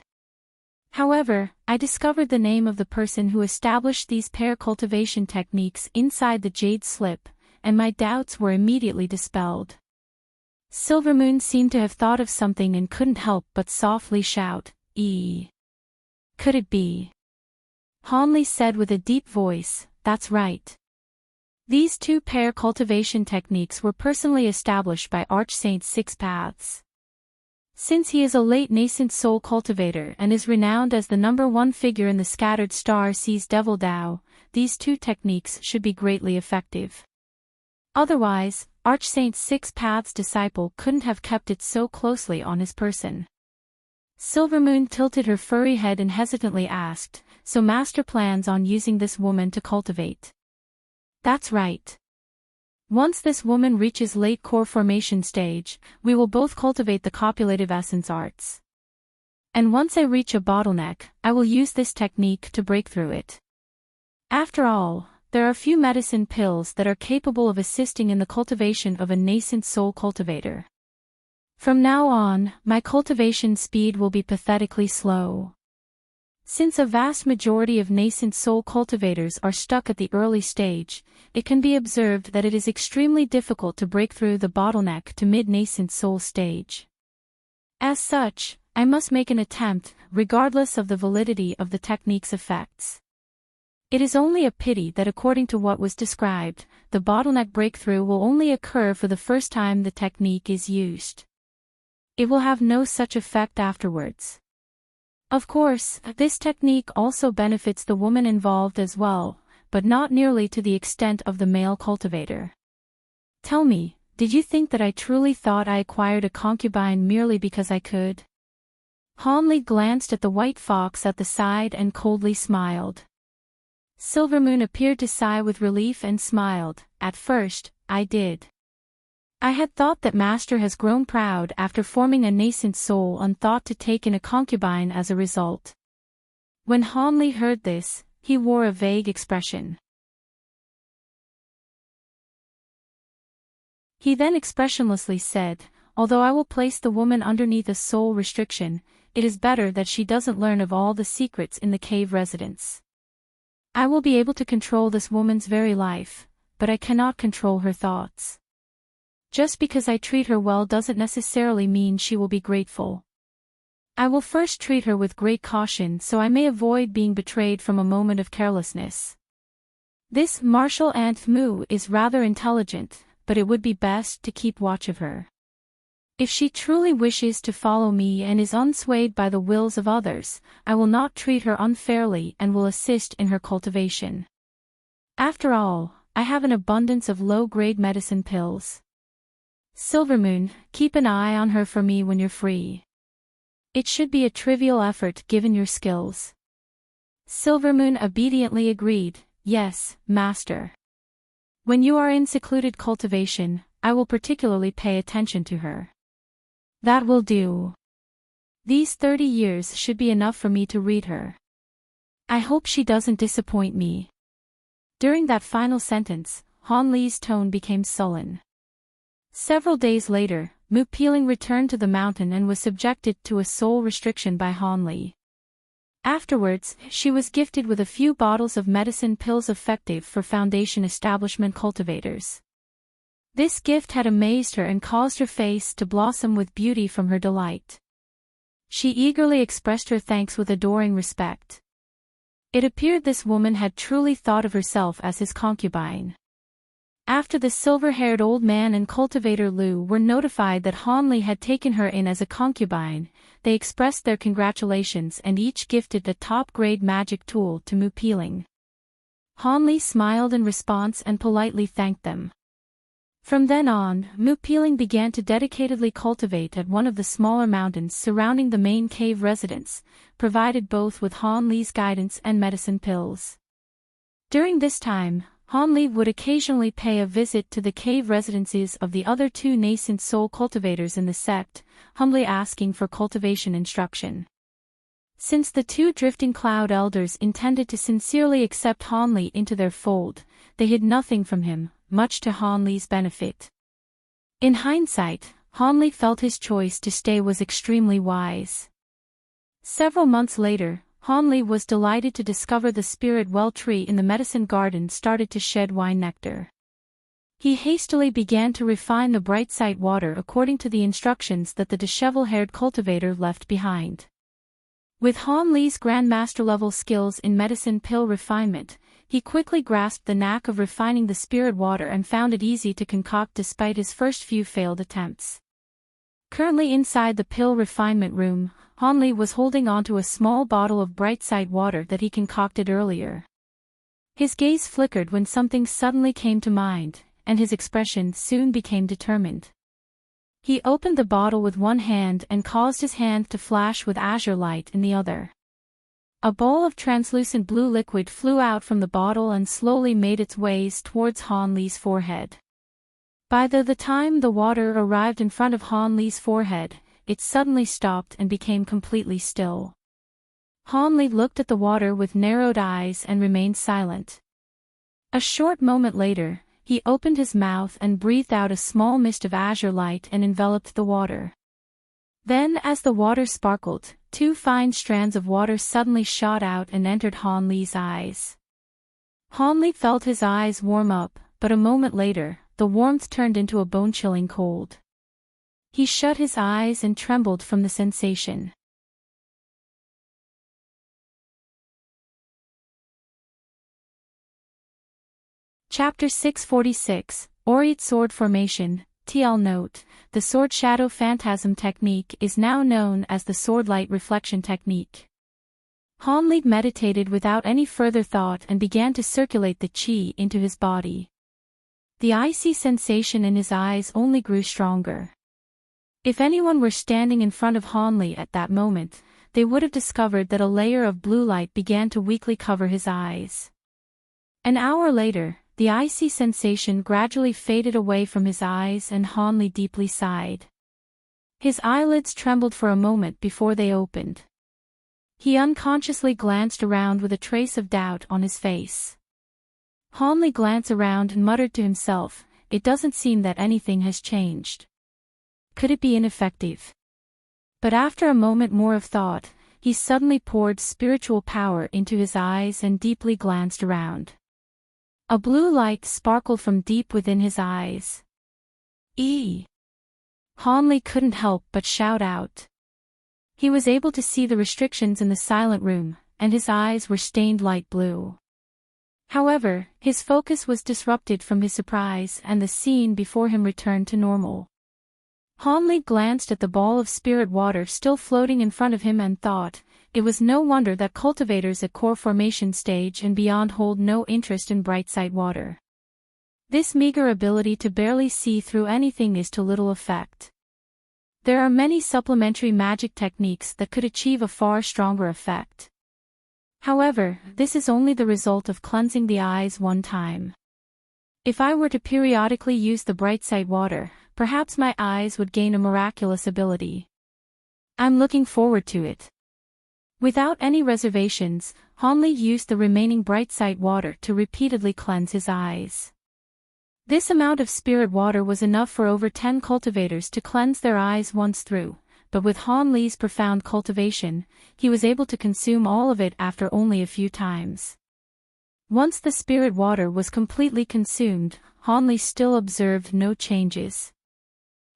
However, I discovered the name of the person who established these pair cultivation techniques inside the jade slip, and my doubts were immediately dispelled." Silvermoon seemed to have thought of something and couldn't help but softly shout, Could it be?" Han Li said with a deep voice, "That's right. These 2 pair cultivation techniques were personally established by Archsaint Six Paths. Since he is a late nascent soul cultivator and is renowned as the #1 figure in the Scattered Star Seas Devil Dao, these 2 techniques should be greatly effective. Otherwise, Archsaint Six Paths' disciple couldn't have kept it so closely on his person." Silvermoon tilted her furry head and hesitantly asked, "So Master plans on using this woman to cultivate?" "That's right. Once this woman reaches late core formation stage, we will both cultivate the copulative essence arts. And once I reach a bottleneck, I will use this technique to break through it. After all, there are few medicine pills that are capable of assisting in the cultivation of a nascent soul cultivator." From now on, my cultivation speed will be pathetically slow. Since a vast majority of nascent soul cultivators are stuck at the early stage, it can be observed that it is extremely difficult to break through the bottleneck to mid-nascent soul stage. As such, I must make an attempt, regardless of the validity of the technique's effects. It is only a pity that according to what was described, the bottleneck breakthrough will only occur for the first time the technique is used. It will have no such effect afterwards. Of course, this technique also benefits the woman involved as well, but not nearly to the extent of the male cultivator. Tell me, did you think that I truly thought I acquired a concubine merely because I could? Hanli glanced at the white fox at the side and coldly smiled. Silvermoon appeared to sigh with relief and smiled. At first, I did. I had thought that Master has grown proud after forming a nascent soul and thought to take in a concubine as a result. When Hanli heard this, he wore a vague expression. He then expressionlessly said, "Although I will place the woman underneath a soul restriction, it is better that she doesn't learn of all the secrets in the cave residence. I will be able to control this woman's very life, but I cannot control her thoughts. Just because I treat her well doesn't necessarily mean she will be grateful. I will first treat her with great caution so I may avoid being betrayed from a moment of carelessness. This martial ant Mu is rather intelligent, but it would be best to keep watch of her. If she truly wishes to follow me and is unswayed by the wills of others, I will not treat her unfairly and will assist in her cultivation. After all, I have an abundance of low-grade medicine pills. Silvermoon, keep an eye on her for me when you're free. It should be a trivial effort given your skills." Silvermoon obediently agreed, "Yes, Master. When you are in secluded cultivation, I will particularly pay attention to her." "That will do. These 30 years should be enough for me to read her. I hope she doesn't disappoint me." During that final sentence, Hanli's tone became sullen. Several days later, Mu Peeling returned to the mountain and was subjected to a soul restriction by Hanli. Afterwards, she was gifted with a few bottles of medicine pills effective for Foundation establishment cultivators. This gift had amazed her and caused her face to blossom with beauty from her delight. She eagerly expressed her thanks with adoring respect. It appeared this woman had truly thought of herself as his concubine. After the silver-haired old man and cultivator Lu were notified that Hanli had taken her in as a concubine, they expressed their congratulations and each gifted a top-grade magic tool to Mu Peeling. Hanli smiled in response and politely thanked them. From then on, Mu Peeling began to dedicatedly cultivate at one of the smaller mountains surrounding the main cave residence, provided both with Hanli's guidance and medicine pills. During this time, Hanli would occasionally pay a visit to the cave residences of the other two nascent soul cultivators in the sect, humbly asking for cultivation instruction. Since the two drifting cloud elders intended to sincerely accept Hanli into their fold, they hid nothing from him, much to Hanli's benefit. In hindsight, Hanli felt his choice to stay was extremely wise. Several months later, Hanli was delighted to discover the spirit well tree in the medicine garden started to shed wine nectar. He hastily began to refine the bright sight water according to the instructions that the dishevel-haired cultivator left behind. With Hanli's grandmaster-level skills in medicine pill refinement, he quickly grasped the knack of refining the spirit water and found it easy to concoct despite his first few failed attempts. Currently inside the pill refinement room, Hanli was holding onto a small bottle of bright sight water that he concocted earlier. His gaze flickered when something suddenly came to mind, and his expression soon became determined. He opened the bottle with one hand and caused his hand to flash with azure light in the other. A ball of translucent blue liquid flew out from the bottle and slowly made its way towards Hanli's forehead. By the time the water arrived in front of Hanli's forehead, it suddenly stopped and became completely still. Hanli looked at the water with narrowed eyes and remained silent. A short moment later, he opened his mouth and breathed out a small mist of azure light and enveloped the water. Then as the water sparkled, two fine strands of water suddenly shot out and entered Han Li's eyes. Han Li felt his eyes warm up, but a moment later, the warmth turned into a bone-chilling cold. He shut his eyes and trembled from the sensation. Chapter 646, Aureate Sword Formation. TL note, the sword shadow phantasm technique is now known as the sword light reflection technique. Han Li meditated without any further thought and began to circulate the qi into his body. The icy sensation in his eyes only grew stronger. If anyone were standing in front of Han Li at that moment, they would have discovered that a layer of blue light began to weakly cover his eyes. An hour later, the icy sensation gradually faded away from his eyes and Han Li deeply sighed. His eyelids trembled for a moment before they opened. He unconsciously glanced around with a trace of doubt on his face. Han Li glanced around and muttered to himself, "It doesn't seem that anything has changed. Could it be ineffective?" But after a moment more of thought, he suddenly poured spiritual power into his eyes and deeply glanced around. A blue light sparkled from deep within his eyes. Han Li couldn't help but shout out. He was able to see the restrictions in the silent room, and his eyes were stained light blue. However, his focus was disrupted from his surprise and the scene before him returned to normal. Han Li glanced at the ball of spirit water still floating in front of him and thought, it was no wonder that cultivators at core formation stage and beyond hold no interest in bright sight water. This meager ability to barely see through anything is to little effect. There are many supplementary magic techniques that could achieve a far stronger effect. However, this is only the result of cleansing the eyes one time. If I were to periodically use the bright sight water, perhaps my eyes would gain a miraculous ability. I'm looking forward to it. Without any reservations, Han Li used the remaining bright sight water to repeatedly cleanse his eyes. This amount of spirit water was enough for over 10 cultivators to cleanse their eyes once through, but with Han Li's profound cultivation, he was able to consume all of it after only a few times. Once the spirit water was completely consumed, Han Li still observed no changes.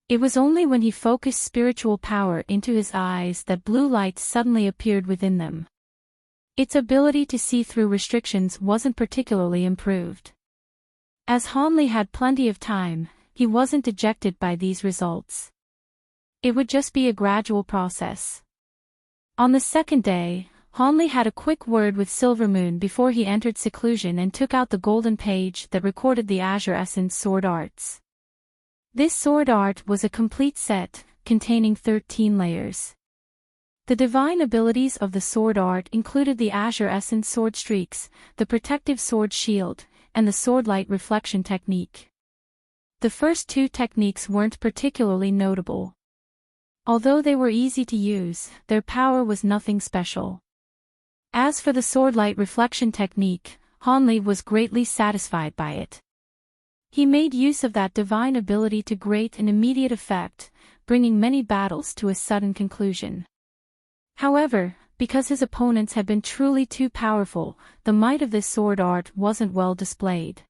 It was only when he focused spiritual power into his eyes that blue light suddenly appeared within them. Its ability to see through restrictions wasn't particularly improved. As Han Li had plenty of time, he wasn't dejected by these results. It would just be a gradual process. On the second day, Han Li had a quick word with Silvermoon before he entered seclusion and took out the golden page that recorded the Azure Essence sword arts. This sword art was a complete set, containing 13 layers. The divine abilities of the sword art included the Azure Essence sword streaks, the protective sword shield, and the sword light reflection technique. The first two techniques weren't particularly notable. Although they were easy to use, their power was nothing special. As for the sword light reflection technique, Han Li was greatly satisfied by it. He made use of that divine ability to great and immediate effect, bringing many battles to a sudden conclusion. However, because his opponents had been truly too powerful, the might of this sword art wasn't well displayed.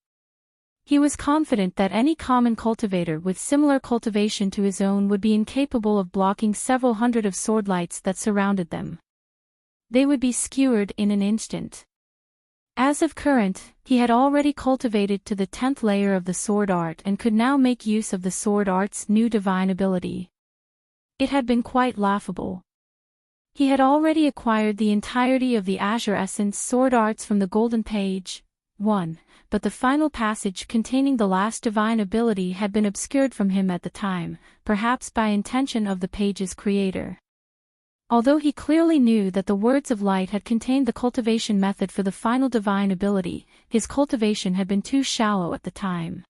He was confident that any common cultivator with similar cultivation to his own would be incapable of blocking several hundred of sword lights that surrounded them. They would be skewered in an instant. As of current, he had already cultivated to the 10th layer of the sword art and could now make use of the sword art's new divine ability. It had been quite laughable. He had already acquired the entirety of the Azure Essence sword arts from the Golden Page 1, but the final passage containing the last divine ability had been obscured from him at the time, perhaps by intention of the page's creator. Although he clearly knew that the words of light had contained the cultivation method for the final divine ability, his cultivation had been too shallow at the time.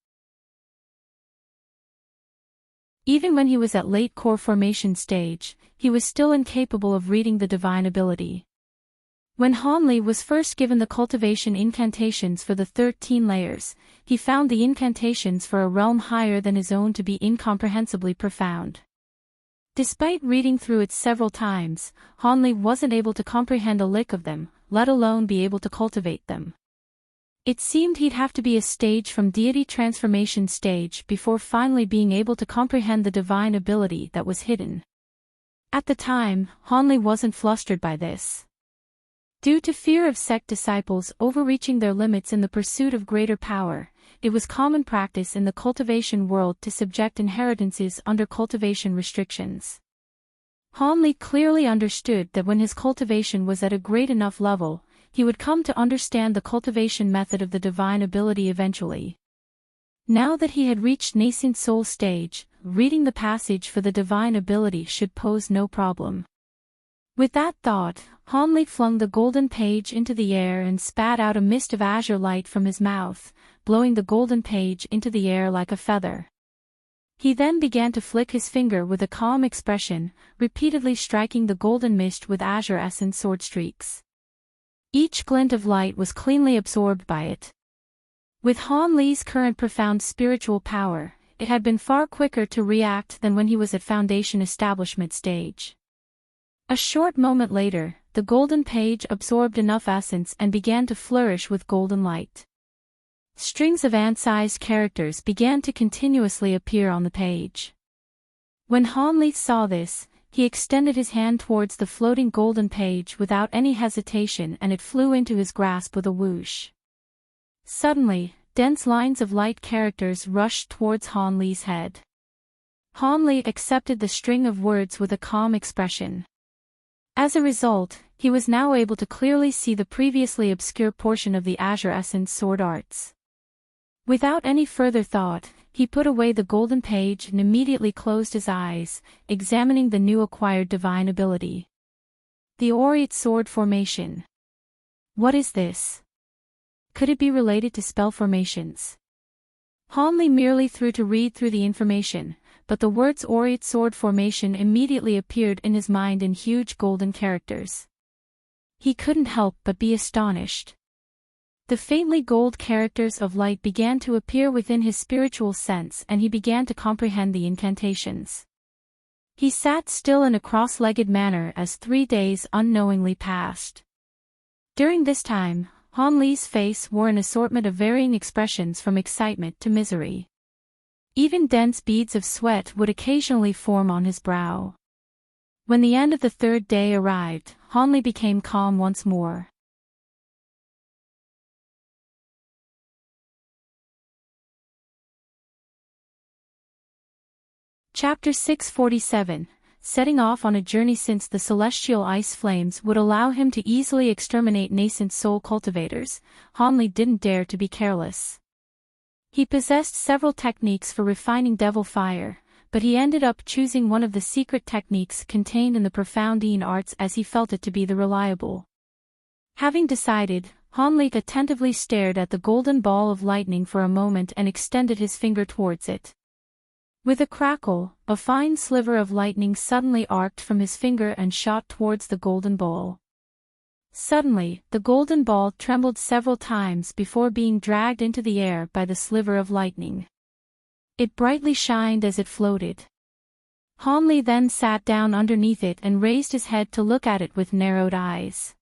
Even when he was at late core formation stage, he was still incapable of reading the divine ability. When Han Li was first given the cultivation incantations for the 13 layers, he found the incantations for a realm higher than his own to be incomprehensibly profound. Despite reading through it several times, Hanli wasn't able to comprehend a lick of them, let alone be able to cultivate them. It seemed he'd have to be a stage from deity transformation stage before finally being able to comprehend the divine ability that was hidden. At the time, Hanli wasn't flustered by this. Due to fear of sect disciples overreaching their limits in the pursuit of greater power, it was common practice in the cultivation world to subject inheritances under cultivation restrictions. Hanli clearly understood that when his cultivation was at a great enough level, he would come to understand the cultivation method of the divine ability eventually. Now that he had reached nascent soul stage, reading the passage for the divine ability should pose no problem. With that thought, Hanli flung the golden page into the air and spat out a mist of azure light from his mouth, blowing the golden page into the air like a feather. He then began to flick his finger with a calm expression, repeatedly striking the golden mist with azure essence sword streaks. Each glint of light was cleanly absorbed by it. With Hanli's current profound spiritual power, it had been far quicker to react than when he was at foundation establishment stage. A short moment later, the golden page absorbed enough essence and began to flourish with golden light. Strings of ant-sized characters began to continuously appear on the page. When Hanli saw this, he extended his hand towards the floating golden page without any hesitation, and it flew into his grasp with a whoosh. Suddenly, dense lines of light characters rushed towards Hanli's head. Hanli accepted the string of words with a calm expression. As a result, he was now able to clearly see the previously obscure portion of the azure essence sword arts. Without any further thought, he put away the golden page and immediately closed his eyes, examining the new acquired divine ability. The Aureate Sword Formation. What is this? Could it be related to spell formations? Hanli merely threw to read through the information, but the words Aureate Sword Formation immediately appeared in his mind in huge golden characters. He couldn't help but be astonished. The faintly gold characters of light began to appear within his spiritual sense, and he began to comprehend the incantations. He sat still in a cross-legged manner as 3 days unknowingly passed. During this time, Hanli's face wore an assortment of varying expressions from excitement to misery. Even dense beads of sweat would occasionally form on his brow. When the end of the 3rd day arrived, Hanli became calm once more. Chapter 647, setting off on a journey. Since the celestial ice flames would allow him to easily exterminate nascent soul cultivators, Hanli didn't dare to be careless. He possessed several techniques for refining devil fire, but he ended up choosing one of the secret techniques contained in the profound Yin arts as he felt it to be the reliable. Having decided, Hanli attentively stared at the golden ball of lightning for a moment and extended his finger towards it. With a crackle, a fine sliver of lightning suddenly arced from his finger and shot towards the golden ball. Suddenly, the golden ball trembled several times before being dragged into the air by the sliver of lightning. It brightly shined as it floated. Hanli then sat down underneath it and raised his head to look at it with narrowed eyes.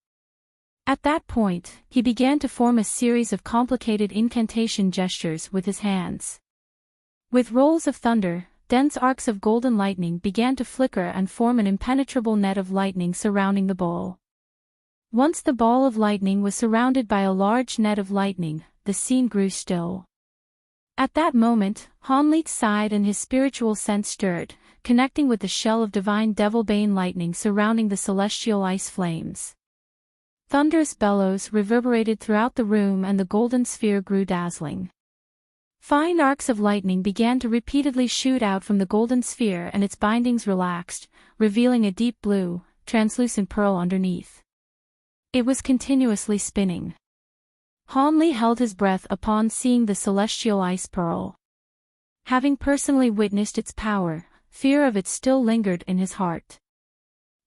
At that point, he began to form a series of complicated incantation gestures with his hands. With rolls of thunder, dense arcs of golden lightning began to flicker and form an impenetrable net of lightning surrounding the ball. Once the ball of lightning was surrounded by a large net of lightning, the scene grew still. At that moment, Hanli sighed and his spiritual sense stirred, connecting with the shell of divine devil-bane lightning surrounding the celestial ice flames. Thunderous bellows reverberated throughout the room and the golden sphere grew dazzling. Fine arcs of lightning began to repeatedly shoot out from the golden sphere and its bindings relaxed, revealing a deep blue, translucent pearl underneath. It was continuously spinning. Hanli held his breath upon seeing the celestial ice pearl. Having personally witnessed its power, fear of it still lingered in his heart.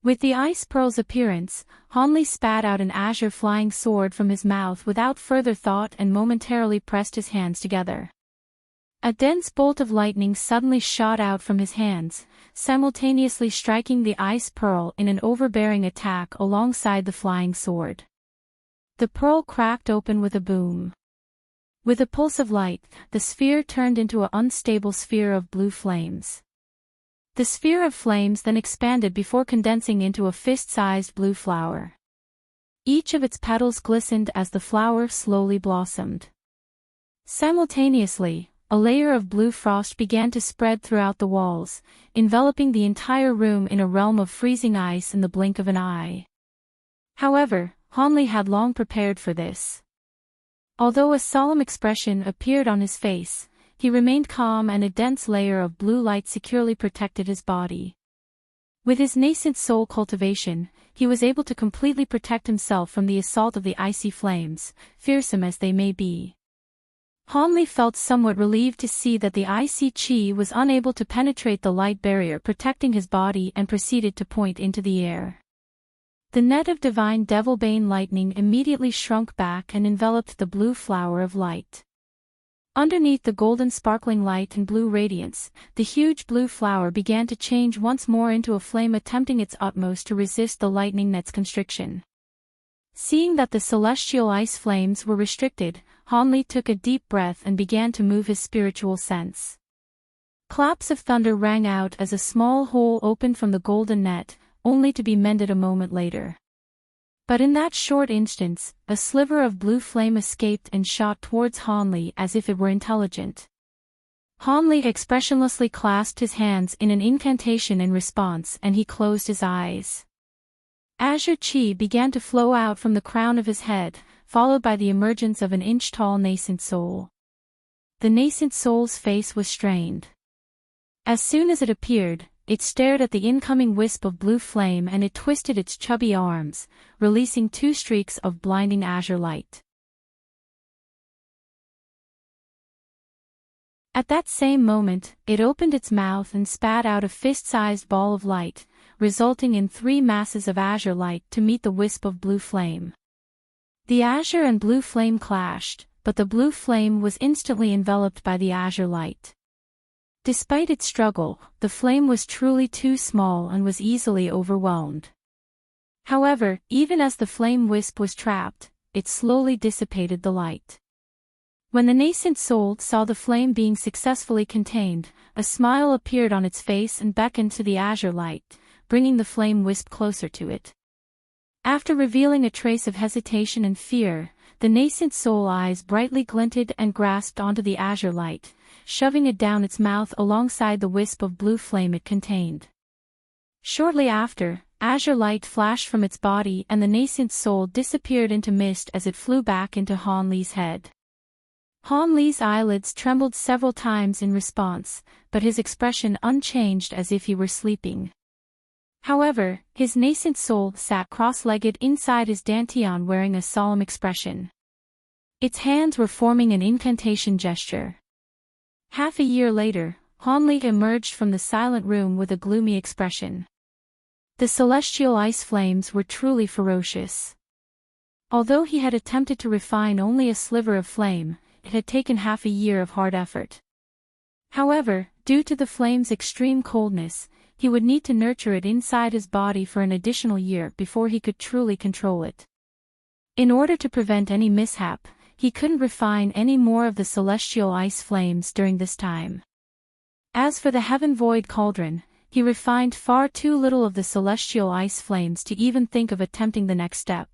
With the ice pearl's appearance, Hanli spat out an azure flying sword from his mouth without further thought and momentarily pressed his hands together. A dense bolt of lightning suddenly shot out from his hands, simultaneously striking the ice pearl in an overbearing attack alongside the flying sword. The pearl cracked open with a boom. With a pulse of light, the sphere turned into an unstable sphere of blue flames. The sphere of flames then expanded before condensing into a fist-sized blue flower. Each of its petals glistened as the flower slowly blossomed. Simultaneously, a layer of blue frost began to spread throughout the walls, enveloping the entire room in a realm of freezing ice in the blink of an eye. However, Hanli had long prepared for this. Although a solemn expression appeared on his face, he remained calm and a dense layer of blue light securely protected his body. With his nascent soul cultivation, he was able to completely protect himself from the assault of the icy flames, fearsome as they may be. Hanli felt somewhat relieved to see that the icy chi was unable to penetrate the light barrier protecting his body and proceeded to point into the air. The net of divine devilbane lightning immediately shrunk back and enveloped the blue flower of light. Underneath the golden sparkling light and blue radiance, the huge blue flower began to change once more into a flame attempting its utmost to resist the lightning net's constriction. Seeing that the celestial ice flames were restricted, Hanli took a deep breath and began to move his spiritual sense. Claps of thunder rang out as a small hole opened from the golden net, only to be mended a moment later. But in that short instance, a sliver of blue flame escaped and shot towards Hanli as if it were intelligent. Hanli expressionlessly clasped his hands in an incantation in response and he closed his eyes. Azure chi began to flow out from the crown of his head, followed by the emergence of an inch-tall nascent soul. The nascent soul's face was strained. As soon as it appeared, it stared at the incoming wisp of blue flame and it twisted its chubby arms, releasing 2 streaks of blinding azure light. At that same moment, it opened its mouth and spat out a fist-sized ball of light, resulting in 3 masses of azure light to meet the wisp of blue flame. The azure and blue flame clashed, but the blue flame was instantly enveloped by the azure light. Despite its struggle, the flame was truly too small and was easily overwhelmed. However, even as the flame wisp was trapped, it slowly dissipated the light. When the nascent soul saw the flame being successfully contained, a smile appeared on its face and beckoned to the azure light, bringing the flame wisp closer to it. After revealing a trace of hesitation and fear, the nascent soul eyes brightly glinted and grasped onto the azure light, shoving it down its mouth alongside the wisp of blue flame it contained. Shortly after, azure light flashed from its body and the nascent soul disappeared into mist as it flew back into Hanli's head. Hanli's eyelids trembled several times in response, but his expression unchanged as if he were sleeping. However, his nascent soul sat cross-legged inside his dantian wearing a solemn expression. Its hands were forming an incantation gesture. Half a year later, Hanli emerged from the silent room with a gloomy expression. The celestial ice flames were truly ferocious. Although he had attempted to refine only a sliver of flame, it had taken half a year of hard effort. However, due to the flame's extreme coldness, he would need to nurture it inside his body for an additional year before he could truly control it. In order to prevent any mishap, he couldn't refine any more of the celestial ice flames during this time. As for the Heaven Void Cauldron, he refined far too little of the celestial ice flames to even think of attempting the next step.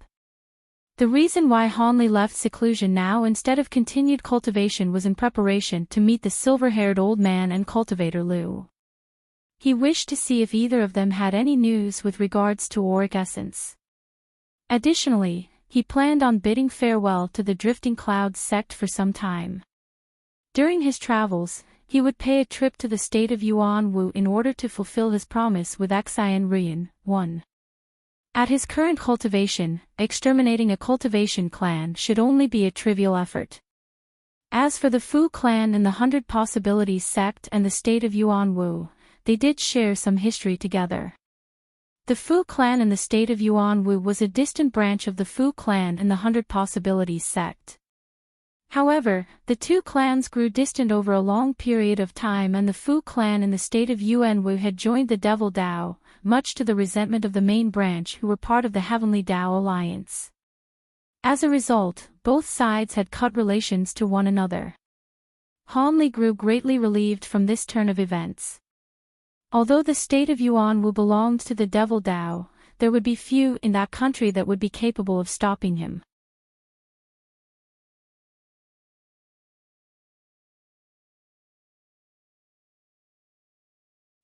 The reason why Hanli left seclusion now instead of continued cultivation was in preparation to meet the silver-haired old man and cultivator Lu. He wished to see if either of them had any news with regards to auric essence. Additionally, he planned on bidding farewell to the Drifting Clouds sect for some time. During his travels, he would pay a trip to the state of Yuanwu in order to fulfill his promise with Xian Ruyan. 1. At his current cultivation, exterminating a cultivation clan should only be a trivial effort. As for the Fu clan and the 100 Possibilities sect and the state of Yuanwu, they did share some history together. The Fu clan and the state of Yuanwu was a distant branch of the Fu clan and the 100 Possibilities sect. However, the two clans grew distant over a long period of time, and the Fu clan in the state of Yuanwu had joined the Devil Dao, much to the resentment of the main branch who were part of the Heavenly Dao alliance. As a result, both sides had cut relations to one another. Han Li grew greatly relieved from this turn of events. Although the state of Yuanwu belonged to the Devil Dao, there would be few in that country that would be capable of stopping him.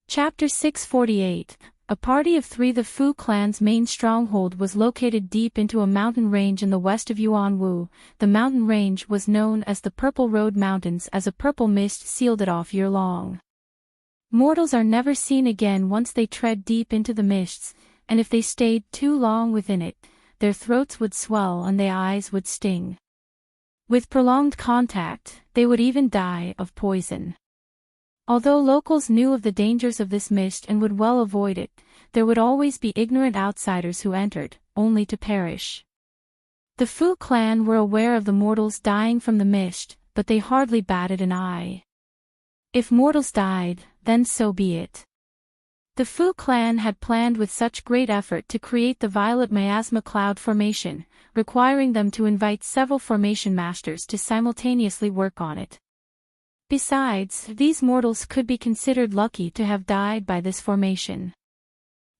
Chapter 648. A party of three. The Fu clan's main stronghold was located deep into a mountain range in the west of Yuanwu. The mountain range was known as the Purple Road Mountains, as a purple mist sealed it off year-long. Mortals are never seen again once they tread deep into the mists, and if they stayed too long within it, their throats would swell and their eyes would sting. With prolonged contact, they would even die of poison. Although locals knew of the dangers of this mist and would well avoid it, there would always be ignorant outsiders who entered, only to perish. The Fu clan were aware of the mortals dying from the mist, but they hardly batted an eye. If mortals died, then so be it. The Fu clan had planned with such great effort to create the violet miasma cloud formation, requiring them to invite several formation masters to simultaneously work on it. Besides, these mortals could be considered lucky to have died by this formation.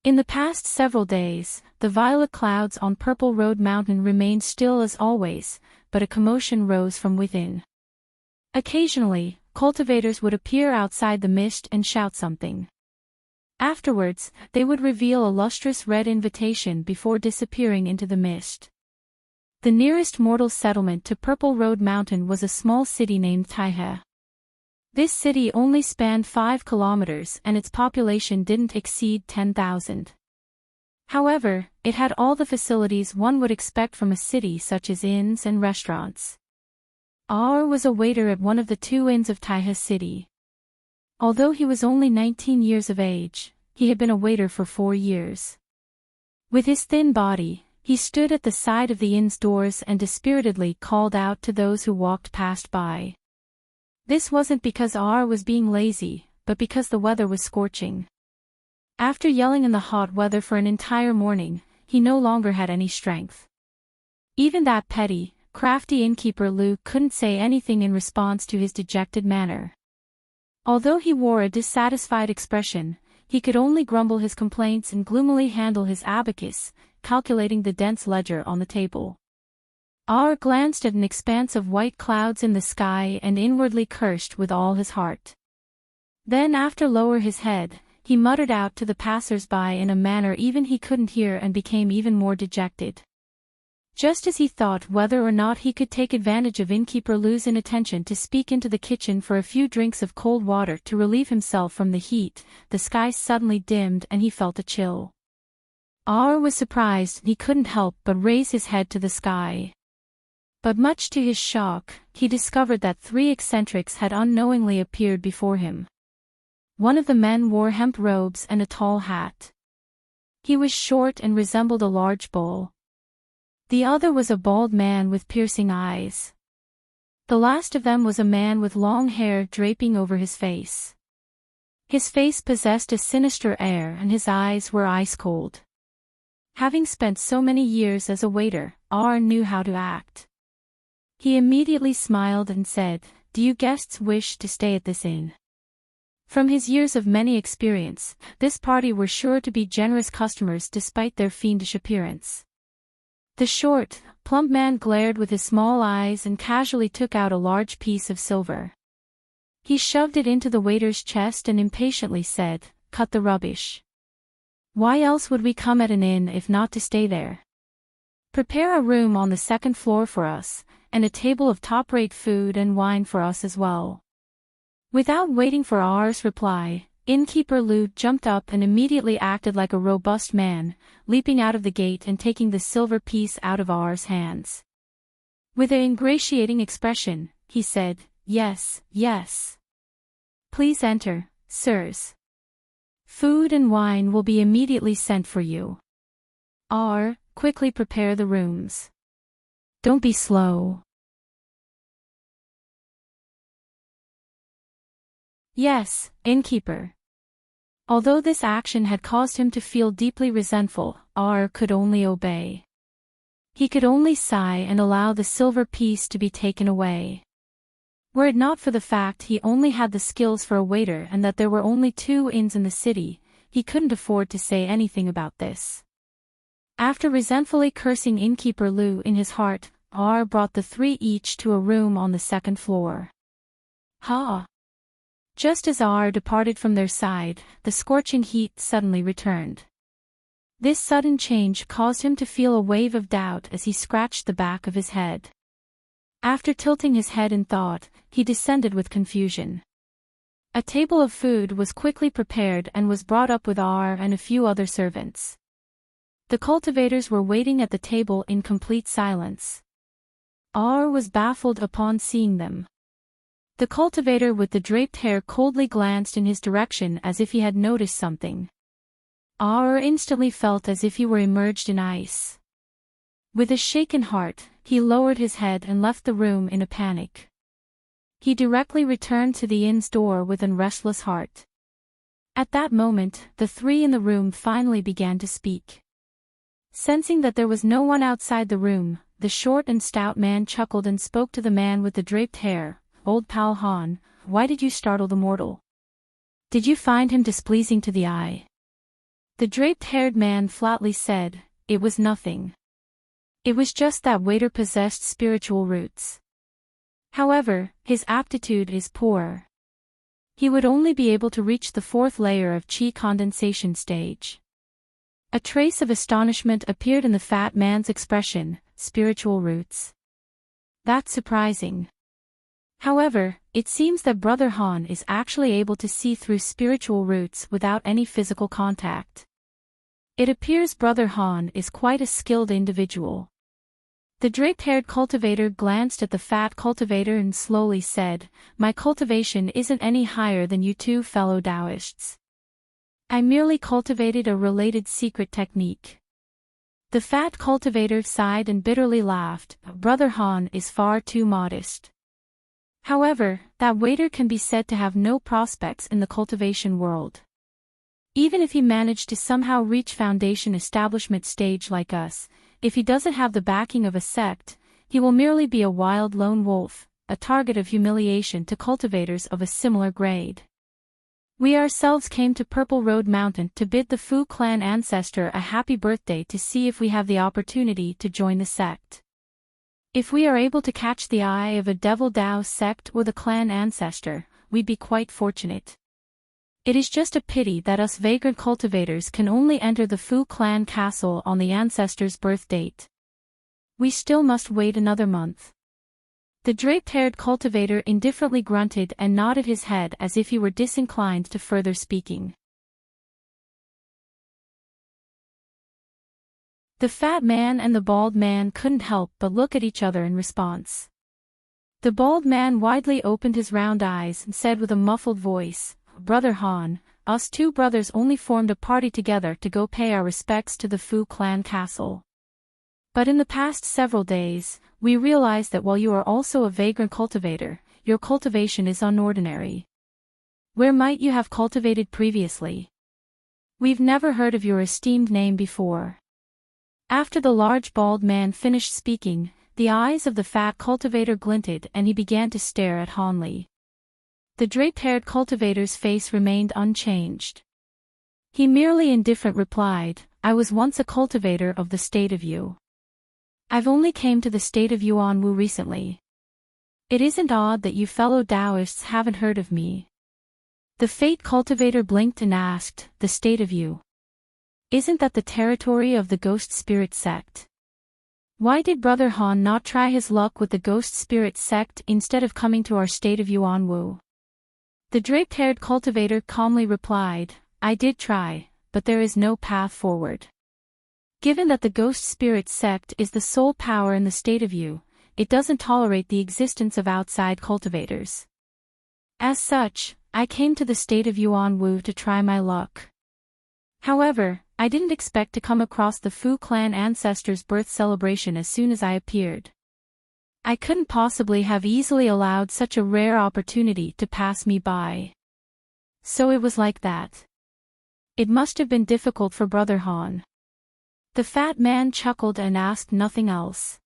In the past several days, the violet clouds on Purple Road Mountain remained still as always, but a commotion rose from within. Occasionally, cultivators would appear outside the mist and shout something. Afterwards, they would reveal a lustrous red invitation before disappearing into the mist. The nearest mortal settlement to Purple Road Mountain was a small city named Taihe. This city only spanned 5 kilometers and its population didn't exceed 10,000. However, it had all the facilities one would expect from a city, such as inns and restaurants. Aur was a waiter at one of the 2 inns of Taihe City. Although he was only 19 years of age, he had been a waiter for 4 years. With his thin body, he stood at the side of the inn's doors and dispiritedly called out to those who walked past by. This wasn't because Aur was being lazy, but because the weather was scorching. After yelling in the hot weather for an entire morning, he no longer had any strength. Even that petty, crafty innkeeper Lu couldn't say anything in response to his dejected manner. Although he wore a dissatisfied expression, he could only grumble his complaints and gloomily handle his abacus, calculating the dense ledger on the table. Aur glanced at an expanse of white clouds in the sky and inwardly cursed with all his heart. Then, after lower his head, he muttered out to the passers-by in a manner even he couldn't hear and became even more dejected. Just as he thought whether or not he could take advantage of innkeeper Lu's inattention to speak into the kitchen for a few drinks of cold water to relieve himself from the heat, the sky suddenly dimmed and he felt a chill. Aur was surprised and he couldn't help but raise his head to the sky. But much to his shock, he discovered that 3 eccentrics had unknowingly appeared before him. One of the men wore hemp robes and a tall hat. He was short and resembled a large bull. The other was a bald man with piercing eyes. The last of them was a man with long hair draping over his face. His face possessed a sinister air and his eyes were ice-cold. Having spent so many years as a waiter, Aur knew how to act. He immediately smiled and said, "Do you guests wish to stay at this inn?" From his years of many experience, this party were sure to be generous customers despite their fiendish appearance. The short, plump man glared with his small eyes and casually took out a large piece of silver. He shoved it into the waiter's chest and impatiently said, "Cut the rubbish. Why else would we come at an inn if not to stay there? Prepare a room on the 2nd floor for us, and a table of top-rate food and wine for us as well." Without waiting for Aur's reply, innkeeper Lu jumped up and immediately acted like a robust man, leaping out of the gate and taking the silver piece out of Aur's hands. With an ingratiating expression, he said, "Yes, yes. Please enter, sirs. Food and wine will be immediately sent for you. Aur, quickly prepare the rooms. Don't be slow." Yes, innkeeper. Although this action had caused him to feel deeply resentful, R could only obey. He could only sigh and allow the silver piece to be taken away. Were it not for the fact he only had the skills for a waiter and that there were only 2 inns in the city, he couldn't afford to say anything about this. After resentfully cursing innkeeper Lu in his heart, R brought the 3 each to a room on the 2nd floor. Ha! Just as R departed from their side, the scorching heat suddenly returned. This sudden change caused him to feel a wave of doubt as he scratched the back of his head. After tilting his head in thought, he descended with confusion. A table of food was quickly prepared and was brought up with R and a few other servants. The cultivators were waiting at the table in complete silence. R was baffled upon seeing them. The cultivator with the draped hair coldly glanced in his direction as if he had noticed something. R instantly felt as if he were immersed in ice. With a shaken heart, he lowered his head and left the room in a panic. He directly returned to the inn's door with an restless heart. At that moment, the 3 in the room finally began to speak. Sensing that there was no one outside the room, the short and stout man chuckled and spoke to the man with the draped hair. "Old pal Han, why did you startle the mortal? Did you find him displeasing to the eye?" The draped-haired man flatly said, "It was nothing. It was just that waiter possessed spiritual roots. However, his aptitude is poor. He would only be able to reach the 4th layer of chi condensation stage." A trace of astonishment appeared in the fat man's expression. Spiritual roots. That's surprising. However, it seems that Brother Han is actually able to see through spiritual roots without any physical contact. It appears Brother Han is quite a skilled individual. The draped-haired cultivator glanced at the fat cultivator and slowly said, "My cultivation isn't any higher than you 2 fellow Taoists. I merely cultivated a related secret technique." The fat cultivator sighed and bitterly laughed. Brother Han is far too modest. However, that waiter can be said to have no prospects in the cultivation world. Even if he managed to somehow reach foundation establishment stage like us, if he doesn't have the backing of a sect, he will merely be a wild lone wolf, a target of humiliation to cultivators of a similar grade. We ourselves came to Purple Road Mountain to bid the Fu clan ancestor a happy birthday to see if we have the opportunity to join the sect. If we are able to catch the eye of a Devil Dao sect or the clan ancestor, we'd be quite fortunate. It is just a pity that us vagrant cultivators can only enter the Fu clan castle on the ancestor's birth date. We still must wait another month. The draped-haired cultivator indifferently grunted and nodded his head as if he were disinclined to further speaking. The fat man and the bald man couldn't help but look at each other in response. The bald man widely opened his round eyes and said with a muffled voice, "Brother Han, us 2 brothers only formed a party together to go pay our respects to the Fu clan castle. But in the past several days, we realized that while you are also a vagrant cultivator, your cultivation is unordinary. Where might you have cultivated previously? We've never heard of your esteemed name before." After the large bald man finished speaking, the eyes of the fat cultivator glinted and he began to stare at Hanli. The draped-haired cultivator's face remained unchanged. He merely indifferent replied, "I was once a cultivator of the state of Yu. I've only came to the state of Yuanwu recently. It isn't odd that you fellow Taoists haven't heard of me." The fate cultivator blinked and asked, "The state of Yu? Isn't that the territory of the ghost spirit sect? Why did Brother Han not try his luck with the ghost spirit sect instead of coming to our state of Yuanwu?" The draped-haired cultivator calmly replied, "I did try, but there is no path forward. Given that the ghost spirit sect is the sole power in the state of Yu, it doesn't tolerate the existence of outside cultivators. As such, I came to the state of Yuanwu to try my luck. However, I didn't expect to come across the Fu clan ancestor's birth celebration as soon as I appeared. I couldn't possibly have easily allowed such a rare opportunity to pass me by. So it was like that. It must have been difficult for Brother Han. The fat man chuckled and asked nothing else.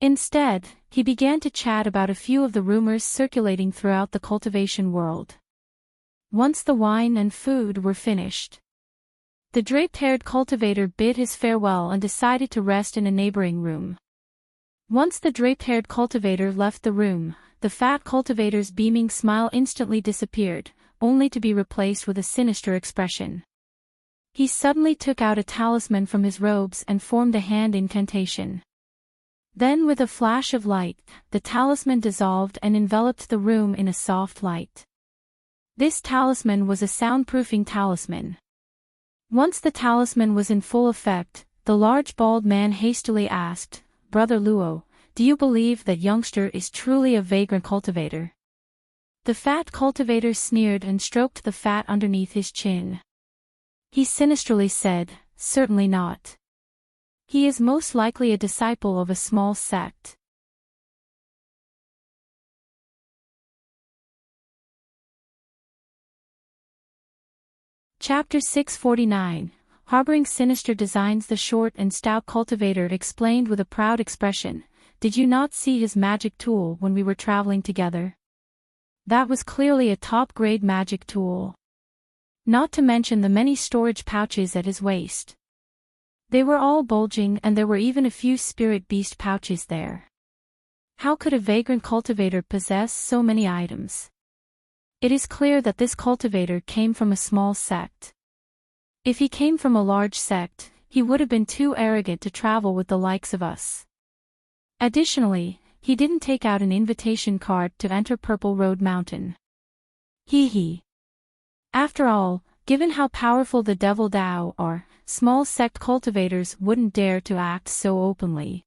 Instead, he began to chat about a few of the rumors circulating throughout the cultivation world. Once the wine and food were finished, the draped-haired cultivator bid his farewell and decided to rest in a neighboring room. Once the draped-haired cultivator left the room, the fat cultivator's beaming smile instantly disappeared, only to be replaced with a sinister expression. He suddenly took out a talisman from his robes and formed a hand incantation. Then with a flash of light, the talisman dissolved and enveloped the room in a soft light. This talisman was a soundproofing talisman. Once the talisman was in full effect, the large bald man hastily asked, "Brother Luo, do you believe that youngster is truly a vagrant cultivator?" The fat cultivator sneered and stroked the fat underneath his chin. He sinisterly said, "Certainly not. He is most likely a disciple of a small sect." Chapter 649. Harboring sinister designs. The short and stout cultivator explained with a proud expression, "Did you not see his magic tool when we were traveling together? That was clearly a top-grade magic tool. Not to mention the many storage pouches at his waist. They were all bulging and there were even a few spirit beast pouches there. How could a vagrant cultivator possess so many items? It is clear that this cultivator came from a small sect. If he came from a large sect, he would have been too arrogant to travel with the likes of us. Additionally, he didn't take out an invitation card to enter Purple Road Mountain. Hee hee. After all, given how powerful the Devil Dao are, small sect cultivators wouldn't dare to act so openly.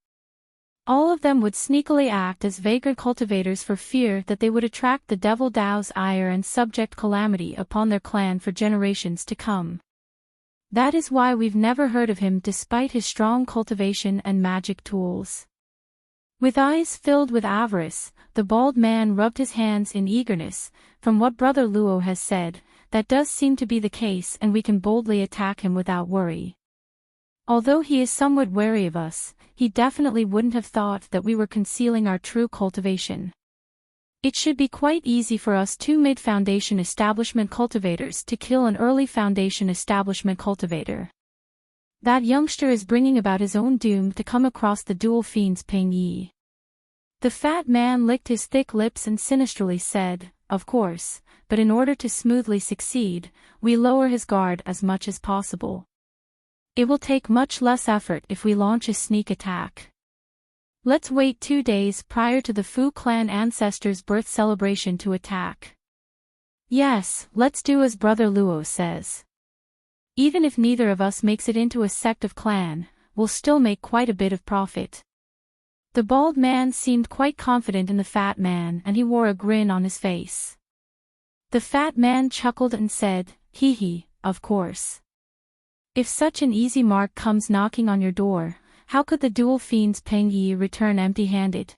All of them would sneakily act as vagrant cultivators for fear that they would attract the Devil Dao's ire and subject calamity upon their clan for generations to come. That is why we've never heard of him despite his strong cultivation and magic tools. With eyes filled with avarice, the bald man rubbed his hands in eagerness. From what Brother Luo has said, that does seem to be the case and we can boldly attack him without worry. Although he is somewhat wary of us, he definitely wouldn't have thought that we were concealing our true cultivation. It should be quite easy for us two mid-foundation establishment cultivators to kill an early foundation establishment cultivator. That youngster is bringing about his own doom to come across the dual fiends Ping Yi." The fat man licked his thick lips and sinisterly said, "Of course, but in order to smoothly succeed, we lower his guard as much as possible. It will take much less effort if we launch a sneak attack. Let's wait 2 days prior to the Fu clan ancestors' birth celebration to attack. Yes, let's do as Brother Luo says. Even if neither of us makes it into a sect of clan, we'll still make quite a bit of profit." The bald man seemed quite confident in the fat man and he wore a grin on his face. The fat man chuckled and said, "Hee hee, of course. If such an easy mark comes knocking on your door, how could the dual fiends Peng Yi return empty-handed?"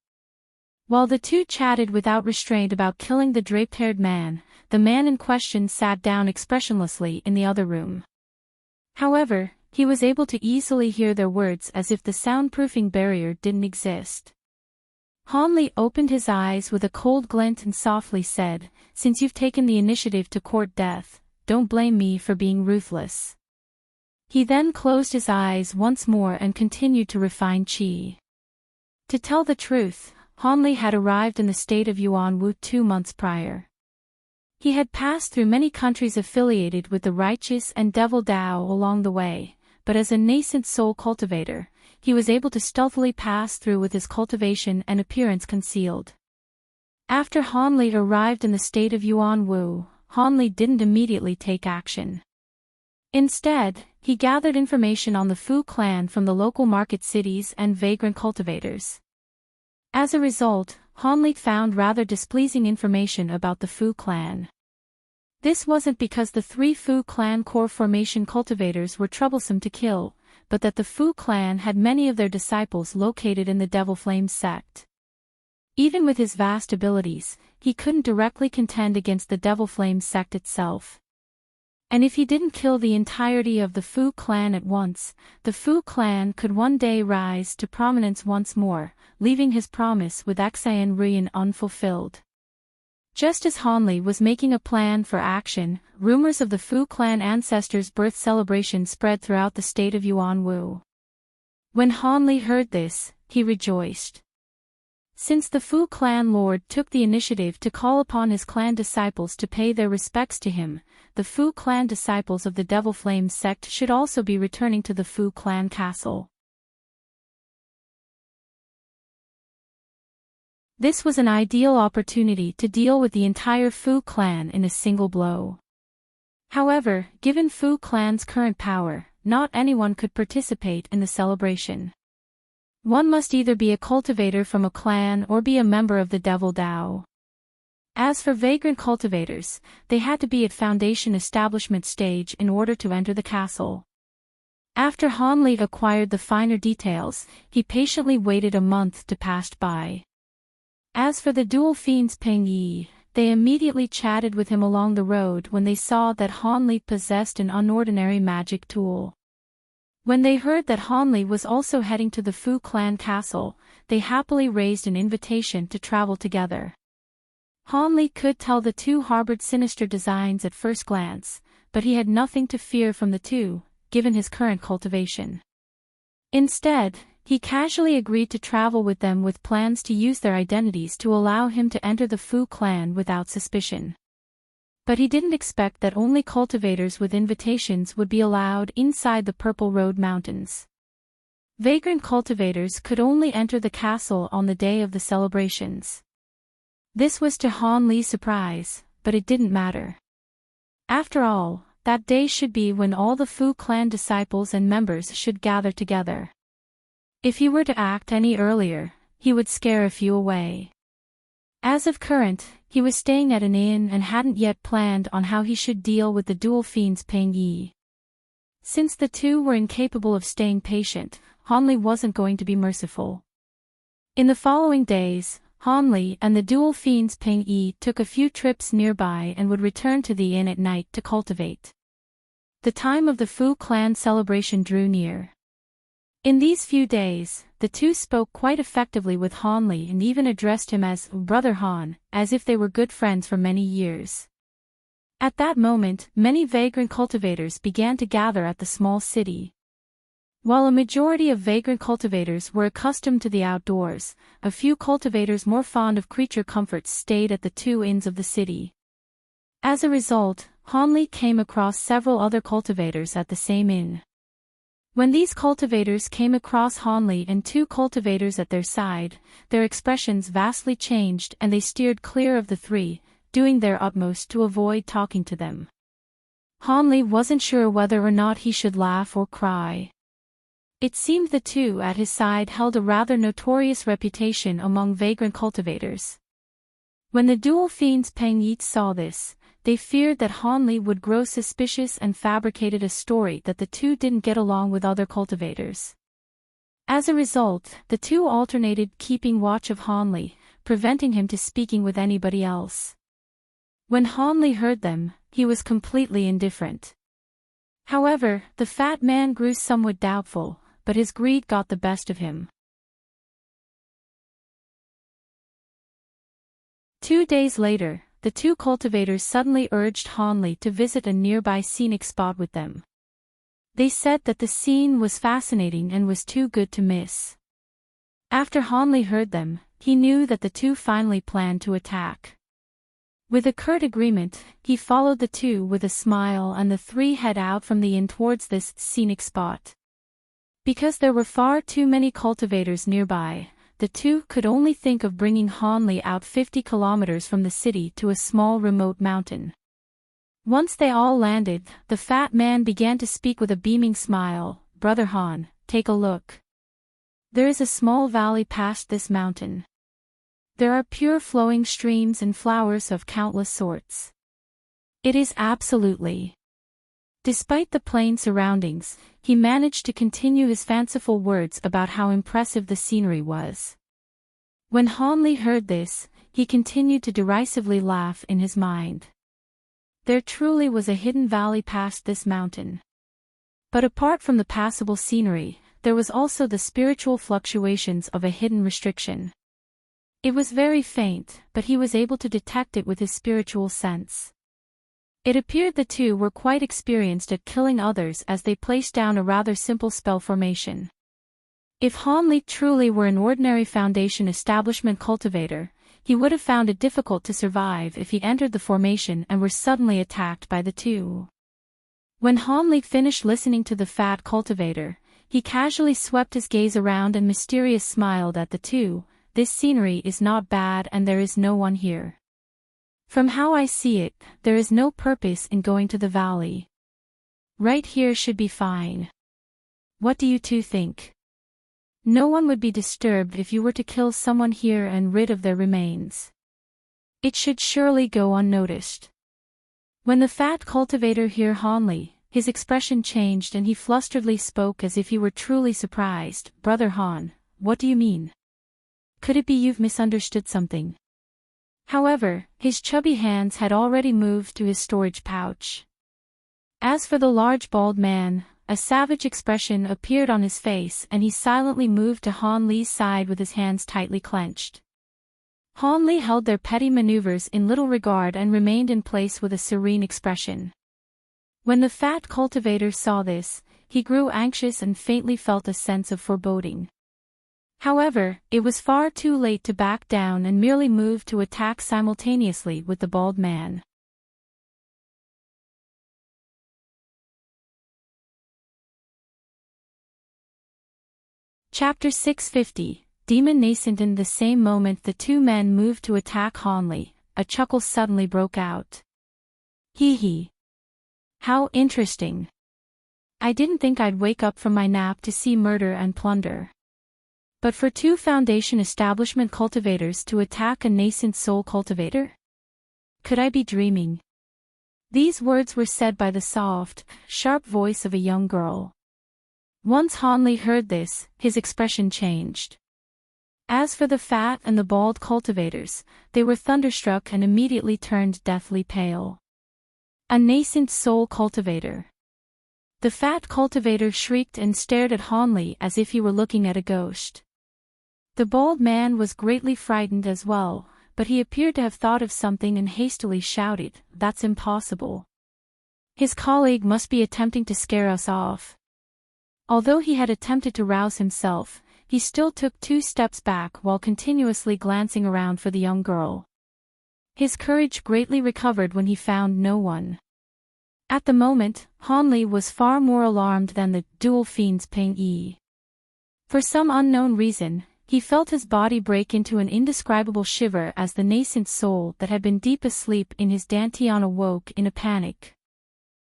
While the two chatted without restraint about killing the draped-haired man, the man in question sat down expressionlessly in the other room. However, he was able to easily hear their words as if the soundproofing barrier didn't exist. Hanli opened his eyes with a cold glint and softly said, "Since you've taken the initiative to court death, don't blame me for being ruthless." He then closed his eyes once more and continued to refine qi. To tell the truth, Hanli had arrived in the state of Yuanwu 2 months prior. He had passed through many countries affiliated with the righteous and Devil Dao along the way, but as a nascent soul cultivator, he was able to stealthily pass through with his cultivation and appearance concealed. After Hanli arrived in the state of Yuanwu, Hanli didn't immediately take action. Instead, he gathered information on the Fu clan from the local market cities and vagrant cultivators. As a result, Hanli found rather displeasing information about the Fu clan. This wasn't because the 3 Fu clan core formation cultivators were troublesome to kill, but that the Fu clan had many of their disciples located in the Devil Flame sect. Even with his vast abilities, he couldn't directly contend against the Devil Flame sect itself. And if he didn't kill the entirety of the Fu clan at once, the Fu clan could one day rise to prominence once more, leaving his promise with Xian Rian unfulfilled. Just as Han Li was making a plan for action, rumors of the Fu clan ancestors' birth celebration spread throughout the state of Yuanwu. When Han Li heard this, he rejoiced. Since the Fu clan lord took the initiative to call upon his clan disciples to pay their respects to him, the Fu clan disciples of the Devil Flame sect should also be returning to the Fu clan castle. This was an ideal opportunity to deal with the entire Fu clan in a single blow. However, given Fu clan's current power, not anyone could participate in the celebration. One must either be a cultivator from a clan or be a member of the Devil Dao. As for vagrant cultivators, they had to be at foundation establishment stage in order to enter the castle. After Han Li acquired the finer details, he patiently waited a month to pass by. As for the dual fiends Ping Yi, they immediately chatted with him along the road when they saw that Han Li possessed an unordinary magic tool. When they heard that Han Li was also heading to the Fu clan castle, they happily raised an invitation to travel together. Han Li could tell the two harbored sinister designs at first glance, but he had nothing to fear from the two, given his current cultivation. Instead, he casually agreed to travel with them with plans to use their identities to allow him to enter the Fu clan without suspicion. But he didn't expect that only cultivators with invitations would be allowed inside the Purple Road Mountains. Vagrant cultivators could only enter the castle on the day of the celebrations. This was to Han Li's surprise, but it didn't matter. After all, that day should be when all the Fu clan disciples and members should gather together. If he were to act any earlier, he would scare a few away. As of current, he was staying at an inn and hadn't yet planned on how he should deal with the dual fiends Ping Yi. Since the two were incapable of staying patient, Han Li wasn't going to be merciful. In the following days, Han Li and the dual fiends Ping Yi took a few trips nearby and would return to the inn at night to cultivate. The time of the Fu clan celebration drew near. In these few days, the two spoke quite effectively with Han Li and even addressed him as Brother Han, as if they were good friends for many years. At that moment, many vagrant cultivators began to gather at the small city. While a majority of vagrant cultivators were accustomed to the outdoors, a few cultivators more fond of creature comforts stayed at the two inns of the city. As a result, Han Li came across several other cultivators at the same inn. When these cultivators came across Han Li and two cultivators at their side, their expressions vastly changed and they steered clear of the three, doing their utmost to avoid talking to them. Han Li wasn't sure whether or not he should laugh or cry. It seemed the two at his side held a rather notorious reputation among vagrant cultivators. When the dual fiends Peng Yi saw this, they feared that Han Li would grow suspicious and fabricated a story that the two didn't get along with other cultivators. As a result, the two alternated keeping watch of Han Li, preventing him to speaking with anybody else. When Han Li heard them, he was completely indifferent. However, the fat man grew somewhat doubtful, but his greed got the best of him. 2 days later, the two cultivators suddenly urged Han Li to visit a nearby scenic spot with them. They said that the scene was fascinating and was too good to miss. After Han Li heard them, he knew that the two finally planned to attack. With a curt agreement, he followed the two with a smile and the three head out from the inn towards this scenic spot. Because there were far too many cultivators nearby, the two could only think of bringing Han Li out 50 kilometers from the city to a small remote mountain. Once they all landed, the fat man began to speak with a beaming smile. "Brother Han, take a look. There is a small valley past this mountain. There are pure flowing streams and flowers of countless sorts. It is absolutely..." Despite the plain surroundings, he managed to continue his fanciful words about how impressive the scenery was. When Hanli heard this, he continued to derisively laugh in his mind. There truly was a hidden valley past this mountain. But apart from the passable scenery, there was also the spiritual fluctuations of a hidden restriction. It was very faint, but he was able to detect it with his spiritual sense. It appeared the two were quite experienced at killing others as they placed down a rather simple spell formation. If Hanli truly were an ordinary Foundation establishment cultivator, he would have found it difficult to survive if he entered the formation and were suddenly attacked by the two. When Hanli finished listening to the fat cultivator, he casually swept his gaze around and mysteriously smiled at the two. This scenery is not bad and there is no one here. From how I see it, there is no purpose in going to the valley. Right here should be fine. What do you two think? No one would be disturbed if you were to kill someone here and rid of their remains. It should surely go unnoticed. When the fat cultivator heard Hanli, his expression changed and he flusteredly spoke as if he were truly surprised. Brother Han, what do you mean? Could it be you've misunderstood something? However, his chubby hands had already moved to his storage pouch. As for the large bald man, a savage expression appeared on his face and he silently moved to Hanli's side with his hands tightly clenched. Hanli held their petty maneuvers in little regard and remained in place with a serene expression. When the fat cultivator saw this, he grew anxious and faintly felt a sense of foreboding. However, it was far too late to back down and merely moved to attack simultaneously with the bald man. Chapter 650, Demon Nascent. In the same moment the two men moved to attack Hanli, a chuckle suddenly broke out. Hee hee. How interesting. I didn't think I'd wake up from my nap to see murder and plunder. But for two Foundation establishment cultivators to attack a nascent soul cultivator? Could I be dreaming? These words were said by the soft, sharp voice of a young girl. Once Hanli heard this, his expression changed. As for the fat and the bald cultivators, they were thunderstruck and immediately turned deathly pale. A nascent soul cultivator. The fat cultivator shrieked and stared at Hanli as if he were looking at a ghost. The bald man was greatly frightened as well, but he appeared to have thought of something and hastily shouted, "That's impossible. His colleague must be attempting to scare us off." Although he had attempted to rouse himself, he still took 2 steps back while continuously glancing around for the young girl. His courage greatly recovered when he found no one. At the moment, Hanli was far more alarmed than the dual fiends Ping Yi. For some unknown reason, he felt his body break into an indescribable shiver as the nascent soul that had been deep asleep in his dantian awoke in a panic.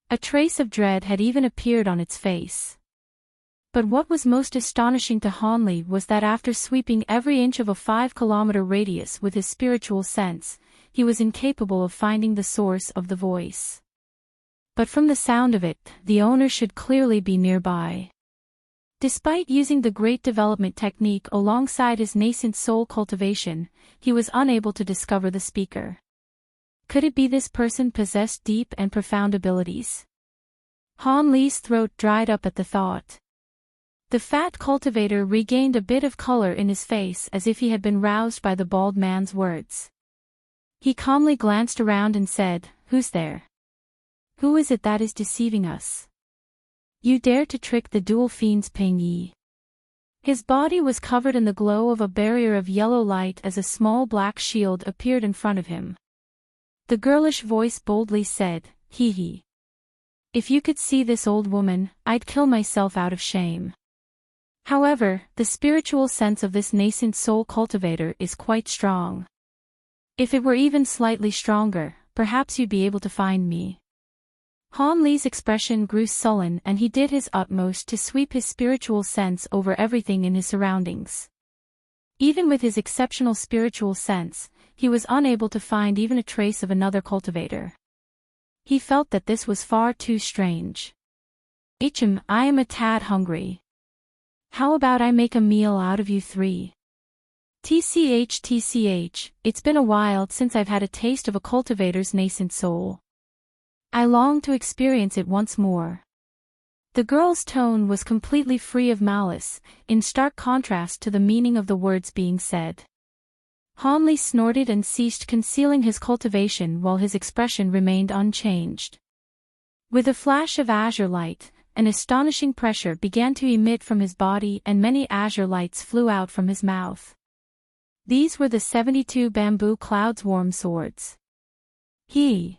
A trace of dread had even appeared on its face. But what was most astonishing to Hanli was that after sweeping every inch of a 5-kilometer radius with his spiritual sense, he was incapable of finding the source of the voice. But from the sound of it, the owner should clearly be nearby. Despite using the great development technique alongside his nascent soul cultivation, he was unable to discover the speaker. Could it be this person possessed deep and profound abilities? Hanli's throat dried up at the thought. The fat cultivator regained a bit of color in his face as if he had been roused by the bald man's words. He calmly glanced around and said, "Who's there? Who is it that is deceiving us? You dare to trick the dual fiends Ping Yi?" His body was covered in the glow of a barrier of yellow light as a small black shield appeared in front of him. The girlish voice boldly said, "Hee hee. If you could see this old woman, I'd kill myself out of shame." However, the spiritual sense of this nascent soul cultivator is quite strong. If it were even slightly stronger, perhaps you'd be able to find me. Hanli's expression grew sullen and he did his utmost to sweep his spiritual sense over everything in his surroundings. Even with his exceptional spiritual sense, he was unable to find even a trace of another cultivator. He felt that this was far too strange. I am a tad hungry. How about I make a meal out of you 3? TCH, it's been a while since I've had a taste of a cultivator's nascent soul. I long to experience it once more. The girl's tone was completely free of malice, in stark contrast to the meaning of the words being said. Hanli snorted and ceased concealing his cultivation while his expression remained unchanged. With a flash of azure light, an astonishing pressure began to emit from his body and many azure lights flew out from his mouth. These were the 72 bamboo clouds warm swords. He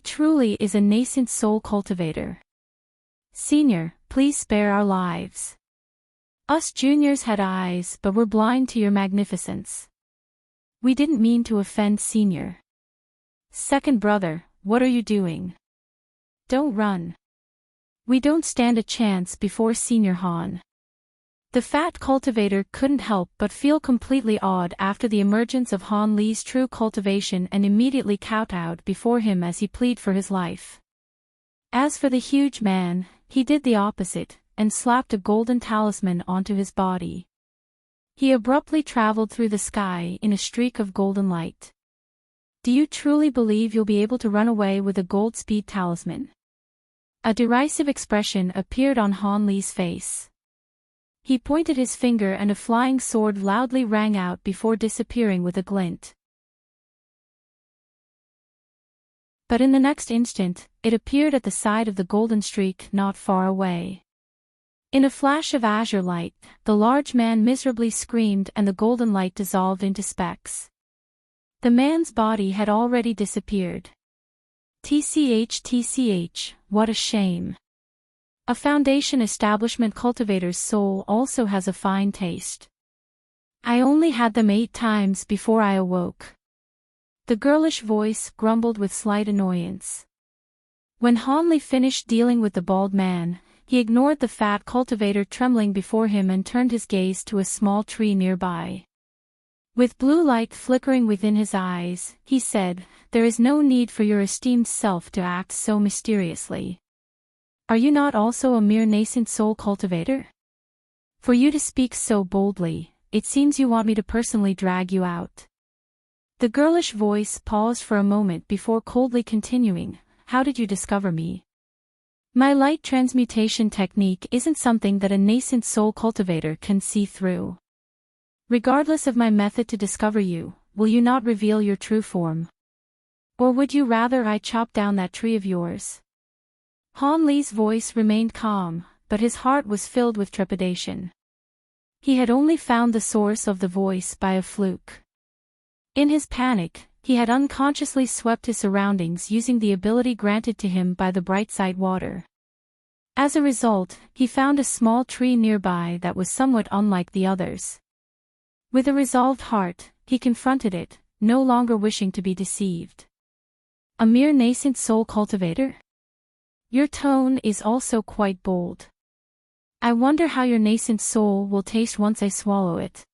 truly is a nascent soul cultivator. Senior, please spare our lives. Us juniors had eyes but were blind to your magnificence. We didn't mean to offend Senior. Second brother, what are you doing? Don't run. We don't stand a chance before Senior Han. The fat cultivator couldn't help but feel completely awed after the emergence of Han Li's true cultivation and immediately kowtowed before him as he pleaded for his life. As for the huge man, he did the opposite, and slapped a golden talisman onto his body. He abruptly traveled through the sky in a streak of golden light. Do you truly believe you'll be able to run away with a gold speed talisman? A derisive expression appeared on Han Li's face. He pointed his finger and a flying sword loudly rang out before disappearing with a glint. But in the next instant, it appeared at the side of the golden streak not far away. In a flash of azure light, the large man miserably screamed and the golden light dissolved into specks. The man's body had already disappeared. TCH, what a shame. A foundation establishment cultivator's soul also has a fine taste. I only had them 8 times before I awoke. The girlish voice grumbled with slight annoyance. When Hanli finished dealing with the bald man, he ignored the fat cultivator trembling before him and turned his gaze to a small tree nearby. With blue light flickering within his eyes, he said, "There is no need for your esteemed self to act so mysteriously. Are you not also a mere nascent soul cultivator? For you to speak so boldly, it seems you want me to personally drag you out." The girlish voice paused for a moment before coldly continuing, "How did you discover me? My light transmutation technique isn't something that a nascent soul cultivator can see through. Regardless of my method to discover you, will you not reveal your true form? Or would you rather I chop down that tree of yours?" Han Li's voice remained calm, but his heart was filled with trepidation. He had only found the source of the voice by a fluke. In his panic, he had unconsciously swept his surroundings using the ability granted to him by the Brightside Water. As a result, he found a small tree nearby that was somewhat unlike the others. With a resolved heart, he confronted it, no longer wishing to be deceived. A mere nascent soul cultivator? Your tone is also quite bold. I wonder how your nascent soul will taste once I swallow it.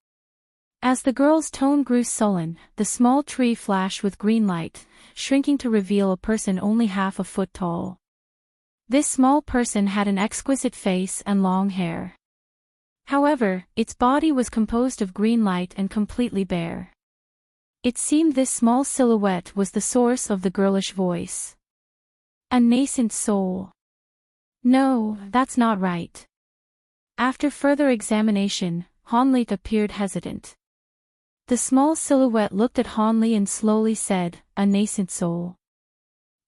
As the girl's tone grew sullen, the small tree flashed with green light, shrinking to reveal a person only half a foot tall. This small person had an exquisite face and long hair. However, its body was composed of green light and completely bare. It seemed this small silhouette was the source of the girlish voice. A nascent soul. No, that's not right. After further examination, Hanli appeared hesitant. The small silhouette looked at Hanli and slowly said, "A nascent soul.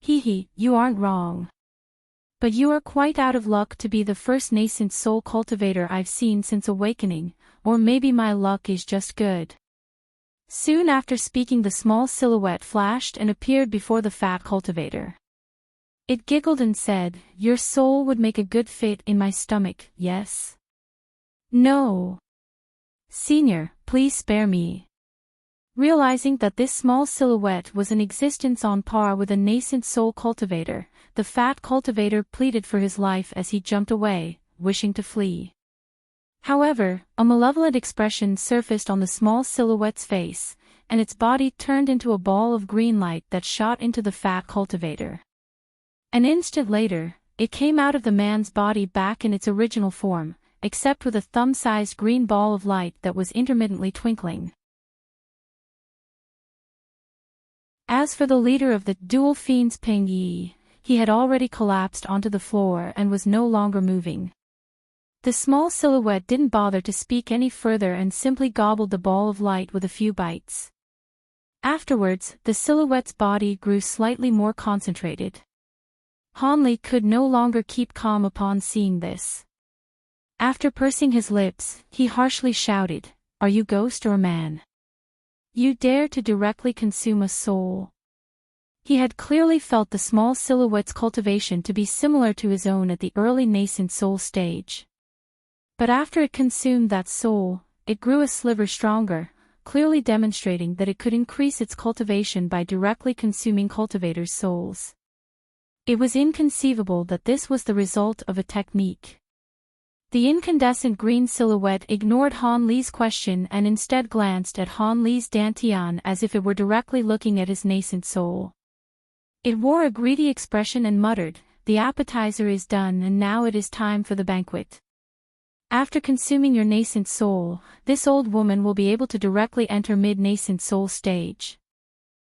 You aren't wrong. But you are quite out of luck to be the first nascent soul cultivator I've seen since awakening, or maybe my luck is just good." Soon after speaking, the small silhouette flashed and appeared before the fat cultivator. It giggled and said, "Your soul would make a good fit in my stomach, yes?" "No. Senior, please spare me." Realizing that this small silhouette was in existence on par with a nascent soul cultivator, the fat cultivator pleaded for his life as he jumped away, wishing to flee. However, a malevolent expression surfaced on the small silhouette's face, and its body turned into a ball of green light that shot into the fat cultivator. An instant later, it came out of the man's body back in its original form, except with a thumb-sized green ball of light that was intermittently twinkling. As for the leader of the dual fiends Ping Yi, he had already collapsed onto the floor and was no longer moving. The small silhouette didn't bother to speak any further and simply gobbled the ball of light with a few bites. Afterwards, the silhouette's body grew slightly more concentrated. Hanli could no longer keep calm upon seeing this. After pursing his lips, he harshly shouted, "Are you ghost or man? You dare to directly consume a soul?" He had clearly felt the small silhouette's cultivation to be similar to his own at the early nascent soul stage. But after it consumed that soul, it grew a sliver stronger, clearly demonstrating that it could increase its cultivation by directly consuming cultivators' souls. It was inconceivable that this was the result of a technique. The incandescent green silhouette ignored Han Li's question and instead glanced at Han Li's dantian as if it were directly looking at his nascent soul. It wore a greedy expression and muttered, "The appetizer is done and now it is time for the banquet. After consuming your nascent soul, this old woman will be able to directly enter mid-nascent soul stage.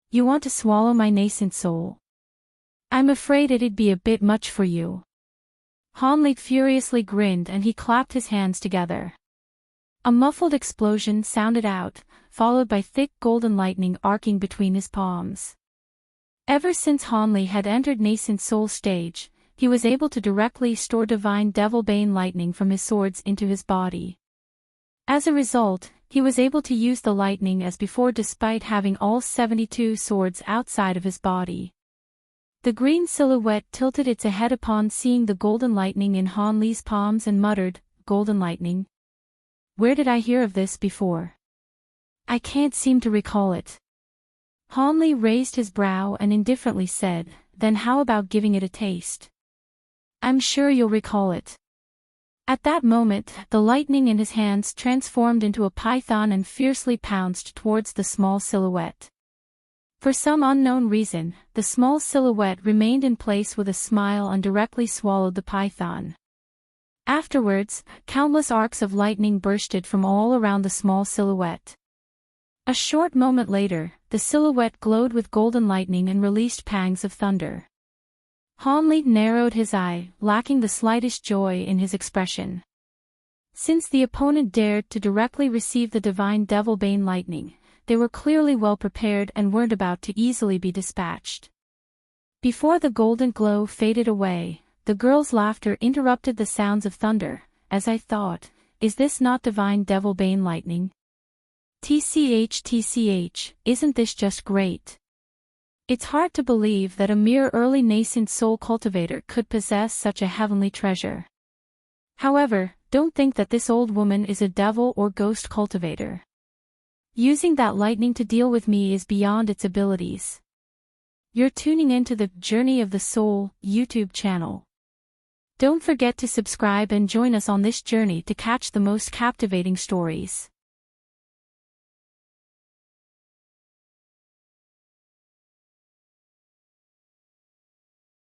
You want to swallow my nascent soul? I'm afraid it'd be a bit much for you." Han Li furiously grinned and he clapped his hands together. A muffled explosion sounded out, followed by thick golden lightning arcing between his palms. Ever since Han Li had entered nascent soul stage, he was able to directly store divine devil-bane lightning from his swords into his body. As a result, he was able to use the lightning as before despite having all 72 swords outside of his body. The green silhouette tilted its head upon seeing the golden lightning in Han Li's palms and muttered, "Golden lightning? Where did I hear of this before? I can't seem to recall it." Han Li raised his brow and indifferently said, "Then how about giving it a taste? I'm sure you'll recall it." At that moment, the lightning in his hands transformed into a python and fiercely pounced towards the small silhouette. For some unknown reason, the small silhouette remained in place with a smile and directly swallowed the python. Afterwards, countless arcs of lightning bursted from all around the small silhouette. A short moment later, the silhouette glowed with golden lightning and released pangs of thunder. Han Li narrowed his eye, lacking the slightest joy in his expression. Since the opponent dared to directly receive the divine devil-bane lightning, they were clearly well prepared and weren't about to easily be dispatched. Before the golden glow faded away, the girl's laughter interrupted the sounds of thunder. "As I thought, is this not divine devil-bane lightning? TCH, isn't this just great? It's hard to believe that a mere early nascent soul cultivator could possess such a heavenly treasure. However, don't think that this old woman is a devil or ghost cultivator. Using that lightning to deal with me is beyond its abilities." You're tuning into the Journey of the Soul YouTube channel. Don't forget to subscribe and join us on this journey to catch the most captivating stories.